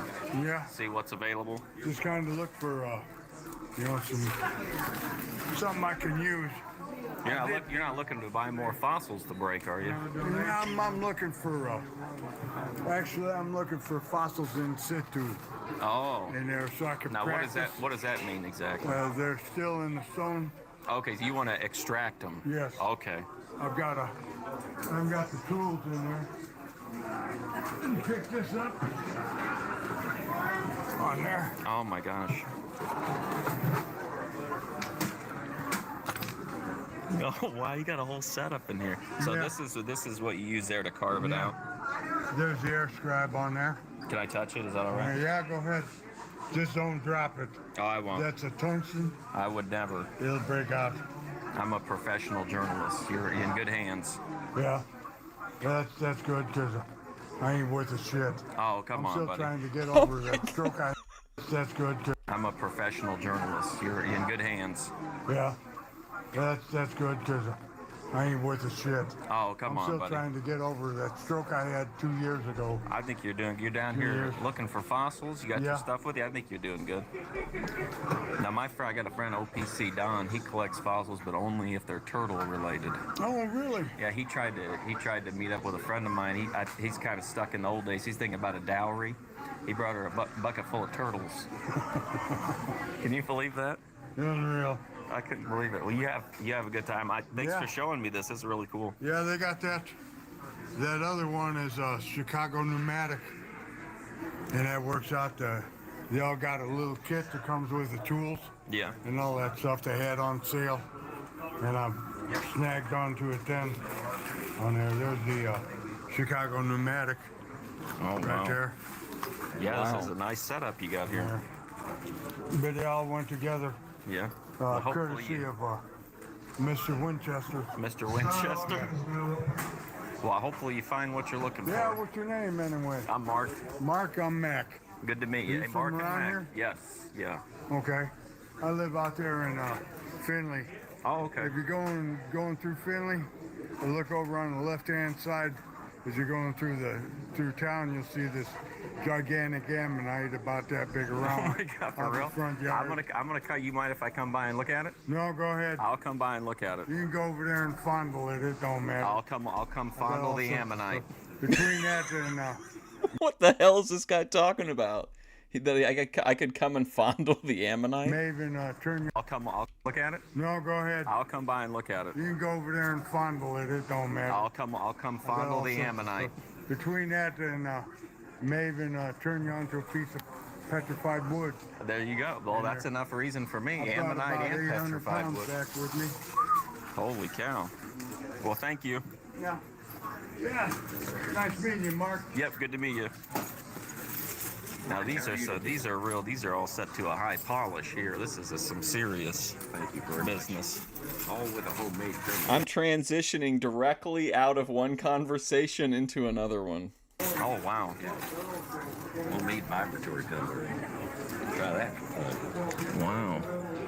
see what's available? Just kind of look for, you know, something I can use. You're not looking to buy more fossils to break, are you? Yeah, I'm looking for, actually, I'm looking for fossils in situ. Oh. In there so I can Now, practice. what does that mean exactly? They're still in the stone. Okay, so you want to extract them? Yes. Okay. I've got the tools in there. Pick this up. On there. Oh my gosh. Oh wow, you got a whole setup in here. So Yeah. this is what you use there to carve it out. There's the air scribe on there. Can I touch it? Is that all right? Yeah, go ahead. Just don't drop it. Oh, I won't. That's a tungsten. I would never. It'll break out. I'm a professional journalist. You're in good hands. Yeah. That's good because I ain't worth a shit. Oh, come I'm on, still buddy. trying to get over that stroke I. That's good. I'm a professional journalist. You're in good hands. Yeah. That's good because I ain't worth a shit. Oh, come I'm on, still buddy. trying to get over that stroke I had 2 years ago. I think you're down 2 here years. looking for fossils. You got your Yeah. stuff with you. I think you're doing good. Now, I got a friend, OPC Don. He collects fossils, but only if they're turtle related. Oh, really? Yeah, he tried to meet up with a friend of mine. He's kind of stuck in the old days. He's thinking about a dowry. He brought her a bucket full of turtles. Can you believe that? Unreal. I couldn't believe it. Well, you have a good time. Thanks Yeah. for showing me this. This is really cool. Yeah, they got that. That other one is Chicago pneumatic, and that works out. They all got a little kit that comes with the tools Yeah. and all that stuff they had on sale, and I snagged onto it then. On there, there's the Chicago pneumatic. Oh, right wow. there. Yeah, Wow. this is a nice setup you got here. But they all went together. Yeah. Well, hopefully Courtesy of Mr. Winchester. Mr. Winchester. Well, hopefully you find what you're looking Yeah, for. what's your name anyway? I'm Mark. Mark, I'm Mac. Good to meet you. You Hey, from Mark and around Mac. here? Yes. Yeah. Okay. I live out there in Finley. Oh, okay. If you're going through Finley, look over on the left-hand side. As you're going through town, you'll see this gigantic ammonite about that big around. Oh my God, for out the real? front yard. I'm gonna cut. You mind if I come by and look at it? No, go ahead. I'll come by and look at it. You can go over there and fondle it. It don't matter. I'll come fondle the ammonite. Between that and What the hell is this guy talking about? I could come and fondle the ammonite? Maven, turn your. I'll look at it. No, go ahead. I'll come by and look at it. You can go over there and fondle it. It don't matter. I'll come fondle the ammonite. Between that and Maven, turn you onto a piece of petrified wood. There you go. Well, that's enough reason for me. I brought Ammonite about and 800 petrified pounds wood. back with me. Holy cow. Well, thank you. Yeah. Yeah. Nice meeting you, Mark. Yep, good to meet you. Now these are all set to a high polish here. This is some serious business. All with a homemade thing. I'm transitioning directly out of one conversation into another one. Oh, wow. Homemade vibratory tumbler. Try that. Wow.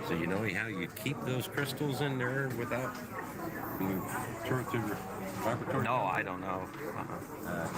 So you know how you keep those crystals in there without being thrown through your vibratory? No, I don't know.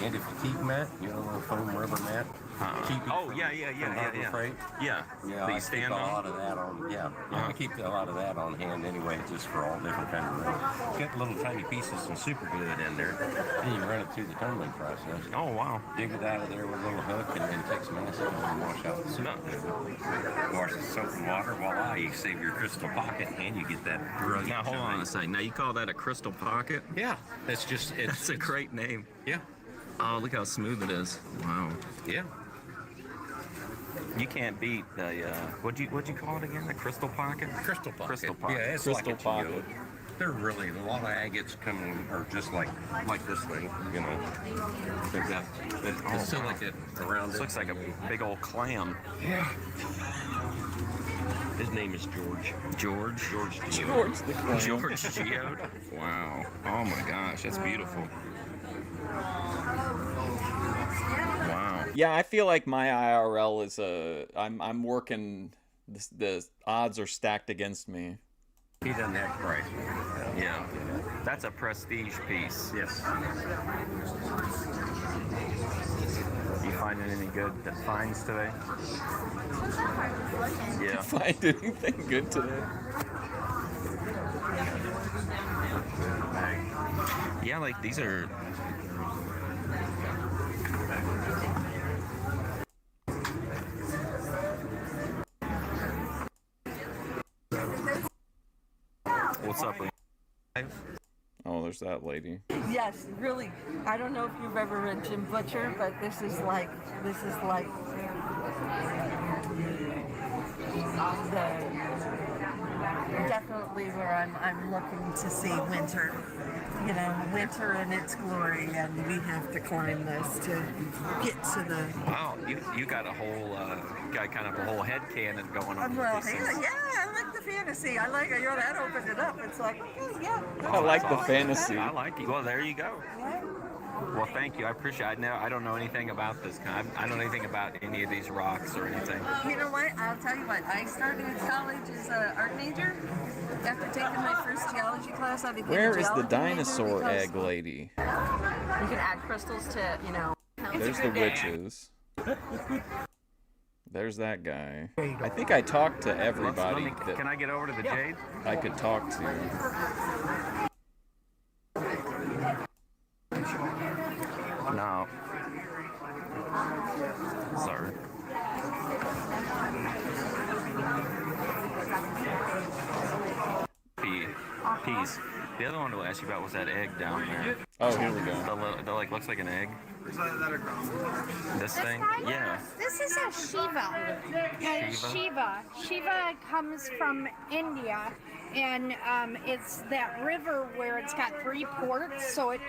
And if you keep mat, you know, a foam rubber mat, Oh yeah. Yeah. Yeah, That I you stand keep a on. lot of that on. Yeah, I keep a lot of that on hand anyway, just for all different kinds of things. Get little tiny pieces and super glue it in there, and you run it through the tumbling process. Oh wow! Dig it out of there with a little hook, and then take some acetone and wash out the soap. Wash the soap and water. Voila! You save your crystal pocket, and you get that brilliant. Now hold on a second. Now you call that a crystal pocket? Yeah, that's just That's a great name. Yeah. Oh, look how smooth it is. Wow. Yeah. You can't beat the what'd you call it again? The crystal pocket? Crystal pocket. Crystal pocket. Yeah, it's crystal like a pocket. geode. They're really a lot of agates come are just like this thing, you know. They've got it's still like that around. This looks like a big old clam. Yeah. His name is George. George? George Geode. George the clam. George Geode? Wow. Oh my gosh, that's beautiful. Wow. Yeah, I feel like my IRL is I'm working. The odds are stacked against me. He doesn't have price. Yeah. That's a prestige piece. Yes. You finding any good finds today? Yeah. Find anything good today? Yeah, like these are. What's up, Lee? Oh, there's that lady. Yes, really. I don't know if you've ever read Jim Butcher, but this is like definitely where I'm looking to see winter. You know, winter in its glory, and we have to climb this to get to the. Wow, you got a whole kind of a whole head cannon going on. Well, with these things. yeah, I like the fantasy. I like it. That opened it up. It's like, okay, yeah. I like the fantasy. I like it. Well, there you go. Well, thank you. I appreciate it. I don't know anything about this kind. I don't know anything about any of these rocks or anything. You know what? I'll tell you what. I started college as an art major. After taking my first geology class, I became Where a is the geology dinosaur major egg lady? You can add crystals to, There's the witches. There's that guy. I think I talked to everybody that Can I get over to the jade? I could talk to. No. Sorry. Peas. The other one to ask you about was that egg down there. Oh, here we go. The like looks like an egg. This thing? Yeah. This is a Shiva. Shiva comes from India, and it's that river where it's got 3 ports, so it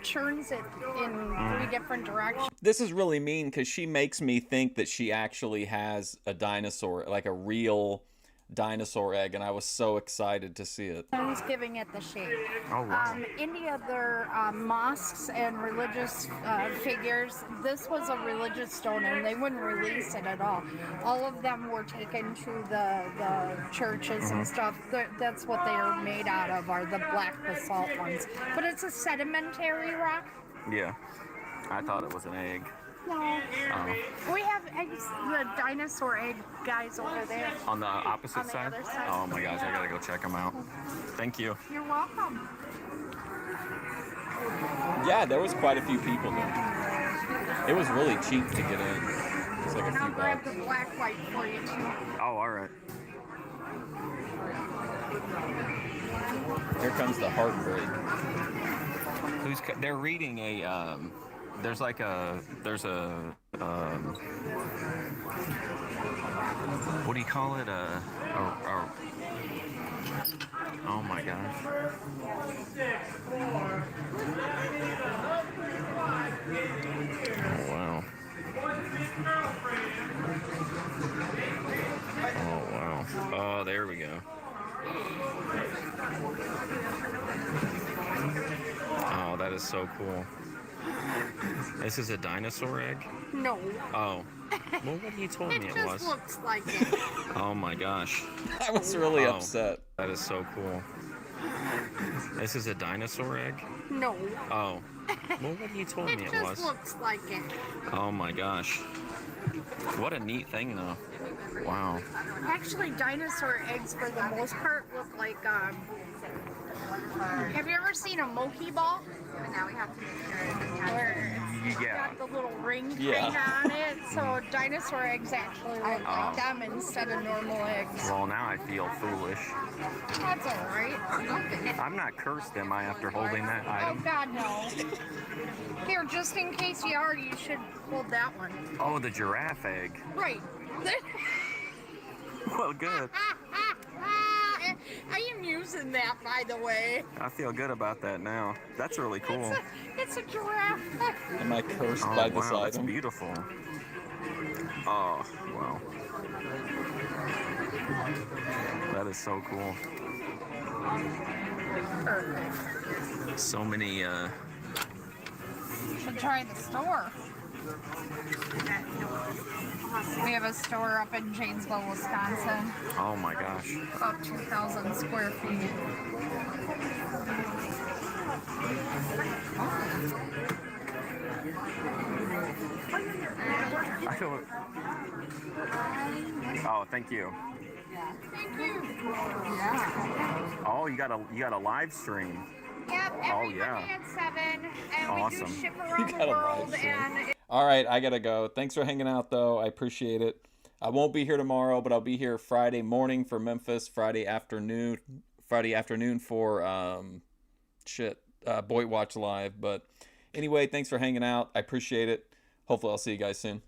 churns it in 3 different directions. This is really mean because she makes me think that she actually has a dinosaur, like a real dinosaur egg, and I was so excited to see it. Thanksgiving at the shape. Oh, wow. India, their mosques and religious figures. This was a religious stone, and they wouldn't release it at all. All of them were taken to the churches and stuff. That's what they are made out of, are the black basalt ones. But it's a sedimentary rock. Yeah. I thought it was an egg. No. Oh. We have eggs, the dinosaur egg guys over there. On the opposite On the side? other side. Oh my gosh, I gotta go check them out. Thank you. You're welcome. Yeah, there was quite a few people there. It was really cheap to get in. It was like a And few I'll grab bucks. the black light for you too. Oh, all right. Here comes the heartbreak. They're reading a there's a what do you call it? Oh my gosh. Oh wow. Oh wow. Oh, there we go. Oh, that is so cool. This is a dinosaur egg? No. Oh. Well, what you told me it just was. looks like it. Oh my gosh. I was really upset. That is so cool. This is a dinosaur egg? No. Oh. Well, what you told me it just was. looks like it. Oh my gosh. What a neat thing, though. Wow. Actually, dinosaur eggs for the most part look like. Have you ever seen a monkey ball? Now we have to where it's got the little ring thing on it. So dinosaur eggs actually look like them instead of normal eggs. Well, now I feel foolish. That's all right. I'm not cursed, am I, after holding that Oh item? God, no. Here, just in case you are, you should hold that one. Oh, the giraffe egg. Right. Well, good. I am using that, by the way. I feel good about that now. That's really cool. It's a giraffe. Am I cursed Oh, by this wow, that's item? beautiful. Oh, wow. That is so cool. Perfect. So many, Should try the store. We have a store up in Janesville, Wisconsin. oh my gosh. About 2,000 square feet. I don't... Oh, thank you. Thank you. Yeah. Oh, you got a live stream. Yep, Oh, every yeah. Monday at 7, and Awesome. we do ship You around the got a live world, stream. and All right, I gotta go. Thanks for hanging out, though. I appreciate it. I won't be here tomorrow, but I'll be here Friday morning for Memphis, Friday afternoon for Boyd Watch Live. But anyway, thanks for hanging out. I appreciate it. Hopefully, I'll see you guys soon.